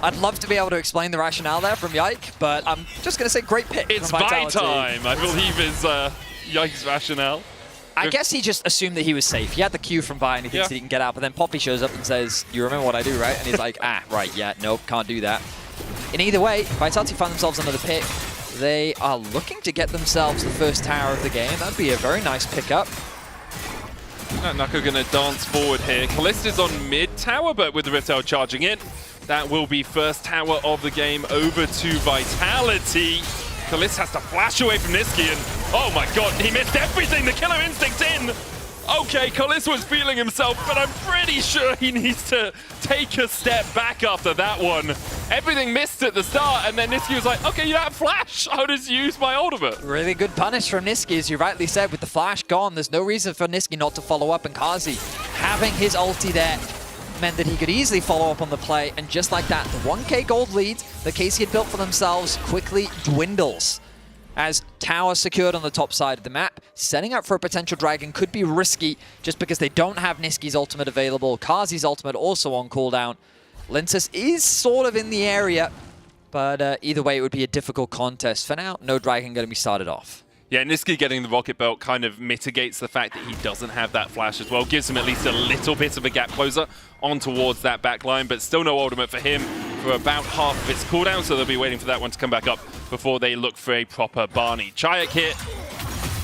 I'd love to be able to explain the rationale there from Yike, but I'm just going to say great pick.
It's buy time, I believe, is Yike's rationale.
I guess he just assumed that he was safe. He had the Q from Vi and he thinks that he can get out, but then Poppy shows up and says, "You remember what I do, right?" And he's like, right, yeah, nope, can't do that. In either way, Vitality find themselves another pick. They are looking to get themselves the first tower of the game. That'd be a very nice pickup.
Nuko gonna dance forward here. Kalist is on mid tower, but with the Rift Herald charging in, that will be first tower of the game over to Vitality. Kalist has to flash away from Niski, and oh my god, he missed everything! The killer instinct in! Okay, Kalist was feeling himself, but I'm pretty sure he needs to take a step back after that one. Everything missed at the start, and then Niski was like, okay, you have flash, I'll just use my ultimate.
Really good punish from Niski, as you rightly said, with the flash gone. There's no reason for Niski not to follow up, and Kazi having his ulti there meant that he could easily follow up on the play, and just like that, the 1k gold lead that KC had built for themselves quickly dwindles. As tower secured on the top side of the map, setting up for a potential dragon could be risky just because they don't have Niski's ultimate available. Kazi's ultimate also on cooldown. Linces is sort of in the area, but either way it would be a difficult contest. For now, no dragon going to be started off.
Yeah, Niski getting the Rocket Belt kind of mitigates the fact that he doesn't have that flash as well. Gives him at least a little bit of a gap closer on towards that back line, but still no ultimate for him for about half of its cooldown, so they'll be waiting for that one to come back up before they look for a proper Barney. Chayak here,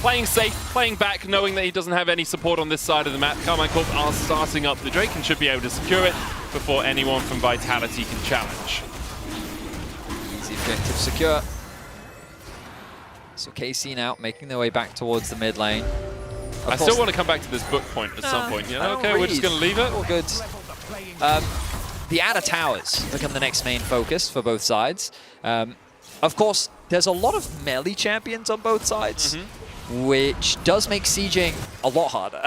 playing safe, playing back, knowing that he doesn't have any support on this side of the map. Carmine Corp are starting up the Drake and should be able to secure it before anyone from Vitality can challenge.
Easy objective secure. So KC now making their way back towards the mid lane.
I still want to come back to this book point at some point. You know? Okay, we're just going to leave it.
All good. The outer towers become the next main focus for both sides. Of course, there's a lot of melee champions on both sides, which does make sieging a lot harder.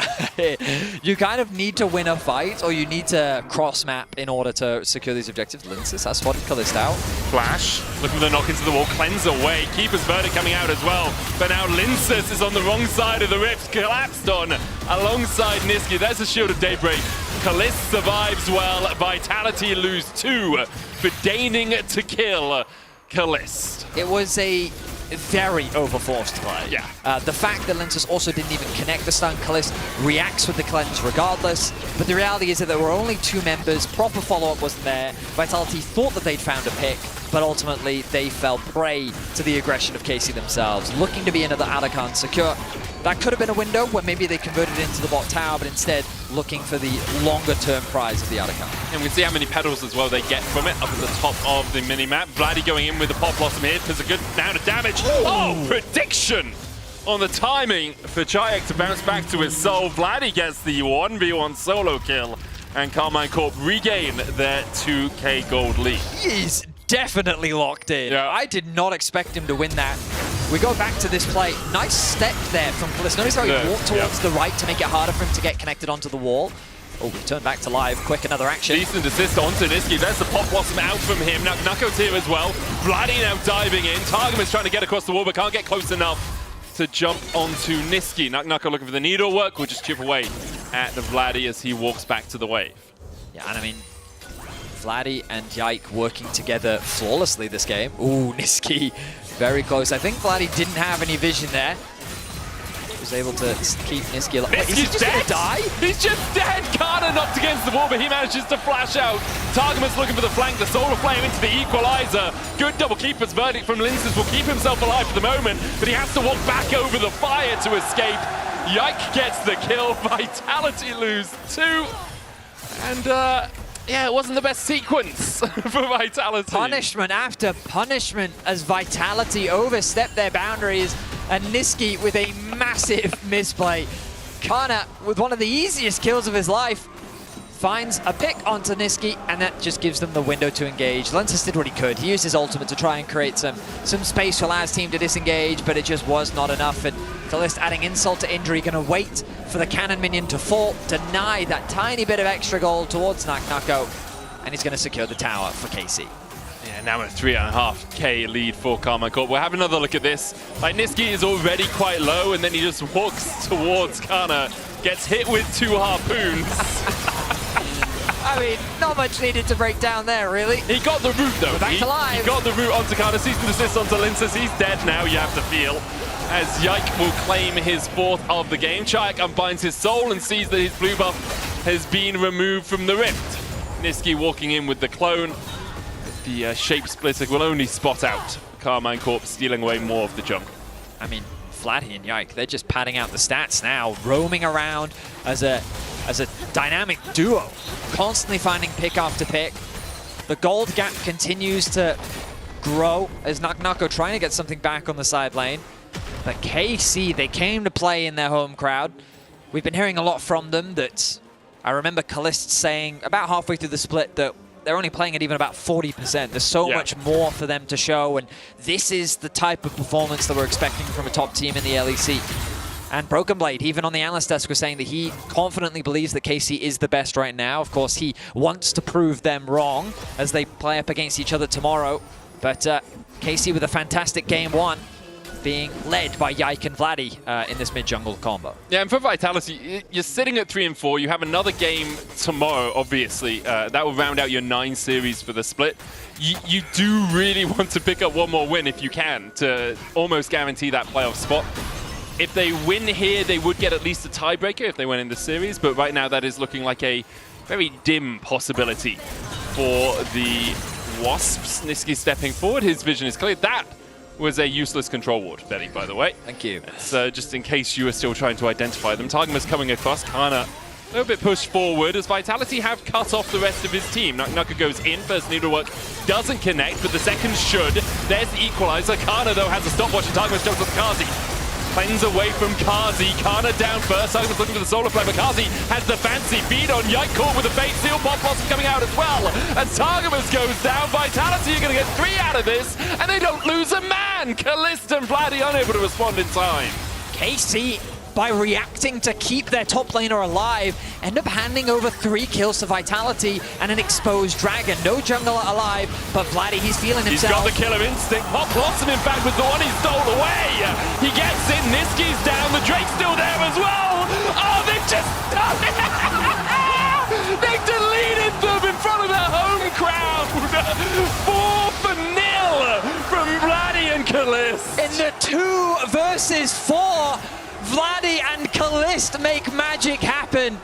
You kind of need to win a fight, or you need to cross-map in order to secure these objectives. Linces has spotted Kalist out.
Flash, looking for the knock into the wall, cleanse away. Keeper's verdict coming out as well. But now Linces is on the wrong side of the rift, collapsed on alongside Niski. There's a Shield of Daybreak. Kalist survives well. Vitality lose 2 for deigning to kill Kalist.
It was a very overforced play.
Yeah.
The fact that Lentus also didn't even connect the stun, Kalist reacts with the cleanse regardless, but the reality is that there were only 2 members, proper follow-up wasn't there. Vitality thought that they'd found a pick, but ultimately they fell prey to the aggression of KC themselves, looking to be another Adakan secure. That could have been a window where maybe they converted into the bot tower, but instead looking for the longer-term prize of the Adakan.
And we see how many petals as well they get from it up at the top of the mini-map. Vladdy going in with the Pop Blossom here. There's a good amount of damage. Oh, prediction on the timing for Chayek to bounce back to his soul. Vladdy gets the 1v1 solo kill, and Carmine Corp regain their 2k gold lead.
He's definitely locked in. Yeah. I did not expect him to win that. We go back to this play. Nice step there from Kalist. Notice how he walked towards the right to make it harder for him to get connected onto the wall. Oh, we turn back to live. Quick, another action.
Decent assist onto Niski. There's the Pop Blossom out from him. Now Knuckle's here as well. Vladdy now diving in. Targum is trying to get across the wall, but can't get close enough to jump onto Niski. Knuckle looking for the needlework. Will just chip away at the Vladdy as he walks back to the wave.
Yeah, and I mean, Vladdy and Yike working together flawlessly this game. Ooh, Niski very close. I think Vladdy didn't have any vision there. He was able to keep Niski alive. Is he just gonna die?
He's just dead! Kana knocked against the wall, but he manages to flash out. Targumus looking for the flank, the Solar Flame into the equalizer. Good double keeper's verdict from Linces will keep himself alive for the moment, but he has to walk back over the fire to escape. Yike gets the kill. Vitality lose 2. And yeah, it wasn't the best sequence for Vitality.
Punishment after punishment as Vitality overstepped their boundaries, and Niski with a massive misplay. Kana, with one of the easiest kills of his life, finds a pick onto Niski, and that just gives them the window to engage. Lensis did what he could. He used his ultimate to try and create some space for Laz team to disengage, but it just was not enough. And Kalist adding insult to injury, gonna wait for the cannon minion to fall, deny that tiny bit of extra gold towards Naknako, and he's gonna secure the tower for KC.
Yeah, now a 3.5k lead for Carmine Corp. We'll have another look at this. Like, Niski is already quite low, and then he just walks towards Kana, gets hit with 2 harpoons.
I mean, not much needed to break down there, really.
He got the root, though.
We're back to live.
He got the root onto Kana, cease and desist onto Linces. He's dead now, you have to feel. As Yike will claim his 4th of the game. Chayek unbinds his soul and sees that his blue buff has been removed from the rift. Niski walking in with the clone. The shape splitter will only spot out Carmine Corp stealing away more of the jump.
I mean, Vladdy and Yike, they're just padding out the stats now, roaming around as a dynamic duo, constantly finding pick after pick. The gold gap continues to grow as Naknako trying to get something back on the side lane. But KC, they came to play in their home crowd. We've been hearing a lot from them that I remember Kalist saying about halfway through the split that they're only playing at even about 40%. There's so much more for them to show, and this is the type of performance that we're expecting from a top team in the LEC. And Broken Blade, even on the analyst desk, was saying that he confidently believes that KC is the best right now. Of course, he wants to prove them wrong as they play up against each other tomorrow. But KC with a fantastic game 1, being led by Yike and Vladdy in this mid-jungle combo.
Yeah, and for Vitality, you're sitting at 3 and 4. You have another game tomorrow, obviously. That will round out your 9 series for the split. You do really want to pick up one more win if you can to almost guarantee that playoff spot. If they win here, they would get at least a tiebreaker if they win in the series, but right now that is looking like a very dim possibility for the Wasps. Niski stepping forward, his vision is clear. That was a useless control ward, Betty, by the way.
Thank you.
So just in case you were still trying to identify them. Targumus coming across, Kana a little bit pushed forward as Vitality have cut off the rest of his team. Nuka goes in, first needlework doesn't connect, but the second should. There's the equalizer. Kana, though, has a stopwatch, and Targumus jumps with Kazi. Cleanse away from Kazi. Kana down first. Targumus looking for the solar flame, but Kazi has the fancy beat on Yike caught with a fake seal. Pop Blossom coming out as well. And Targumus goes down. Vitality are going to get 3 out of this, and they don't lose a man. Kalist and Vladdy unable to respond in time.
KC, by reacting to keep their top laner alive, end up handing over 3 kills to Vitality and an exposed dragon. No jungler alive, but Vladdy, he's feeling himself.
He's got the killer instinct. Pop Blossom, in fact, was the one he stole away. He gets in, Niski's down, the Drake's still there as well. Oh, they've just done it! 4-0 from Vladdy and Kalist.
In the 2 versus 4, Vladdy and Kalist make magic happen.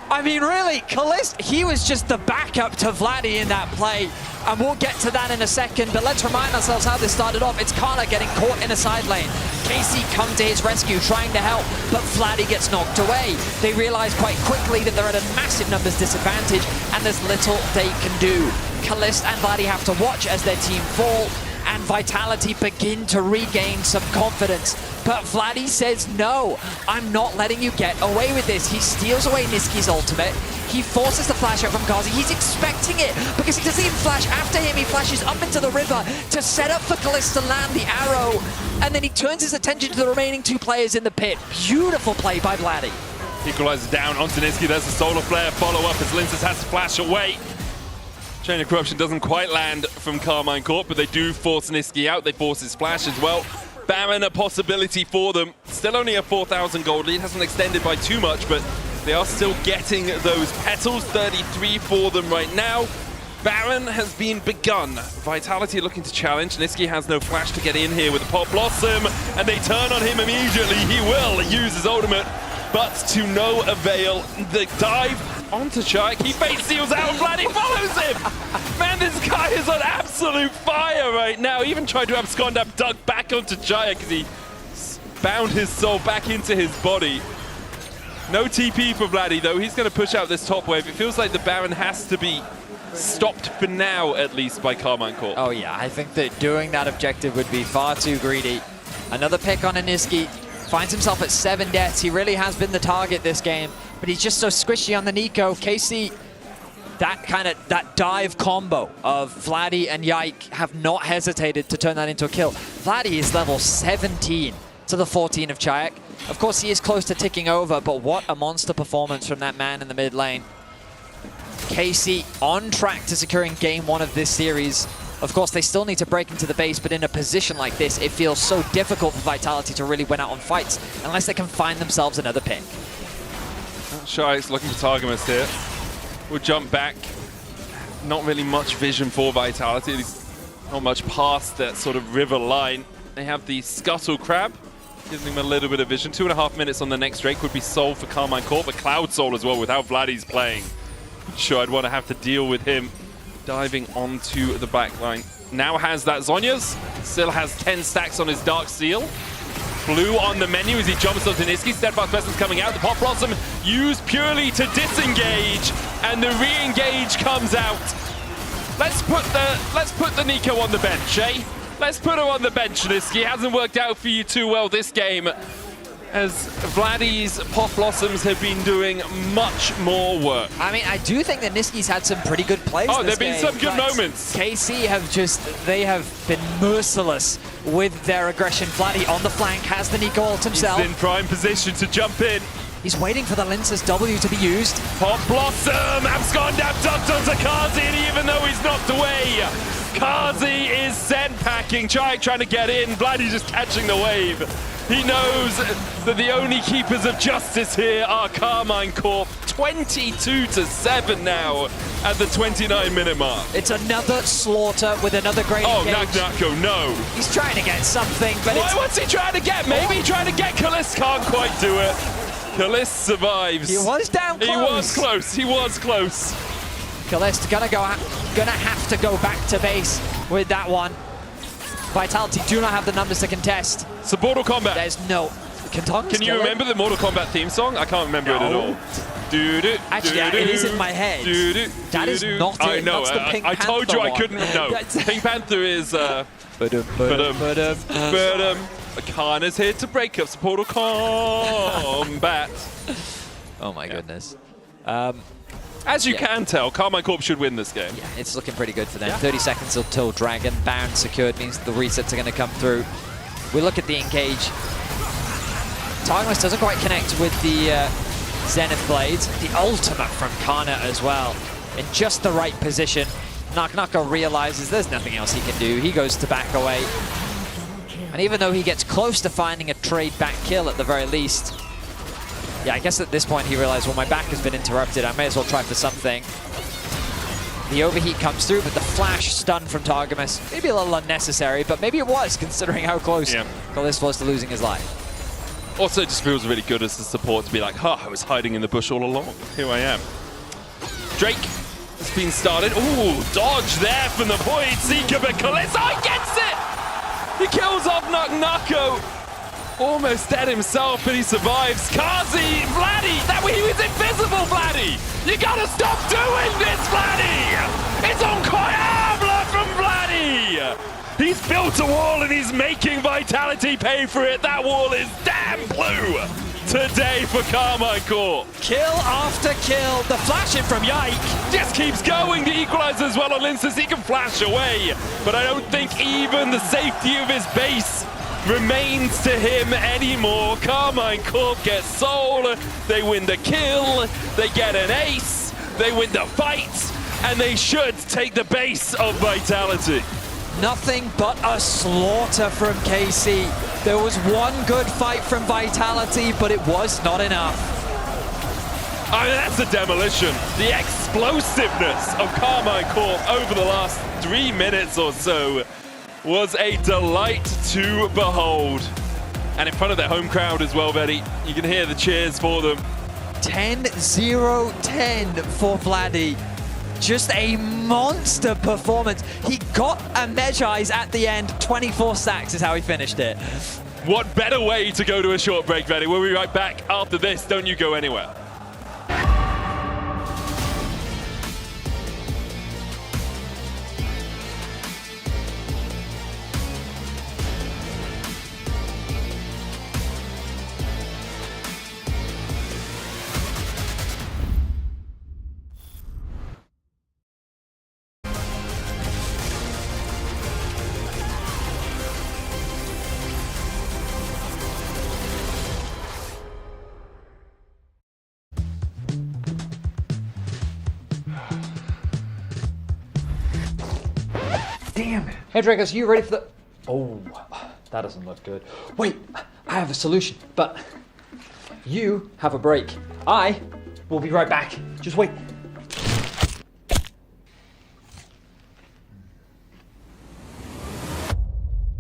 I mean, really, Kalist, he was just the backup to Vladdy in that play. And we'll get to that in a second, but let's remind ourselves how this started off. It's Kana getting caught in a side lane. KC come to his rescue, trying to help, but Vladdy gets knocked away. They realize quite quickly that they're at a massive numbers disadvantage, and there's little they can do. Kalist and Vladdy have to watch as their team fall, and Vitality begin to regain some confidence. But Vladdy says, no, I'm not letting you get away with this. He steals away Niski's ultimate. He forces the flash out from Kazi. He's expecting it because he doesn't even flash after him. He flashes up into the river to set up for Kalist to land the arrow. And then he turns his attention to the remaining 2 players in the pit. Beautiful play by Vladdy.
Equalizer down onto Niski. There's the solar flare follow up as Linces has to flash away. Chain of Corruption doesn't quite land from Carmine Corp, but they do force Niski out. They force his flash as well. Baron a possibility for them. Still only a 4,000 gold lead. Hasn't extended by too much, but they are still getting those petals. 33 for them right now. Baron has been begun. Vitality looking to challenge. Niski has no flash to get in here with the Pop Blossom, and they turn on him immediately. He will use his ultimate, but to no avail. The dive onto Shark. He face seals out, and Vladdy follows him! Man, this guy is on absolute fire right now. Even tried to abscond up, dug back onto Jaya because he bound his soul back into his body. No TP for Vladdy, though. He's going to push out this top wave. It feels like the Baron has to be stopped for now, at least, by Carmine Corp.
Oh, yeah. I think that doing that objective would be far too greedy. Another pick on Aniski. Finds himself at 7 deaths. He really has been the target this game, but he's just so squishy on the Nico. KC, that dive combo of Vladdy and Yike have not hesitated to turn that into a kill. Vladdy is level 17 to the 14 of Chayak. Of course, he is close to ticking over, but what a monster performance from that man in the mid lane. KC on track to securing game 1 of this series. Of course, they still need to break into the base, but in a position like this, it feels so difficult for Vitality to really win out on fights unless they can find themselves another pick.
Shai's looking for Targamas here. We'll jump back. Not really much vision for Vitality. At least not much past that sort of river line. They have the Scuttle Crab, giving them a little bit of vision. 2.5 minutes on the next Drake would be sold for Carmine Corp, but Cloud Soul as well with how Vladdy's playing. Sure, I'd want to have to deal with him diving onto the back line. Now has that Zhonya's. Still has 10 stacks on his Dark Seal. Blue on the menu as he jumps onto Niski. Steadfast Presence coming out. The Pop Blossom used purely to disengage, and the re-engage comes out. Let's put the Nico on the bench, eh? Let's put her on the bench, Niski. Hasn't worked out for you too well this game, as Vladdy's Pop Blossoms have been doing much more work.
I mean, I do think that Niski's had some pretty good plays
Oh,
this
there have been some good moments.
KC they have been merciless with their aggression. Vladdy on the flank has the Nico ult himself.
He's in prime position to jump in.
He's waiting for the Linces W to be used.
Pop Blossom, abscond abduct onto Kazi, and even though he's knocked away, Kazi is sent packing. Chayak trying to get in, Vladdy just catching the wave. He knows that the only keepers of justice here are Carmine Corp. 22-7 now at the 29-minute mark.
It's another slaughter with another great engage.
Nagnako, no.
He's trying to get something, but
what's he trying to get? Maybe trying to get Kalist, can't quite do it. Kalist survives.
He was down close.
He was close, he was close.
Kalist gonna have to go back to base with that one. Vitality do not have the numbers to contest.
So Mortal Kombat.
There's no...
Can you remember the Mortal Kombat theme song? I can't remember it at all.
Actually, it is in my head. That is not it.
I know.
That's the Pink
I told you
Panther
I couldn't know. Pink Panther is... Khan is here to break up Mortal Kombat.
Oh my goodness.
As you can tell, Carmine Corp should win this game.
Yeah, it's looking pretty good for them. 30 seconds until Dragon. Baron secured means the resets are going to come through. We look at the engage. Targamas doesn't quite connect with the Zenith Blades. The ultimate from Kana as well. In just the right position. Nagnako realizes there's nothing else he can do. He goes to back away. And even though he gets close to finding a trade back kill at the very least, yeah, I guess at this point he realized, well, my back has been interrupted. I may as well try for something. The overheat comes through, but the flash stun from Targamas. Maybe a little unnecessary, but maybe it was, considering how close Kalist was to losing his life.
Also, it just feels really good as the support to be like, huh, I was hiding in the bush all along. Here I am. Drake has been started. Ooh, dodge there from the Void Seeker, but Kalist, oh, he gets it! He kills off Nako. Almost dead himself, but he survives. Kazi, Vladdy, he was invisible, Vladdy! You gotta stop doing this, Vladdy! It's incroyable from Vladdy! He's built a wall and he's making Vitality pay for it. That wall is damn blue today for Carmine Corp.
Kill after kill. The flash in from Yike
just keeps going. The equalizer as well on Linsus. He can flash away, but I don't think even the safety of his base remains to him anymore. Carmine Corp gets soul. They win the kill. They get an ace. They win the fight, and they should take the base of Vitality.
Nothing but a slaughter from KC. There was one good fight from Vitality, but it was not enough.
I mean, that's a demolition. The explosiveness of Carmine Corp over the last 3 minutes or so was a delight to behold. And in front of their home crowd as well, Veddy. You can hear the cheers for them.
10-0-10 for Vladdy. Just a monster performance. He got a Medjai's at the end. 24 stacks is how he finished it.
What better way to go to a short break, Veddy? We'll be right back after this. Don't you go anywhere.
Damn it. Hey, Dragos, you ready for the... Oh, that doesn't look good. Wait, I have a solution, but you have a break. I will be right back. Just wait.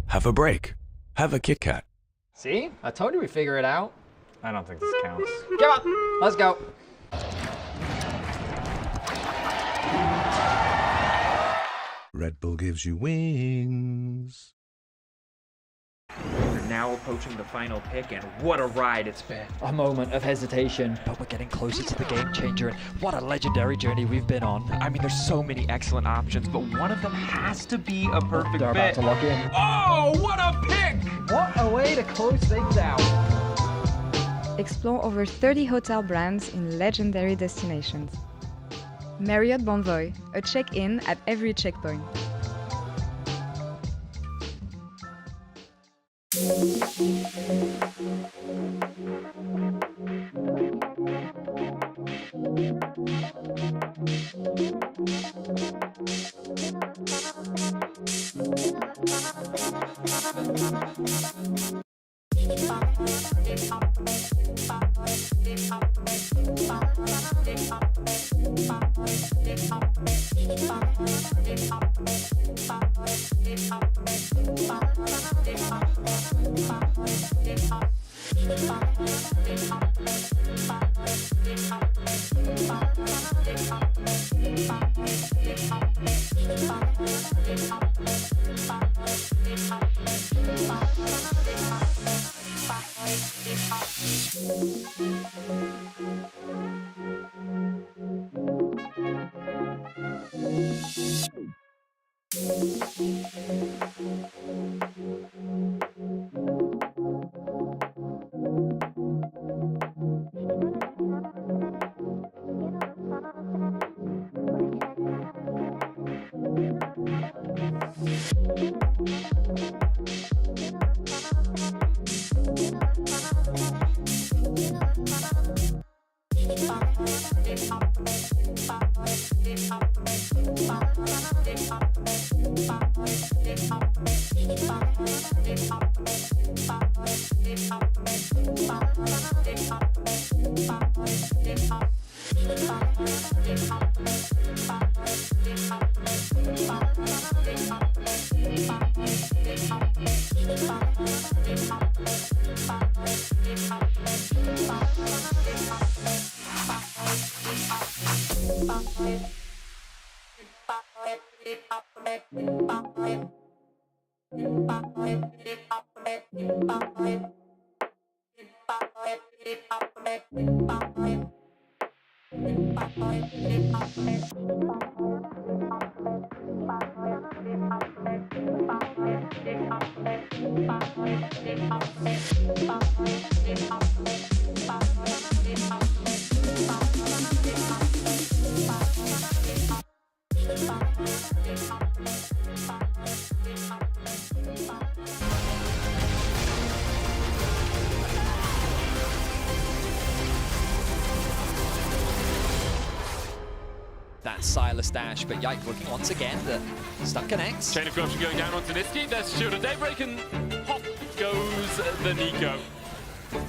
Have a break. Have a Kit Kat.
See? I told you we'd figure it out.
I don't think this counts.
Come on, let's go.
Red Bull gives you wings.
We're now approaching the final pick, and what a ride it's been.
A moment of hesitation, but we're getting closer to the game changer, and what a legendary journey we've been on.
I mean, there's so many excellent options, but one of them has to be a perfect
They're
fit.
about to lock in.
Oh, what a pick!
What a way to close things out.
Explore over 30 hotel brands in legendary destinations. Marriott Bonvoy, a check-in at every checkpoint.
Bye.
That Silas dash, but Yike looking once again. The stuck connects.
Chain of corruption going down onto Niski. There's Shield of Daybreak, and pop goes the Nico.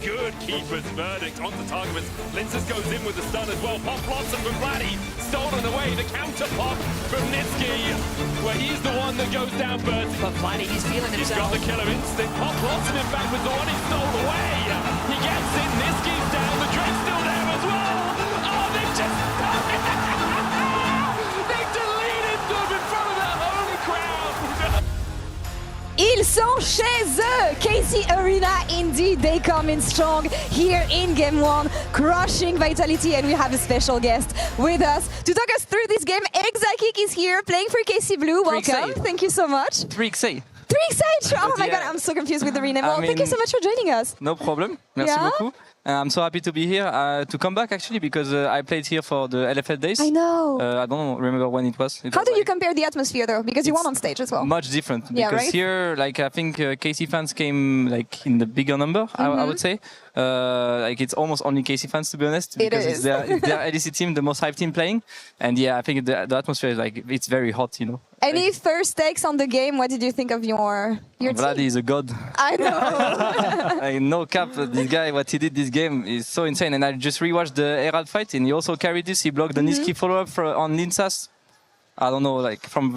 Good keeper's verdict onto Targamas. Linces goes in with the stun as well. Pop Blossom from Vladdy. Stolen away. The counter pop from Niski, where he's the one that goes down first.
But Vladdy, he's feeling
He's
himself.
got the killer instinct. Pop Blossom, in fact, was the one he stole away. He gets in. Niski's down. The Drake's still there as well. Oh, they've just done it. They've deleted them in front of their own crowd.
Ils sont chez eux! KC Arena, indeed, they come in strong here in Game 1, crushing Vitality, and we have a special guest with us to talk us through this game. Exakik is here, playing for KC Blue. Welcome, thank you so much.
3XA.
3XA! Oh my god, I'm so confused with the rename. Well, thank you so much for joining us.
No problem. Merci beaucoup. I'm so happy to be here, to come back actually, because I played here for the LFL days.
I know.
I don't remember when it was.
How do you compare the atmosphere though? Because you won on stage as well.
Much different.
Yeah,
Because
right?
here, like I think KC fans came like in the bigger number, I would say. Like it's almost only KC fans, to be honest, because it's their LEC team, the most hyped team playing. And yeah, I think the atmosphere is like, it's very hot, you know.
Any first takes on the game? What did you think of your team?
Vladdy is a god.
I know.
Like, no cap, this guy, what he did this game is so insane. And I just rewatched the Herald fight, and he also carried this. He blocked the Niski follow-up on Linsas. I don't know, like from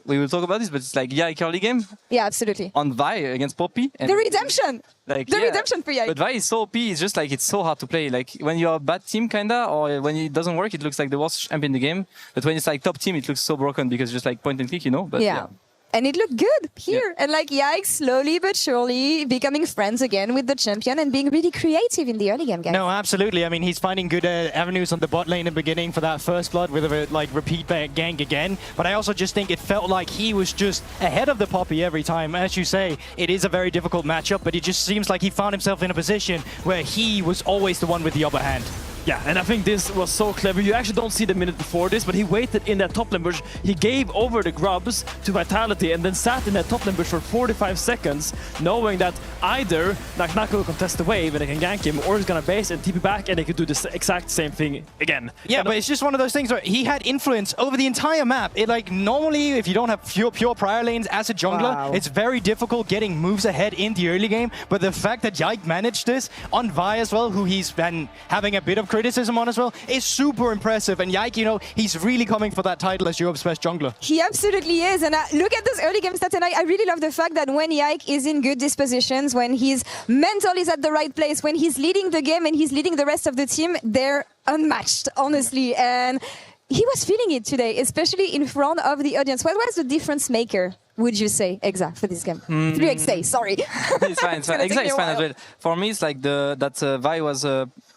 we will talk about this, but it's like Yike early game
Yeah, absolutely.
on Vi against Poppy. And
The redemption.
like,
The redemption for Yike.
But Vi is so OP. It's just like it's so hard to play. Like when you're a bad team, kinda, or when it doesn't work, it looks like the worst champ in the game. But when it's like top team, it looks so broken because it's just like point and click, you know. But
Yeah. And it looked good here. And like Yike slowly but surely becoming friends again with the champion and being really creative in the early game, guys.
No, absolutely. I mean, he's finding good avenues on the bot lane in the beginning for that first blood with a like repeat gank again. But I also just think it felt like he was just ahead of the Poppy every time. As you say, it is a very difficult matchup, but it just seems like he found himself in a position where he was always the one with the upper hand.
Yeah, and I think this was so clever. You actually don't see the minute before this, but he waited in that top lane bush. He gave over the grubs to Vitality and then sat in that top lane bush for 45 seconds, knowing that either Nako will contest the wave and they can gank him, or he's gonna base and TP back and they could do the exact same thing again.
Yeah, but it's just one of those things where he had influence over the entire map. It like normally, if you don't have pure prior lanes as a jungler, it's very difficult getting moves ahead in the early game. But the fact that Yike managed this on Vi as well, who he's been having a bit of criticism on as well, is super impressive. And Yike, you know, he's really coming for that title as Europe's best jungler.
He absolutely is. And look at those early game stats. And I really love the fact that when Yike is in good dispositions, when his mental is at the right place, when he's leading the game and he's leading the rest of the team, they're unmatched, honestly. And he was feeling it today, especially in front of the audience. What was the difference maker, would you say, Exa, for this game? 3XA, sorry.
It's fine, it's fine. Exa is fine as well. For me, it's like that Vi was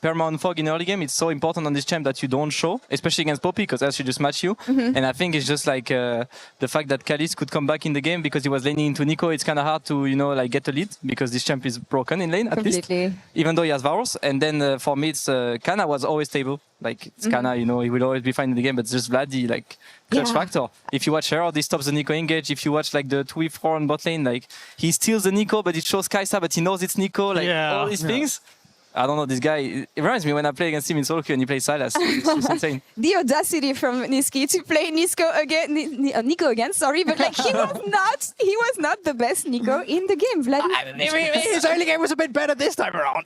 perma fog in early game. It's so important on this champ that you don't show, especially against Poppy, because else she just match you. And I think it's just like the fact that Kalis could come back in the game because he was laning into Nico. It's kind of hard to, you know, like get a lead because this champ is broken in lane, at least. Even though he has Varus. And then for me, it's Kana was always stable. Like, it's Kana, you know, he will always be fine in the game, but it's just Vladdy, like, clutch factor. If you watch Herald, he stops the Nico engage. If you watch, like, the 2v4 on bot lane, like, he steals the Nico, but it shows Kaisa, but he knows it's Nico, like, all these things. I don't know, this guy, it reminds me when I play against him in solo queue and he plays Silas. It's just insane.
The audacity from Niski to play Nico again, sorry, but like he was not the best Nico in the game, Vladdy.
His early game was a bit better this time around.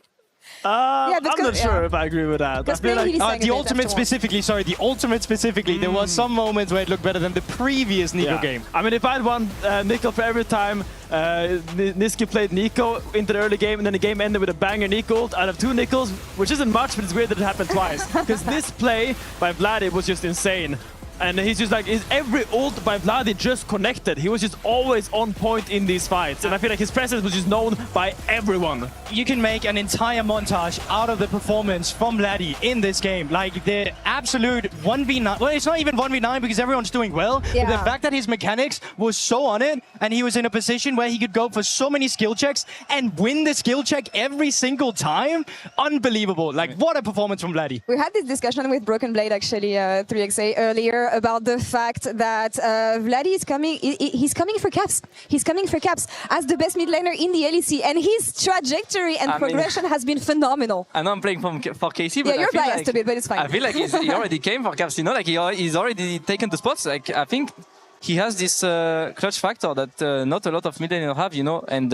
I'm not sure if I agree with that. I feel like
the ultimate specifically, there was some moments where it looked better than the previous Nico game.
I mean, if I had one Nico for every time Niski played Nico into the early game and then the game ended with a banger Nico, I'd have 2 Nicos, which isn't much, but it's weird that it happened twice. Because this play by Vladdy was just insane. And he's just like, every ult by Vladi just connected. He was just always on point in these fights. And I feel like his presence was just known by everyone.
You can make an entire montage out of the performance from Vladi in this game. Like the absolute 1v9. Well, it's not even 1v9 because everyone's doing well.
Yeah.
But the fact that his mechanics was so on it and he was in a position where he could go for so many skill checks and win the skill check every single time. Unbelievable. Like, what a performance from Vladi.
We had this discussion with Broken Blade, actually, 3XA earlier, about the fact that Vladi is coming, he's coming for caps. He's coming for caps as the best mid laner in the LEC, and his trajectory and progression has been phenomenal.
I know I'm playing for KC, but
yeah, you're
I feel
biased
like,
a bit, but it's fine.
I feel like he already came for caps, you know, like he's already taken the spots. Like, I think he has this clutch factor that not a lot of mid laners have, you know, and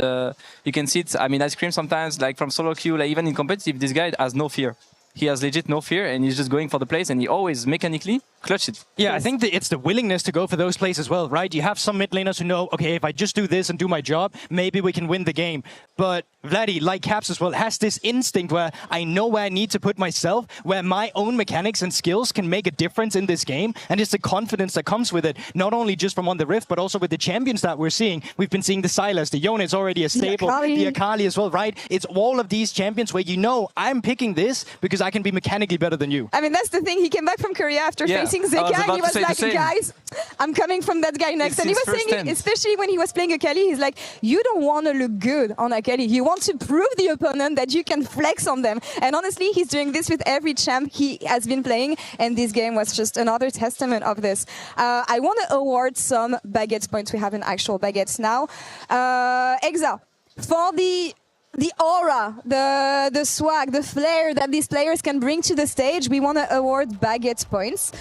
you can see it. I mean, I scream sometimes, like from solo queue, like even in competitive, this guy has no fear. He has legit no fear, and he's just going for the plays, and he always mechanically clutch it.
Yeah, I think it's the willingness to go for those plays as well, right? You have some mid laners who know, okay, if I just do this and do my job, maybe we can win the game. But Vladi, like Caps as well, has this instinct where I know where I need to put myself, where my own mechanics and skills can make a difference in this game. And it's the confidence that comes with it, not only just from on the Rift, but also with the champions that we're seeing. We've been seeing the Sylas, the Yone is already a staple, the Akali as well, right? It's all of these champions where you know, I'm picking this because I can be mechanically better than you.
I mean, that's the thing. He came back from Korea after facing Zeka, and he was like, guys, I'm coming from that guy next. And he was saying, especially when he was playing Akali, he's like, you don't want to look good on Akali. You want to prove the opponent that you can flex on them. And honestly, he's doing this with every champ he has been playing. And this game was just another testament of this. I want to award some baguette points. We have an actual baguettes now. Exa, for the aura, the swag, the flair that these players can bring to the stage, we want to award baguette points.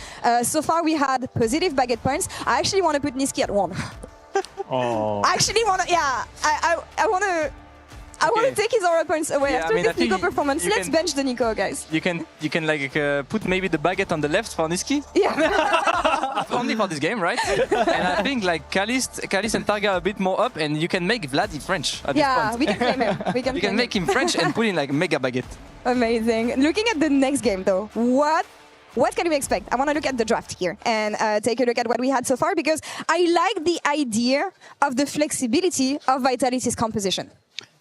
So far, we had positive baguette points. I actually want to put Niski at 1.
Oh.
I actually want to, yeah, I want to. I want to take his aura points away after this Nico performance. Let's bench the Nico, guys.
You can like put maybe the baguette on the left for Niski.
Yeah.
Only for this game, right? And I think like Kalis and Targa are a bit more up, and you can make Vladi French at this point.
We can claim him. We can
you can make him French and put in like mega baguette.
Amazing. Looking at the next game though, what can we expect? I want to look at the draft here and take a look at what we had so far, because I like the idea of the flexibility of Vitality's composition.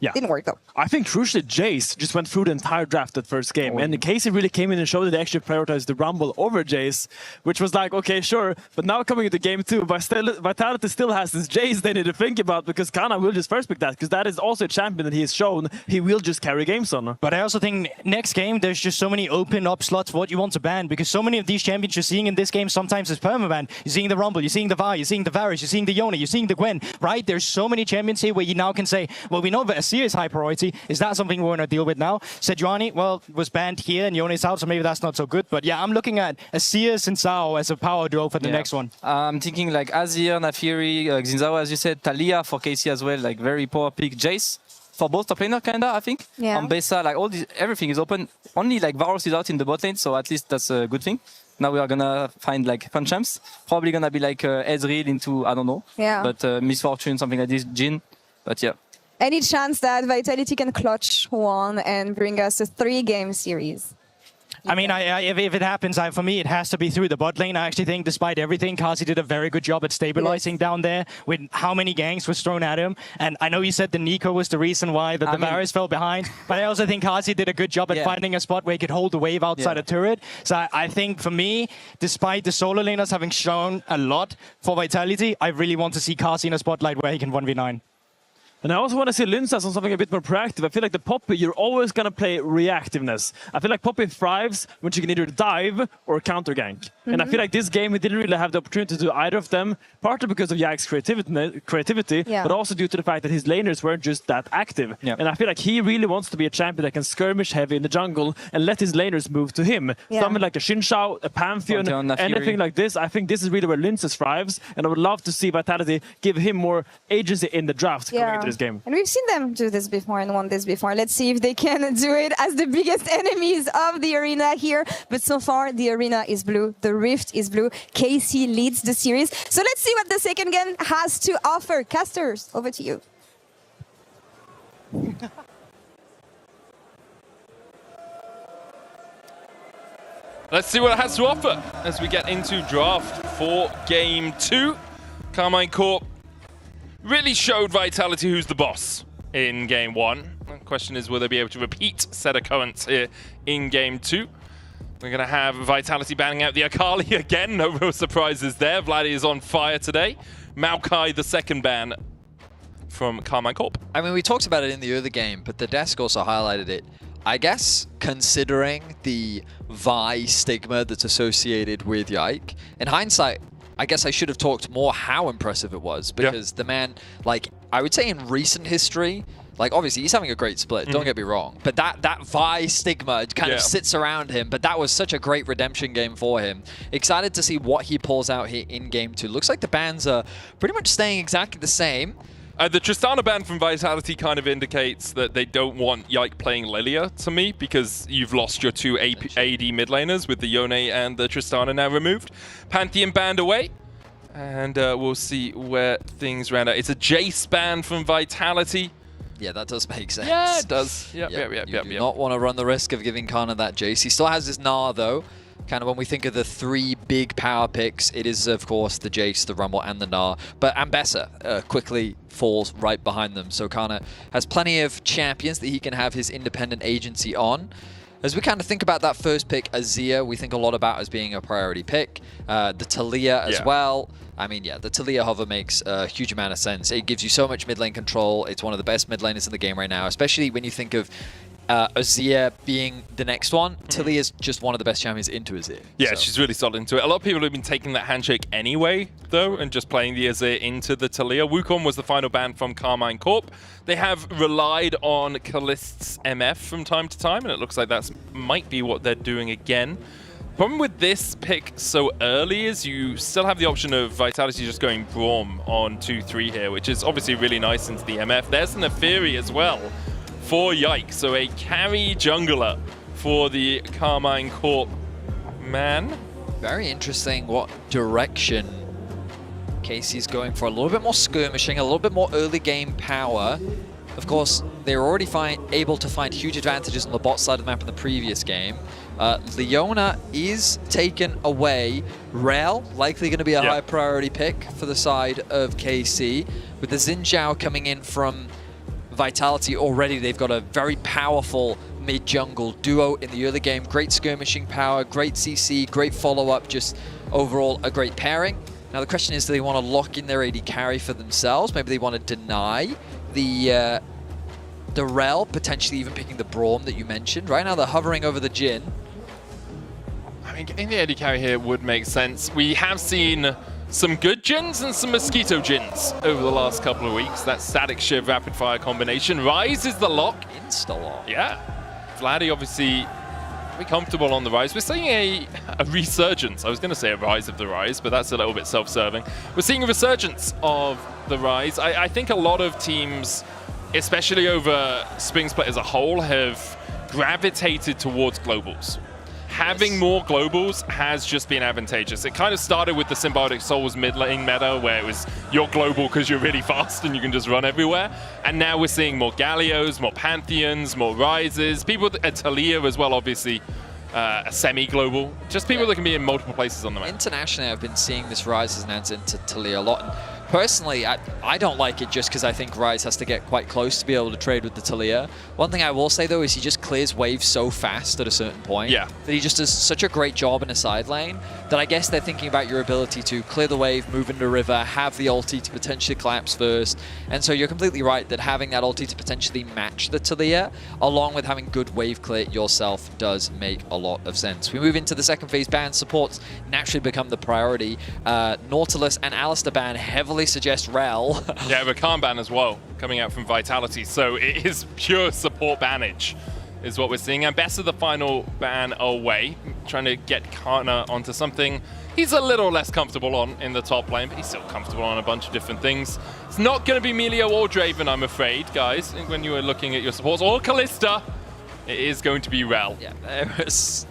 Yeah.
Didn't work though.
I think crucially, Jace just went through the entire draft that first game. And Casey really came in and showed that they actually prioritized the Rumble over Jace, which was like, okay, sure. But now coming into game 2, Vitality still has this Jace they need to think about, because Kana will just first pick that, because that is also a champion that he has shown he will just carry games on.
But I also think next game, there's just so many open up slots for what you want to ban, because so many of these champions you're seeing in this game sometimes is permaban. You're seeing the Rumble, you're seeing the Vi, you're seeing the Varus, you're seeing the Yone, you're seeing the Gwen, right? There's so many champions here where you now can say, well, we know that Asir is high priority. Is that something we want to deal with now? Sejuani, well, was banned here and Yone's out, so maybe that's not so good. But yeah, I'm looking at Asir and Sao as a power duo for the next one.
I'm thinking like Azir, Nafiri, Xinzao, as you said, Talia for KC as well, like very poor pick. Jace for both top laner, kinda, I think.
Yeah.
On Besa, like all these, everything is open. Only like Varus is out in the bot lane, so at least that's a good thing. Now we are gonna find like fun champs. Probably gonna be like Ezreal into, I don't know.
Yeah.
But Misfortune, something like this, Jhin. But yeah.
Any chance that Vitality can clutch one and bring us a 3-game series?
I mean, if it happens, for me, it has to be through the bot lane. I actually think, despite everything, Kazi did a very good job at stabilizing down there with how many ganks was thrown at him. And I know you said the Nico was the reason why the Varus fell behind, but I also think Kazi did a good job at finding a spot where he could hold the wave outside a turret. So I think, for me, despite the solo laners having shown a lot for Vitality, I really want to see Kazi in a spotlight where he can 1v9.
And I also want to see Lynsas on something a bit more proactive. I feel like the Poppy, you're always going to play reactiveness. I feel like Poppy thrives when she can either dive or counter gank. And I feel like this game, we didn't really have the opportunity to do either of them, partly because of Yag's creativity, but also due to the fact that his laners weren't just that active. And I feel like he really wants to be a champion that can skirmish heavy in the jungle and let his laners move to him. Something like a Xin Shao, a Pantheon, anything like this. I think this is really where Lynsas thrives, and I would love to see Vitality give him more agency in the draft coming into this game.
And we've seen them do this before and won this before. Let's see if they can do it as the biggest enemies of the arena here. But so far, the arena is blue. The Rift is blue. KC leads the series. So let's see what the second game has to offer. Casters, over to you.
Let's see what it has to offer as we get into draft for Game 2. Carmine Corp really showed Vitality who's the boss in Game 1. The question is, will they be able to repeat set occurrence here in Game 2? We're going to have Vitality banning out the Akali again. No real surprises there. Vladdy is on fire today. Maokai, the second ban from Carmine Corp.
I mean, we talked about it in the other game, but the desk also highlighted it. I guess, considering the Vi stigma that's associated with Yike, in hindsight, I guess I should have talked more how impressive it was, because the man, like, I would say in recent history, like, obviously, he's having a great split, don't get me wrong. But that Vi stigma kind of sits around him. But that was such a great redemption game for him. Excited to see what he pulls out here in Game 2. Looks like the bans are pretty much staying exactly the same.
The Tristana ban from Vitality kind of indicates that they don't want Yike playing Lilia to me, because you've lost your two AD mid laners with the Yone and the Tristana now removed. Pantheon banned away. And we'll see where things round out. It's a Jace ban from Vitality.
Yeah, that does make sense.
Yeah, it does. Yep.
You do not want to run the risk of giving Kana that Jace. He still has his Gnar, though. Kind of when we think of the three big power picks, it is, of course, the Jace, the Rumble, and the Gnar. But Ambessa quickly falls right behind them. So Kana has plenty of champions that he can have his independent agency on. As we kind of think about that first pick, Azir, we think a lot about as being a priority pick. The Talia as well. I mean, yeah, the Talia hover makes a huge amount of sense. It gives you so much mid lane control. It's one of the best mid laners in the game right now, especially when you think of Azir being the next one. Talia's just one of the best champions into Azir.
Yeah, she's really solid into it. A lot of people have been taking that handshake anyway, though, and just playing the Azir into the Talia. Wukong was the final ban from Carmine Corp. They have relied on Kalist's MF from time to time, and it looks like that might be what they're doing again. Problem with this pick so early is you still have the option of Vitality just going Braum on 2-3 here, which is obviously really nice into the MF. There's an Neferi as well for Yike, so a carry jungler for the Carmine Corp man.
Very interesting what direction Casey's going for. A little bit more skirmishing, a little bit more early game power. Of course, they were already able to find huge advantages on the bot side of the map in the previous game. Leona is taken away. Rel, likely going to be a high priority pick for the side of KC. With the Xin Zhao coming in from Vitality already, they've got a very powerful mid-jungle duo in the early game. Great skirmishing power, great CC, great follow-up, just overall a great pairing. Now the question is, do they want to lock in their AD carry for themselves? Maybe they want to deny the Rel, potentially even picking the Braum that you mentioned. Right now they're hovering over the Jhin.
I mean, getting the AD carry here would make sense. We have seen some good Jhins and some Mosquito Jhins over the last couple of weeks. That Static Shiv rapid fire combination. Ryze is the lock.
Insta-lock.
Yeah. Vladdy obviously very comfortable on the Ryze. We're seeing a resurgence. I was going to say a rise of the Ryze, but that's a little bit self-serving. We're seeing a resurgence of the Ryze. I think a lot of teams, especially over Spring Split as a whole, have gravitated towards globals. Having more globals has just been advantageous. It kind of started with the Symbiotic Souls mid lane meta, where it was you're global because you're really fast and you can just run everywhere. And now we're seeing more Gallios, more Pantheons, more Rises, people at Talia as well, obviously. A semi-global, just people that can be in multiple places on the map.
Internationally, I've been seeing this Ryze as an answer into Talia a lot. And personally, I don't like it just because I think Ryze has to get quite close to be able to trade with the Talia. One thing I will say, though, is he just clears waves so fast at a certain point that he just does such a great job in a side lane that I guess they're thinking about your ability to clear the wave, move into river, have the ulti to potentially collapse first. And so you're completely right that having that ulti to potentially match the Talia, along with having good wave clear yourself, does make a lot of sense. We move into the second phase. Ban supports naturally become the priority. Nautilus and Alistar ban heavily suggest Rel.
Yeah, Rakan ban as well, coming out from Vitality. So it is pure support bannage is what we're seeing. And Bessa the final ban away, trying to get Kana onto something he's a little less comfortable on in the top lane, but he's still comfortable on a bunch of different things. It's not going to be Melio or Draven, I'm afraid, guys, when you are looking at your supports. Or Kalista, it is going to be Rel.
Yeah, it was...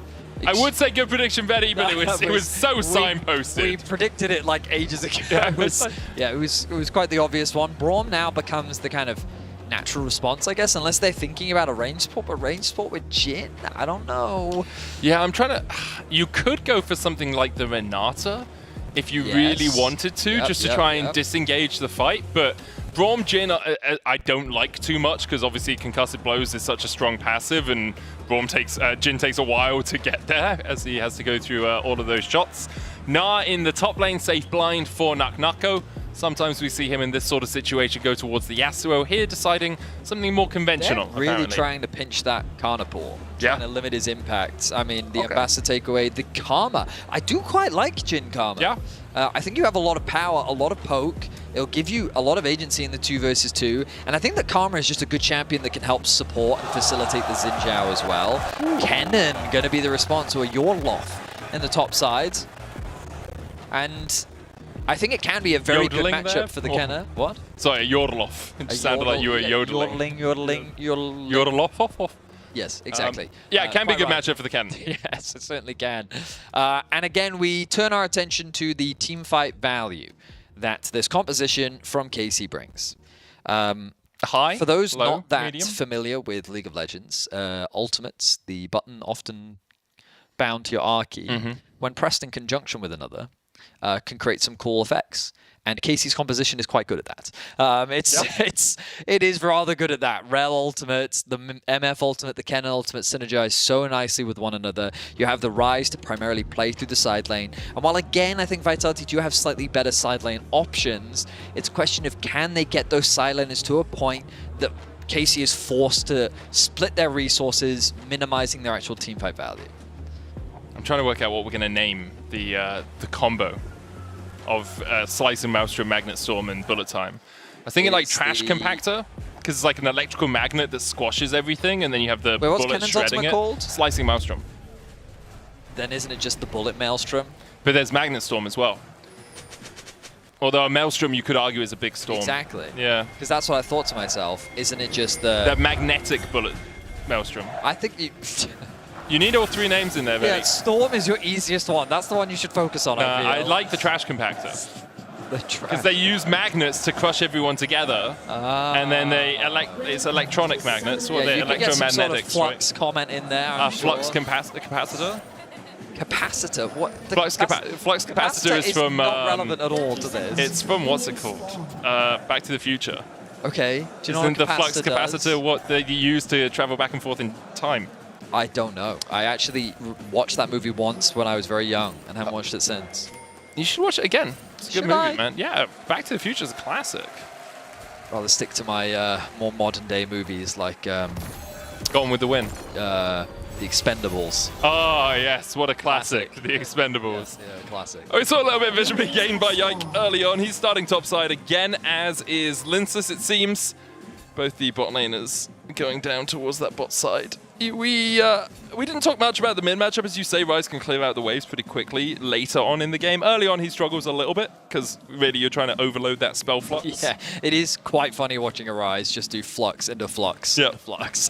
I would say good prediction, Betty, but it was so signposted.
We predicted it like ages ago. It was quite the obvious one. Braum now becomes the kind of natural response, I guess, unless they're thinking about a range support, but range support with Jhin, I don't know.
Yeah, I'm trying to... You could go for something like the Renata if you really wanted to, just to try and disengage the fight. But Braum Jin, I don't like too much because obviously Concussive Blows is such a strong passive, and Jin takes a while to get there as he has to go through all of those shots. Na in the top lane, safe blind for Naknako. Sometimes we see him in this sort of situation go towards the Yasuo. Here deciding something more conventional.
They're really trying to pinch that Carnivore, trying to limit his impact. I mean, the Ambassador takeaway, the Karma. I do quite like Jin Karma.
Yeah.
I think you have a lot of power, a lot of poke. It'll give you a lot of agency in the 2 versus 2. And I think that Karma is just a good champion that can help support and facilitate the Xin Zhao as well. Kennen going to be the response to a Yorloff in the top side. And I think it can be a very good matchup for the Kenner. What?
Sorry, a Yodeloff. It just sounded like you were yodeling. Yodeloff.
Yes, exactly.
Yeah, it can be a good matchup for the Kenner.
Yes, it certainly can. And again, we turn our attention to the team fight value that this composition from KC brings.
High,
for those
low,
not that
medium?
familiar with League of Legends, ultimates, the button often bound to your R key, when pressed in conjunction with another, can create some cool effects. And Casey's composition is quite good at that. It is rather good at that. Rel ultimates, the MF ultimate, the Kennen ultimate synergize so nicely with one another. You have the Rise to primarily play through the side lane. And while again, I think Vitality do have slightly better side lane options, it's a question of can they get those side laners to a point that Casey is forced to split their resources, minimizing their actual teamfight value.
I'm trying to work out what we're going to name the combo of Slice and Maelstrom, Magnet Storm, and Bullet Time. I was thinking like Trash Compactor, because it's like an electrical magnet that squashes everything, and then you have the bullet shredding it.
Called?
Slicing Maelstrom.
Then isn't it just the Bullet Maelstrom?
But there's Magnet Storm as well. Although a Maelstrom, you could argue, is a big storm.
Exactly.
Yeah.
Because that's what I thought to myself. Isn't it just the...
That magnetic Bullet Maelstrom.
I think you...
You need all 3 names in there, Vinny.
Yeah, Storm is your easiest one. That's the one you should focus on,
I like the Trash Compactor. Because they use magnets to crush everyone together, and then it's electronic magnets, or they're electromagnetics,
sort of flux comment in there,
flux capacitor?
Capacitor? What?
Flux capacitor is from...
not relevant at all to this.
It's from, what's it called? Back to the Future.
Okay. Do you know
Isn't the flux capacitor what they use to travel back and forth in time?
I don't know. I actually watched that movie once when I was very young and haven't watched it since.
You should watch it again. It's a good movie, man. Yeah, Back to the Future is a classic.
Rather stick to my more modern day movies like...
Gone with the Wind.
The Expendables.
Oh, yes. What a classic. The Expendables.
Yeah, classic.
Oh, we saw a little bit of vision being gained by Yike early on. He's starting topside again, as is Linsus, it seems. Both the bot laners going down towards that bot side. We didn't talk much about the mid matchup. As you say, Rise can clear out the waves pretty quickly later on in the game. Early on, he struggles a little bit because really you're trying to overload that spell flux.
Yeah, it is quite funny watching a Rise just do flux into flux into flux.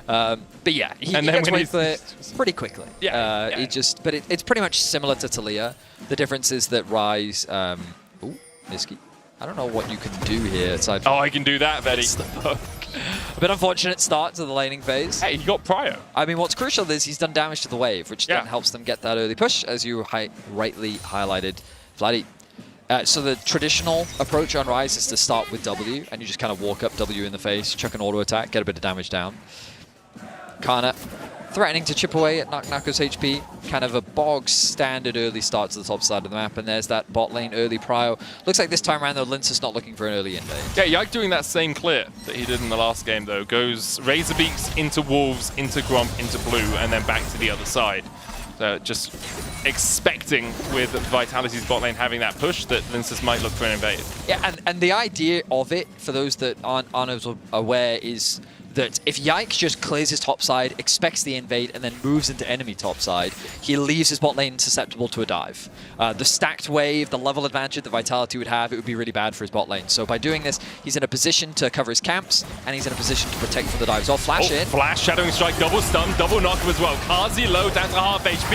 But yeah, he gets away with it pretty quickly.
Yeah,
But it's pretty much similar to Talia. The difference is that Rise... ooh, Nisky. I don't know what you can do here aside from...
Oh, I can do that, Betty.
A bit unfortunate start to the laning phase.
Hey, you got Prio.
I mean, what's crucial is he's done damage to the wave, which then helps them get that early push, as you rightly highlighted, Vladdy. So the traditional approach on Rise is to start with W, and you just kind of walk up W in the face, chuck an auto attack, get a bit of damage down. Kana threatening to chip away at Nako's HP. Kind of a bog standard early start to the top side of the map, and there's that bot lane early prio. Looks like this time around though, Linus not looking for an early invade.
Yeah, Yike doing that same clear that he did in the last game though. Goes Razor Beaks into Wolves, into Gromp, into Blue, and then back to the other side. So just expecting with Vitality's bot lane having that push that Linus might look for an invade.
Yeah, and the idea of it, for those that aren't as aware, is that if Yike just clears his top side, expects the invade, and then moves into enemy top side, he leaves his bot lane susceptible to a dive. The stacked wave, the level advantage that Vitality would have, it would be really bad for his bot lane. So by doing this, he's in a position to cover his camps, and he's in a position to protect from the dives. Oh, flash in.
Flash, Shadowing Strike, double stun, double knock as well. Kazi low, down to half HP,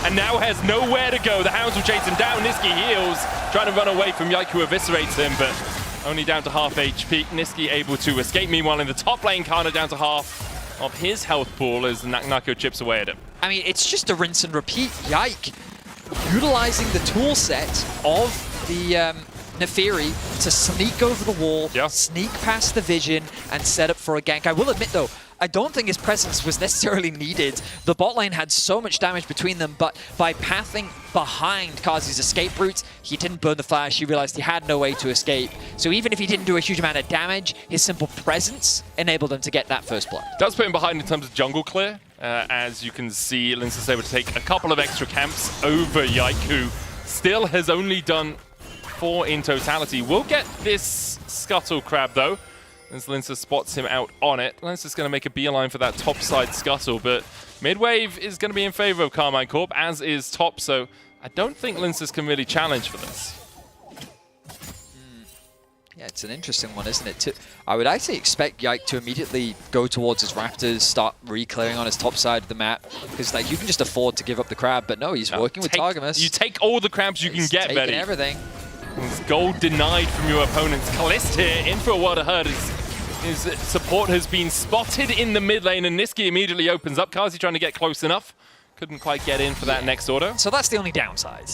and now has nowhere to go. The Hounds will chase him down. Niski heals, trying to run away from Yike, who eviscerates him, but only down to half HP. Niski able to escape. Meanwhile, in the top lane, Kana down to half of his health pool as Nako chips away at him.
I mean, it's just a rinse and repeat. Yike utilizing the tool set of the Nefiri to sneak over the wall, sneak past the vision, and set up for a gank. I will admit, though, I don't think his presence was necessarily needed. The bot lane had so much damage between them, but by pathing behind Kazi's escape route, he didn't burn the flash. He realized he had no way to escape. So even if he didn't do a huge amount of damage, his simple presence enabled him to get that first blood.
Does put him behind in terms of jungle clear. As you can see, Lince's able to take a couple of extra camps over Yike, who still has only done 4 in totality. We'll get this Scuttle Crab, though, as Lince spots him out on it. Lince is going to make a beeline for that top side Scuttle, but mid-wave is going to be in favor of Karmine Corp, as is top, so I don't think Lince can really challenge for this.
Yeah, it's an interesting one, isn't it? I would actually expect Yike to immediately go towards his Raptors, start re-clearing on his top side of the map, because like you can just afford to give up the crab, but no, he's working with Targamas.
You take all the crabs you can get, Betty.
Everything.
Gold denied from your opponents. Kalist here, in for a world of hurt. His support has been spotted in the mid lane, and Niski immediately opens up. Kazi trying to get close enough. Couldn't quite get in for that next auto.
So that's the only downside.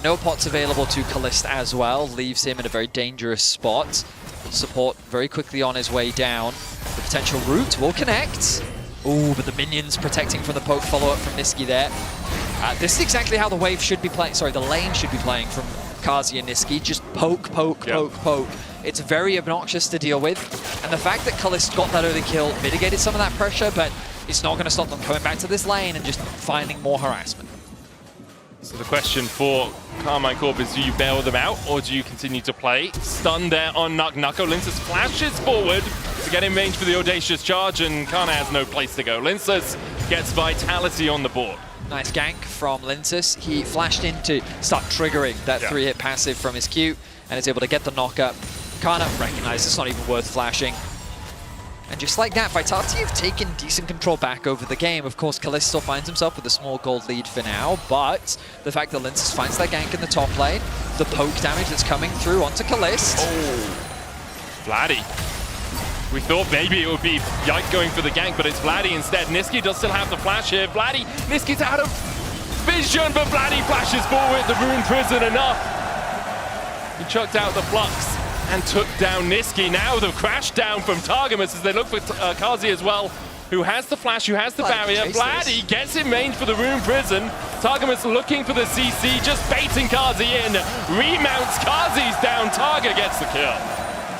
No pots available to Kalist as well. Leaves him in a very dangerous spot. Support very quickly on his way down. The potential route will connect. Ooh, but the minions protecting from the poke follow-up from Niski there. This is exactly how the wave should be playing. Sorry, the lane should be playing from Kazi and Niski. Just poke, poke, poke, poke. It's very obnoxious to deal with. And the fact that Kalist got that early kill mitigated some of that pressure, but it's not going to stop them coming back to this lane and just finding more harassment.
So the question for Karmine Corp is, do you bail them out or do you continue to play? Stun there on Nucko. Lince flashes forward to get in range for the audacious charge, and Kana has no place to go. Lince gets Vitality on the board.
Nice gank from Lince. He flashed in to start triggering that 3-hit passive from his Q and is able to get the knock-up. Kana recognizes it's not even worth flashing. And just like that, Vitality have taken decent control back over the game. Of course, Kalist still finds himself with a small gold lead for now, but the fact that Lince finds that gank in the top lane, the poke damage that's coming through onto Kalist.
Oh, Vladdy. We thought maybe it would be Yike going for the gank, but it's Vladdy instead. Niski does still have the flash here. Vladdy, Niski's out of vision, but Vladdy flashes forward. The Rune Prison enough. He chucked out the Flux and took down Niski. Now the crash down from Targamas as they look for Kazi as well, who has the flash, who has the barrier. Vladdy gets in range for the Rune Prison. Targamas looking for the CC, just baiting Kazi in. Remounts, Kazi's down, Targa gets the kill.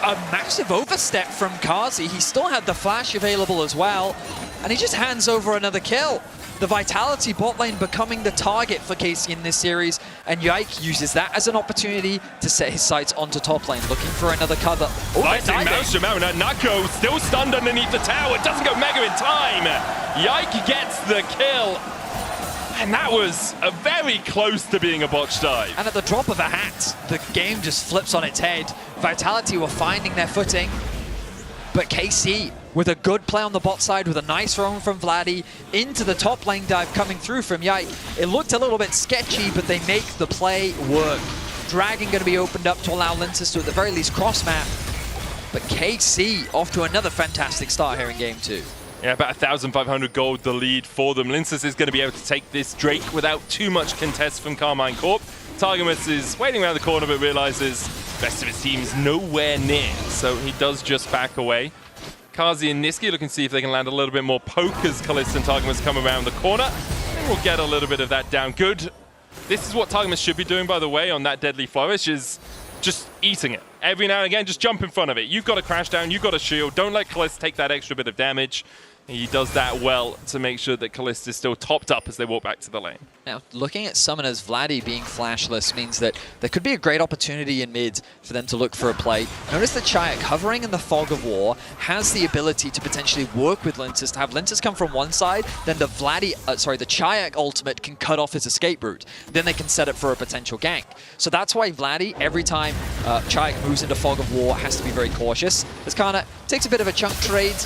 A massive overstep from Kazi. He still had the flash available as well, and he just hands over another kill. The Vitality bot lane becoming the target for KC in this series, and Yike uses that as an opportunity to set his sights onto top lane, looking for another cover. Oh,
nice mouse him out. Nucko still stunned underneath the tower. Doesn't go mega in time. Yike gets the kill. And that was a very close to being a botch dive.
And at the drop of a hat, the game just flips on its head. Vitality were finding their footing, but KC with a good play on the bot side, with a nice roam from Vladdy into the top lane dive coming through from Yike. It looked a little bit sketchy, but they make the play work. Dragon going to be opened up to allow Lince to at the very least cross map. But KC off to another fantastic start here in game 2.
Yeah, about 1,500 gold the lead for them. Lince is going to be able to take this Drake without too much contest from Karmine Corp. Targamas is waiting around the corner but realizes the rest of his team's nowhere near, so he does just back away. Kazi and Niski looking to see if they can land a little bit more poke as Kalist and Targamas come around the corner. And we'll get a little bit of that down. Good. This is what Targamas should be doing, by the way, on that Deadly Flourish, is just eating it. Every now and again, just jump in front of it. You've got a crash down, you've got a shield. Don't let Kalist take that extra bit of damage. He does that well to make sure that Kalist is still topped up as they walk back to the lane.
Now, looking at Summoners, Vladdy being flashless means that there could be a great opportunity in mid for them to look for a play. Notice that Chayak, hovering in the fog of war, has the ability to potentially work with Lince, to have Lince come from one side, then the Chayak ultimate can cut off his escape route. Then they can set up for a potential gank. So that's why Vladdy, every time Chayak moves into fog of war, has to be very cautious. This Kana takes a bit of a chunk trade.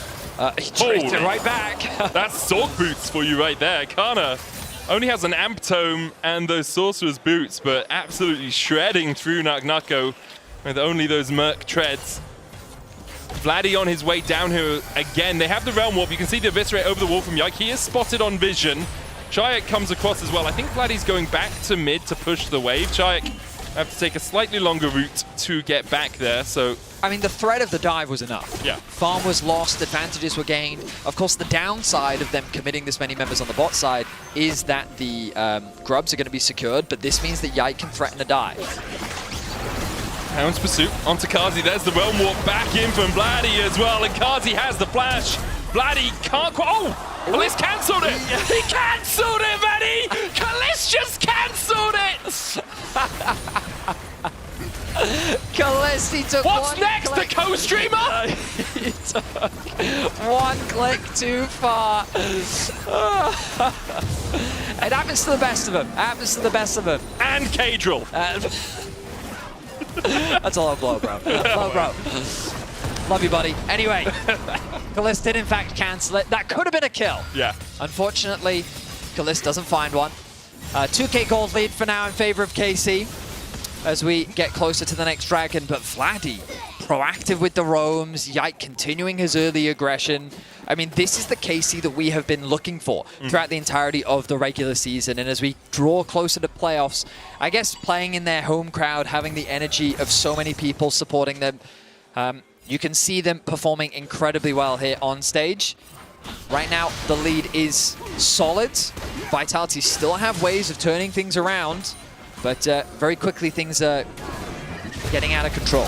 He traded it right back.
That's Sork boots for you right there. Kana only has an Amp Tome and those Sorcerer's boots, but absolutely shredding through Nucko with only those Merc treads. Vladdy on his way down here again. They have the Realm Warp. You can see the Eviscerate over the wall from Yike. He is spotted on vision. Chayak comes across as well. I think Vladdy's going back to mid to push the wave. Chayak have to take a slightly longer route to get back there, so...
I mean, the threat of the dive was enough.
Yeah.
Farm was lost, advantages were gained. Of course, the downside of them committing this many members on the bot side is that the grubs are going to be secured, but this means that Yike can threaten a dive.
Hound's pursuit onto Kazi. There's the realm walk back in from Vladdy as well, and Kazi has the flash. Vladdy can't quite... Oh! Kalis cancelled it! He cancelled it, Vladdy! Kalis just cancelled it!
Kalis, he took
What's next, the co-streamer?
He took one click too far. It happens to the best of them. Happens to the best of them.
And Kadril.
That's a low blow, bro. Low blow. Love you, buddy. Anyway, Kalis did in fact cancel it. That could have been a kill.
Yeah.
Unfortunately, Kalis doesn't find one. 2k gold lead for now in favor of KC as we get closer to the next dragon. But Vladdy, proactive with the roams, Yike continuing his early aggression. I mean, this is the KC that we have been looking for throughout the entirety of the regular season. And as we draw closer to playoffs, I guess playing in their home crowd, having the energy of so many people supporting them, you can see them performing incredibly well here on stage. Right now, the lead is solid. Vitality still have ways of turning things around, but very quickly things are getting out of control.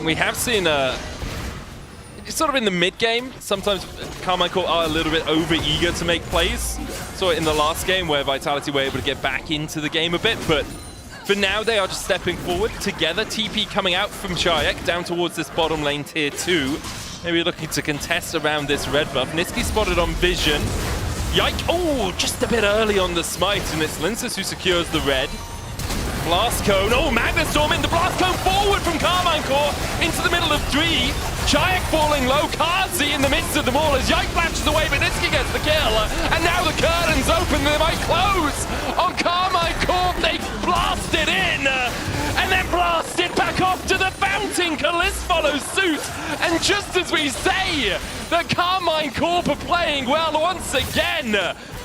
We have seen sort of in the mid game, sometimes Carmichael are a little bit over eager to make plays. So in the last game where Vitality were able to get back into the game a bit, but for now they are just stepping forward together. TP coming out from Chayak down towards this bottom lane tier 2. Maybe looking to contest around this red buff. Niski spotted on Vision. Yike, oh, just a bit early on the smite, and it's Linces who secures the red. Blast Cone, oh, Magna Storm in the Blast Cone forward from Carmine Core into the middle of 3. Chayak falling low, Kazi in the midst of them all as Yike flashes away, but Niski gets the kill. And now the curtains open, they might close on Carmine Core. They blasted in and then blasted back off to the fountain. Kalis follows suit, and just as we say, the Carmine Corp are playing well once again.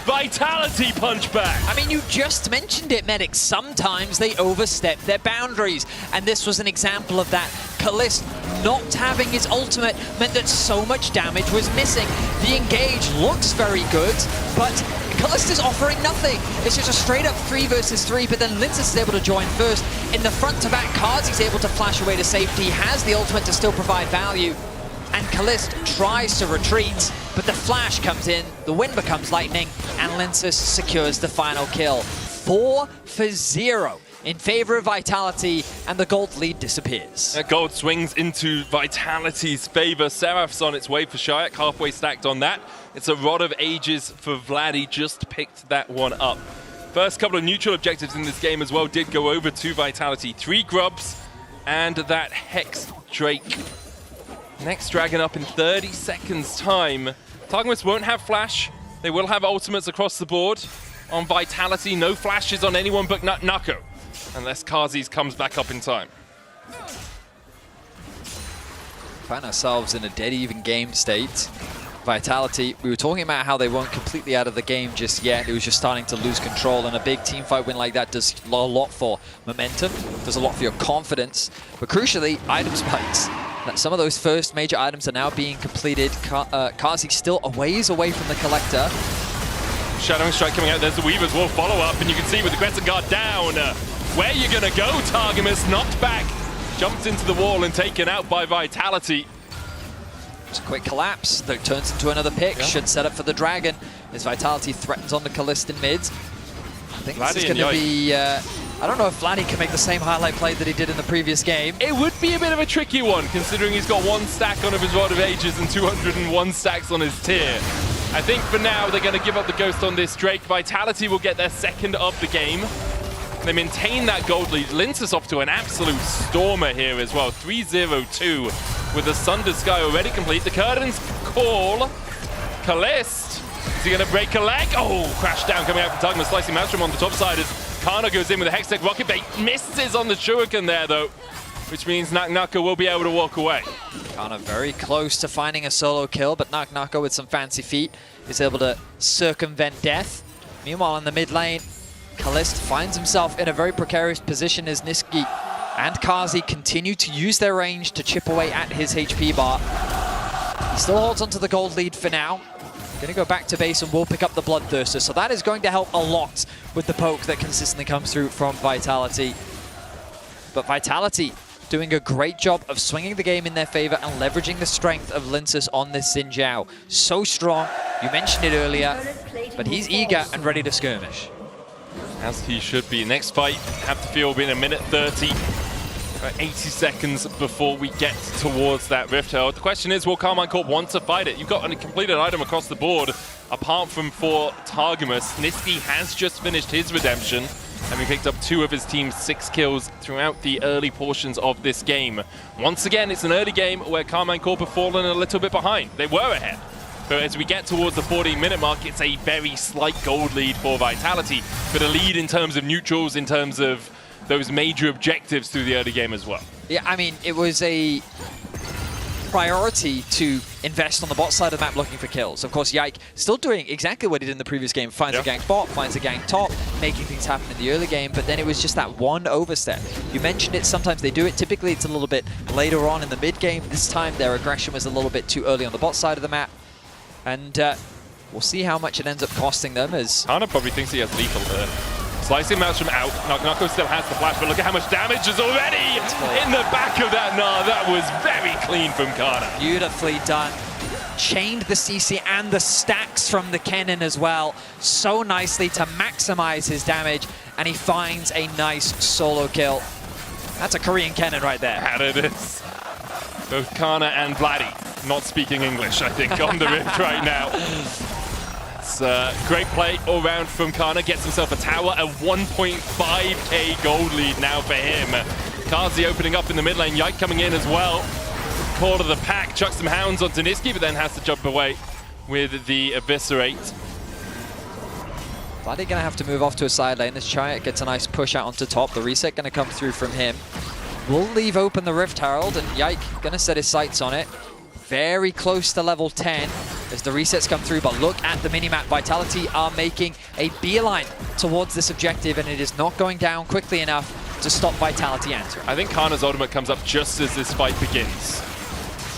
Vitality punch back.
I mean, you just mentioned it, Medic. Sometimes they overstep their boundaries, and this was an example of that. Kalis not having his ultimate meant that so much damage was missing. The engage looks very good, but Kalis is offering nothing. It's just a straight up 3 versus 3, but then Linces is able to join first. In the front to back, Kazi's able to flash away to safety, has the ultimate to still provide value. And Kalist tries to retreat, but the flash comes in, the wind becomes lightning, and Linces secures the final kill. 4-0 in favor of Vitality, and the gold lead disappears.
That gold swings into Vitality's favor. Seraph's on its way for Chayak, halfway stacked on that. It's a Rod of Ages for Vladdy, just picked that one up. First couple of neutral objectives in this game as well did go over to Vitality. 3 grubs and that Hex Drake. Next dragon up in 30 seconds time. Targamas won't have flash. They will have ultimates across the board. On Vitality, no flashes on anyone but Nako. Unless Kazi's comes back up in time.
Find ourselves in a dead even game state. Vitality, we were talking about how they weren't completely out of the game just yet. It was just starting to lose control, and a big team fight win like that does a lot for momentum, does a lot for your confidence, but crucially, item spikes. Some of those first major items are now being completed. Kazi still a ways away from the Collector.
Shadowing Strike coming out, there's the Weaver's Wall follow-up, and you can see with the Crescent Guard down, where you gonna go, Targamas, knocked back, jumps into the wall and taken out by Vitality.
It's a quick collapse that turns into another pick, should set up for the Dragon, as Vitality threatens on the Kalist in mid. I think this is gonna be, I don't know if Vladdy can make the same highlight play that he did in the previous game.
It would be a bit of a tricky one, considering he's got 1 stack on his Rod of Ages and 201 stacks on his tier. I think for now, they're going to give up the Ghost on this Drake. Vitality will get their second of the game. They maintain that gold lead. Linces off to an absolute stormer here as well. 3-0-2 with the Sunder Sky already complete. The curtains call. Kalist, is he going to break a leg? Oh, crash down coming out from Targamas, slicing Maelstrom on the top side as Kana goes in with a Hextech Rocket Bait. Misses on the Shuriken there, though. which means Knock will be able to walk away.
Kana very close to finding a solo kill, but Knock with some fancy feet is able to circumvent death. Meanwhile, in the mid lane, Kalist finds himself in a very precarious position as Niski and Kazi continue to use their range to chip away at his HP bar. He still holds onto the gold lead for now. Going to go back to base and will pick up the Bloodthirster, so that is going to help a lot with the poke that consistently comes through from Vitality. But Vitality doing a great job of swinging the game in their favor and leveraging the strength of Linces on this Xin Zhao. So strong, you mentioned it earlier, but he's eager and ready to skirmish.
As he should be. Next fight, have to feel within a minute 30. 80 seconds before we get towards that Rift Herald. The question is, will Karmine Corp want to fight it? You've got a completed item across the board, apart from for Targamas. Niski has just finished his redemption, having picked up 2 of his team's 6 kills throughout the early portions of this game. Once again, it's an early game where Karmine Corp have fallen a little bit behind. They were ahead. But as we get towards the 14-minute mark, it's a very slight gold lead for Vitality, but a lead in terms of neutrals, in terms of those major objectives through the early game as well.
Yeah, I mean, it was a priority to invest on the bot side of the map looking for kills. Of course, Yike still doing exactly what he did in the previous game, finds a gank bot, finds a gank top, making things happen in the early game, but then it was just that one overstep. You mentioned it, sometimes they do it. Typically, it's a little bit later on in the mid game. This time, their aggression was a little bit too early on the bot side of the map. And we'll see how much it ends up costing them as...
Kana probably thinks he has lethal there. Slicing Maelstrom out. Knock still has the flash, but look at how much damage is already in the back of that Gnar. That was very clean from Kana.
Beautifully done. Chained the CC and the stacks from the Kennen as well. So nicely to maximize his damage, and he finds a nice solo kill. That's a Korean Kennen right there.
And it is. Both Kana and Vladdy not speaking English, I think, on the Rift right now. It's great play all round from Kana. Gets himself a tower, a 1.5k gold lead now for him. Kazi opening up in the mid lane. Yike coming in as well. Call of the pack, chucks some hounds onto Niski, but then has to jump away with the Eviscerate.
Vladdy going to have to move off to a side lane as Chayek gets a nice push out onto top. The reset going to come through from him. Will leave open the Rift Herald, and Yike going to set his sights on it. Very close to level 10 as the resets come through, but look at the minimap. Vitality are making a beeline towards this objective, and it is not going down quickly enough to stop Vitality answering.
I think Kana's ultimate comes up just as this fight begins.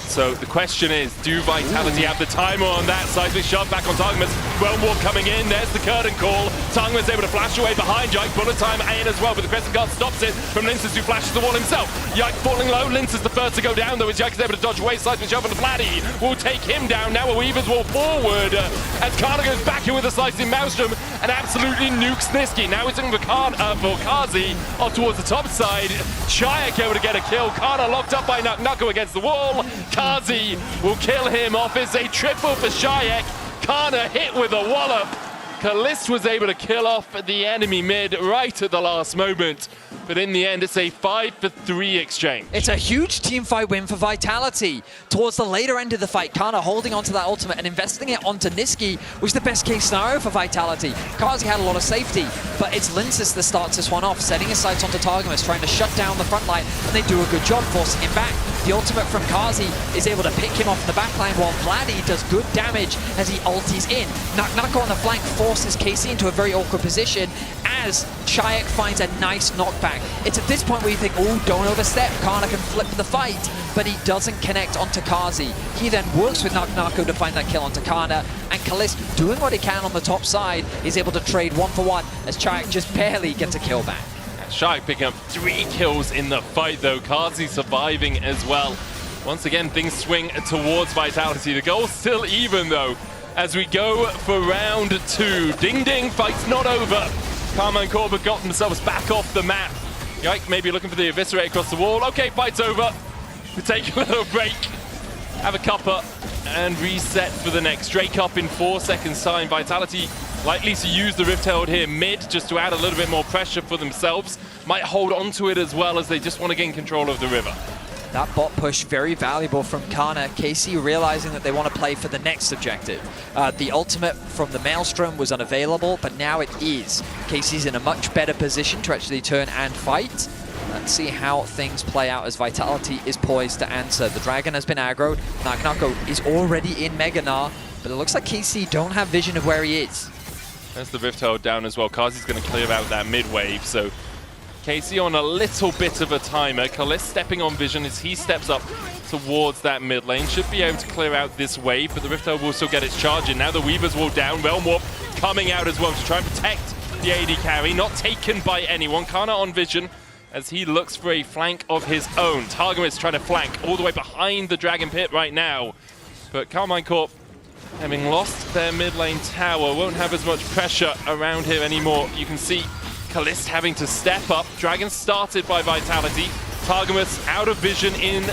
So the question is, do Vitality have the timer on that? Seismic shove back on Targamas. Realm Walk coming in. There's the curtain call. Targamas able to flash away behind Yike. Bullet time in as well, but the Crescent Guard stops it from Linces, who flashes the wall himself. Yike falling low. Linces the first to go down, though, as Yike is able to dodge away. Seismic shove on the Vladdy will take him down. Now a Weaver's Wall forward as Kana goes back in with a slicing Maelstrom and absolutely nukes Niski. Now it's looking for Kazi off towards the top side. Chayek able to get a kill. Kana locked up by Knuckle against the wall. Kazi will kill him off. It's a triple for Chayek. Kana hit with a wallop. Kalist was able to kill off the enemy mid right at the last moment. But in the end, it's a 5-for-3 exchange.
It's a huge team fight win for Vitality. Towards the later end of the fight, Kana holding onto that ultimate and investing it onto Niski was the best case scenario for Vitality. Kazi had a lot of safety, but it's Linces that starts this one off, setting his sights onto Targamas, trying to shut down the front line, and they do a good job forcing him back. The ultimate from Kazi is able to pick him off in the back line, while Vladdy does good damage as he ulties in. Nako on the flank forces KC into a very awkward position as Chayek finds a nice knockback. It's at this point where you think, oh, don't overstep, Kana can flip the fight, but he doesn't connect onto Kazi. He then works with Nako to find that kill onto Kana, and Kalist, doing what he can on the top side, is able to trade 1-for-1 as Chayek just barely gets a kill back.
Chayek picking up 3 kills in the fight, though. Kazi surviving as well. Once again, things swing towards Vitality. The goal's still even, though, as we go for round 2. Ding ding, fight's not over. Karmine Corp have got themselves back off the map. Yike maybe looking for the Eviscerate across the wall. Okay, fight's over. We take a little break, have a cuppa, and reset for the next. Drake up in 4 seconds time. Vitality likely to use the Rift Herald here mid just to add a little bit more pressure for themselves. Might hold on to it as well as they just want to gain control of the river.
That bot push, very valuable from Kana. KC realizing that they want to play for the next objective. The ultimate from the Maelstrom was unavailable, but now it is. KC's in a much better position to actually turn and fight. Let's see how things play out as Vitality is poised to answer. The Dragon has been aggroed. Knock is already in Mega Gnar, but it looks like KC don't have vision of where he is.
There's the Rift Herald down as well. Kazi's going to clear out that mid wave, so KC on a little bit of a timer. Kalist stepping on vision as he steps up towards that mid lane. Should be able to clear out this wave, but the Rift Herald will still get its charge in. Now the Weavers will down. Realm Warp coming out as well to try and protect the AD carry. Not taken by anyone. Kana on vision as he looks for a flank of his own. Targamas trying to flank all the way behind the Dragon Pit right now. But Carmine Corp, having lost their mid lane tower, won't have as much pressure around here anymore. You can see Kalist having to step up. Dragon started by Vitality. Targamas out of vision in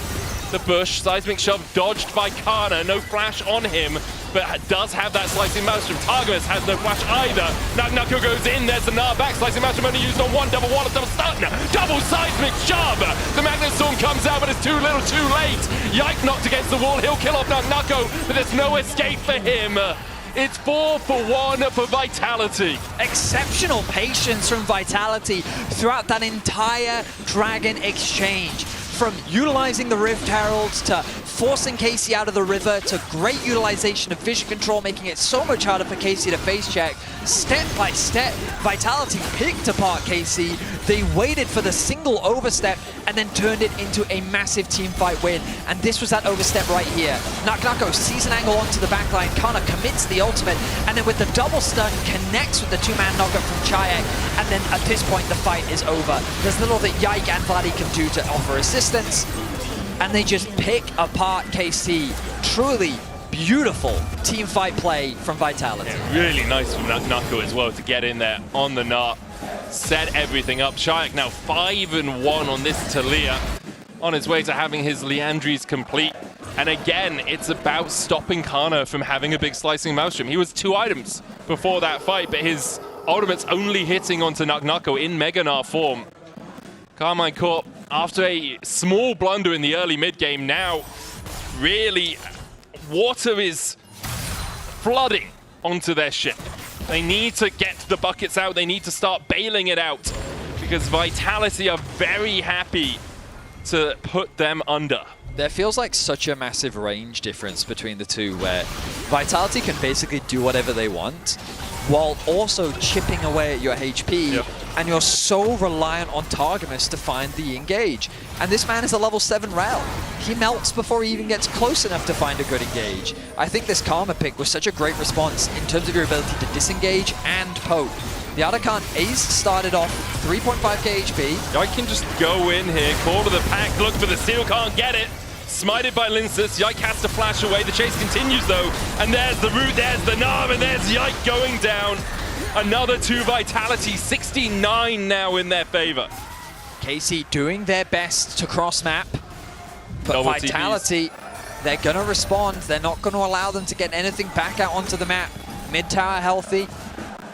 the bush. Seismic Shove dodged by Kana. No flash on him, but does have that Slicing Maelstrom. Targamas has no flash either. Nako goes in. There's the Gnar back. Slicing Maelstrom only used on one. Double wall, double stun. Double Seismic Shove. The Magnet Storm comes out, but it's too little, too late. Yike knocked against the wall. He'll kill off Nako, but there's no escape for him. It's 4 for 1 for Vitality.
Exceptional patience from Vitality throughout that entire Dragon exchange. From utilizing the Rift Heralds to forcing KC out of the river to great utilization of vision control, making it so much harder for KC to face check. Step by step, Vitality picked apart KC. They waited for the single overstep and then turned it into a massive team fight win. And this was that overstep right here. Nako sees an angle onto the backline. Kana commits the ultimate, and then with the double stun, connects with the two-man knockup from Chayek. And then at this point, the fight is over. There's little that Yike and Vladi can do to offer assistance. And they just pick apart KC. Truly beautiful team fight play from Vitality.
Yeah, really nice from Nako as well to get in there on the Gnar. Set everything up. Chayek now 5-1 on this Taliyah, on his way to having his Liandry's complete. And again, it's about stopping Kana from having a big Slicing Maelstrom. He was 2 items before that fight, but his ultimate's only hitting onto Nako in Mega Gnar form. Carmine Corp, after a small blunder in the early mid game, now really water is flooding onto their ship. They need to get the buckets out. They need to start bailing it out because Vitality are very happy to put them under.
There feels like such a massive range difference between the two, where Vitality can basically do whatever they want while also chipping away at your HP, and you're so reliant on Targamas to find the engage. And this man is a level 7 Rel. He melts before he even gets close enough to find a good engage. I think this Karma pick was such a great response in terms of your ability to disengage and poke. The Arakan Ace started off 3.5k HP.
Yike can just go in here, call to the pack, look for the steal, can't get it. Smited by Linsus, Yike has to flash away. The chase continues though, and there's the root, there's the Gnar, and there's Yike going down. Another 2 Vitality, 69 now in their favor.
KC doing their best to cross map, but
Double
Vitality, they're gonna respond. They're not gonna allow them to get anything back out onto the map. Mid tower healthy.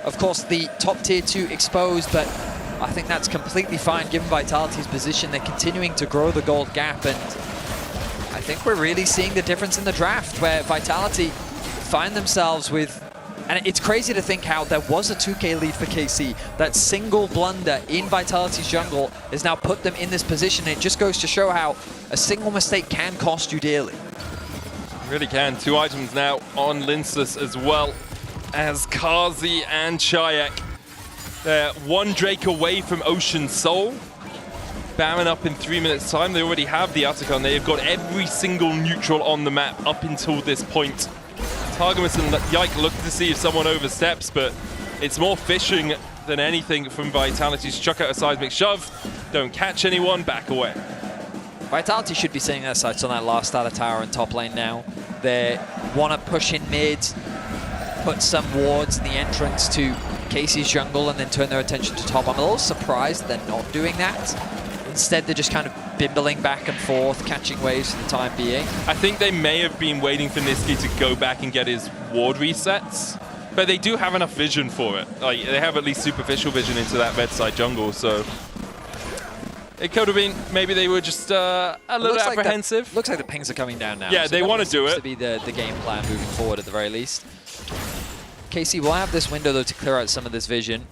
Of course, the top tier 2 exposed, but I think that's completely fine given Vitality's position. They're continuing to grow the gold gap, and I think we're really seeing the difference in the draft where Vitality find themselves with, and it's crazy to think how there was a 2k lead for KC. That single blunder in Vitality's jungle has now put them in this position. It just goes to show how a single mistake can cost you dearly.
Really can. 2 items now on Linsus as well as Kazi and Chayek. They're 1 Drake away from Ocean Soul. Baron up in 3 minutes time. They already have the Atacon. They've got every single neutral on the map up until this point. Targamas and Yike look to see if someone oversteps, but it's more fishing than anything from Vitality. Chuck out a Seismic Shove, don't catch anyone, back away.
Vitality should be setting their sights on that last starter tower in top lane now. They want to push in mid, put some wards in the entrance to KC's jungle, and then turn their attention to top. I'm a little surprised they're not doing that. Instead, they're just kind of bimbling back and forth, catching waves for the time being.
I think they may have been waiting for Niski to go back and get his ward resets, but they do have enough vision for it. Like, they have at least superficial vision into that red side jungle, so it could have been maybe they were just a little apprehensive.
Looks like the pings are coming down now.
Yeah,
so
they want to do it.
To be the game plan moving forward at the very least. KC will have this window though to clear out some of this vision.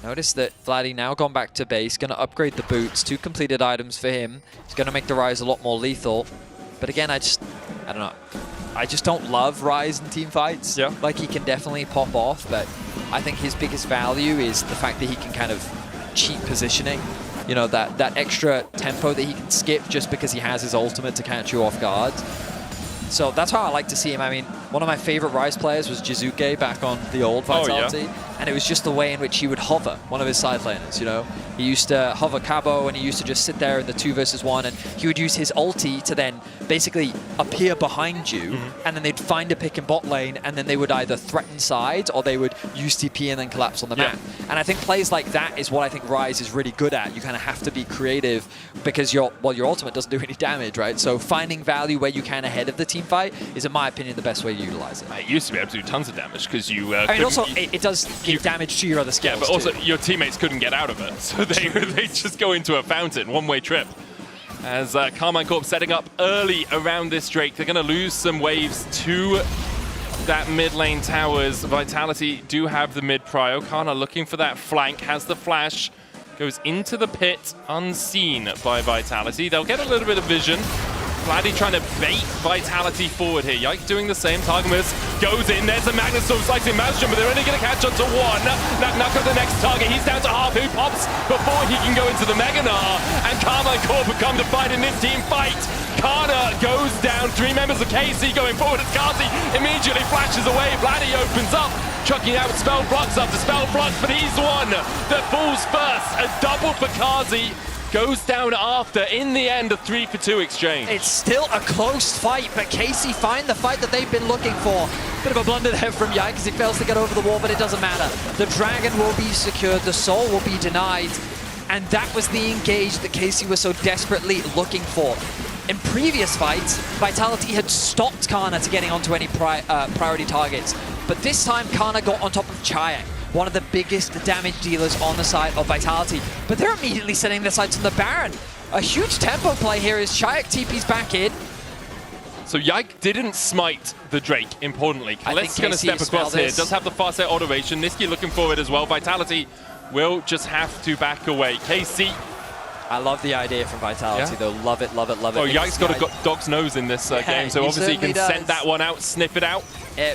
Notice that Vladdy now gone back to base, going to upgrade the boots, 2 completed items for him. He's going to make the Ryze a lot more lethal. But again, I don't know. I just don't love Ryze in team fights.
Yeah.
Like, he can definitely pop off, but I think his biggest value is the fact that he can kind of cheat positioning. You know, that extra tempo that he can skip just because he has his ultimate to catch you off guard. So that's how I like to see him. I mean, one of my favorite Ryze players was Jizuke back on the old Vitality. And it was just the way in which he would hover, one of his side laners, you know? He used to hover Cabo, and he used to just sit there in the 2 versus 1, and he would use his ulti to then basically appear behind you, and then they'd find a pick in bot lane, and then they would either threaten sides, or they would use TP and then collapse on the map. And I think plays like that is what I think Ryze is really good at. You kind of have to be creative, because your ultimate doesn't do any damage, right? So finding value where you can ahead of the team fight is, in my opinion, the best way to utilize it.
It used to be able to do tons of damage, because you...
I mean, also, it does give damage to your other skills.
Yeah, but also your teammates couldn't get out of it, so they just go into a fountain, one-way trip. As Carmine Corp setting up early around this Drake, they're going to lose some waves to that mid lane towers. Vitality do have the mid prio. Kana looking for that flank, has the flash, goes into the pit, unseen by Vitality. They'll get a little bit of vision. Vladdy trying to bait Vitality forward here. Yike doing the same. Targamas goes in. There's a Magnus Storm slicing Maelstrom, but they're only going to catch on to 1. Knock on the next target. He's down to half. Who pops before he can go into the Meganar? And Carmine Corp have come to fight in this team fight. Kana goes down. 3 members of KC going forward as Kazi immediately flashes away. Vladdy opens up, chucking out spell blocks after spell blocks, but he's the one that falls first. A double for Kazi. Goes down after, in the end, a 3-for-2 exchange.
It's still a close fight, but KC find the fight that they've been looking for. Bit of a blunder there from Yike as he fails to get over the wall, but it doesn't matter. The dragon will be secured, the soul will be denied, and that was the engage that KC was so desperately looking for. In previous fights, Vitality had stopped Kana to getting onto any priority targets, but this time Kana got on top of Chayak, one of the biggest damage dealers on the side of Vitality. But they're immediately setting their sights on the Baron. A huge tempo play here as Chayak TP's back in.
So Yike didn't smite the Drake, importantly. Let's going to step across here. Does have the fast air automation. Niski looking forward as well. Vitality will just have to back away. KC.
I love the idea from Vitality, though. Love it, love it, love it.
Oh, Yike's got a dog's nose in this game, so obviously he can send that one out, sniff it out.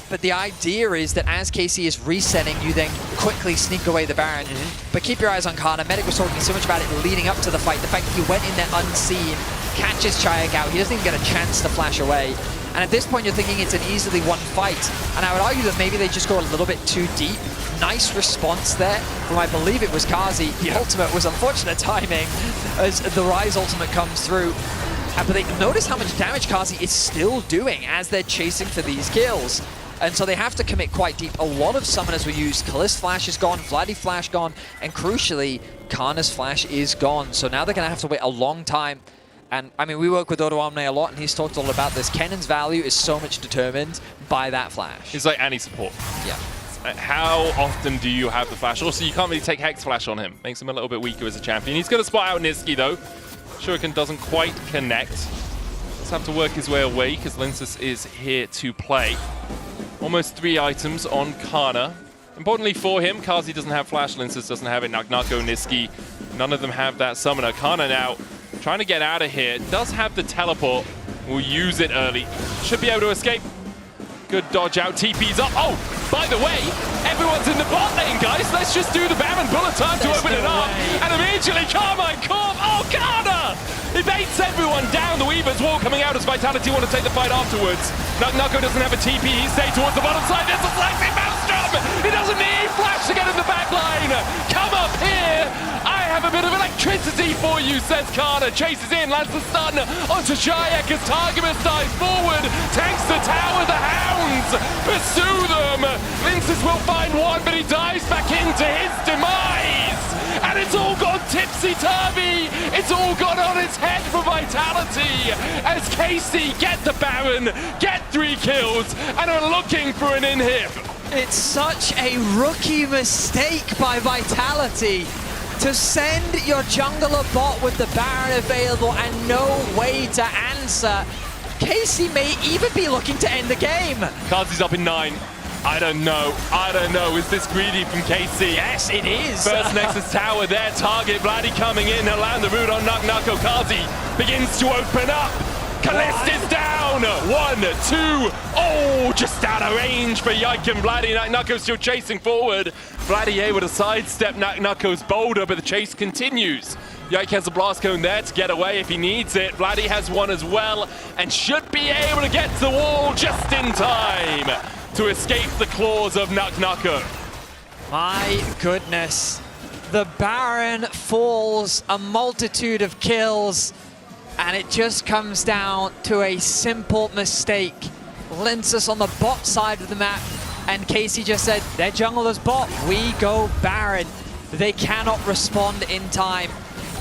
But the idea is that as KC is resetting, you then quickly sneak away the Baron. But keep your eyes on Kana. Medic was talking so much about it leading up to the fight. The fact that he went in there unseen, catches Chayak out. He doesn't even get a chance to flash away. And at this point, you're thinking it's an easily won fight. And I would argue that maybe they just go a little bit too deep. Nice response there from, I believe it was Kazi. The ultimate was unfortunate timing as the Ryze ultimate comes through. But they notice how much damage Kazi is still doing as they're chasing for these kills. And so they have to commit quite deep. A lot of summoners were used. Kalist Flash is gone, Vladdy Flash gone, and crucially, Kana's Flash is gone. So now they're going to have to wait a long time. And, I mean, we work with Odo Omne a lot, and he's talked all about this. Kennen's value is so much determined by that Flash.
He's like any support.
Yeah.
How often do you have the Flash? Also, you can't really take Hex Flash on him. Makes him a little bit weaker as a champion. He's going to spot out Niski, though. Shuriken doesn't quite connect. Let's have to work his way away, because Linsus is here to play. Almost 3 items on Kana. Importantly for him, Kazi doesn't have Flash, Linsus doesn't have it, Nagnako, Niski. None of them have that summoner. Kana now trying to get out of here. Does have the teleport. Will use it early. Should be able to escape. Good dodge out. TP's up. Oh, by the way, everyone's in the bot lane, guys. Let's just do the Baron bullet time to open it up. And immediately Carmine Corp. Oh, Kana! It baits everyone down. The Weaver's wall coming out as Vitality want to take the fight afterwards. Nagnako doesn't have a TP. He stays towards the bottom side. There's a slicing Maelstrom. He doesn't need Flash to get in the back line. Come up here. I have a bit of electricity for you, says Kana. Chases in, lands the stun onto Chayak as Targamas dives forward. Tanks the tower, the Hounds pursue them. Linsus will find one, but he dives back into his demise. And it's all gone tipsy-turvy. It's all gone on its head for Vitality as KC get the Baron, get 3 kills, and are looking for an inhib.
It's such a rookie mistake by Vitality to send your jungler bot with the Baron available and no way to answer. KC may even be looking to end the game.
Kazi's up in 9. I don't know. I don't know. Is this greedy from KC?
Yes, it is.
First Nexus Tower, their target. Vladdy coming in and land the root on Nuko. Kazi begins to open up. Kalist is down. 1, 2. Oh, just out of range for Yike and Vladdy. Nuko still chasing forward. Vladdy able to sidestep Nuko's boulder, but the chase continues. Yike has a blast cone there to get away if he needs it. Vladdy has one as well and should be able to get to the wall just in time to escape the claws of Nuko.
My goodness. The Baron falls, a multitude of kills, and it just comes down to a simple mistake. Linsus on the bot side of the map, and Casey just said, their jungler's bot, we go Baron. They cannot respond in time.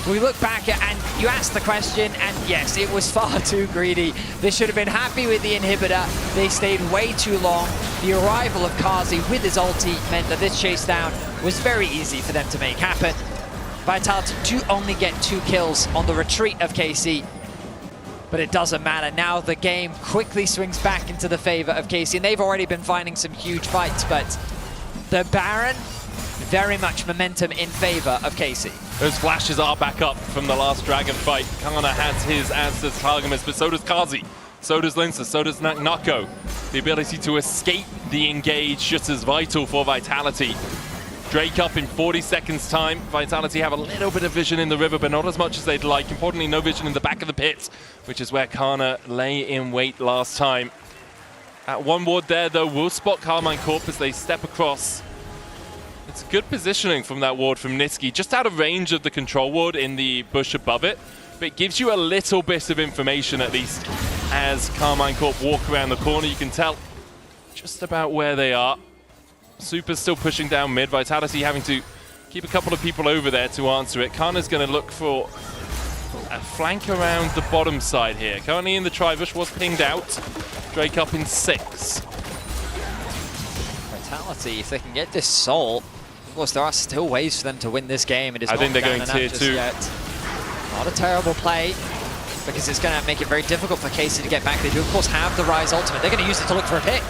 We look back at, and you asked the question, and yes, it was far too greedy. They should have been happy with the inhibitor. They stayed way too long. The arrival of Kazi with his ulti meant that this chase down was very easy for them to make happen. Vitality do only get 2 kills on the retreat of KC, but it doesn't matter. Now the game quickly swings back into the favor of KC, and they've already been finding some huge fights, but the Baron, very much momentum in favor of KC.
Those flashes are back up from the last Dragon fight. Kana has his answers, Targamas, but so does Kazi. So does Linsa, so does Nuko. The ability to escape the engage just as vital for Vitality. Drake up in 40 seconds time. Vitality have a little bit of vision in the river, but not as much as they'd like. Importantly, no vision in the back of the pit, which is where Kana lay in wait last time. At one ward there, though, will spot Carmine Corp as they step across. It's good positioning from that ward from Nitsky, just out of range of the control ward in the bush above it, but it gives you a little bit of information at least. As Carmine Corp walk around the corner, you can tell just about where they are. Super's still pushing down mid, Vitality having to keep a couple of people over there to answer it. Kana's going to look for a flank around the bottom side here. Currently in the Tribush, was pinged out. Drake up in 6.
Vitality, if they can get this soul, of course there are still ways for them to win this game. It is
I think they're going tier 2.
Yet. Not a terrible play, because it's going to make it very difficult for Casey to get back. They do, of course, have the Rise ultimate. They're going to use it to look for a pick.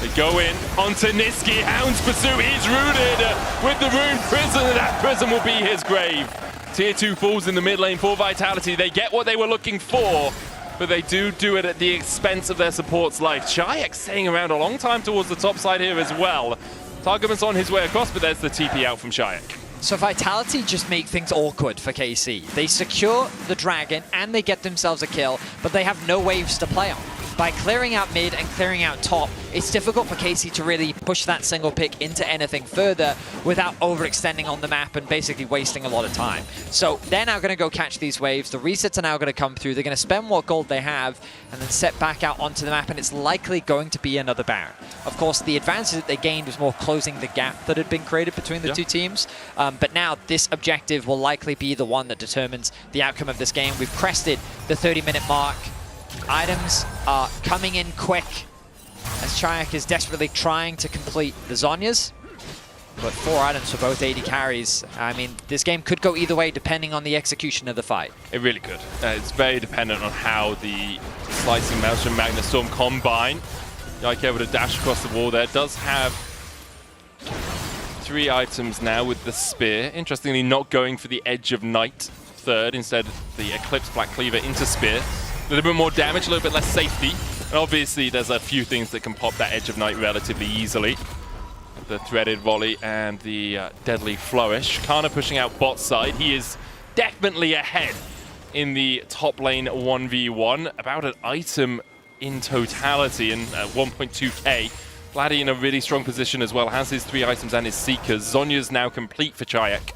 They go in onto Nitsky. Hound's Pursuit is rooted with the Rune Prison, and that prison will be his grave. Tier 2 falls in the mid lane for Vitality. They get what they were looking for, but they do it at the expense of their support's life. Chayek staying around a long time towards the top side here as well. Targaman's on his way across, but there's the TP out from Chayek.
So Vitality just make things awkward for KC. They secure the Dragon and they get themselves a kill, but they have no waves to play on. By clearing out mid and clearing out top, it's difficult for KC to really push that single pick into anything further without overextending on the map and basically wasting a lot of time. So they're now going to go catch these waves. The resets are now going to come through. They're going to spend what gold they have and then set back out onto the map, and it's likely going to be another Baron. Of course, the advantage that they gained was more closing the gap that had been created between the two teams. But now this objective will likely be the one that determines the outcome of this game. We've crested the 30-minute mark. Items are coming in quick as Chayek is desperately trying to complete the Zhonya's. But 4 items for both AD carries. I mean, this game could go either way depending on the execution of the fight.
It really could. It's very dependent on how the Slicing Maelstrom Magna Storm combine. Yike able to dash across the wall there. Does have 3 items now with the Spear. Interestingly, not going for the Edge of Night third. Instead, the Eclipse Black Cleaver into Spear. A little bit more damage, a little bit less safety. And obviously, there's a few things that can pop that Edge of Night relatively easily. The Threaded Volley and the Deadly Flourish. Kana pushing out bot side. He is definitely ahead in the top lane 1v1. About an item in totality and 1.2k. Vladdy in a really strong position as well. Has his 3 items and his Seekers. Zhonya's now complete for Chayek.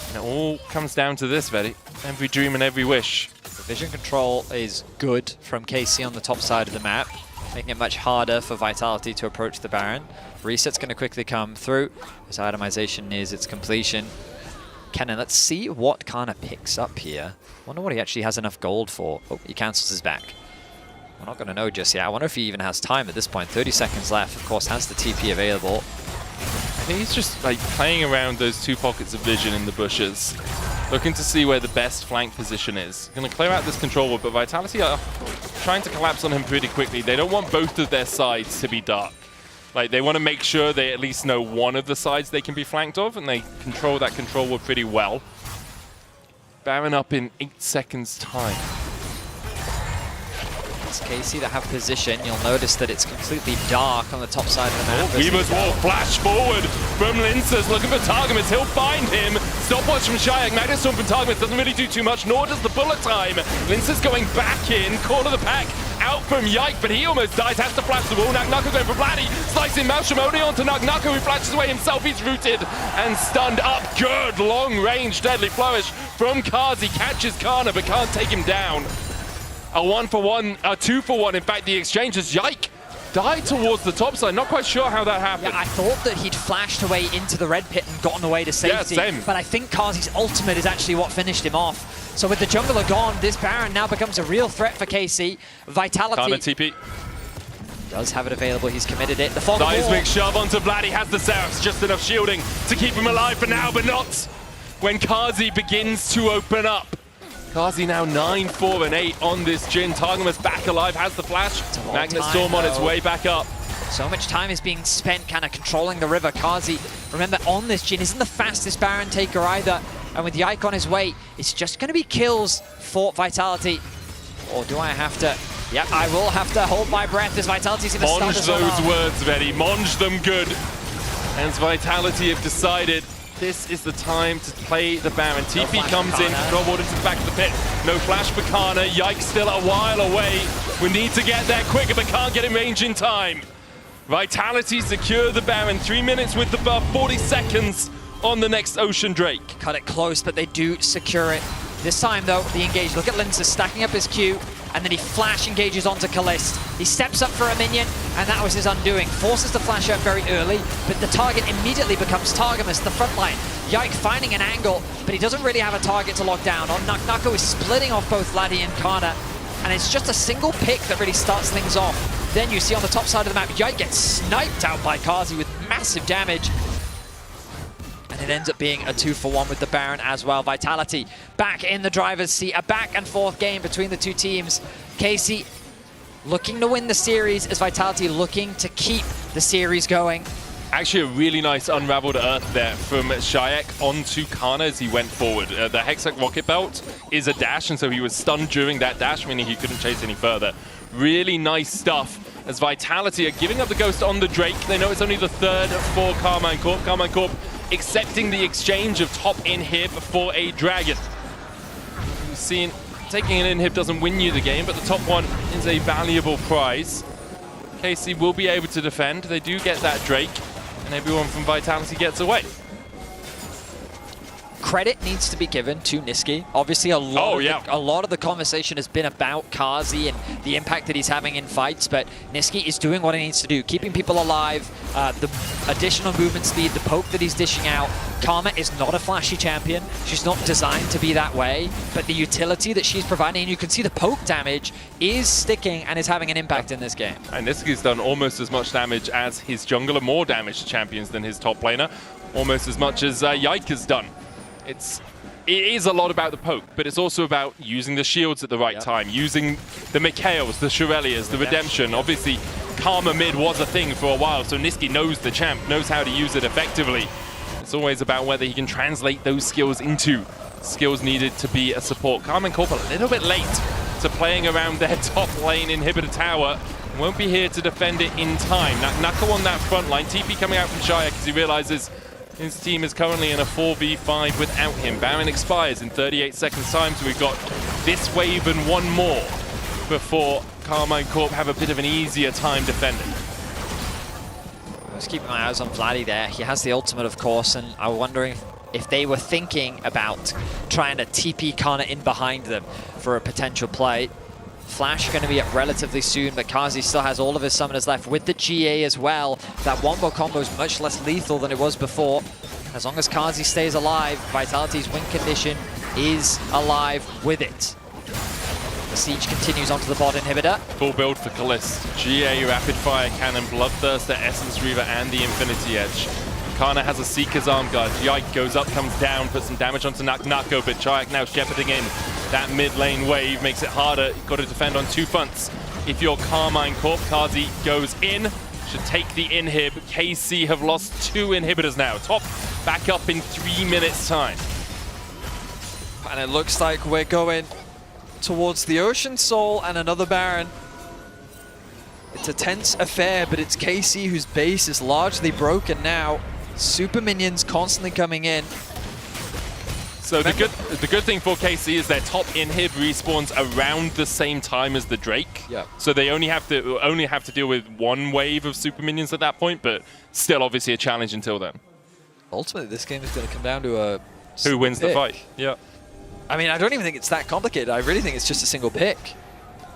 And it all comes down to this, Vedi. Every dream and every wish.
Vision control is good from KC on the top side of the map, making it much harder for Vitality to approach the Baron. Reset's going to quickly come through as itemization nears its completion. Kennen, let's see what Kana picks up here. Wonder what he actually has enough gold for. Oh, he cancels his back. We're not going to know just yet. I wonder if he even has time at this point. 30 seconds left, of course, has the TP available.
I think he's just like playing around those 2 pockets of vision in the bushes, looking to see where the best flank position is. Going to clear out this control ward, but Vitality are trying to collapse on him pretty quickly. They don't want both of their sides to be dark. Like, they want to make sure they at least know one of the sides they can be flanked of, and they control that control wall pretty well. Baron up in 8 seconds' time.
It's KC that have position. You'll notice that it's completely dark on the top side of the map.
Weaver's Wall flash forward from Linces, looking for Targamas. He'll find him. Stopwatch from Shayak. Magnustorm from Targamas doesn't really do too much, nor does the bullet time. Linces going back in, corner of the pack, out from Yike, but he almost dies, has to flash the wall. Nagnaka going for Vladdy, slicing Malshimoni onto Nagnaka, who flashes away himself. He's rooted and stunned up. Good long range deadly flourish from Kazi. Catches Kana, but can't take him down. A 1-for-1, a 2-for-1. In fact, the exchange as Yike died towards the top side. Not quite sure how that happened.
Yeah, I thought that he'd flashed away into the red pit and gotten away to safety.
Yeah, same.
But I think Kazi's ultimate is actually what finished him off. So with the jungler gone, this Baron now becomes a real threat for KC. Vitality
Kana TP.
Does have it available. He's committed it. The fog
Seismic shove onto Vladdy. Has the Seraphs. Just enough shielding to keep him alive for now, but not when Kazi begins to open up. Kazi now 9-4-8 on this Jhin. Targamas back alive, has the flash. Magnustorm on its way back up.
So much time is being spent kind of controlling the river. Kazi, remember, on this Jhin isn't the fastest Baron taker either. And with Yike on his way, it's just going to be kills for Vitality. Or do I have to? Yep, I will have to hold my breath as Vitality's going to start
Monge
this one
those
off.
words, Vedi. Monge them good. And Vitality have decided this is the time to play the Baron. TP comes in, throw water to the back of the pit. No flash for Kana. Yike still a while away. We need to get there quicker, but can't get in range in time. Vitality secure the Baron. 3 minutes with the buff, 40 seconds on the next Ocean Drake.
Cut it close, but they do secure it. This time, though, the engage. Look at Linces stacking up his Q, and then he flash engages onto Kalist. He steps up for a minion, and that was his undoing. Forces the flash out very early, but the target immediately becomes Targamas, the front line. Yike finding an angle, but he doesn't really have a target to lock down. On Nagnako is splitting off both Vladdy and Kana, and it's just a single pick that really starts things off. Then you see on the top side of the map, Yike gets sniped out by Kazi with massive damage. And it ends up being a 2-for-1 with the Baron as well. Vitality back in the driver's seat. A back and forth game between the two teams. KC looking to win the series as Vitality looking to keep the series going.
Actually, a really nice unraveled earth there from Shayak onto Kana as he went forward. The Hexac Rocket Belt is a dash, and so he was stunned during that dash, meaning he couldn't chase any further. Really nice stuff as Vitality are giving up the Ghost on the Drake. They know it's only the third for Carmine Corp. Carmine Corp accepting the exchange of top inhib for a Dragon. You've seen taking an inhib doesn't win you the game, but the top one is a valuable prize. KC will be able to defend. They do get that Drake, and everyone from Vitality gets away.
Credit needs to be given to Niski. Obviously, a lot of the conversation has been about Kazi and the impact that he's having in fights, but Niski is doing what he needs to do, keeping people alive, the additional movement speed, the poke that he's dishing out. Karma is not a flashy champion. She's not designed to be that way, but the utility that she's providing, and you can see the poke damage is sticking and is having an impact in this game.
And Niski's done almost as much damage as his jungler, more damage to champions than his top laner, almost as much as Yike has done. It is a lot about the poke, but it's also about using the shields at the right time, using the Mikhails, the Shurelias, the Redemption. Obviously, Karma mid was a thing for a while, so Niski knows the champ, knows how to use it effectively. It's always about whether he can translate those skills into skills needed to be a support. Carmine Corp a little bit late to playing around their top lane inhibitor tower. Won't be here to defend it in time. Knuckle on that front line. TP coming out from Shayak as he realizes his team is currently in a 4v5 without him. Baron expires in 38 seconds time, so we've got this wave and one more before Carmine Corp have a bit of an easier time defending.
I was keeping my eyes on Vladdy there. He has the ultimate, of course, and I'm wondering if they were thinking about trying to TP Kana in behind them for a potential play. Flash going to be up relatively soon, but Kazi still has all of his summoners left with the GA as well. That wombo combo is much less lethal than it was before. As long as Kazi stays alive, Vitality's win condition is alive with it. The siege continues onto the bot inhibitor.
Full build for Kalist. GA, Rapid Fire Cannon, Bloodthirster, Essence Reaver, and the Infinity Edge. Kana has a Seeker's Arm Guard. Yike goes up, comes down, puts some damage onto Nagnako, but Chayak now shepherding in. That mid lane wave makes it harder. You've got to defend on two fronts. If you're Carmine Corp, Kazi goes in. should take the inhib. KC have lost 2 inhibitors now. Top back up in 3 minutes time.
And it looks like we're going towards the Ocean Soul and another Baron. It's a tense affair, but it's KC whose base is largely broken now. Super minions constantly coming in.
So the good thing for KC is their top inhib respawns around the same time as the Drake.
Yeah.
So they only have to deal with 1 wave of super minions at that point, but still obviously a challenge until then.
Ultimately, this game is going to come down to a
who wins the fight. Yeah.
I mean, I don't even think it's that complicated. I really think it's just a single pick.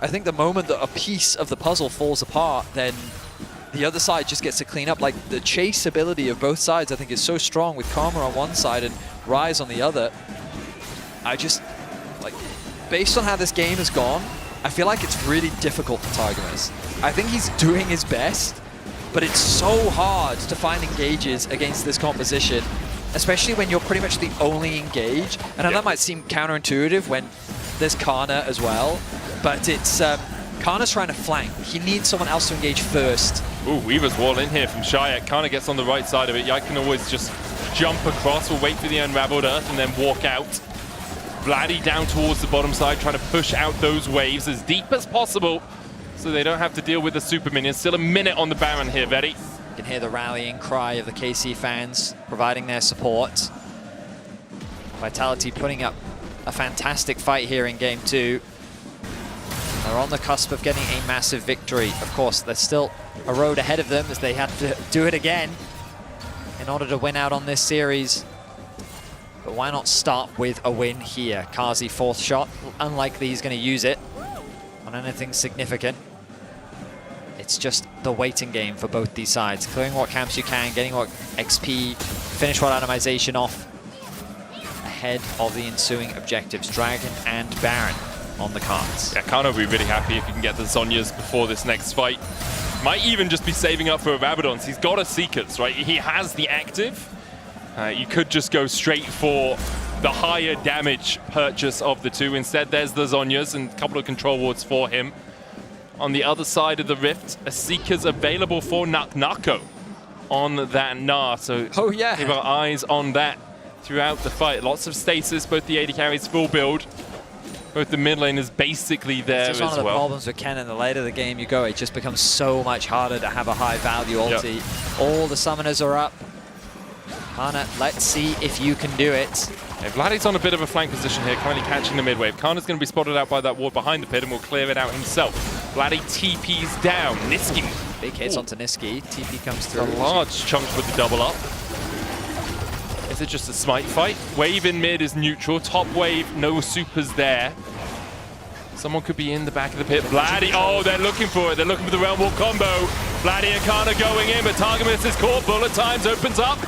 I think the moment that a piece of the puzzle falls apart, then the other side just gets to clean up. Like, the chase ability of both sides, I think, is so strong with Karma on one side and Rise on the other. I just, like, based on how this game has gone, I feel like it's really difficult for Targamas. I think he's doing his best, but it's so hard to find engages against this composition, especially when you're pretty much the only engage. And I know that might seem counterintuitive when there's Kana as well, but it's Kana's trying to flank. He needs someone else to engage first.
Ooh, Weaver's wall in here from Shayak. Kana gets on the right side of it. Yike can always just jump across. We'll wait for the Unraveled Earth and then walk out. Vladdy down towards the bottom side, trying to push out those waves as deep as possible so they don't have to deal with the super minions. Still a minute on the Baron here, Vetty.
You can hear the rallying cry of the KC fans providing their support. Vitality putting up a fantastic fight here in Game 2. They're on the cusp of getting a massive victory. Of course, there's still a road ahead of them as they have to do it again in order to win out on this series. But why not start with a win here? Kazi, 4th shot. Unlikely he's going to use it on anything significant. It's just the waiting game for both these sides. Clearing what camps you can, getting what XP, finish what atomization off ahead of the ensuing objectives. Dragon and Baron on the cards.
Yeah, Kana will be really happy if you can get the Zhonyas before this next fight. Might even just be saving up for a Rabadons. He's got a Seekers, right? He has the active. You could just go straight for the higher damage purchase of the two. Instead, there's the Zhonyas and a couple of control wards for him. On the other side of the rift, a Seeker's available for Nako on that Gnar. So keep our eyes on that throughout the fight. Lots of stasis, both the AD carries full build. Both the mid lane is basically there as well.
It's just one of the problems with Kennen. The later the game you go, it just becomes so much harder to have a high value ulti. Yep. All the summoners are up. Kana, let's see if you can do it.
Yeah, Vladdy's on a bit of a flank position here, currently catching the mid wave. Kana's going to be spotted out by that ward behind the pit and will clear it out himself. Vladdy TP's down. Niski.
Big hits onto Niski. TP comes through.
A large chunk with the double up. Is it just a smite fight? Wave in mid is neutral. Top wave, no supers there. Someone could be in the back of the pit. Vladdy, oh, they're looking for it. They're looking for the realm wall combo. Vladdy and Kana going in, but Targamas is caught. Bullet times opens up.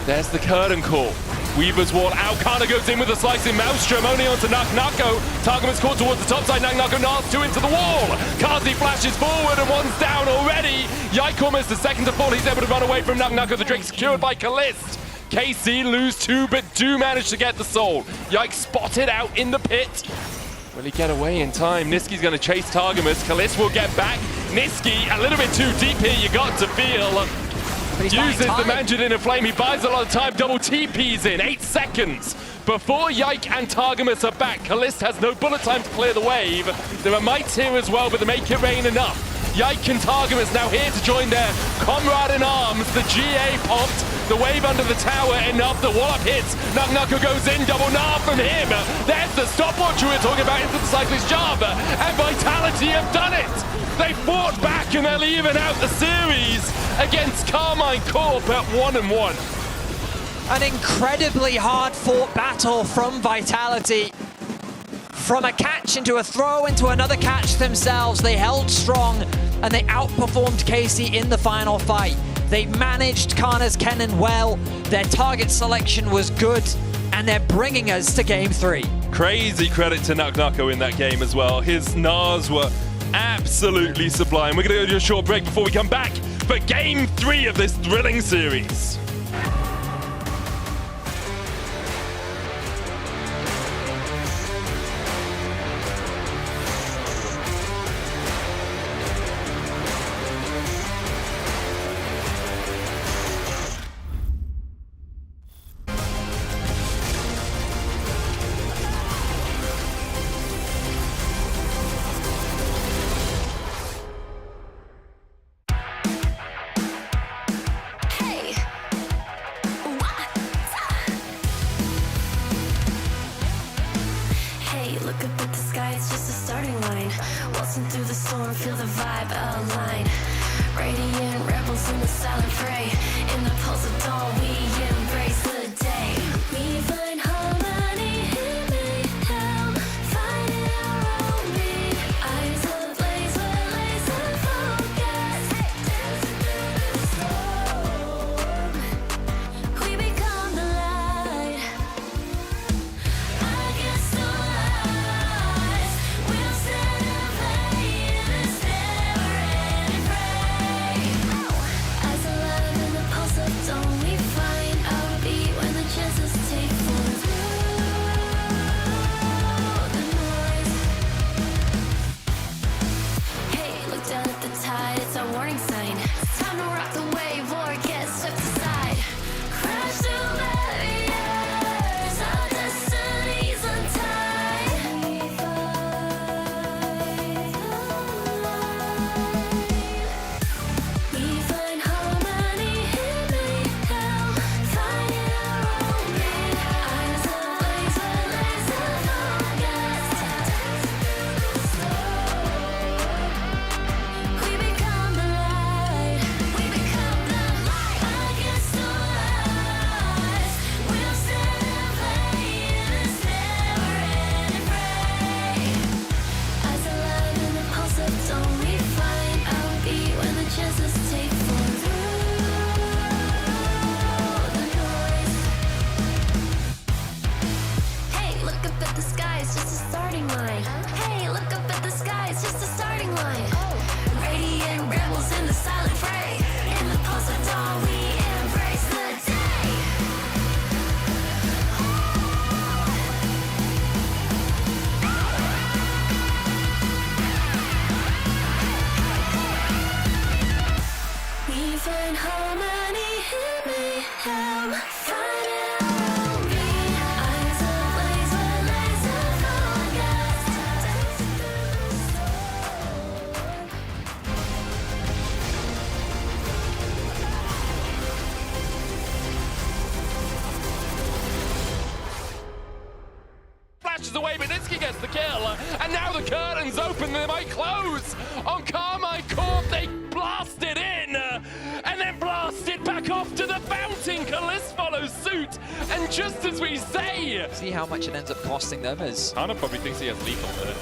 There's the curtain call. Weaver's wall out. Kana goes in with a slicing Maelstrom, only onto Nako. Targamas caught towards the top side. Nako knocks 2 into the wall. Kazi flashes forward and 1's down already. Yike almost the second to fall. He's able to run away from Nako. The Drake secured by Kalist. KC lose 2, but do manage to get the soul. Yike spotted out in the pit. Will he get away in time? Niski's going to chase Targamas. Kalist will get back. Niski a little bit too deep here, you got to feel. Uses the Manjin in a flame. He buys a lot of time. Double TPs in 8 seconds before Yike and Targamas are back. Kalist has no bullet time to clear the wave. There are mites here as well, but they make it rain enough. Yike and Targamas now here to join their comrade in arms. The GA popped. The wave under the tower enough. The wall up hits. Nako goes in. Double Gnar from him. There's the stopwatch we were talking about into the cyclist job. And Vitality have done it. They fought back and they'll even out the series against Carmine Corp at 1-1.
An incredibly hard-fought battle from Vitality. From a catch into a throw into another catch themselves, they held strong and they outperformed KC in the final fight. They managed Kana's Kennen well, their target selection was good, and they're bringing us to Game 3.
Crazy credit to Nako in that game as well. His Gnars were absolutely sublime. We're going to go to a short break before we come back for Game 3 of this thrilling series.
the silent fray. In the pulse of dawn, we embrace the day. We find harmony in mayhem, finding our own beat. Eyes ablaze with laser focus, dancing through the storm. We become the light against the lies. We'll stand and play in this never-ending fray. Eyes alive in the pulse of dawn, we find our beat when the chances take form through the noise. Hey, look down at the tide, it's our warning sign. It's time to rock the wave or get swept aside. Crash through barriers, our destinies untied. We find harmony in mayhem, finding our own beat. Eyes ablaze with laser focus, dancing through the storm. We become the light. We become the light against the lies. We'll stand and play in this never-ending fray. Eyes alive in the pulse of dawn, we find our beat when the chances take form through the noise. Hey, look up at the sky, it's just a starting line. Hey, look up at the sky, it's just a starting line. Radiant rebels in the silent fray. In the pulse of dawn, we embrace the day. We find harmony in mayhem, finding our own beat. Eyes ablaze with laser focus, dancing through the storm.
Flashes away, but Nitsky gets the kill. And now the curtains open, they might close. On Carmine Corp, they blast it in. And then blast it back off to the fountain. Kalis follows suit. And just as we say...
See how much it ends up costing them as...
Hana probably thinks he has lethal there.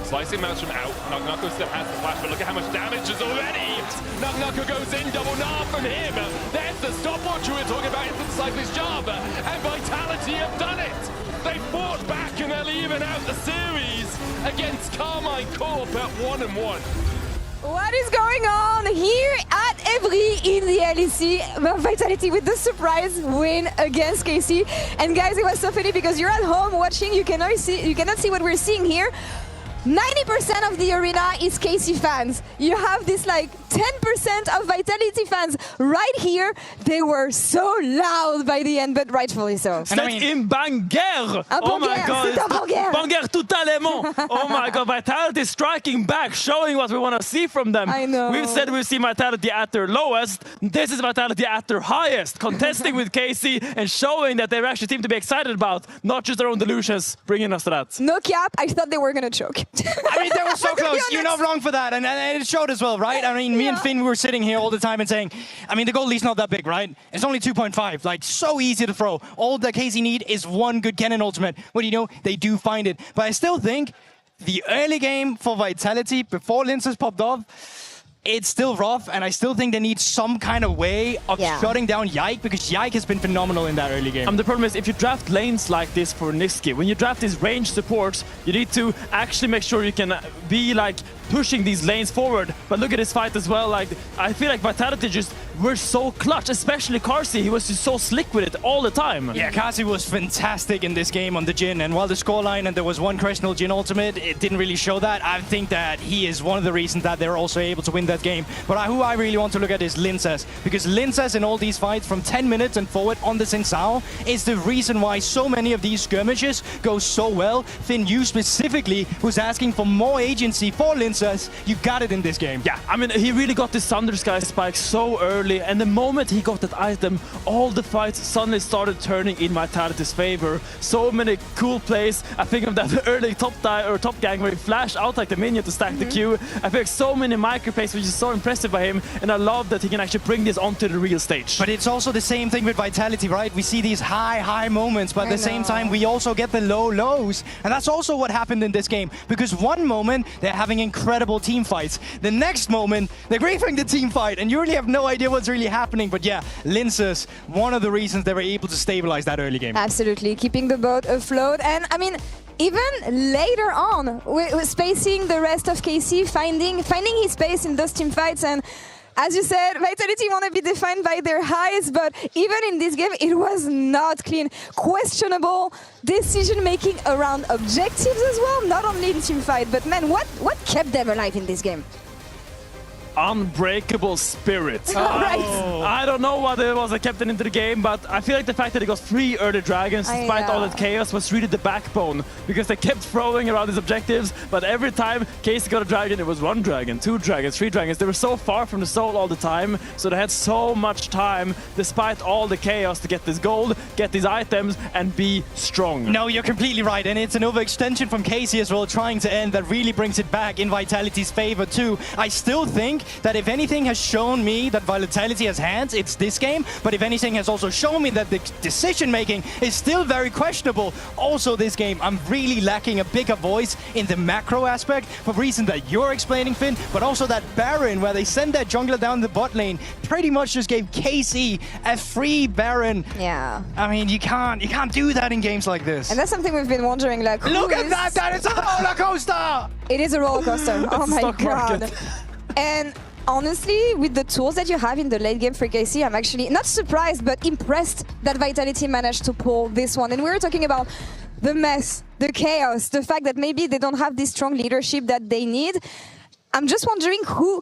Slicing mouse from out. Knock still has the flash, but look at how much damage is already. Knock goes in, double gnar from him. There's the stopwatch we were talking about in the cyclist job. And Vitality have done it. They fought back and they're leaving out the series against Carmine Corp at 1-1.
What is going on here at Evry in the LEC? Vitality with the surprise win against KC. And guys, it was so funny because you're at home watching, you cannot see what we're seeing here. 90% of the arena is KC fans. You have this like 10% of Vitality fans right here. They were so loud by the end, but rightfully so.
C'est une banger! Oh my god!
C'est un banger!
Banger totalement! Oh my god, Vitality striking back, showing what we want to see from them.
I know.
We've said we've seen Vitality at their lowest. This is Vitality at their highest, contesting with KC and showing that they actually seem to be excited about, not just their own delusions, bringing us to that.
No cap, I thought they were gonna choke.
I mean, they were so close. You're not wrong for that. And it showed as well, right? I mean, me and Finn were sitting here all the time and saying, I mean, the goalie's not that big, right? It's only 2.5. Like, so easy to throw. All that KC need is one good cannon ultimate. What do you know? They do find it. But I still think the early game for Vitality, before Linces popped off, it's still rough, and I still think they need some kind of way of shutting down Yike, because Yike has been phenomenal in that early game.
The problem is, if you draft lanes like this for Nitsky, when you draft these range supports, you need to actually make sure you can be like pushing these lanes forward. But look at this fight as well. Like, I feel like Vitality just were so clutch, especially Carsey. He was just so slick with it all the time.
Yeah, Carsey was fantastic in this game on the Jhin, and while the scoreline and there was one questionable Jhin ultimate, it didn't really show that. I think that he is one of the reasons that they're also able to win that game. But who I really want to look at is Linces, because Linces in all these fights from 10 minutes and forward on the Xin Zhao is the reason why so many of these skirmishes go so well. Finn, you specifically was asking for more agency for Linces. You got it in this game.
Yeah, I mean, he really got the Thunder Sky spike so early early, and the moment he got that item, all the fights suddenly started turning in Vitality's favor. So many cool plays. I think of that early top gang where he flashed out like the minion to stack the Q. I think so many micro plays, which is so impressive by him, and I love that he can actually bring this onto the real stage.
But it's also the same thing with Vitality, right? We see these high moments, but at the same time, we also get the lows. And that's also what happened in this game, because one moment, they're having incredible team fights. The next moment, they're griefing the team fight, and you really have no idea what's really happening. But yeah, Linces, one of the reasons they were able to stabilize that early game.
Absolutely, keeping the boat afloat. And I mean, even later on, we're spacing the rest of KC, finding his space in those team fights. And as you said, Vitality want to be defined by their highs, but even in this game, it was not clean. Questionable decision-making around objectives as well, not only in team fight, but man, what kept them alive in this game?
Unbreakable spirit.
Right.
I don't know what it was that kept it into the game, but I feel like the fact that they got 3 early dragons despite all that chaos was really the backbone, because they kept throwing around these objectives, but every time KC got a dragon, it was 1 dragon, 2 dragons, 3 dragons. They were so far from the soul all the time, so they had so much time despite all the chaos to get this gold, get these items, and be strong.
No, you're completely right, and it's an overextension from KC as well, trying to end, that really brings it back in Vitality's favor too. I still think that if anything has shown me that Vitality has hands, it's this game, but if anything has also shown me that the decision-making is still very questionable. Also this game, I'm really lacking a bigger voice in the macro aspect for reasons that you're explaining, Finn, but also that Baron, where they send their jungler down the bot lane, pretty much just gave KC a free Baron.
Yeah.
I mean, you can't do that in games like this.
And that's something we've been wondering, like,
look at that is a roller coaster!
It is a roller coaster. Oh my god. And honestly, with the tools that you have in the late game for KC, I'm actually not surprised, but impressed that Vitality managed to pull this one. And we were talking about the mess, the chaos, the fact that maybe they don't have this strong leadership that they need. I'm just wondering who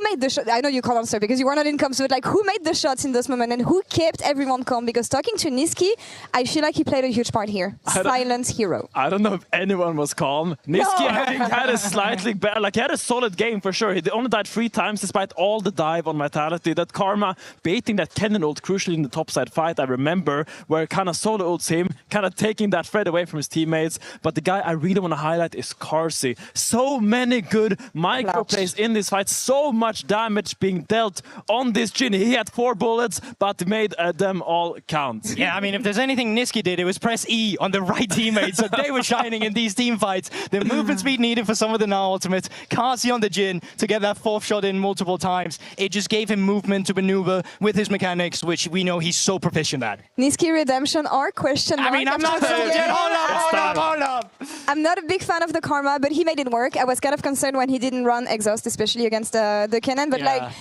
made the shot. I know you can't answer because you were not in comms, but like who made the shots in this moment and who kept everyone calm? Because talking to Nisqy, I feel like he played a huge part here. Silent hero.
I don't know if anyone was calm. Nisqy had a slightly better, like he had a solid game for sure. He only died 3 times despite all the dive on Vitality. That Karma baiting that Kennen ult, crucially in the topside fight, I remember, where kind of solo ults him, kind of taking that threat away from his teammates. But the guy I really want to highlight is Carsey. So many good micro plays in this fight, so much damage being dealt on this Jhin. He had 4 bullets, but made them all count.
Yeah, I mean, if there's anything Nisqy did, it was press E on the right teammates, so they were shining in these team fights. The movement speed needed for some of the now ultimates. Carsey on the Jhin to get that 4th shot in multiple times. It just gave him movement to maneuver with his mechanics, which we know he's so proficient at.
Nisqy redemption or question mark?
I mean, I'm not sold yet. Hold up.
I'm not a big fan of the Karma, but he made it work. I was kind of concerned when he didn't run exhaust, especially against the Kennen, but like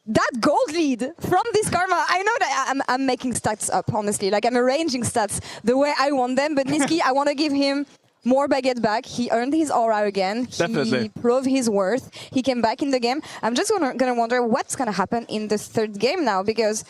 that gold lead from this Karma, I know that I'm making stats up, honestly, like I'm arranging stats the way I want them, but Nisqy, I want to give him more baguette back. He earned his aura again.
Definitely.
He proved his worth. He came back in the game. I'm just gonna wonder what's gonna happen in the 3rd game now, because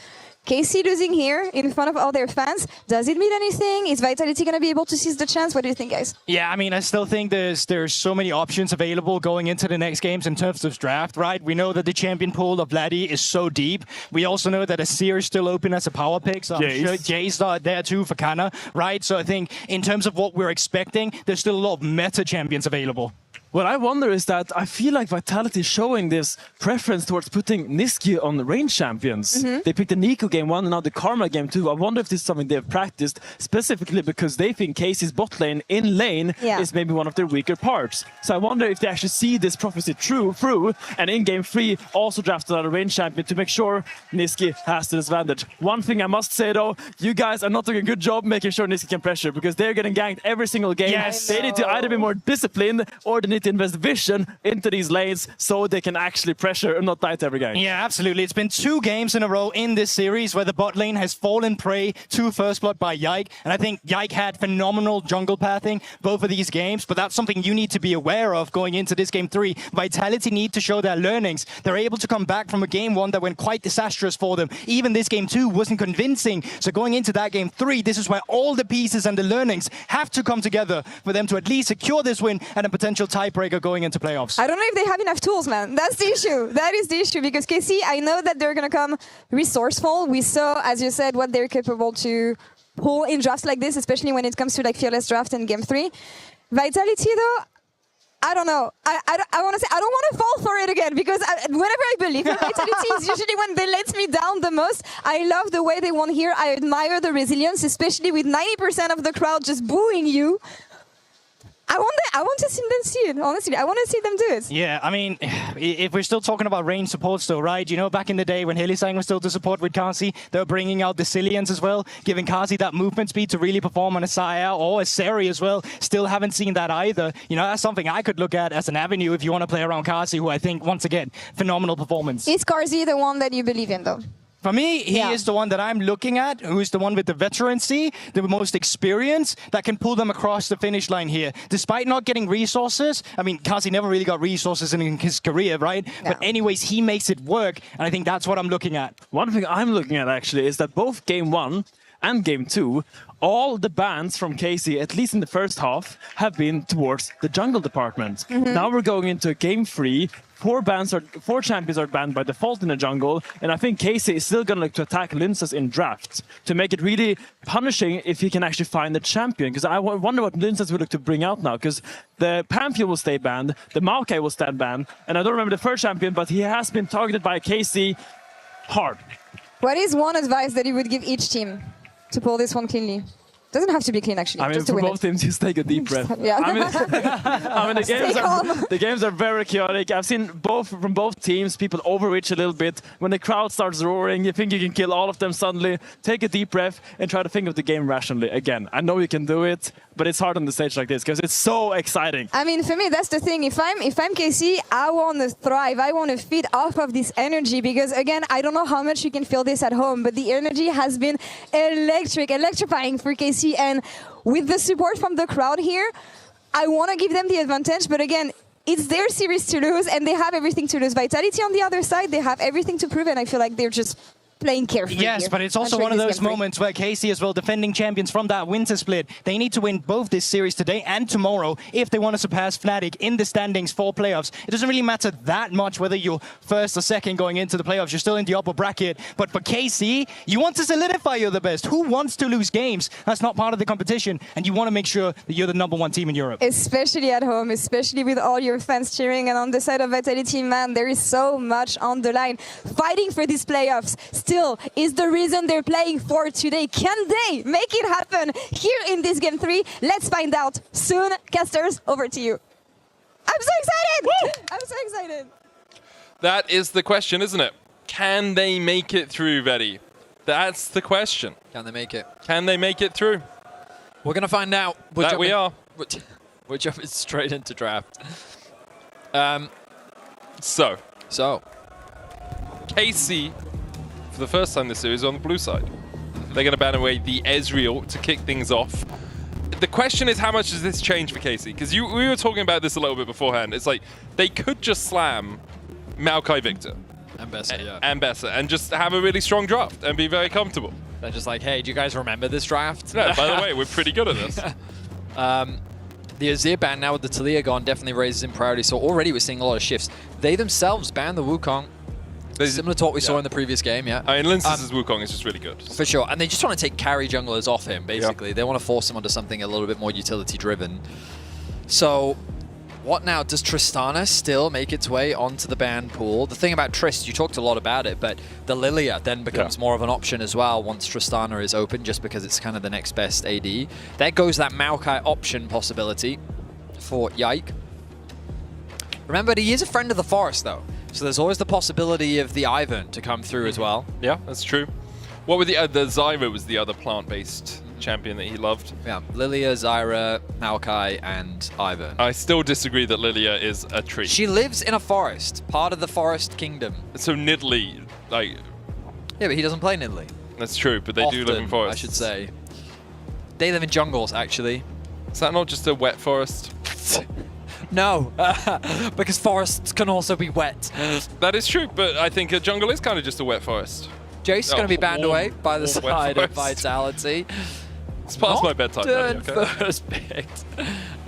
KC losing here in front of all their fans, does it mean anything? Is Vitality going to be able to seize the chance? What do you think, guys?
Yeah, I mean, I still think there's so many options available going into the next games in terms of draft, right? We know that the champion pool of Vladdy is so deep. We also know that Azir is still open as a power pick, so I'm sure Jace are there too for Kana, right? So I think in terms of what we're expecting, there's still a lot of meta champions available.
What I wonder is that I feel like Vitality is showing this preference towards putting Nisqy on range champions. They picked the Nico game 1 and now the Karma game 2. I wonder if this is something they've practiced specifically because they think KC's bot lane in lane is maybe one of their weaker parts. So I wonder if they actually see this prophecy through and in game 3 also draft another range champion to make sure Nisqy has the disadvantage. One thing I must say though, you guys are not doing a good job making sure Nisqy can pressure because they're getting ganked every single game. They need to either be more disciplined or they need to invest vision into these lanes so they can actually pressure and not die to every game.
Yeah, absolutely. It's been 2 games in a row in this series where the bot lane has fallen prey to first blood by Yike, and I think Yike had phenomenal jungle pathing both of these games, but that's something you need to be aware of going into this game 3. Vitality need to show their learnings. They're able to come back from a game 1 that went quite disastrous for them. Even this game 2 wasn't convincing, so going into that game 3, this is where all the pieces and the learnings have to come together for them to at least secure this win and a potential tie tiebreaker going into playoffs.
I don't know if they have enough tools, man. That's the issue. That is the issue because KC, I know that they're going to come resourceful. We saw, as you said, what they're capable to pull in drafts like this, especially when it comes to like Fearless Draft and Game 3. Vitality, though, I don't know. I want to say I don't want to fall for it again because whenever I believe in Vitality is usually when they let me down the most. I love the way they won here. I admire the resilience, especially with 90% of the crowd just booing you. I want to see them see it, honestly. I want to see them do it.
Yeah, I mean, if we're still talking about range support still, right? You know, back in the day when Hylissang was still to support with Kasi, they were bringing out the Cillians as well, giving Kasi that movement speed to really perform on a Saya or a Seri as well. Still haven't seen that either. You know, that's something I could look at as an avenue if you want to play around Kasi, who I think, once again, phenomenal performance.
Is Karzi the one that you believe in, though?
For me, he is the one that I'm looking at, who's the one with the veterancy, the most experience, that can pull them across the finish line here. Despite not getting resources, I mean, Kazi never really got resources in his career, right? Yeah. But anyways, he makes it work, and I think that's what I'm looking at.
One thing I'm looking at, actually, is that both Game 1 and Game 2, all the bans from KC, at least in the first half, have been towards the jungle department. Now we're going into Game 3. Four champions are banned by default in the jungle, and I think KC is still going to look to attack Linces in draft to make it really punishing if he can actually find the champion. Because I wonder what Linces will look to bring out now, because the Pantheon will stay banned, the Maokai will stand banned, and I don't remember the first champion, but he has been targeted by KC hard.
What is one advice that you would give each team to pull this one cleanly? Doesn't have to be clean, actually.
I mean,
just to
for
win
both teams, just take a deep breath.
Yeah.
I mean, the games are very chaotic. I've seen from both teams, people overreach a little bit. When the crowd starts roaring, you think you can kill all of them suddenly. Take a deep breath and try to think of the game rationally. Again, I know you can do it, but it's hard on the stage like this because it's so exciting.
I mean, for me, that's the thing. If I'm KC, I want to thrive. I want to feed off of this energy because, again, I don't know how much you can feel this at home, but the energy has been electrifying for KC. And with the support from the crowd here, I want to give them the advantage. But again, it's their series to lose, and they have everything to lose. Vitality on the other side, they have everything to prove, and I feel like they're just playing carefully.
Yes,
here.
but it's also one of those moments where KC as well, defending champions from that winter split, they need to win both this series today and tomorrow if they want to surpass Fnatic in the standings for playoffs. It doesn't really matter that much whether you're first or second going into the playoffs. You're still in the upper bracket. But for KC, you want to solidify you're the best. Who wants to lose games? That's not part of the competition. And you want to make sure that you're the #1 team in Europe.
Especially at home, especially with all your fans cheering. And on the side of Vitality, man, there is so much on the line. Fighting for these playoffs still is the reason they're playing for today. Can they make it happen here in this Game 3? Let's find out soon. Casters, over to you. I'm so excited! Woo! I'm so excited.
That is the question, isn't it? Can they make it through, Vedi? That's the question.
Can they make it?
Can they make it through?
We're going to find out.
We are.
We're jumping straight into draft.
So. KC, for the first time this series, on the blue side. They're going to ban away the Ezreal to kick things off. The question is, how much does this change for KC? Because we were talking about this a little bit beforehand. It's like, they could just slam Maokai Victor.
And Bessa, yeah.
And Bessa, and just have a really strong draft and be very comfortable.
They're just like, hey, do you guys remember this draft?
No, by the way, we're pretty good at this.
The Azir ban now with the Talia gone definitely raises in priority. So already we're seeing a lot of shifts. They themselves banned the Wukong. Similar to what we saw in the previous game, yeah.
I mean, Linces' Wukong is just really good.
For sure. And they just want to take carry junglers off him, basically. Yeah. They want to force him onto something a little bit more utility-driven. So, what now? Does Tristana still make its way onto the ban pool? The thing about Trist, you talked a lot about it, but the Lilia then becomes more of an option as well once Tristana is open, just because it's kind of the next best AD. There goes that Maokai option possibility for Yike. Remember, he is a friend of the forest, though. So there's always the possibility of the Ivern to come through as well.
Yeah, that's true. What were the Zyra was the other plant-based champion that he loved.
Yeah, Lilia, Zyra, Maokai, and Ivern.
I still disagree that Lilia is a tree.
She lives in a forest, part of the forest kingdom.
So Nidalee, like...
Yeah, but he doesn't play Nidalee.
That's true, but they do live in forests.
I should say. They live in jungles, actually.
Is that not just a wet forest?
No, because forests can also be wet.
That is true, but I think a jungle is kind of just a wet forest.
Jace is going to be banned away by the side of Vitality.
It's past my bedtime.
Not first picked.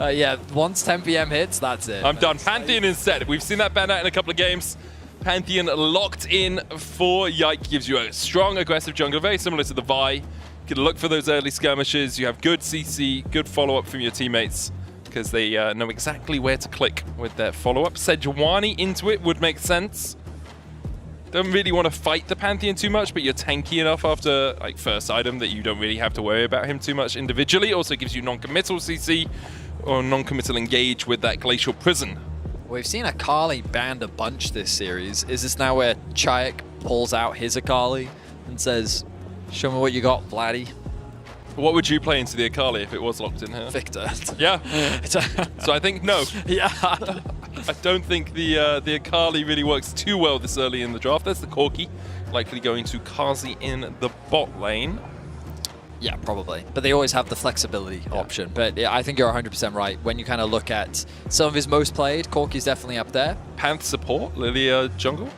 Yeah, once 10 p.m. hits, that's it.
I'm done. Pantheon instead. We've seen that ban out in a couple of games. Pantheon locked in for Yike. Gives you a strong, aggressive jungler, very similar to the Vi. You can look for those early skirmishes. You have good CC, good follow-up from your teammates, because they know exactly where to click with their follow-up. Sejuani into it would make sense. Don't really want to fight the Pantheon too much, but you're tanky enough after like first item that you don't really have to worry about him too much individually. Also gives you non-committal CC or non-committal engage with that Glacial Prison.
We've seen Akali banned a bunch this series. Is this now where Chayek pulls out his Akali and says, show me what you got, Vladdy?
What would you play into the Akali if it was locked in here?
Victor.
Yeah. So I think no.
Yeah.
I don't think the Akali really works too well this early in the draft. There's the Corki, likely going to Kazi in the bot lane.
Yeah, probably. But they always have the flexibility option. But yeah, I think you're 100% right. When you kind of look at some of his most played, Corki's definitely up there.
Panth support, Lilia jungle.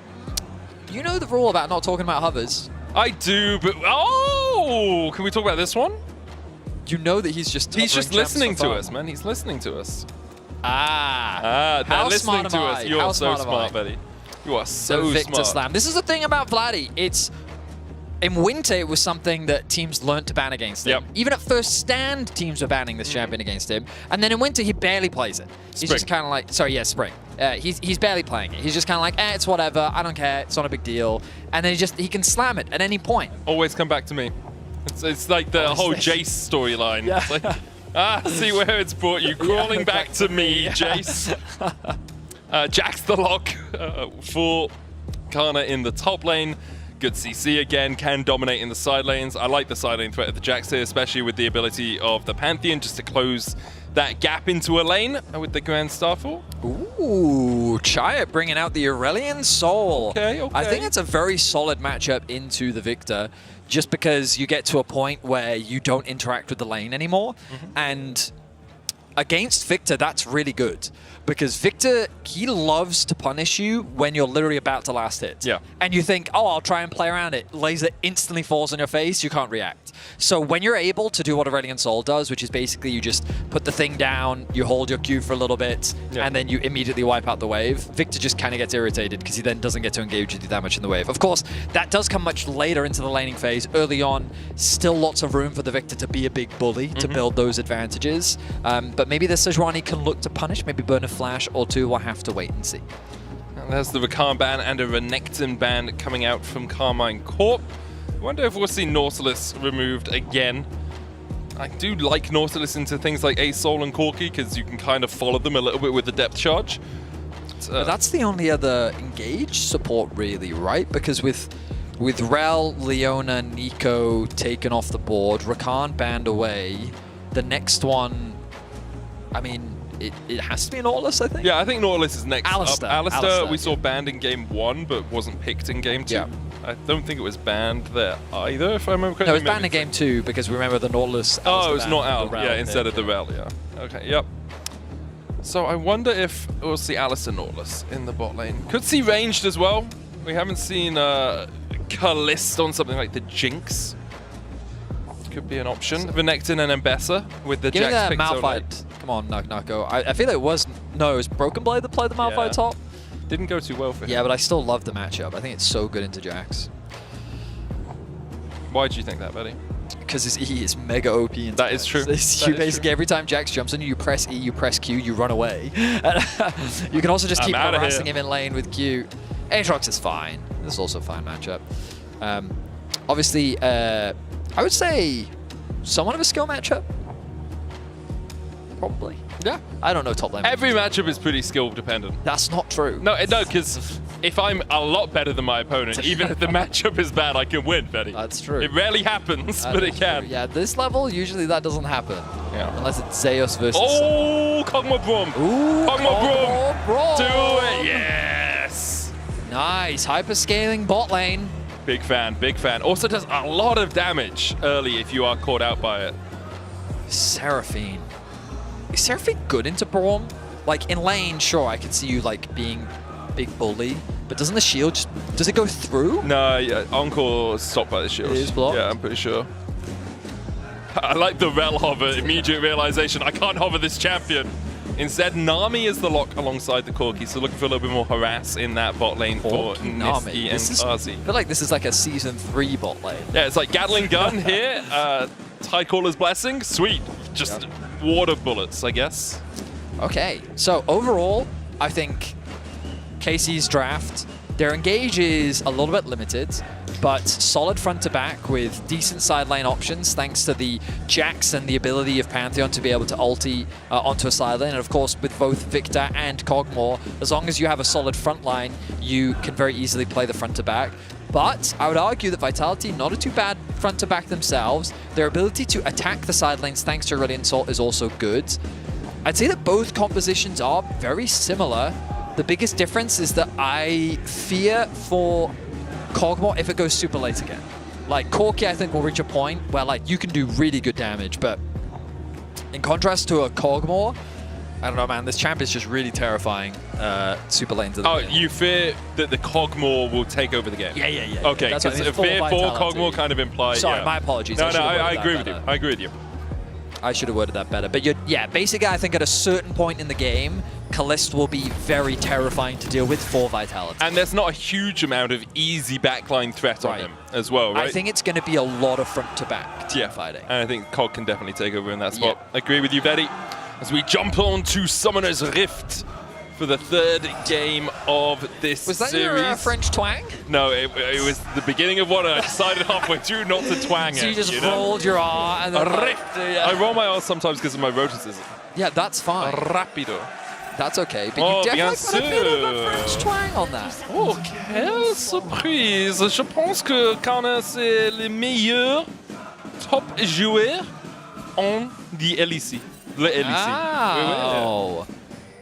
You know the rule about not talking about hovers.
I do, but oh! Can we talk about this one?
You know that he's just
listening to us, man. He's listening to us.
They're
listening to us. You are so smart, Betty. You are so
Victor
smart.
Slam. This is the thing about Vladdy. It's in winter, it was something that teams learned to ban against him. Even at first stand, teams were banning this champion against him. And then in winter, he barely plays it. He's just kind of like, sorry, yeah, Spring. He's barely playing it. He's just kind of like, it's whatever. I don't care. It's not a big deal. And then he can slam it at any point.
Always come back to me. It's like the whole Jace storyline.
Yeah.
It's like, see where it's brought you. Crawling back to me, Jace. Jax the lock for Kana in the top lane. Good CC again, can dominate in the side lanes. I like the side lane threat of the Jax here, especially with the ability of the Pantheon just to close that gap into a lane with the Grand Starfall.
Ooh, Chaya bringing out the Aurelian Soul.
Okay.
I think it's a very solid matchup into the Victor, just because you get to a point where you don't interact with the lane anymore. And against Victor, that's really good. Because Victor, he loves to punish you when you're literally about to last hit.
Yeah.
And you think, oh, I'll try and play around it. Laser instantly falls on your face, you can't react. So when you're able to do what Aurelian Soul does, which is basically you just put the thing down, you hold your Q for a little bit, and then you immediately wipe out the wave, Victor just kind of gets irritated because he then doesn't get to engage with you that much in the wave. Of course, that does come much later into the laning phase. Early on, still lots of room for the Victor to be a big bully, to build those advantages. But maybe the Sejuani can look to punish, maybe burn a flash or two. We'll have to wait and see.
And there's the Rakan ban and a Renekton ban coming out from Carmine Corp. I wonder if we'll see Nautilus removed again. I do like Nautilus into things like A-Soul and Corki because you can kind of follow them a little bit with the depth charge.
But that's the only other engage support really, right? Because with Rel, Leona, Nico taken off the board, Rakan banned away, the next one, I mean, it has to be Nautilus, I think?
Yeah, I think Nautilus is next
Alistair.
up. Alistair, we saw banned in game 1, but wasn't picked in game 2.
Yeah.
I don't think it was banned there either, if I remember correctly.
No, it was banned in game 2 because remember the Nautilus.
Oh, it was not out. Yeah, instead of the Rel, yeah. Okay, yep. So I wonder if we'll see Alistair Nautilus in the bot lane. Could see ranged as well. We haven't seen Kalist on something like the Jinx. Could be an option. Renekton and Mbessa with the
Give
Jax
me the Malphite. Come on, Nako. I feel like it was Broken Blade that played the Malphite top.
Didn't go too well for him.
Yeah, but I still love the matchup. I think it's so good into Jax.
Why do you think that, Betty?
Because his E is mega OP.
That is true.
You basically, every time Jax jumps on you, you press E, you press Q, you run away. You can also just keep harassing him in lane with Q. Aatrox is fine. This is also a fine matchup. Obviously, I would say somewhat of a skill matchup. Probably.
Yeah.
I don't know top lane.
Every matchup is pretty skill dependent.
That's not true.
No, because if I'm a lot better than my opponent, even if the matchup is bad, I can win, Betty.
That's true.
It rarely happens, but it can.
Yeah, this level, usually that doesn't happen.
Yeah.
Unless it's Zeus versus...
Oh, Kog'Maw Braum.
Ooh,
Kog'Maw Braum. Do
Braum.
it. Yes.
Nice. Hyper-scaling bot lane.
Big fan, big fan. Also does a lot of damage early if you are caught out by it.
Seraphine. Is Seraphine good into Braum? Like, in lane, sure, I could see you, like, being big bully. But doesn't the shield just... Does it go through?
No, yeah, Encore is stopped by the shield.
It is blocked?
Yeah, I'm pretty sure. I like the rel hover, immediate realization, I can't hover this champion. Instead, Nami is the lock alongside the Corki, so looking for a little bit more harass in that bot lane for Niski and Kazi.
I feel like this is like a Season 3 bot lane.
Yeah, it's like Gatling Gun here, Tidecaller's Blessing, sweet. Just water bullets, I guess.
Okay, so overall, I think KC's draft, their engage is a little bit limited, but solid front to back with decent side lane options thanks to the Jax and the ability of Pantheon to be able to ulti onto a side lane. And of course, with both Victor and Kog'Maw, as long as you have a solid front line, you can very easily play the front to back. But I would argue that Vitality, not a too bad front to back themselves. Their ability to attack the side lanes thanks to Aurelion Sol is also good. I'd say that both compositions are very similar. The biggest difference is that I fear for Kog'Maw if it goes super late again. Like, Corki, I think, will reach a point where, like, you can do really good damage, but in contrast to a Kog'Maw, I don't know, man, this champ is just really terrifying super lane to the game.
You fear that the Kog'Maw will take over the game?
Yeah.
Okay, because a fear for Kog'Maw kind of implies...
Sorry, my apologies.
No, I agree with you. I agree with you.
I should have worded that better. But yeah, basically, I think at a certain point in the game, Kalist will be very terrifying to deal with for Vitality.
And there's not a huge amount of easy backline threat on him as well, right?
I think it's going to be a lot of front-to-back fighting.
And I think Kog can definitely take over in that spot. I agree with you, Betty. As we jump on to Summoner's Rift for the third game of this series.
Was that your French twang?
No, it was the beginning of one, and I decided halfway through not to twang
so
it.
you just rolled your R and then...
I roll my R sometimes because of my roticism.
Yeah, that's fine.
Rapido.
That's okay, but you definitely put a bit of a French twang on that.
Oh, quelle surprise! Je pense que Kana c'est le meilleur top joueur en the LEC. Le LEC.
Oh.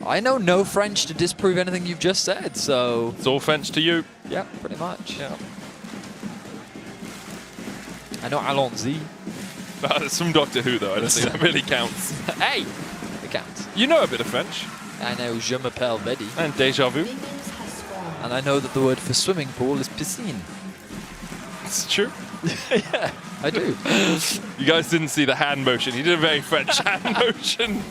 I know no French to disprove anything you've just said, so...
It's all French to you.
Yeah, pretty much.
Yeah.
I know allons-y.
That's from Doctor Who, though. I don't think that really counts.
Hey! It counts.
You know a bit of French.
I know Je m'appelle Betty.
And déjà vu.
And I know that the word for swimming pool is piscine.
It's true.
Yeah, I do.
You guys didn't see the hand motion. He did a very French hand motion.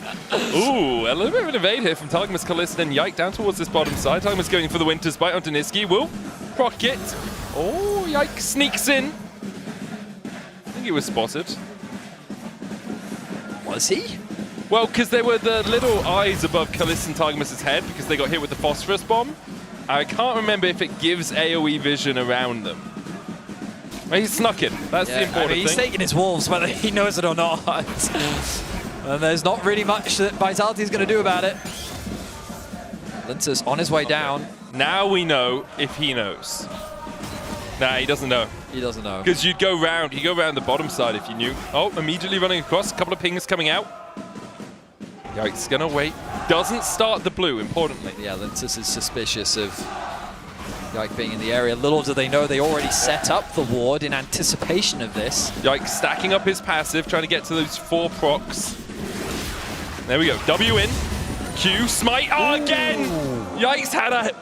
Ooh, a little bit of an evade here from Targamas Kalist and Yike down towards this bottom side. Targamas going for the Winter's Bite onto Niski. Will proc it. Oh, Yike sneaks in. I think he was spotted.
Was he?
Well, because there were the little eyes above Kalist and Targamas' head because they got hit with the Phosphorus Bomb. I can't remember if it gives AoE vision around them. Well, he snuck in. That's the important
he's
thing.
taking his wolves, whether he knows it or not. And there's not really much that Vitality is going to do about it. Lince's on his way down.
Now we know if he knows. Nah, he doesn't know.
He doesn't know.
Because you'd go round the bottom side if you knew. Oh, immediately running across. A couple of pings coming out. Yikes, gonna wait. Doesn't start the blue, importantly.
Yeah, Linces is suspicious of Yike being in the area. Little do they know they already set up the ward in anticipation of this.
Yike stacking up his passive, trying to get to those 4 procs. There we go. W in. Q. Smite. Oh, again! Yike's had a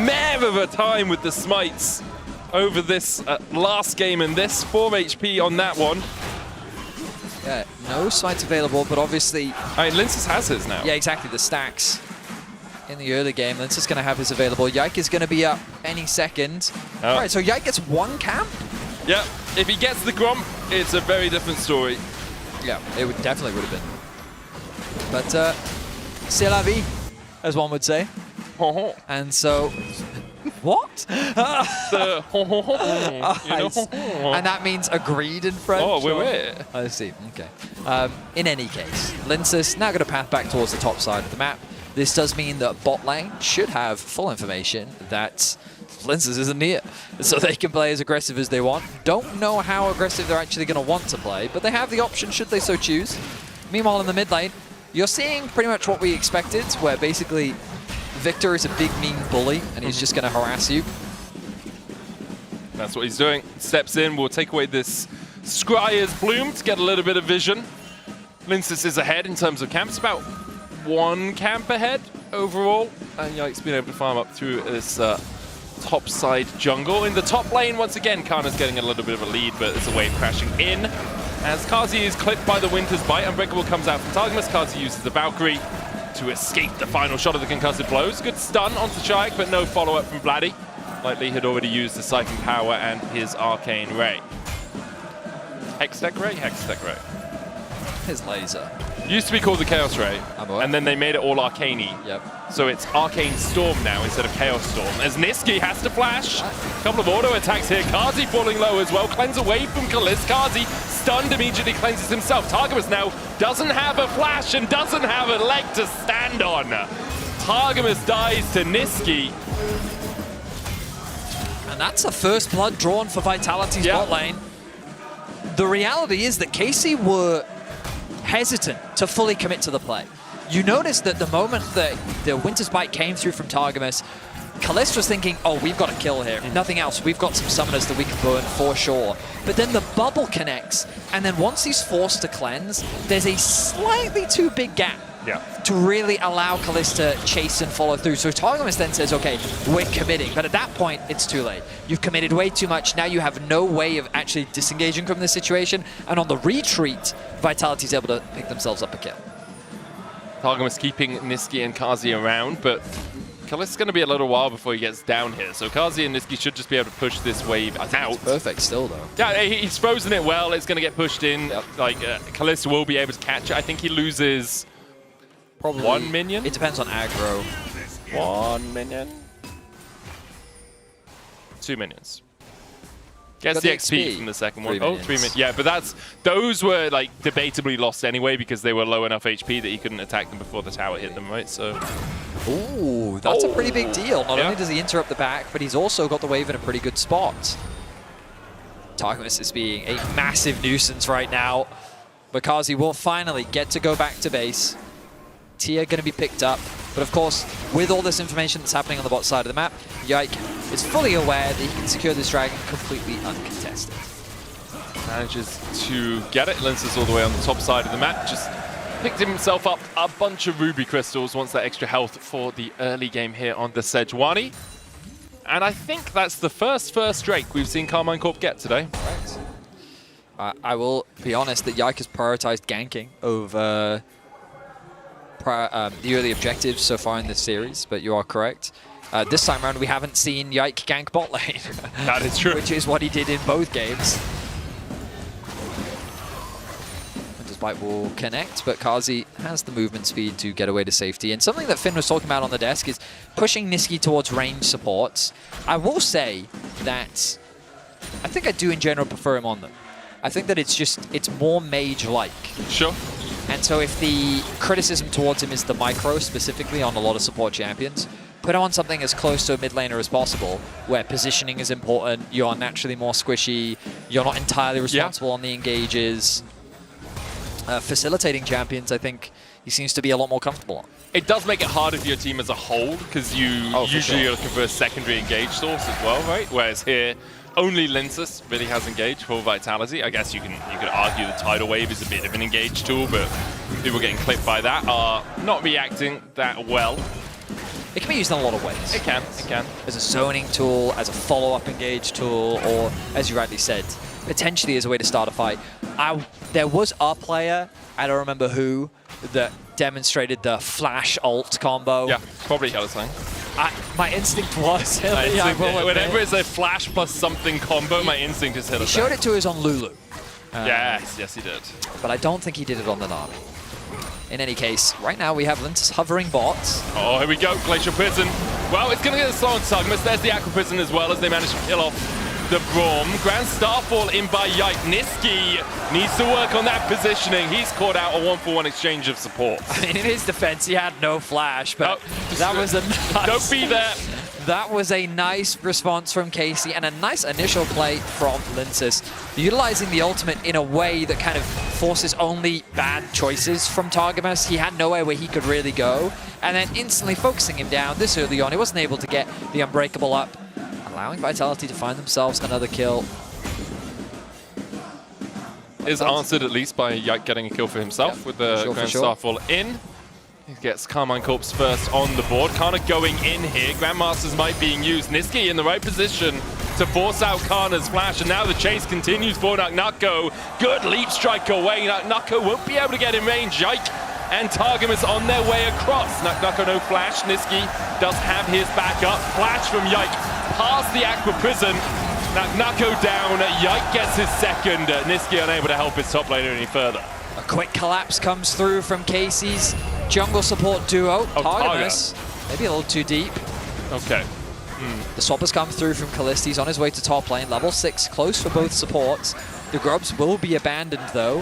mare of a time with the smites over this last game, and this 4 HP on that one.
Yeah, no smites available, but obviously...
I mean, Linces has his now.
Yeah, exactly. The stacks in the early game. Linces going to have his available. Yike is going to be up any second.
Oh.
All right, so Yike gets 1 camp?
Yeah, if he gets the Gromp, it's a very different story.
Yeah, it would definitely would have been. But c'est la vie, as one would say. And so... What?
The
and that means agreed in French?
Oh, we're
I see, okay. In any case, Linces now going to path back towards the top side of the map. This does mean that bot lane should have full information that Linces isn't near, so they can play as aggressive as they want. Don't know how aggressive they're actually going to want to play, but they have the option should they so choose. Meanwhile, in the mid lane, you're seeing pretty much what we expected, where basically Victor is a big, mean bully, and he's just going to harass you.
That's what he's doing. Steps in, will take away this Scryer's Bloom to get a little bit of vision. Linces is ahead in terms of camps, about 1 camp ahead overall. And Yike's been able to farm up through this top side jungle. In the top lane, once again, Kana's getting a little bit of a lead, but it's a wave crashing in. As Kazi is clipped by the Winter's Bite, Unbreakable comes out from Targamas. Kazi uses the Valkyrie to escape the final shot of the concussive blows. Good stun onto Shaik, but no follow-up from Vladdy. Likely had already used the Siphon Power and his Arcane Ray. Hextech Ray? Hextech Ray.
His laser.
Used to be called the Chaos Ray, and then they made it all Arcane-y.
Yep.
So it's Arcane Storm now instead of Chaos Storm. As Niski has to flash. A couple of auto attacks here. Kazi falling low as well. Cleanse away from Kalist. Kazi stunned, immediately cleanses himself. Targamas now doesn't have a flash and doesn't have a leg to stand on. Targamas dies to Niski.
And that's a first blood drawn for Vitality's bot lane. The reality is that KC were hesitant to fully commit to the play. You noticed that the moment that the Winter's Bite came through from Targamas, Kalist was thinking, oh, we've got a kill here. Nothing else. We've got some summoners that we can burn for sure. But then the bubble connects, and then once he's forced to cleanse, there's a slightly too big gap to really allow Kalist to chase and follow through. So Targamas then says, okay, we're committing. But at that point, it's too late. You've committed way too much. Now you have no way of actually disengaging from this situation. And on the retreat, Vitality's able to pick themselves up a kill.
Targamas keeping Niski and Kazi around, but Kalist's going to be a little while before he gets down here. So Kazi and Niski should just be able to push this wave out.
It's perfect still, though.
Yeah, he's frozen it well. It's going to get pushed in. Like, Kalist will be able to catch it. I think he loses...
Probably
1 minion?
It depends on aggro.
1 minion? 2 minions. Gets the XP from the second one. 3 minions. Yeah, but those were like debatably lost anyway because they were low enough HP that he couldn't attack them before the tower hit them, right? So.
Ooh, that's a pretty big deal. Not only does he interrupt the back, but he's also got the wave in a pretty good spot. Targamas is being a massive nuisance right now. But Kazi will finally get to go back to base. Tia going to be picked up, but of course, with all this information that's happening on the bot side of the map, Yike is fully aware that he can secure this dragon completely uncontested.
Manages to get it. Lenses all the way on the top side of the map. Just picked himself up a bunch of ruby crystals, wants that extra health for the early game here on the Sejuani. And I think that's the first Drake we've seen Carmine Corp get today.
Right. I will be honest that Yike has prioritized ganking over the early objectives so far in this series, but you are correct. This time around, we haven't seen Yike gank bot lane.
That is true.
Which is what he did in both games. Winter's Bite will connect, but Kazi has the movement speed to get away to safety. And something that Finn was talking about on the desk is pushing Niski towards range supports. I will say that I think I do in general prefer him on them. I think that it's more mage-like.
Sure.
And so if the criticism towards him is the micro, specifically on a lot of support champions, put him on something as close to a mid laner as possible, where positioning is important, you're naturally more squishy, you're not entirely responsible on the engages. Facilitating champions, I think he seems to be a lot more comfortable on.
It does make it harder for your team as a whole, because you usually are looking for a secondary engage source as well, right? Whereas here, only Linsus really has engage for Vitality. I guess you could argue the Tidal Wave is a bit of an engage tool, but people getting clipped by that are not reacting that well.
It can be used in a lot of ways.
It can.
As a zoning tool, as a follow-up engage tool, or, as you rightly said, potentially as a way to start a fight. There was a player, I don't remember who, that demonstrated the flash ult combo.
Yeah, probably Hellsang.
My instinct was
whenever it's a flash plus something combo, my instinct is Hellsang.
He showed it to us on Lulu.
Yes, he did.
But I don't think he did it on the Nami. In any case, right now we have Lintus hovering bots.
Oh, here we go, Glacial Prison. Well, it's going to get a slow on Targamas. There's the Aqua Prison as well as they manage to kill off the Braum. Grand Starfall in by Yike. Niski needs to work on that positioning. He's caught out a 1-for-1 exchange of support.
I mean, in his defense, he had no flash, but that was a nice...
Don't be there.
That was a nice response from Casey and a nice initial play from Lintus, utilizing the ultimate in a way that kind of forces only bad choices from Targamas. He had nowhere where he could really go, and then instantly focusing him down this early on. He wasn't able to get the Unbreakable up, allowing Vitality to find themselves another kill.
Is answered at least by Yike getting a kill for himself with the Grand Starfall in. He gets Carmine Corp's first on the board. Kana going in here. Grandmaster's Might being used. Niski in the right position. to force out Kana's flash, and now the chase continues for Naknako. Good leap strike away. Naknako won't be able to get in range. Yike and Targamas on their way across. Naknako no flash. Niski does have his back up. Flash from Yike past the Aqua Prison. Naknako down. Yike gets his second. Niski unable to help his top laner any further.
A quick collapse comes through from Casey's jungle support duo. Targamas, maybe a little too deep.
Okay.
The swap has come through from Kalista. He's on his way to top lane. Level 6, close for both supports. The grubs will be abandoned though.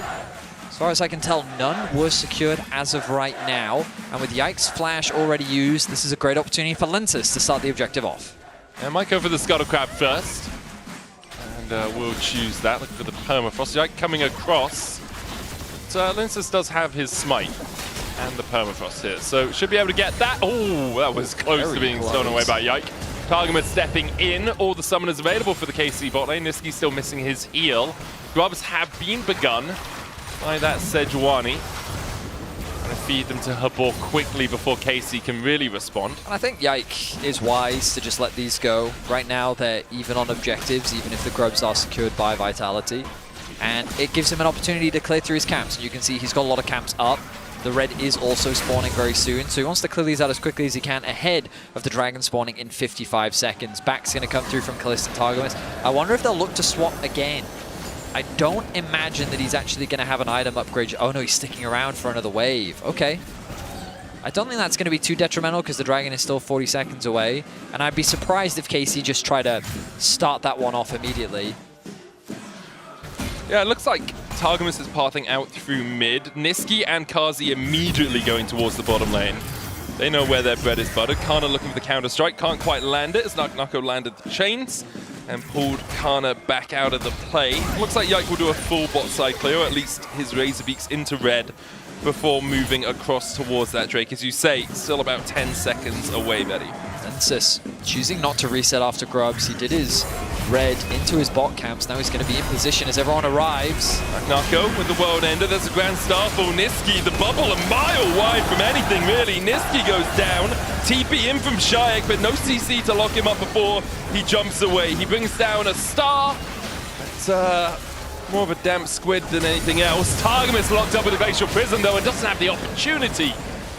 As far as I can tell, none was secured as of right now. And with Yike's flash already used, this is a great opportunity for Lintus to start the objective off.
I might go for the Scuttle Crab first. And we'll choose that, looking for the Permafrost. Yike coming across. But Lintus does have his smite and the Permafrost here, so should be able to get that. Oh, that was close to being stolen away by Yike. Targamas stepping in, all the summoners available for the KC bot lane. Niski still missing his heal. Grubs have been begun by that Sejuani. Trying to feed them to Habor quickly before KC can really respond.
And I think Yike is wise to just let these go. Right now they're even on objectives, even if the grubs are secured by Vitality. And it gives him an opportunity to clear through his camps. And you can see he's got a lot of camps up. The red is also spawning very soon, so he wants to clear these out as quickly as he can ahead of the dragon spawning in 55 seconds. Back's going to come through from Kalista Targamas. I wonder if they'll look to swap again. I don't imagine that he's actually going to have an item upgrade. Oh no, he's sticking around for another wave. Okay. I don't think that's going to be too detrimental because the dragon is still 40 seconds away. And I'd be surprised if KC just try to start that one off immediately.
Yeah, it looks like Targamas is pathing out through mid. Niski and Kazi immediately going towards the bottom lane. They know where their bread is buttered. Kana looking for the counter-strike. Can't quite land it as Naknako landed the chains and pulled Kana back out of the play. Looks like Yike will do a full bot side clear, or at least his Razorbeaks into red before moving across towards that Drake. As you say, still about 10 seconds away, Betty.
Lintus choosing not to reset after grubs. He did his red into his bot camps. Now he's going to be in position as everyone arrives.
Naknako with the World Ender. There's a Grand Starfall. Niski, the bubble a mile wide from anything, really. Niski goes down. TP in from Shayak, but no CC to lock him up before he jumps away. He brings down a star. It's more of a damp squid than anything else. Targamas locked up in the glacial prison, though, and doesn't have the opportunity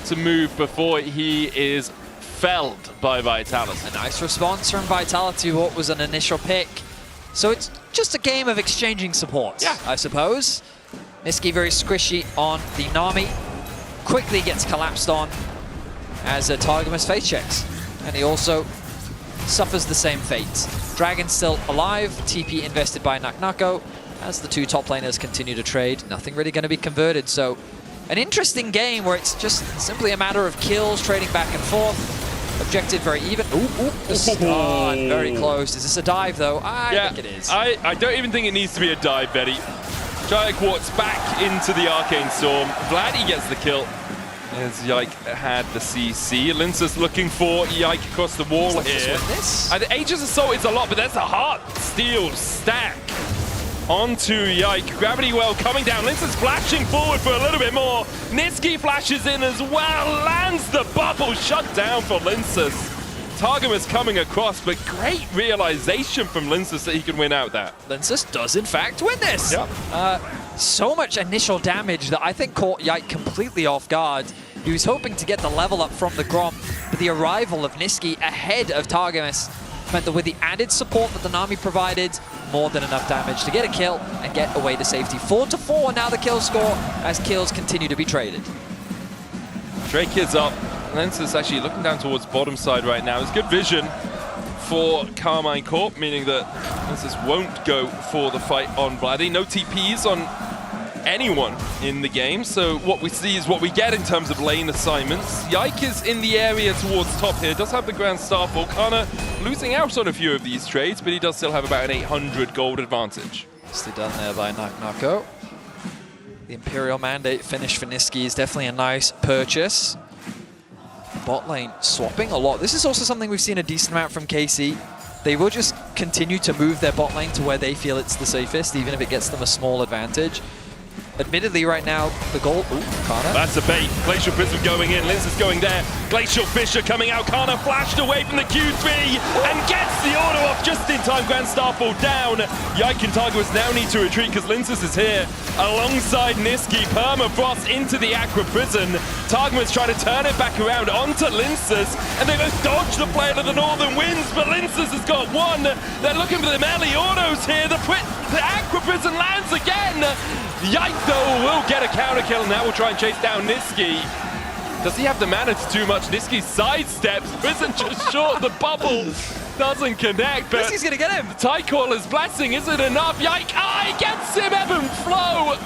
to move before he is felled by Vitality.
A nice response from Vitality, what was an initial pick. So it's just a game of exchanging supports, yeah, I suppose. Niski very squishy on the Nami. Quickly gets collapsed on as Targamas face checks. And he also suffers the same fate. Dragon still alive, TP invested by Naknako. As the two top laners continue to trade, nothing really going to be converted. So an interesting game where it's just simply a matter of kills, trading back and forth. Objective very even. Ooh, the stun, very close. Is this a dive though? I think it is.
I don't even think it needs to be a dive, Betty. Giant Quartz back into the Arcane Storm. Vladdy gets the kill as Yike had the CC. Lintus looking for Yike across the wall here. Aegis Assault is a lot, but that's a hard steel stack onto Yike. Gravity Well coming down. Lintus flashing forward for a little bit more. Niski flashes in as well. Lands the bubble. Shut down for Lintus. Targamas coming across, but great realization from Lintus that he can win out that.
Lintus does in fact win this.
Yep.
So much initial damage that I think caught Yike completely off guard. He was hoping to get the level up from the Grom, but the arrival of Niski ahead of Targamas meant that with the added support that the Nami provided, more than enough damage to get a kill and get away to safety. 4-4 now the kill score as kills continue to be traded.
Drake is up. Lintus actually looking down towards bottom side right now. It's good vision for Carmine Corp, meaning that Lintus won't go for the fight on Vladdy. No TPs on anyone in the game, so what we see is what we get in terms of lane assignments. Yike is in the area towards top here, does have the Grand Starfall. Kana losing out on a few of these trades, but he does still have about an 800 gold advantage.
Nicely done there by Naknako. The Imperial Mandate finish for Niski is definitely a nice purchase. Bot lane swapping a lot. This is also something we've seen a decent amount from KC. They will just continue to move their bot lane to where they feel it's the safest, even if it gets them a small advantage.
admittedly right now, the goal... Ooh, Kana.
That's a bait. Glacial Prism going in. Linz is going there. Glacial Fisher coming out. Kana flashed away from the Q3 and gets the auto off just in time. Grand Starfall down. Yike and Targus now need to retreat because Linzes is here alongside Niski. Permafrost into the Aqua Prison. Targum's trying to turn it back around onto Linzes, and they both dodge the Blade of the Northern Winds, but Linzes has got one. They're looking for the melee autos here. The Aqua Prison lands again. Yike, though, will get a counter kill, and now will try and chase down Niski. Does he have the mana to do much? Niski sidesteps. Prison just short of the bubble. Doesn't connect, but
Niski's gonna get him.
Tidecaller's blessing isn't enough. Yike, he gets him. Ebb and flow.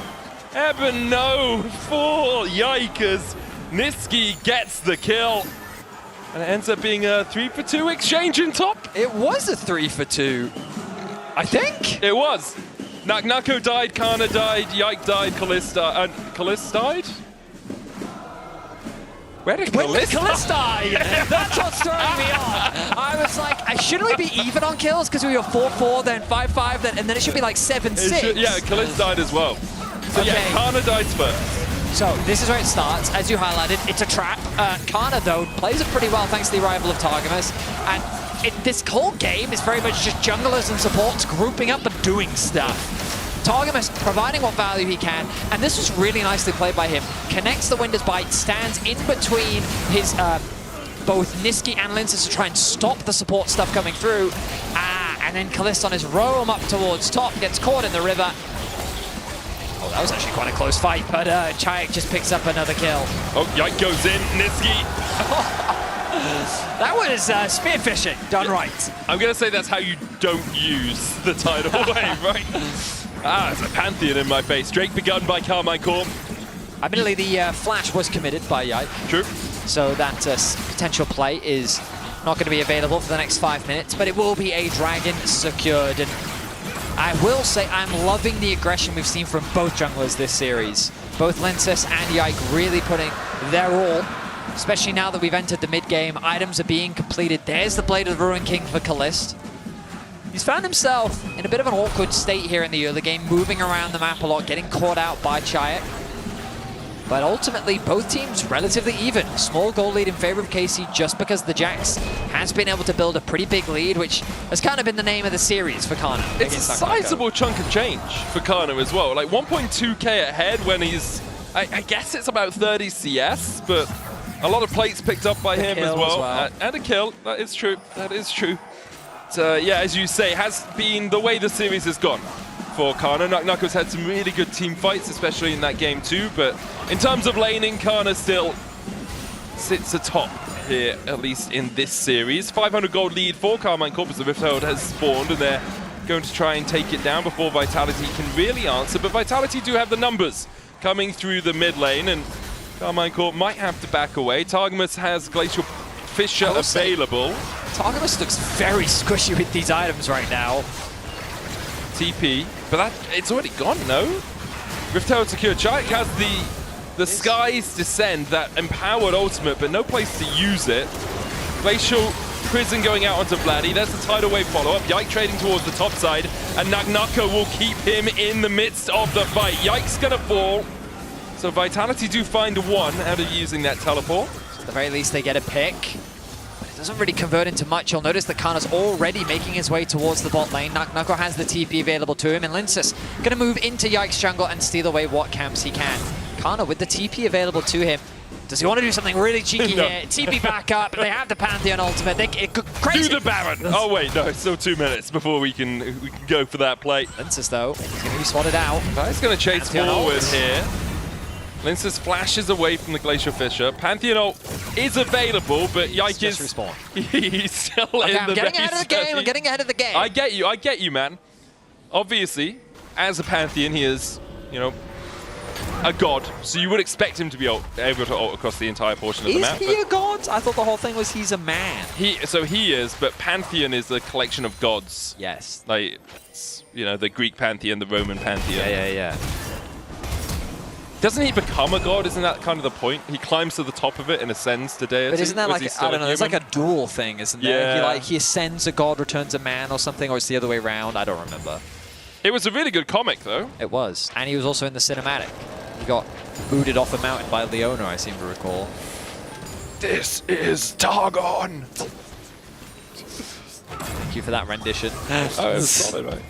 Ebb and no for Yikers. Niski gets the kill. And it ends up being a 3-for-2 exchange in top.
It was a 3-for-2. I think.
It was. Nako died, Kana died, Yike died, Kalist died? Where did
Kalist die? That's what's throwing me off. I was like, shouldn't we be even on kills? Because we were 4-4, then 5-5, and then it should be like 7-6.
Yeah, Kalist died as well. So yeah, Kana died first.
So this is where it starts. As you highlighted, it's a trap. Kana, though, plays it pretty well thanks to the arrival of Targamas. And this whole game is very much just junglers and supports grouping up and doing stuff. Targamas providing what value he can, and this was really nicely played by him. Connects the Winter's Bite, stands in between his both Niski and Linzes to try and stop the support stuff coming through. And then Kalist on his roam up towards top, gets caught in the river. Oh, that was actually quite a close fight, but Chayek just picks up another kill.
Oh, Yike goes in, Niski.
That was spearfishing done right.
I'm going to say that's how you don't use the tidal wave, right? It's a Pantheon in my face. Drake begun by Carmine Corp.
Admittedly, the flash was committed by Yike.
True.
So that potential play is not going to be available for the next 5 minutes, but it will be a dragon secured. And I will say I'm loving the aggression we've seen from both junglers this series. Both Linzes and Yike really putting their all, especially now that we've entered the mid-game. Items are being completed. There's the Blade of the Ruin King for Kalist. He's found himself in a bit of an awkward state here in the early game, moving around the map a lot, getting caught out by Chayek. But ultimately, both teams relatively even. Small goal lead in favor of KC just because the Jax has been able to build a pretty big lead, which has kind of been the name of the series for Kana.
It's a sizable chunk of change for Kana as well. Like 1.2k ahead when he's, I guess it's about 30 CS, but a lot of plates picked up by him as well. And a kill, that is true, that is true. But, yeah, as you say, has been the way the series has gone for Kana. Nako's had some really good team fights, especially in that game too, but in terms of laning, Kana still sits atop here, at least in this series. 500 gold lead for Carmine Corp as the Rift Herald has spawned, and they're going to try and take it down before Vitality can really answer, but Vitality do have the numbers coming through the mid lane, and Carmine Corp might have to back away. Targamas has Glacial Fisher available.
Targamas looks very squishy with these items right now.
TP, but it's already gone, no? Rift Herald secure. Chayek has the Skies Descend, that empowered ultimate, but no place to use it. Glacial Prison going out onto Vladdy. There's the tidal wave follow-up. Yike trading towards the top side, and Nagnako will keep him in the midst of the fight. Yike's gonna fall. So Vitality do find one out of using that teleport.
So at the very least, they get a pick. But it doesn't really convert into much. You'll notice that Kana's already making his way towards the bot lane. Nagnako has the TP available to him, and Linzes gonna move into Yike's jungle and steal away what camps he can. Kana with the TP available to him. Does he want to do something really cheeky
No.
here? TP back up. They have the Pantheon ultimate. Crazy.
Do the Baron! Oh wait, no, it's still 2 minutes before we can go for that play.
Linzes though, he's going to be spotted out.
He's going to chase
Pantheon
forward
ult.
here. Linzes flashes away from the Glacial Fisher. Pantheon ult is available, but Yike is...
respawn.
He's still
Okay,
in
I'm
the
getting
base.
ahead of the game. I'm getting ahead of the game.
I get you, man. Obviously, as a Pantheon, he is, you know, a god, so you would expect him to be able to ult across the entire portion of the map.
Is he a god? I thought the whole thing was he's a man.
So he is, but Pantheon is a collection of gods.
Yes.
Like, you know, the Greek Pantheon, the Roman Pantheon.
Yeah.
Doesn't he become a god? Isn't that kind of the point? He climbs to the top of it and ascends to deity.
But isn't that like, I don't know, there's like a dual thing, isn't there?
Yeah.
He ascends a god, returns a man or something, or it's the other way around? I don't remember.
It was a really good comic, though.
It was. And he was also in the cinematic. He got booted off a mountain by Leona, I seem to recall.
This is Targon!
Thank you for that rendition.
Oh, it was solid, right?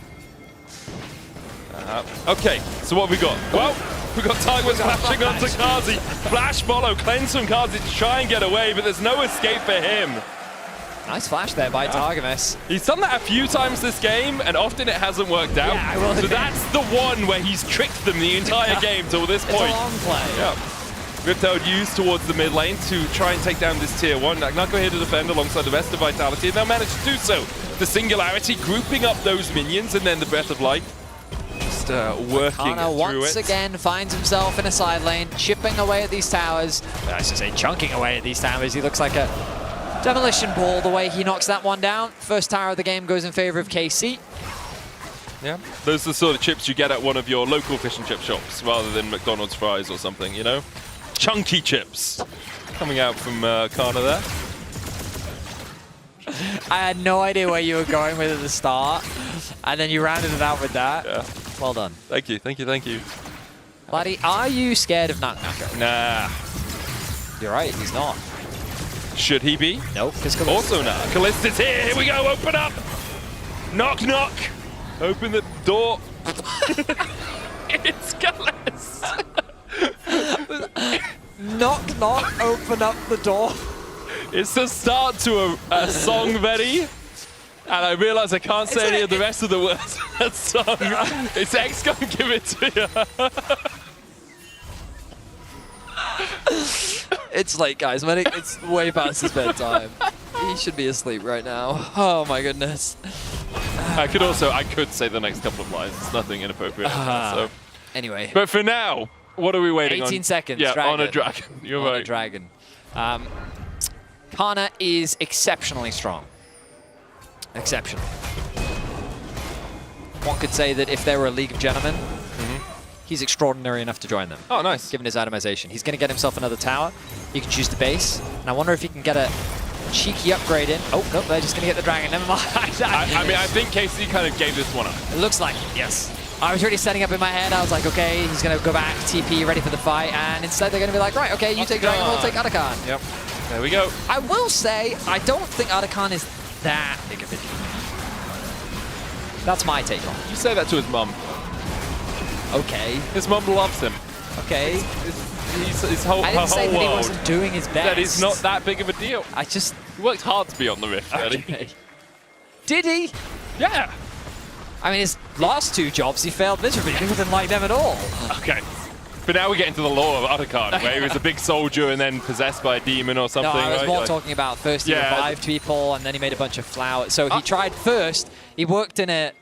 Okay, so what have we got? Well, we got Targon flashing onto Kazi. Flash follow, cleanse from Kazi to try and get away, but there's no escape for him.
Nice flash there by Targamas.
He's done that a few times this game, and often it hasn't worked out.
Yeah, I will
so
admit.
that's the one where he's tricked them the entire game till this point.
It's a long play.
Yeah. Riptide used towards the mid lane to try and take down this tier 1. Nako here to defend alongside the rest of Vitality, and they'll manage to do so. The Singularity grouping up those minions, and then the Breath of Light just working
Kana
through
once
it.
again finds himself in a side lane, chipping away at these towers. I should say chunking away at these towers. He looks like a demolition ball the way he knocks that one down. First tower of the game goes in favor of KC.
Yeah, those are the sort of chips you get at one of your local fish and chip shops rather than McDonald's fries or something, you know? Chunky chips coming out from Kana there.
I had no idea where you were going with at the start, and then you rounded it out with that.
Yeah.
Well done.
Thank you, thank you, thank you.
Laddie, are you scared of Nako?
Nah.
You're right, he's not.
Should he be?
Nope.
Also not. Callista's here. Here we go. Open up. Knock, knock. Open the door. It's Callista.
Knock, knock. Open up the door.
It's the start to a song, Betty. And I realize I can't say any of the rest of the words of that song. It's XCOM, give it to you.
It's late, guys. It's way past his bedtime. He should be asleep right now. Oh my goodness.
I could say the next couple of lines. It's nothing inappropriate. So.
Anyway.
But for now, what are we waiting
18
on?
seconds.
Yeah,
dragon.
on a dragon. You're right.
On a dragon. Kana is exceptionally strong. Exceptional. One could say that if there were a League of Gentlemen, he's extraordinary enough to join them.
Oh, nice.
Given his itemization. He's going to get himself another tower. He can choose the base. And I wonder if he can get a cheeky upgrade in. Oh, no, they're just going to get the dragon. Never mind.
I mean, I think KC kind of gave this one up.
It looks like it, yes. I was already setting up in my head. I was like, okay, he's going to go back, TP, ready for the fight. And instead they're going to be like, right, okay, you take dragon, we'll take Atakan.
Yep. There we go.
I will say, I don't think Atakan is that big of a deal. That's my take on it.
You say that to his mum.
Okay.
His mum loves him.
Okay.
His whole,
I didn't
her
say
whole
that he
world.
wasn't doing his best.
That he's not that big of a deal. He worked hard to be on the Rift,
okay. Did he?
Yeah.
I mean, his last two jobs, he failed miserably. He didn't like them at all.
Okay. But now we get into the lore of Atakan, where he was a big soldier and then possessed by a demon or something,
No, I was
right?
more talking about first he revived people and then he made a bunch of flowers. So he tried first, he worked in a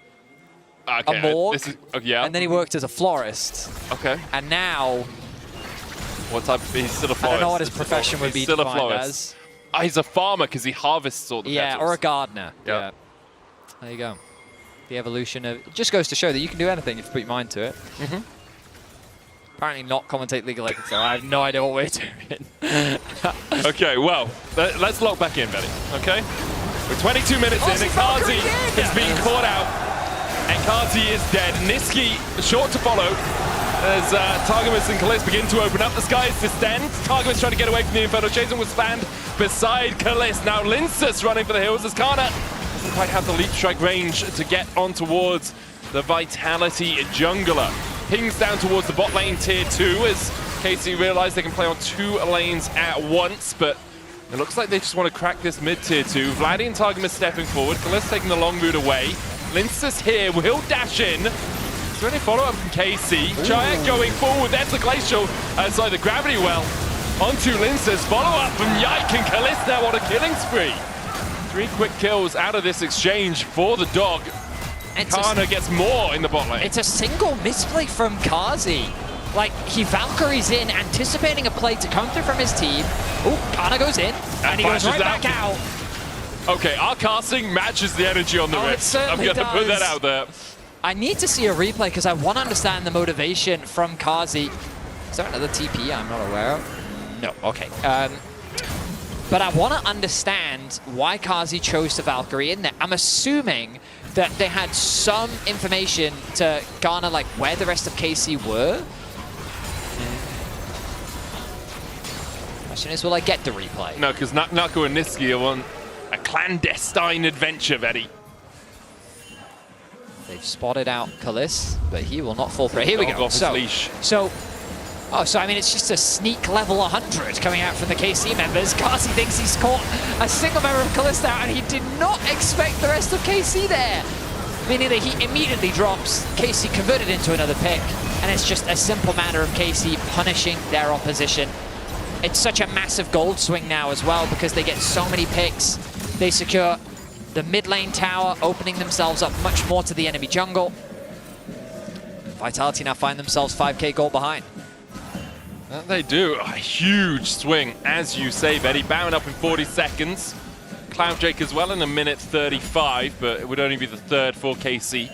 morgue, and then he worked as a florist.
Okay.
And now...
What type of... He's still a florist.
I don't know what his profession would be
still a
defined
florist.
as.
He's a farmer because he harvests all the petals.
or a gardener.
Yeah.
There you go. The evolution of... It just goes to show that you can do anything if you put your mind to it. Apparently not commentate League of Legends, so I have no idea what we're doing.
Okay, well, let's log back in, Benny, okay? We're 22 minutes in, and Kazi is being caught out. And Kazi is dead. Niski, short to follow. As Targamas and Kalist begin to open up, the skies distend. Targamas trying to get away from the Inferno. Chasing with Spand beside Kalist. Now Linsus running for the hills as Kana doesn't quite have the leap strike range to get on towards the Vitality jungler. Pings down towards the bot lane tier 2 as KC realize they can play on 2 lanes at once, but it looks like they just want to crack this mid tier 2. Vladdy and Targamas stepping forward. Kalist taking the long route away. Linsus here, will dash in. Is there any follow-up from KC? Giant going forward, there's the glacial, sorry, the gravity well. Onto Linsus, follow-up from Yike and Kalist now on a killing spree. 3 quick kills out of this exchange for the dog. Kana gets more in the bot lane.
It's a single misplay from Kazi. Like, he Valkyries in, anticipating a play to come through from his team. Oh, Kana goes in, and he goes right back out.
Okay, our casting matches the energy on the Rift. I'm going to put that out there.
I need to see a replay because I want to understand the motivation from Kazi. Is there another TP I'm not aware of? No, okay. But I want to understand why Kazi chose to Valkyrie in there. I'm assuming that they had some information to garner like where the rest of KC were. Question is, will I get the replay?
No, because Nako and Niski are on a clandestine adventure, Betty.
They've spotted out Kalis, but he will not fall prey. Here we
Dog
go.
off his leash.
So I mean, it's just a sneak level 100 coming out from the KC members. Kasi thinks he's caught a single member of Kalista out, and he did not expect the rest of KC there. Meaning that he immediately drops. KC converted into another pick, and it's just a simple matter of KC punishing their opposition. It's such a massive gold swing now as well, because they get so many picks. They secure the mid lane tower, opening themselves up much more to the enemy jungle. Vitality now find themselves 5k gold behind.
That they do. A huge swing, as you say, Betty. Bound up in 40 seconds. Clouddrake as well in 1:35, but it would only be the third for KC.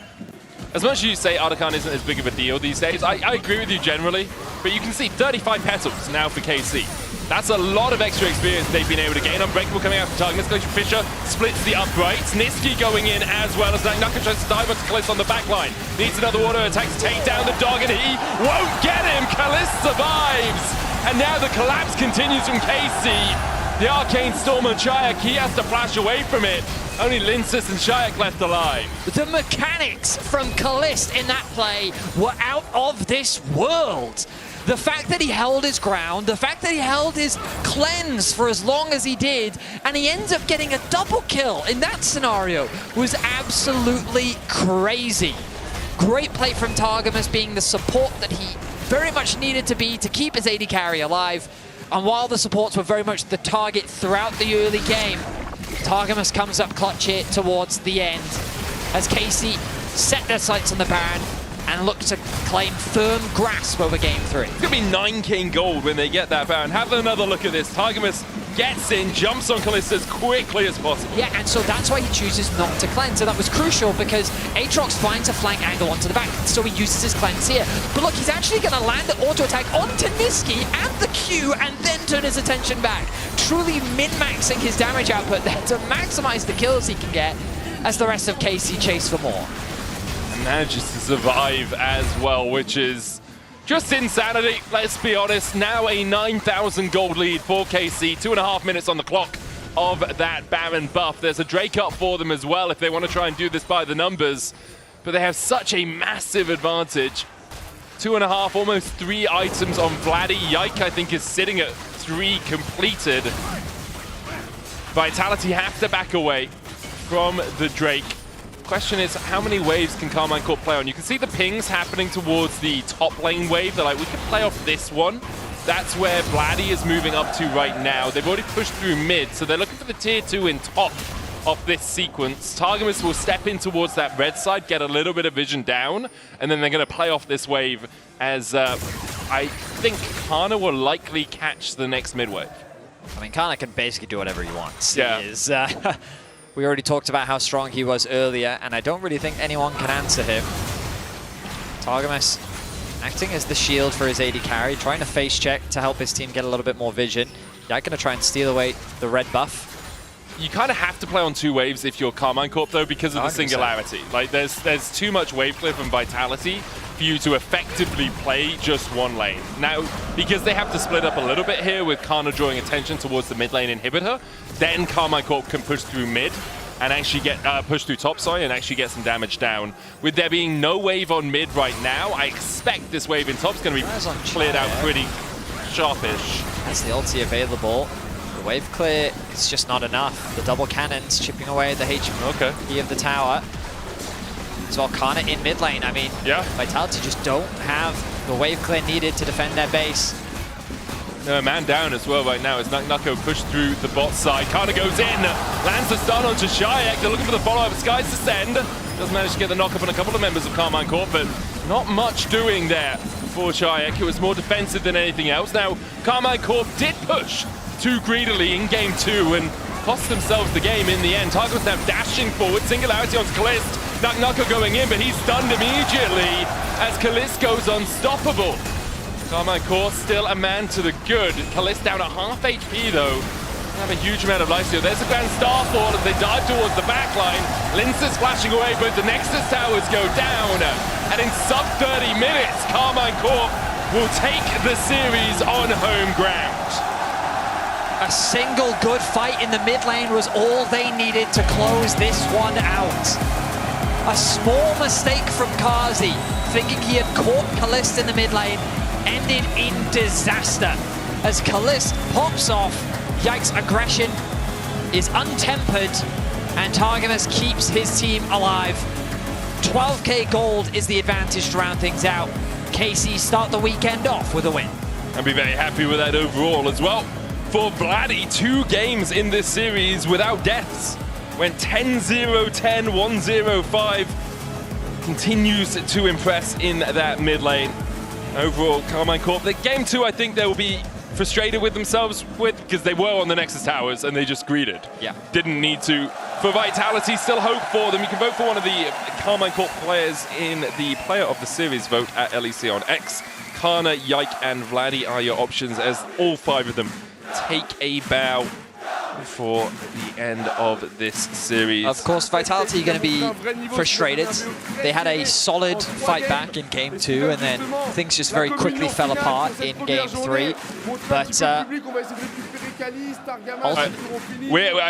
As much as you say Artican isn't as big of a deal these days, I agree with you generally, but you can see 35 petals now for KC. That's a lot of extra experience they've been able to gain. Unbreakable coming out from Target. Fisher splits the uprights. Niski going in as well as Naka tries to dive onto Kalis on the back line. Needs another auto attack to take down the dog, and he won't get him. Kalis survives. And now the collapse continues from KC. The Arcane Storm on Shayak, he has to flash away from it. Only Linsis and Shayak left alive.
The mechanics from Kalist in that play were out of this world. The fact that he held his ground, the fact that he held his cleanse for as long as he did, and he ends up getting a double kill in that scenario was absolutely crazy. Great play from Targamas, being the support that he very much needed to be to keep his AD carry alive. And while the supports were very much the target throughout the early game, Targamas comes up clutch here towards the end as KC set their sights on the Baron and look to claim firm grasp over game 3.
It's going to be 9k gold when they get that Baron. Have another look at this. Targamas gets in, jumps on Kalista as quickly as possible.
Yeah, and so that's why he chooses not to cleanse. So that was crucial because Aatrox finds a flank angle onto the back, so he uses his cleanse here. But look, he's actually going to land the auto attack onto Niski and the Q and then turn his attention back. Truly min-maxing his damage output there to maximize the kills he can get as the rest of KC chase for more.
And manages to survive as well, which is just insanity, let's be honest. Now a 9,000 gold lead for KC. 2.5 minutes on the clock of that Baron buff. There's a Drake up for them as well if they want to try and do this by the numbers. But they have such a massive advantage. 2.5, almost 3 items on Vladdy. Yike, I think, is sitting at 3 completed. Vitality have to back away from the Drake. Question is, how many waves can Carmine Corp play on? You can see the pings happening towards the top lane wave. They're like, we can play off this one. That's where Vladdy is moving up to right now. They've already pushed through mid, so they're looking for the tier 2 in top of this sequence. Targamas will step in towards that red side, get a little bit of vision down, and then they're going to play off this wave as I think Kana will likely catch the next mid wave.
I mean, Kana can basically do whatever he wants.
Yeah.
He is, we already talked about how strong he was earlier, and I don't really think anyone can answer him. Targamas acting as the shield for his AD carry, trying to face check to help his team get a little bit more vision. Yeah, going to try and steal away the red buff.
You kind of have to play on 2 waves if you're Carmine Corp, though, because of the
100%.
singularity. Like, there's too much wave cliff and vitality for you to effectively play just 1 lane. Now, because they have to split up a little bit here with Kana drawing attention towards the mid lane inhibitor, then Carmine Corp can push through mid and actually get push through top, and actually get some damage down. With there being no wave on mid right now, I expect this wave in top's going to be cleared out pretty sharpish.
That's the ulti available. The wave clear is just not enough. The double cannons chipping away at the HP of the tower. As well, Kana in mid lane. I mean, Vitality just don't have the wave clear needed to defend their base.
No, man down as well right now as Nako pushed through the bot side. Kana goes in, lands the stun onto Shayak. They're looking for the follow-up. Skies Descend. Doesn't manage to get the knock up on a couple of members of Carmine Corp, but not much doing there for Shayak. It was more defensive than anything else. Now, Carmine Corp did push too greedily in game 2 and cost themselves the game in the end. Targamas now dashing forward. Singularity on Kalist. Nako going in, but he's stunned immediately as Kalist goes unstoppable. Carmine Corp still a man to the good. Kalist down at half HP though. Have a huge amount of life steal. There's a Grand Starfall as they dive towards the back line. Lince's flashing away, but the Nexus towers go down. And in sub 30 minutes, Carmine Corp will take the series on home ground.
A single good fight in the mid lane was all they needed to close this one out. A small mistake from Kazi, thinking he had caught Kalist in the mid lane, ended in disaster. As Kalist pops off, Yike's aggression is untempered, and Targamas keeps his team alive. 12k gold is the advantage to round things out. KC start the weekend off with a win.
I'd be very happy with that overall as well. For Vladdy, 2 games in this series without deaths. Went 10-0, 10, 1-0, 5. Continues to impress in that mid lane. Overall, Carmine Corp, the game 2, I think they will be frustrated with themselves because they were on the Nexus towers and they just greeted.
Yeah.
Didn't need to. For Vitality, still hope for them. You can vote for one of the Carmine Corp players in the Player of the Series vote at LEC on X. Kana, Yike, and Vladdy are your options as all 5 of them take a bow for the end of this series.
Of course, Vitality are going to be frustrated. They had a solid fight back in game 2, and then things just very quickly fell apart in game 3. But
I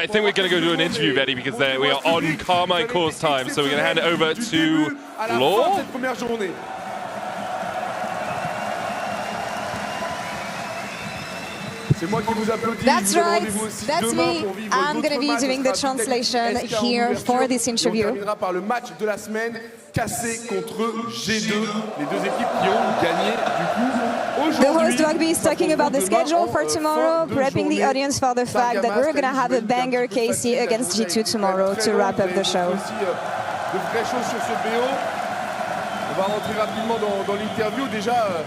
think we're going to go do an interview, Betty, because we are on Carmine Corp's time. So we're going to hand it over to Law.
That's right, that's me. I'm going to be doing the translation here for this interview. The host rugby is talking about the schedule for tomorrow, prepping the audience for the fact that we're going to have a banger KC against G2 tomorrow to wrap up the show.
On va rentrer rapidement dans l'interview. Déjà,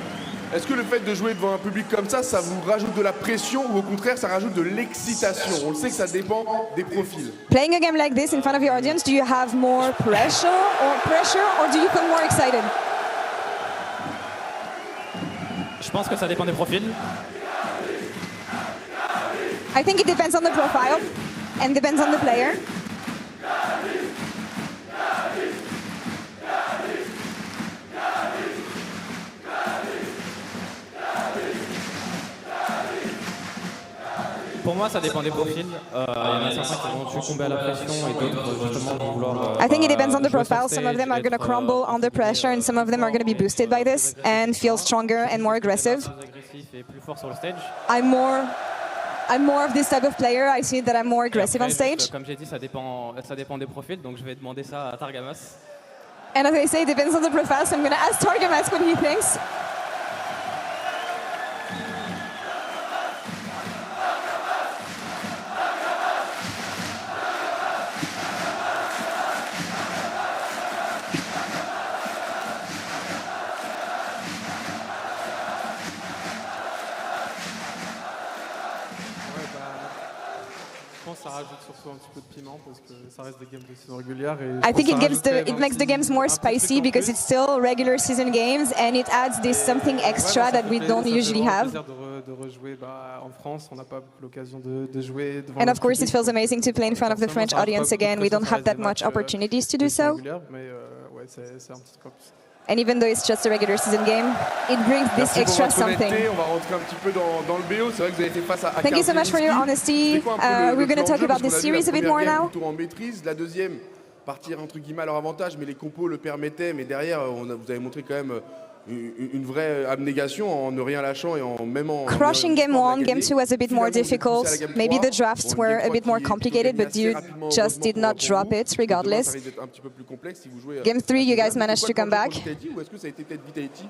est-ce que le fait de jouer devant un public comme ça vous rajoute de la pression ou au contraire ça rajoute de l'excitation? On le sait que ça dépend des profils.
Playing a game like this in front of your audience, do you have more pressure or do you feel more excited?
Je pense que ça dépend des profils.
I think it depends on the profile and depends on the player.
Pour moi, ça dépend des profils. Il y en a certains qui vont succomber à la pression et d'autres justement vont vouloir.
I think it depends on the profile. Some of them are going to crumble under pressure, and some of them are going to be boosted by this and feel stronger and more aggressive. I'm more of this type of player. I see that I'm more aggressive on stage.
Comme j'ai dit, ça dépend des profils, donc je vais demander ça à Targamas.
And as I say, it depends on the profile, so I'm going to ask Targamas what he thinks. I think it makes the games more spicy because it's still regular season games and it adds this something extra that we don't usually have. And of course it feels amazing to play in front of the French audience again. We don't have that much opportunities to do so. And even though it's just a regular season game, it brings this extra something. Thank you so much for your honesty. We're going to talk about this series a bit more now.
Partir entre guillemets à leur avantage, mais les compos le permettaient. Mais derrière, vous avez montré quand même une vraie abnégation en ne rien lâchant et en même en.
Crushing game 1, game 2 was a bit more difficult. Maybe the drafts were a bit more complicated, but you just did not drop it regardless. Game 3, you guys managed to come back.
Ou est-ce que ça a été peut-être Vitality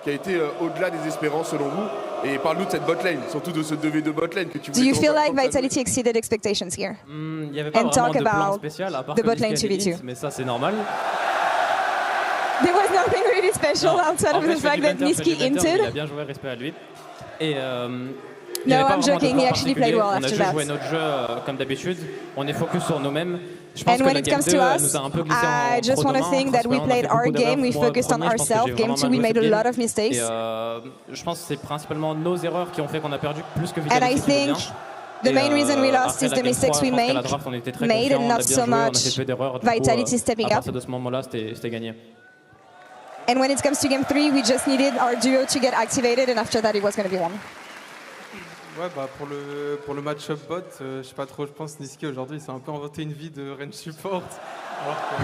qui a été au-delà des espérances selon vous? Et parle-nous de cette botlane, surtout de ce 2v2 botlane que tu voulais.
Do you feel like Vitality exceeded expectations here?
Il n'y avait pas
And
vraiment
talk
de plan
about
spécial à part
the
que
botlane
Niski a des
2v2.
hits, mais ça c'est normal.
There was nothing really special outside of the fact that Niski
Il a
hinted.
bien joué, respect à lui. Et
No, I'm joking. He actually played well after that.
On a juste joué notre jeu comme d'habitude. On est focus sur nous-mêmes. Je pense
And
que
when
la
it
game
comes
2
to us,
nous a un peu glissé
I
en
just
trop
want
de
to
main.
think that we
Principalement,
played
on a fait
our
beaucoup
game, we
d'erreurs.
focused on
Moi, je pense que
ourselves.
j'ai
Game
vraiment
2, we
mal
made a
joué cette
lot
game.
of mistakes.
Et je pense que c'est principalement nos erreurs qui ont fait qu'on a perdu plus que
And I
Vitality qui joue bien.
think The main reason we lost is the mistakes we made and not so much Vitality stepping up. And when it comes to game 3, we just needed our duo to get activated, and after that, it was going to be one.
Ouais, bah pour le match-up bot, je sais pas trop, je pense Niski aujourd'hui, c'est un peu inventé une vie de range support. Alors que,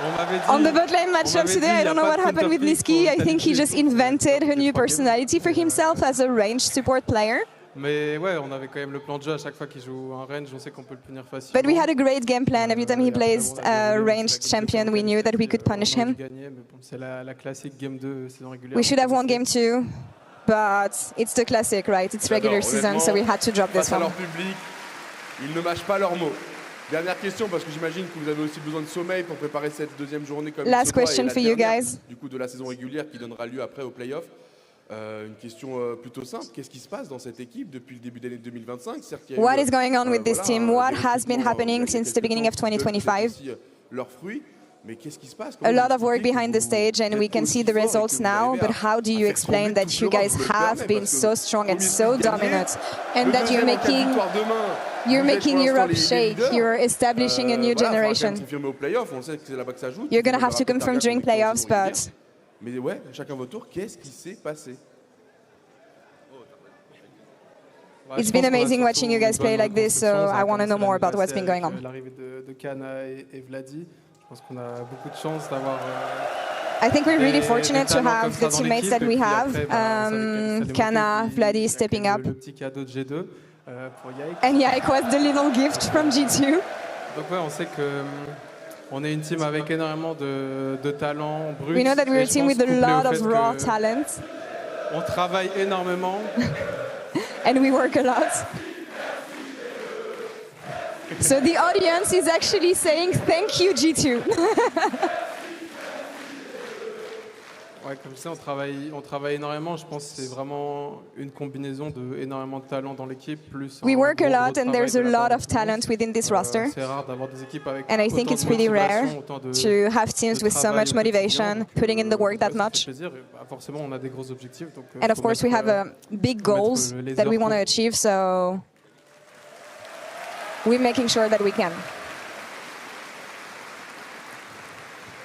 on m'avait dit,
on the bot lane matchup today, I don't know what happened with Niski. I think he just invented a new personality for himself as a range support player.
Mais ouais, on avait quand même le plan de jeu à chaque fois qu'il joue un range, on sait qu'on peut le punir facilement.
But we had a great game plan. Every time he plays a ranged champion, we knew that we could punish him.
C'est la classique game 2 saison régulière.
We should have won game 2, but it's the classic, right? It's regular season, so we had to drop this
face à
one.
leur public, ils ne mâchent pas leurs mots. Dernière question, parce que j'imagine que vous avez aussi besoin de sommeil pour préparer cette deuxième journée comme
Last question for you guys.
Du coup, de la saison régulière qui donnera lieu après aux playoffs. Une question plutôt simple, qu'est-ce qui se passe dans cette équipe depuis le début d'année 2025?
What is going on with this team? What has been happening since the beginning of 2025?
Leurs fruits, mais qu'est-ce qui se passe?
A lot of work behind the stage, and we can see the results now, but how do you explain that you guys have been so strong and so dominant, and that you're making Europe shake, you're establishing a new generation? You're going to have to confirm during playoffs, but...
Mais ouais, chacun votre tour, qu'est-ce qui s'est passé?
It's been amazing watching you guys play like this, so I want to know more about what's been going on.
L'arrivée de Kana et Vladi, je pense qu'on a beaucoup de chance d'avoir.
I think we're really fortunate to have the teammates that we have. Kana, Vladi stepping up.
Le petit cadeau de G2 pour Yike.
And Yike was the little gift from G2.
Donc ouais, on sait que on est une team avec énormément de talent brut.
We know that we're a team with a lot of raw talent.
On travaille énormément.
And we work a lot. So the audience is actually saying thank you, G2.
Ouais, comme ça, on travaille énormément. Je pense que c'est vraiment une combinaison de énormément de talent dans l'équipe, plus.
We work a lot, and there's a lot of talent within this roster.
C'est rare d'avoir des équipes avec
and I think it's pretty rare to have teams with so much motivation, putting in the work that much.
Forcément, on a des gros objectifs. Donc,
and of course, we have big goals that we want to achieve, so we're making sure that we can.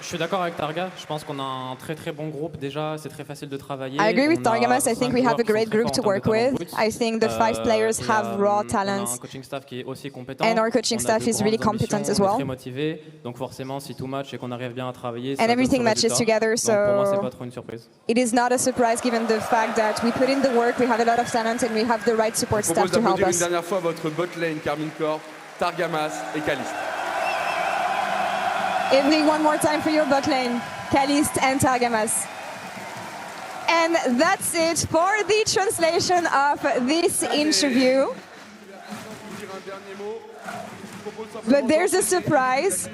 Je suis d'accord avec Targa, je pense qu'on a un très très bon groupe déjà, c'est très facile de travailler.
I agree with Targamas, I think we have a great group to work with. I think the 5 players have raw talents.
On a un coaching staff qui est aussi compétent.
And our coaching staff is really competent as well.
On est très motivé, donc forcément si tout match et qu'on arrive bien à travailler,
and everything matches together, so
pour moi c'est pas trop une surprise.
It is not a surprise given the fact that we put in the work, we have a lot of talent and we have the right support staff to help us.
Une dernière fois votre bot lane, Carmine Corp, Targamas et Caliste.
Evening, one more time for your bot lane, Caliste and Targamas. And that's it for the translation of this interview. But there's a surprise.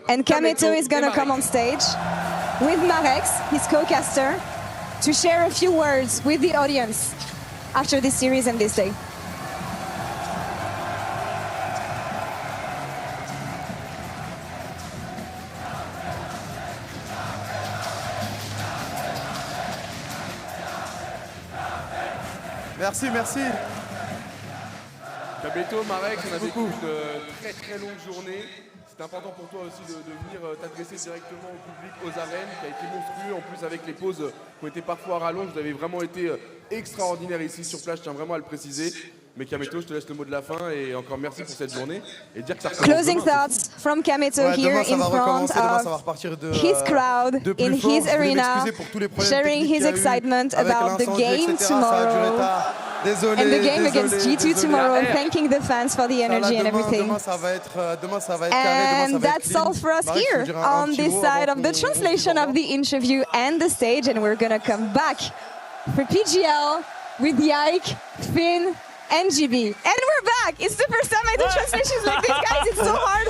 And Kameto is going to come on stage with Marex, his co-caster, to share a few words with the audience after this series and this day.
Merci, merci. Kameto, Marek, on a vécu une très très longue journée. C'était important pour toi aussi de venir t'adresser directement au public, aux arènes, qui a été monstrueux. En plus, avec les pauses qui ont été parfois à rallonge, vous avez vraiment été extraordinaire ici sur place, je tiens vraiment à le préciser. Mais Kameto, je te laisse le mot de la fin et encore merci pour cette journée. Et dire que ça
Closing thoughts from Kameto here in front of his crowd, in his arena, sharing his excitement about the game tomorrow and the game against G2 tomorrow, thanking the fans for the energy and everything. And that's all for us here on this side of the translation of the interview and the stage, and we're gonna come back for PGL with Yike, Finn, and GB. And we're back! It's the first time I do translations like this, guys. It's so hard.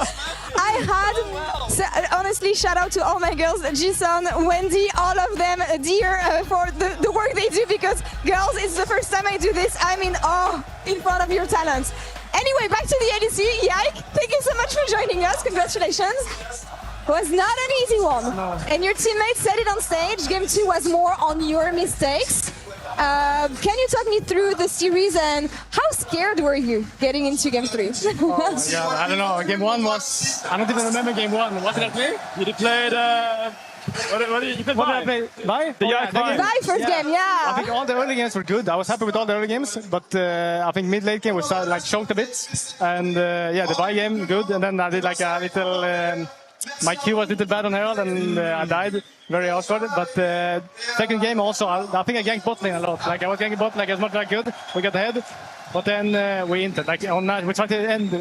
Honestly, shout out to all my girls, Jison, Wendy, all of them, dear, for the work they do, because girls, it's the first time I do this. I'm in awe in front of your talents. Anyway, back to the LEC. Yike, thank you so much for joining us. Congratulations. It was not an easy one. No. And your teammates said it on stage. Game 2 was more on your mistakes. Can you talk me through the series and how scared were you getting into game 3?
Yeah, I don't know. Game 1 was... I don't even remember game 1. What did I play?
You played... What did you play?
What did I play? Vi?
The
Vi first game, yeah.
I think all the early games were good. I was happy with all the early games, but I think mid-late game was like choked a bit. And yeah, the Vi game, good. And then I did like a little... my Q was a little bad on Herald and I died very awkward. But second game also, I think I ganked bot lane a lot. Like I was ganking bot like as much as I could. We got ahead. But then we entered, like on that, we tried to end,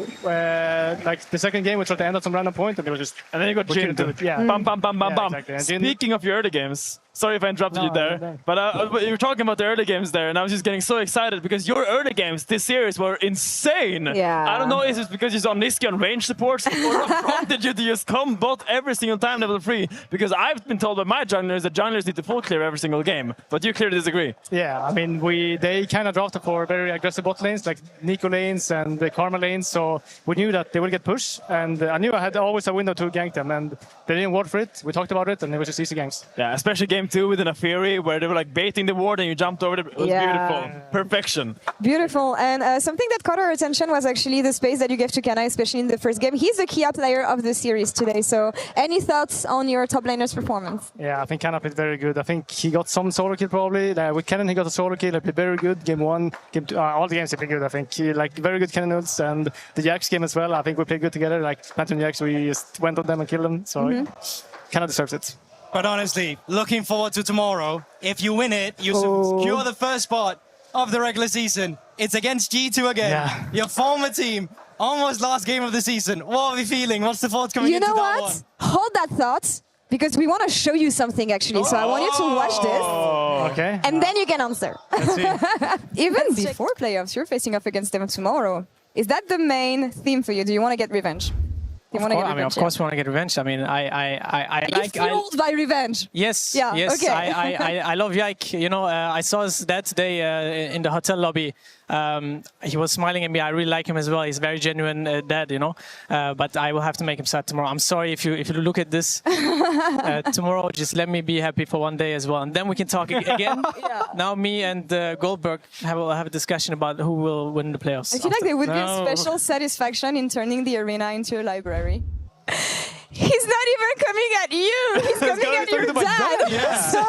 like the second game, we tried to end at some random point, and it was just.
And then you got Jin to it.
Yeah.
Bam, bam, bam, bam, bam.
Exactly.
Speaking of your early games, sorry if I interrupted you there, but you were talking about the early games there, and I was just getting so excited because your early games this series were insane.
Yeah.
I don't know if it's because you saw Niski on range supports or what prompted you to just come bot every single time level 3, because I've been told by my junglers that junglers need to full clear every single game, but you clearly disagree.
Yeah, I mean, they kind of drafted for very aggressive bot lanes, like Nico lanes and the Karma lanes, so we knew that they would get pushed, and I knew I had always a window to gank them, and they didn't ward for it. We talked about it, and it was just easy ganks.
Yeah, especially game 2 with an Fury, where they were like baiting the ward and you jumped over it. It was beautiful. Perfection.
Beautiful. And something that caught our attention was actually the space that you gave to Kana, especially in the first game. He's the key out player of the series today, so any thoughts on your top laner's performance?
Yeah, I think Kana played very good. I think he got some solo kill probably. With Kennen, he got a solo kill. He played very good. Game 1, game 2, all the games he played good, I think. He like very good Kennen ults, and the Jax game as well. I think we played good together. Like Pantheon Jax, we just went on them and killed them. So Kana deserves it.
But honestly, looking forward to tomorrow. If you win it, you secure the first spot of the regular season. It's against G2 again. Yeah. Your former team. Almost last game of the season. What are we feeling? What's the thoughts coming into that one?
You know what? Hold that thought, because we want to show you something actually. So I want you to watch this.
Okay.
And then you can answer.
Let's see.
Even before playoffs, you're facing off against them tomorrow. Is that the main theme for you? Do you want to get revenge?
Of course, we want to get revenge. I mean, I
like. Fueled by revenge.
Yes.
Yeah.
Yes.
Okay.
I love Yike. You know, I saw us that day in the hotel lobby. He was smiling at me. I really like him as well. He's very genuine dad, you know. But I will have to make him sad tomorrow. I'm sorry if you look at this tomorrow. Just let me be happy for one day as well, and then we can talk again. Now me and Goldberg will have a discussion about who will win the playoffs.
I feel like there would be a special satisfaction in turning the arena into a library. He's not even coming at you. He's coming at your dad. So,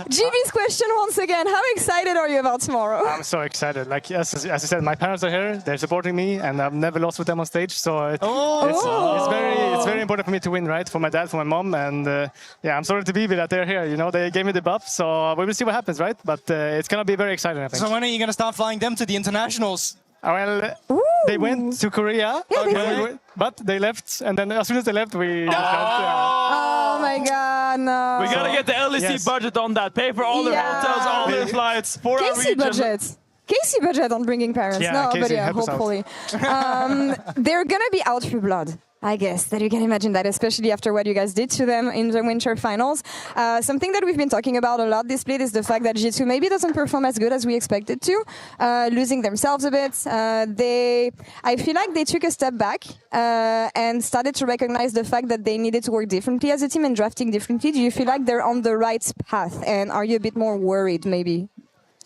GB's question once again. How excited are you about tomorrow?
I'm so excited. Like as I said, my parents are here. They're supporting me, and I've never lost with them on stage. So it's very important for me to win, right? For my dad, for my mom, and yeah, I'm sorry to be that they're here. You know, they gave me the buff, so we will see what happens, right? But it's gonna be very exciting, I think.
So when are you gonna start flying them to the internationals?
Well, they went to Korea, but they left, and then as soon as they left, we...
Oh my god, no.
We gotta get the LEC budget on that. Pay for all their hotels, all their flights, for our region.
Casey budget on bringing parents.
Yeah,
no,
Casey,
but yeah, hopefully. They're gonna be out for blood. I guess that you can imagine that, especially after what you guys did to them in the winter finals. Something that we've been talking about a lot this split is the fact that G2 maybe doesn't perform as good as we expected to, losing themselves a bit. I feel like they took a step back and started to recognize the fact that they needed to work differently as a team and drafting differently. Do you feel like they're on the right path, and are you a bit more worried maybe?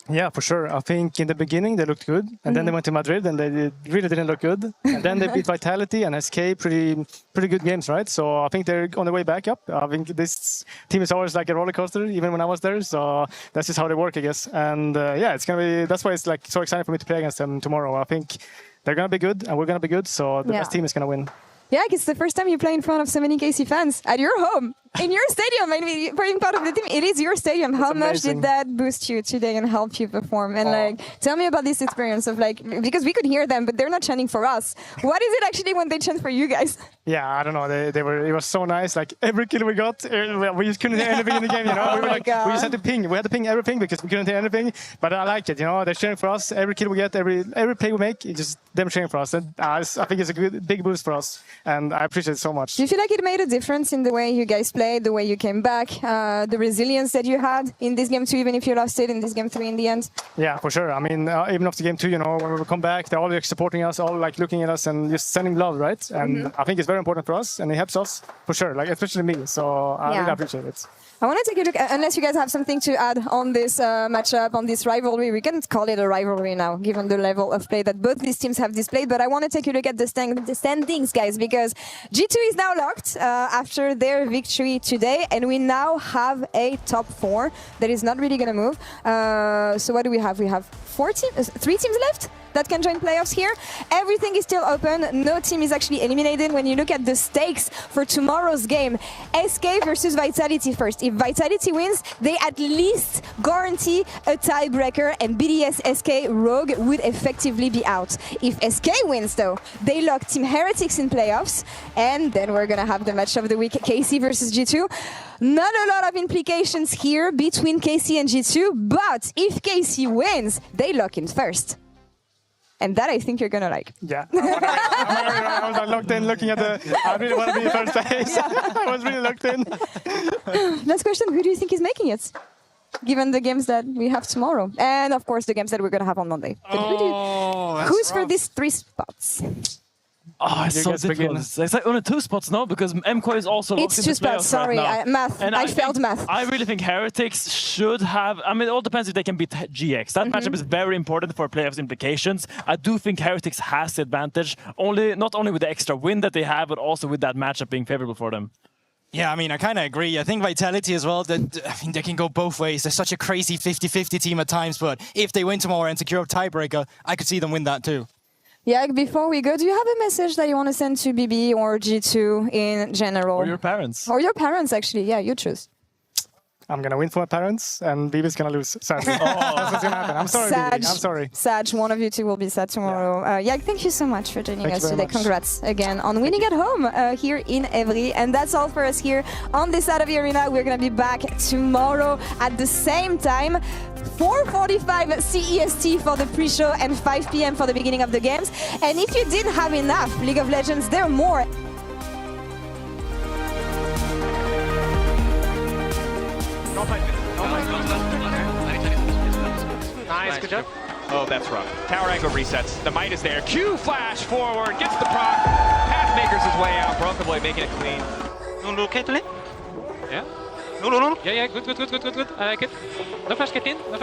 Yeah, for sure. I think in the beginning they looked good, and then they went to Madrid and they really didn't look good. And then they beat Vitality and SK, pretty good games, right? So I think they're on their way back up. I think this team is always like a roller coaster, even when I was there. So that's just how they work, I guess. And yeah, it's gonna be. That's why it's like so exciting for me to play against them tomorrow. I think they're gonna be good, and we're gonna be good. So the best team is gonna win.
Yeah, it's the first time you play in front of so many KC fans at your home, in your stadium. I mean, being part of the team, it is your stadium. How much did that boost you today and help you perform? And like, tell me about this experience of like, because we could hear them, but they're not chanting for us. What is it actually when they chant for you guys?
Yeah, I don't know. They were. It was so nice. Like every kill we got, we just couldn't hear anything in the game. You know, we were like, we just had to ping. We had to ping everything because we couldn't hear anything. But I like it. You know, they're cheering for us. Every kill we get, every play we make, it's just them cheering for us. And I think it's a big boost for us, and I appreciate it so much.
Do you feel like it made a difference in the way you guys play? played, the way you came back, the resilience that you had in this game 2, even if you lost it in this game 3 in the end?
Yeah, for sure. I mean, even after game 2, you know, when we come back, they're all like supporting us, all like looking at us and just sending love, right? And I think it's very important for us, and it helps us for sure, like especially me. So I really appreciate it.
I want to take a look, unless you guys have something to add on this matchup, on this rivalry. We can't call it a rivalry now, given the level of play that both these teams have displayed. But I want to take a look at the standings, guys, because G2 is now locked after their victory today, and we now have a top 4 that is not really going to move. So what do we have? We have 3 teams left that can join playoffs here. Everything is still open. No team is actually eliminated. When you look at the stakes for tomorrow's game, SK versus Vitality first. If Vitality wins, they at least guarantee a tiebreaker, and BDS SK Rogue would effectively be out. If SK wins, though, they lock Team Heretics in playoffs, and then we're gonna have the match of the week, KC versus G2. Not a lot of implications here between KC and G2, but if KC wins, they lock in first. And that I think you're gonna like.
Yeah, I was locked in looking at I really want to be first place. I was really locked in.
Last question, who do you think is making it? Given the games that we have tomorrow. And of course the games that we're gonna have on Monday. But who's for these 3 spots?
Oh, it's so difficult. It's like only 2 spots now because MK is also locked
It's 2 spots, sorry. Math. I failed math.
I really think Heretics should have... I mean, it all depends if they can beat GX. That matchup is very important for playoffs implications. I do think Heretics has the advantage, not only with the extra win that they have, but also with that matchup being favorable for them.
Yeah, I mean, I kind of agree. I think Vitality as well, I mean, they can go both ways. They're such a crazy 50-50 team at times, but if they win tomorrow and secure a tiebreaker, I could see them win that too.
Yeah, before we go, do you have a message that you want to send to BB or G2 in general?
Or your parents.
Or your parents, actually. Yeah, you choose.
I'm going to win for my parents, and BB's going to lose, sadly. That's what's going to happen. I'm sorry, BB. I'm sorry.
Saj, one of you two will be sad tomorrow. Yeah, thank you so much for joining us today. Congrats again on winning at home here in Evry. And that's all for us here on this side of the arena. We're going to be back tomorrow at the same time. 4:45 CEST for the pre-show and 5 p.m. for the beginning of the games. And if you didn't have enough League of Legends, there are more.
Nice, good job. Oh, that's rough. Tower angle resets. The might is there. Q flash forward, gets the proc. Path makers his way out. Broken Blade making it clean.
No, Caitlyn?
Yeah.
No.
Yeah, good. I like it. No flash get in.
Nice,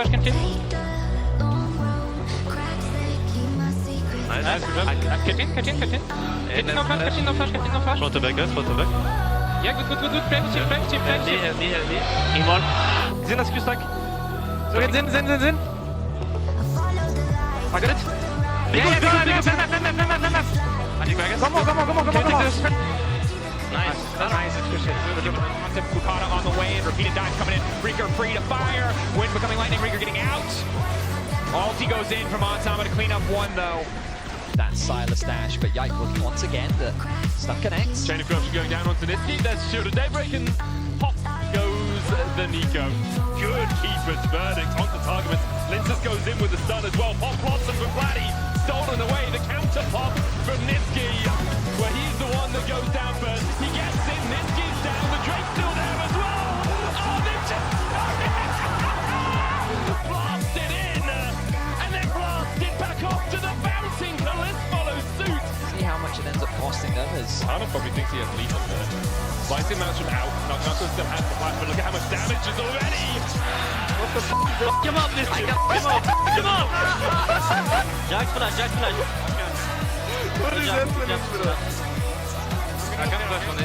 good job.
Get in. Get in, no flash.
Front to back.
Yeah, good. Play.
Healthy. In one. Zin as Q stack. Zin. I got it. Big one. Come on.
Nice. Fukada on the way and repeated dives coming in. Reeker free to fire. Wind becoming lightning. Reeker getting out. Ulti goes in from Ontama to clean up one though.
That's Silas dash, but Yike looking once again that stuff connects.
Chain of corruption going down onto Niski. There's Shield of Daybreak and pop goes the Nico. Good keeper's verdict onto target. Linces goes in with the stun as well. Pop blossom from Vladdy. Stolen away. The counter pop from Niski. Where he's the one that goes down first. He gets in. Niski's down. The Drake's still there as well. Oh, they've just blasted in. And then blasted back off to the bouncing. Kalist follows suit.
See how much it ends up costing them as...
Hana probably thinks he has lead on there. Slicing Malcolm out. Knuckles still has the flat, but look at how much damage is already. What the f***? Come on, this dude. Come on.
Jack flash.
What is happening?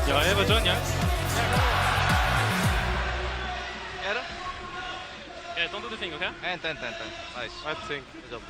Ja, jag var done, ja. Don't do the thing, okay?
Nice.
I think. Good job.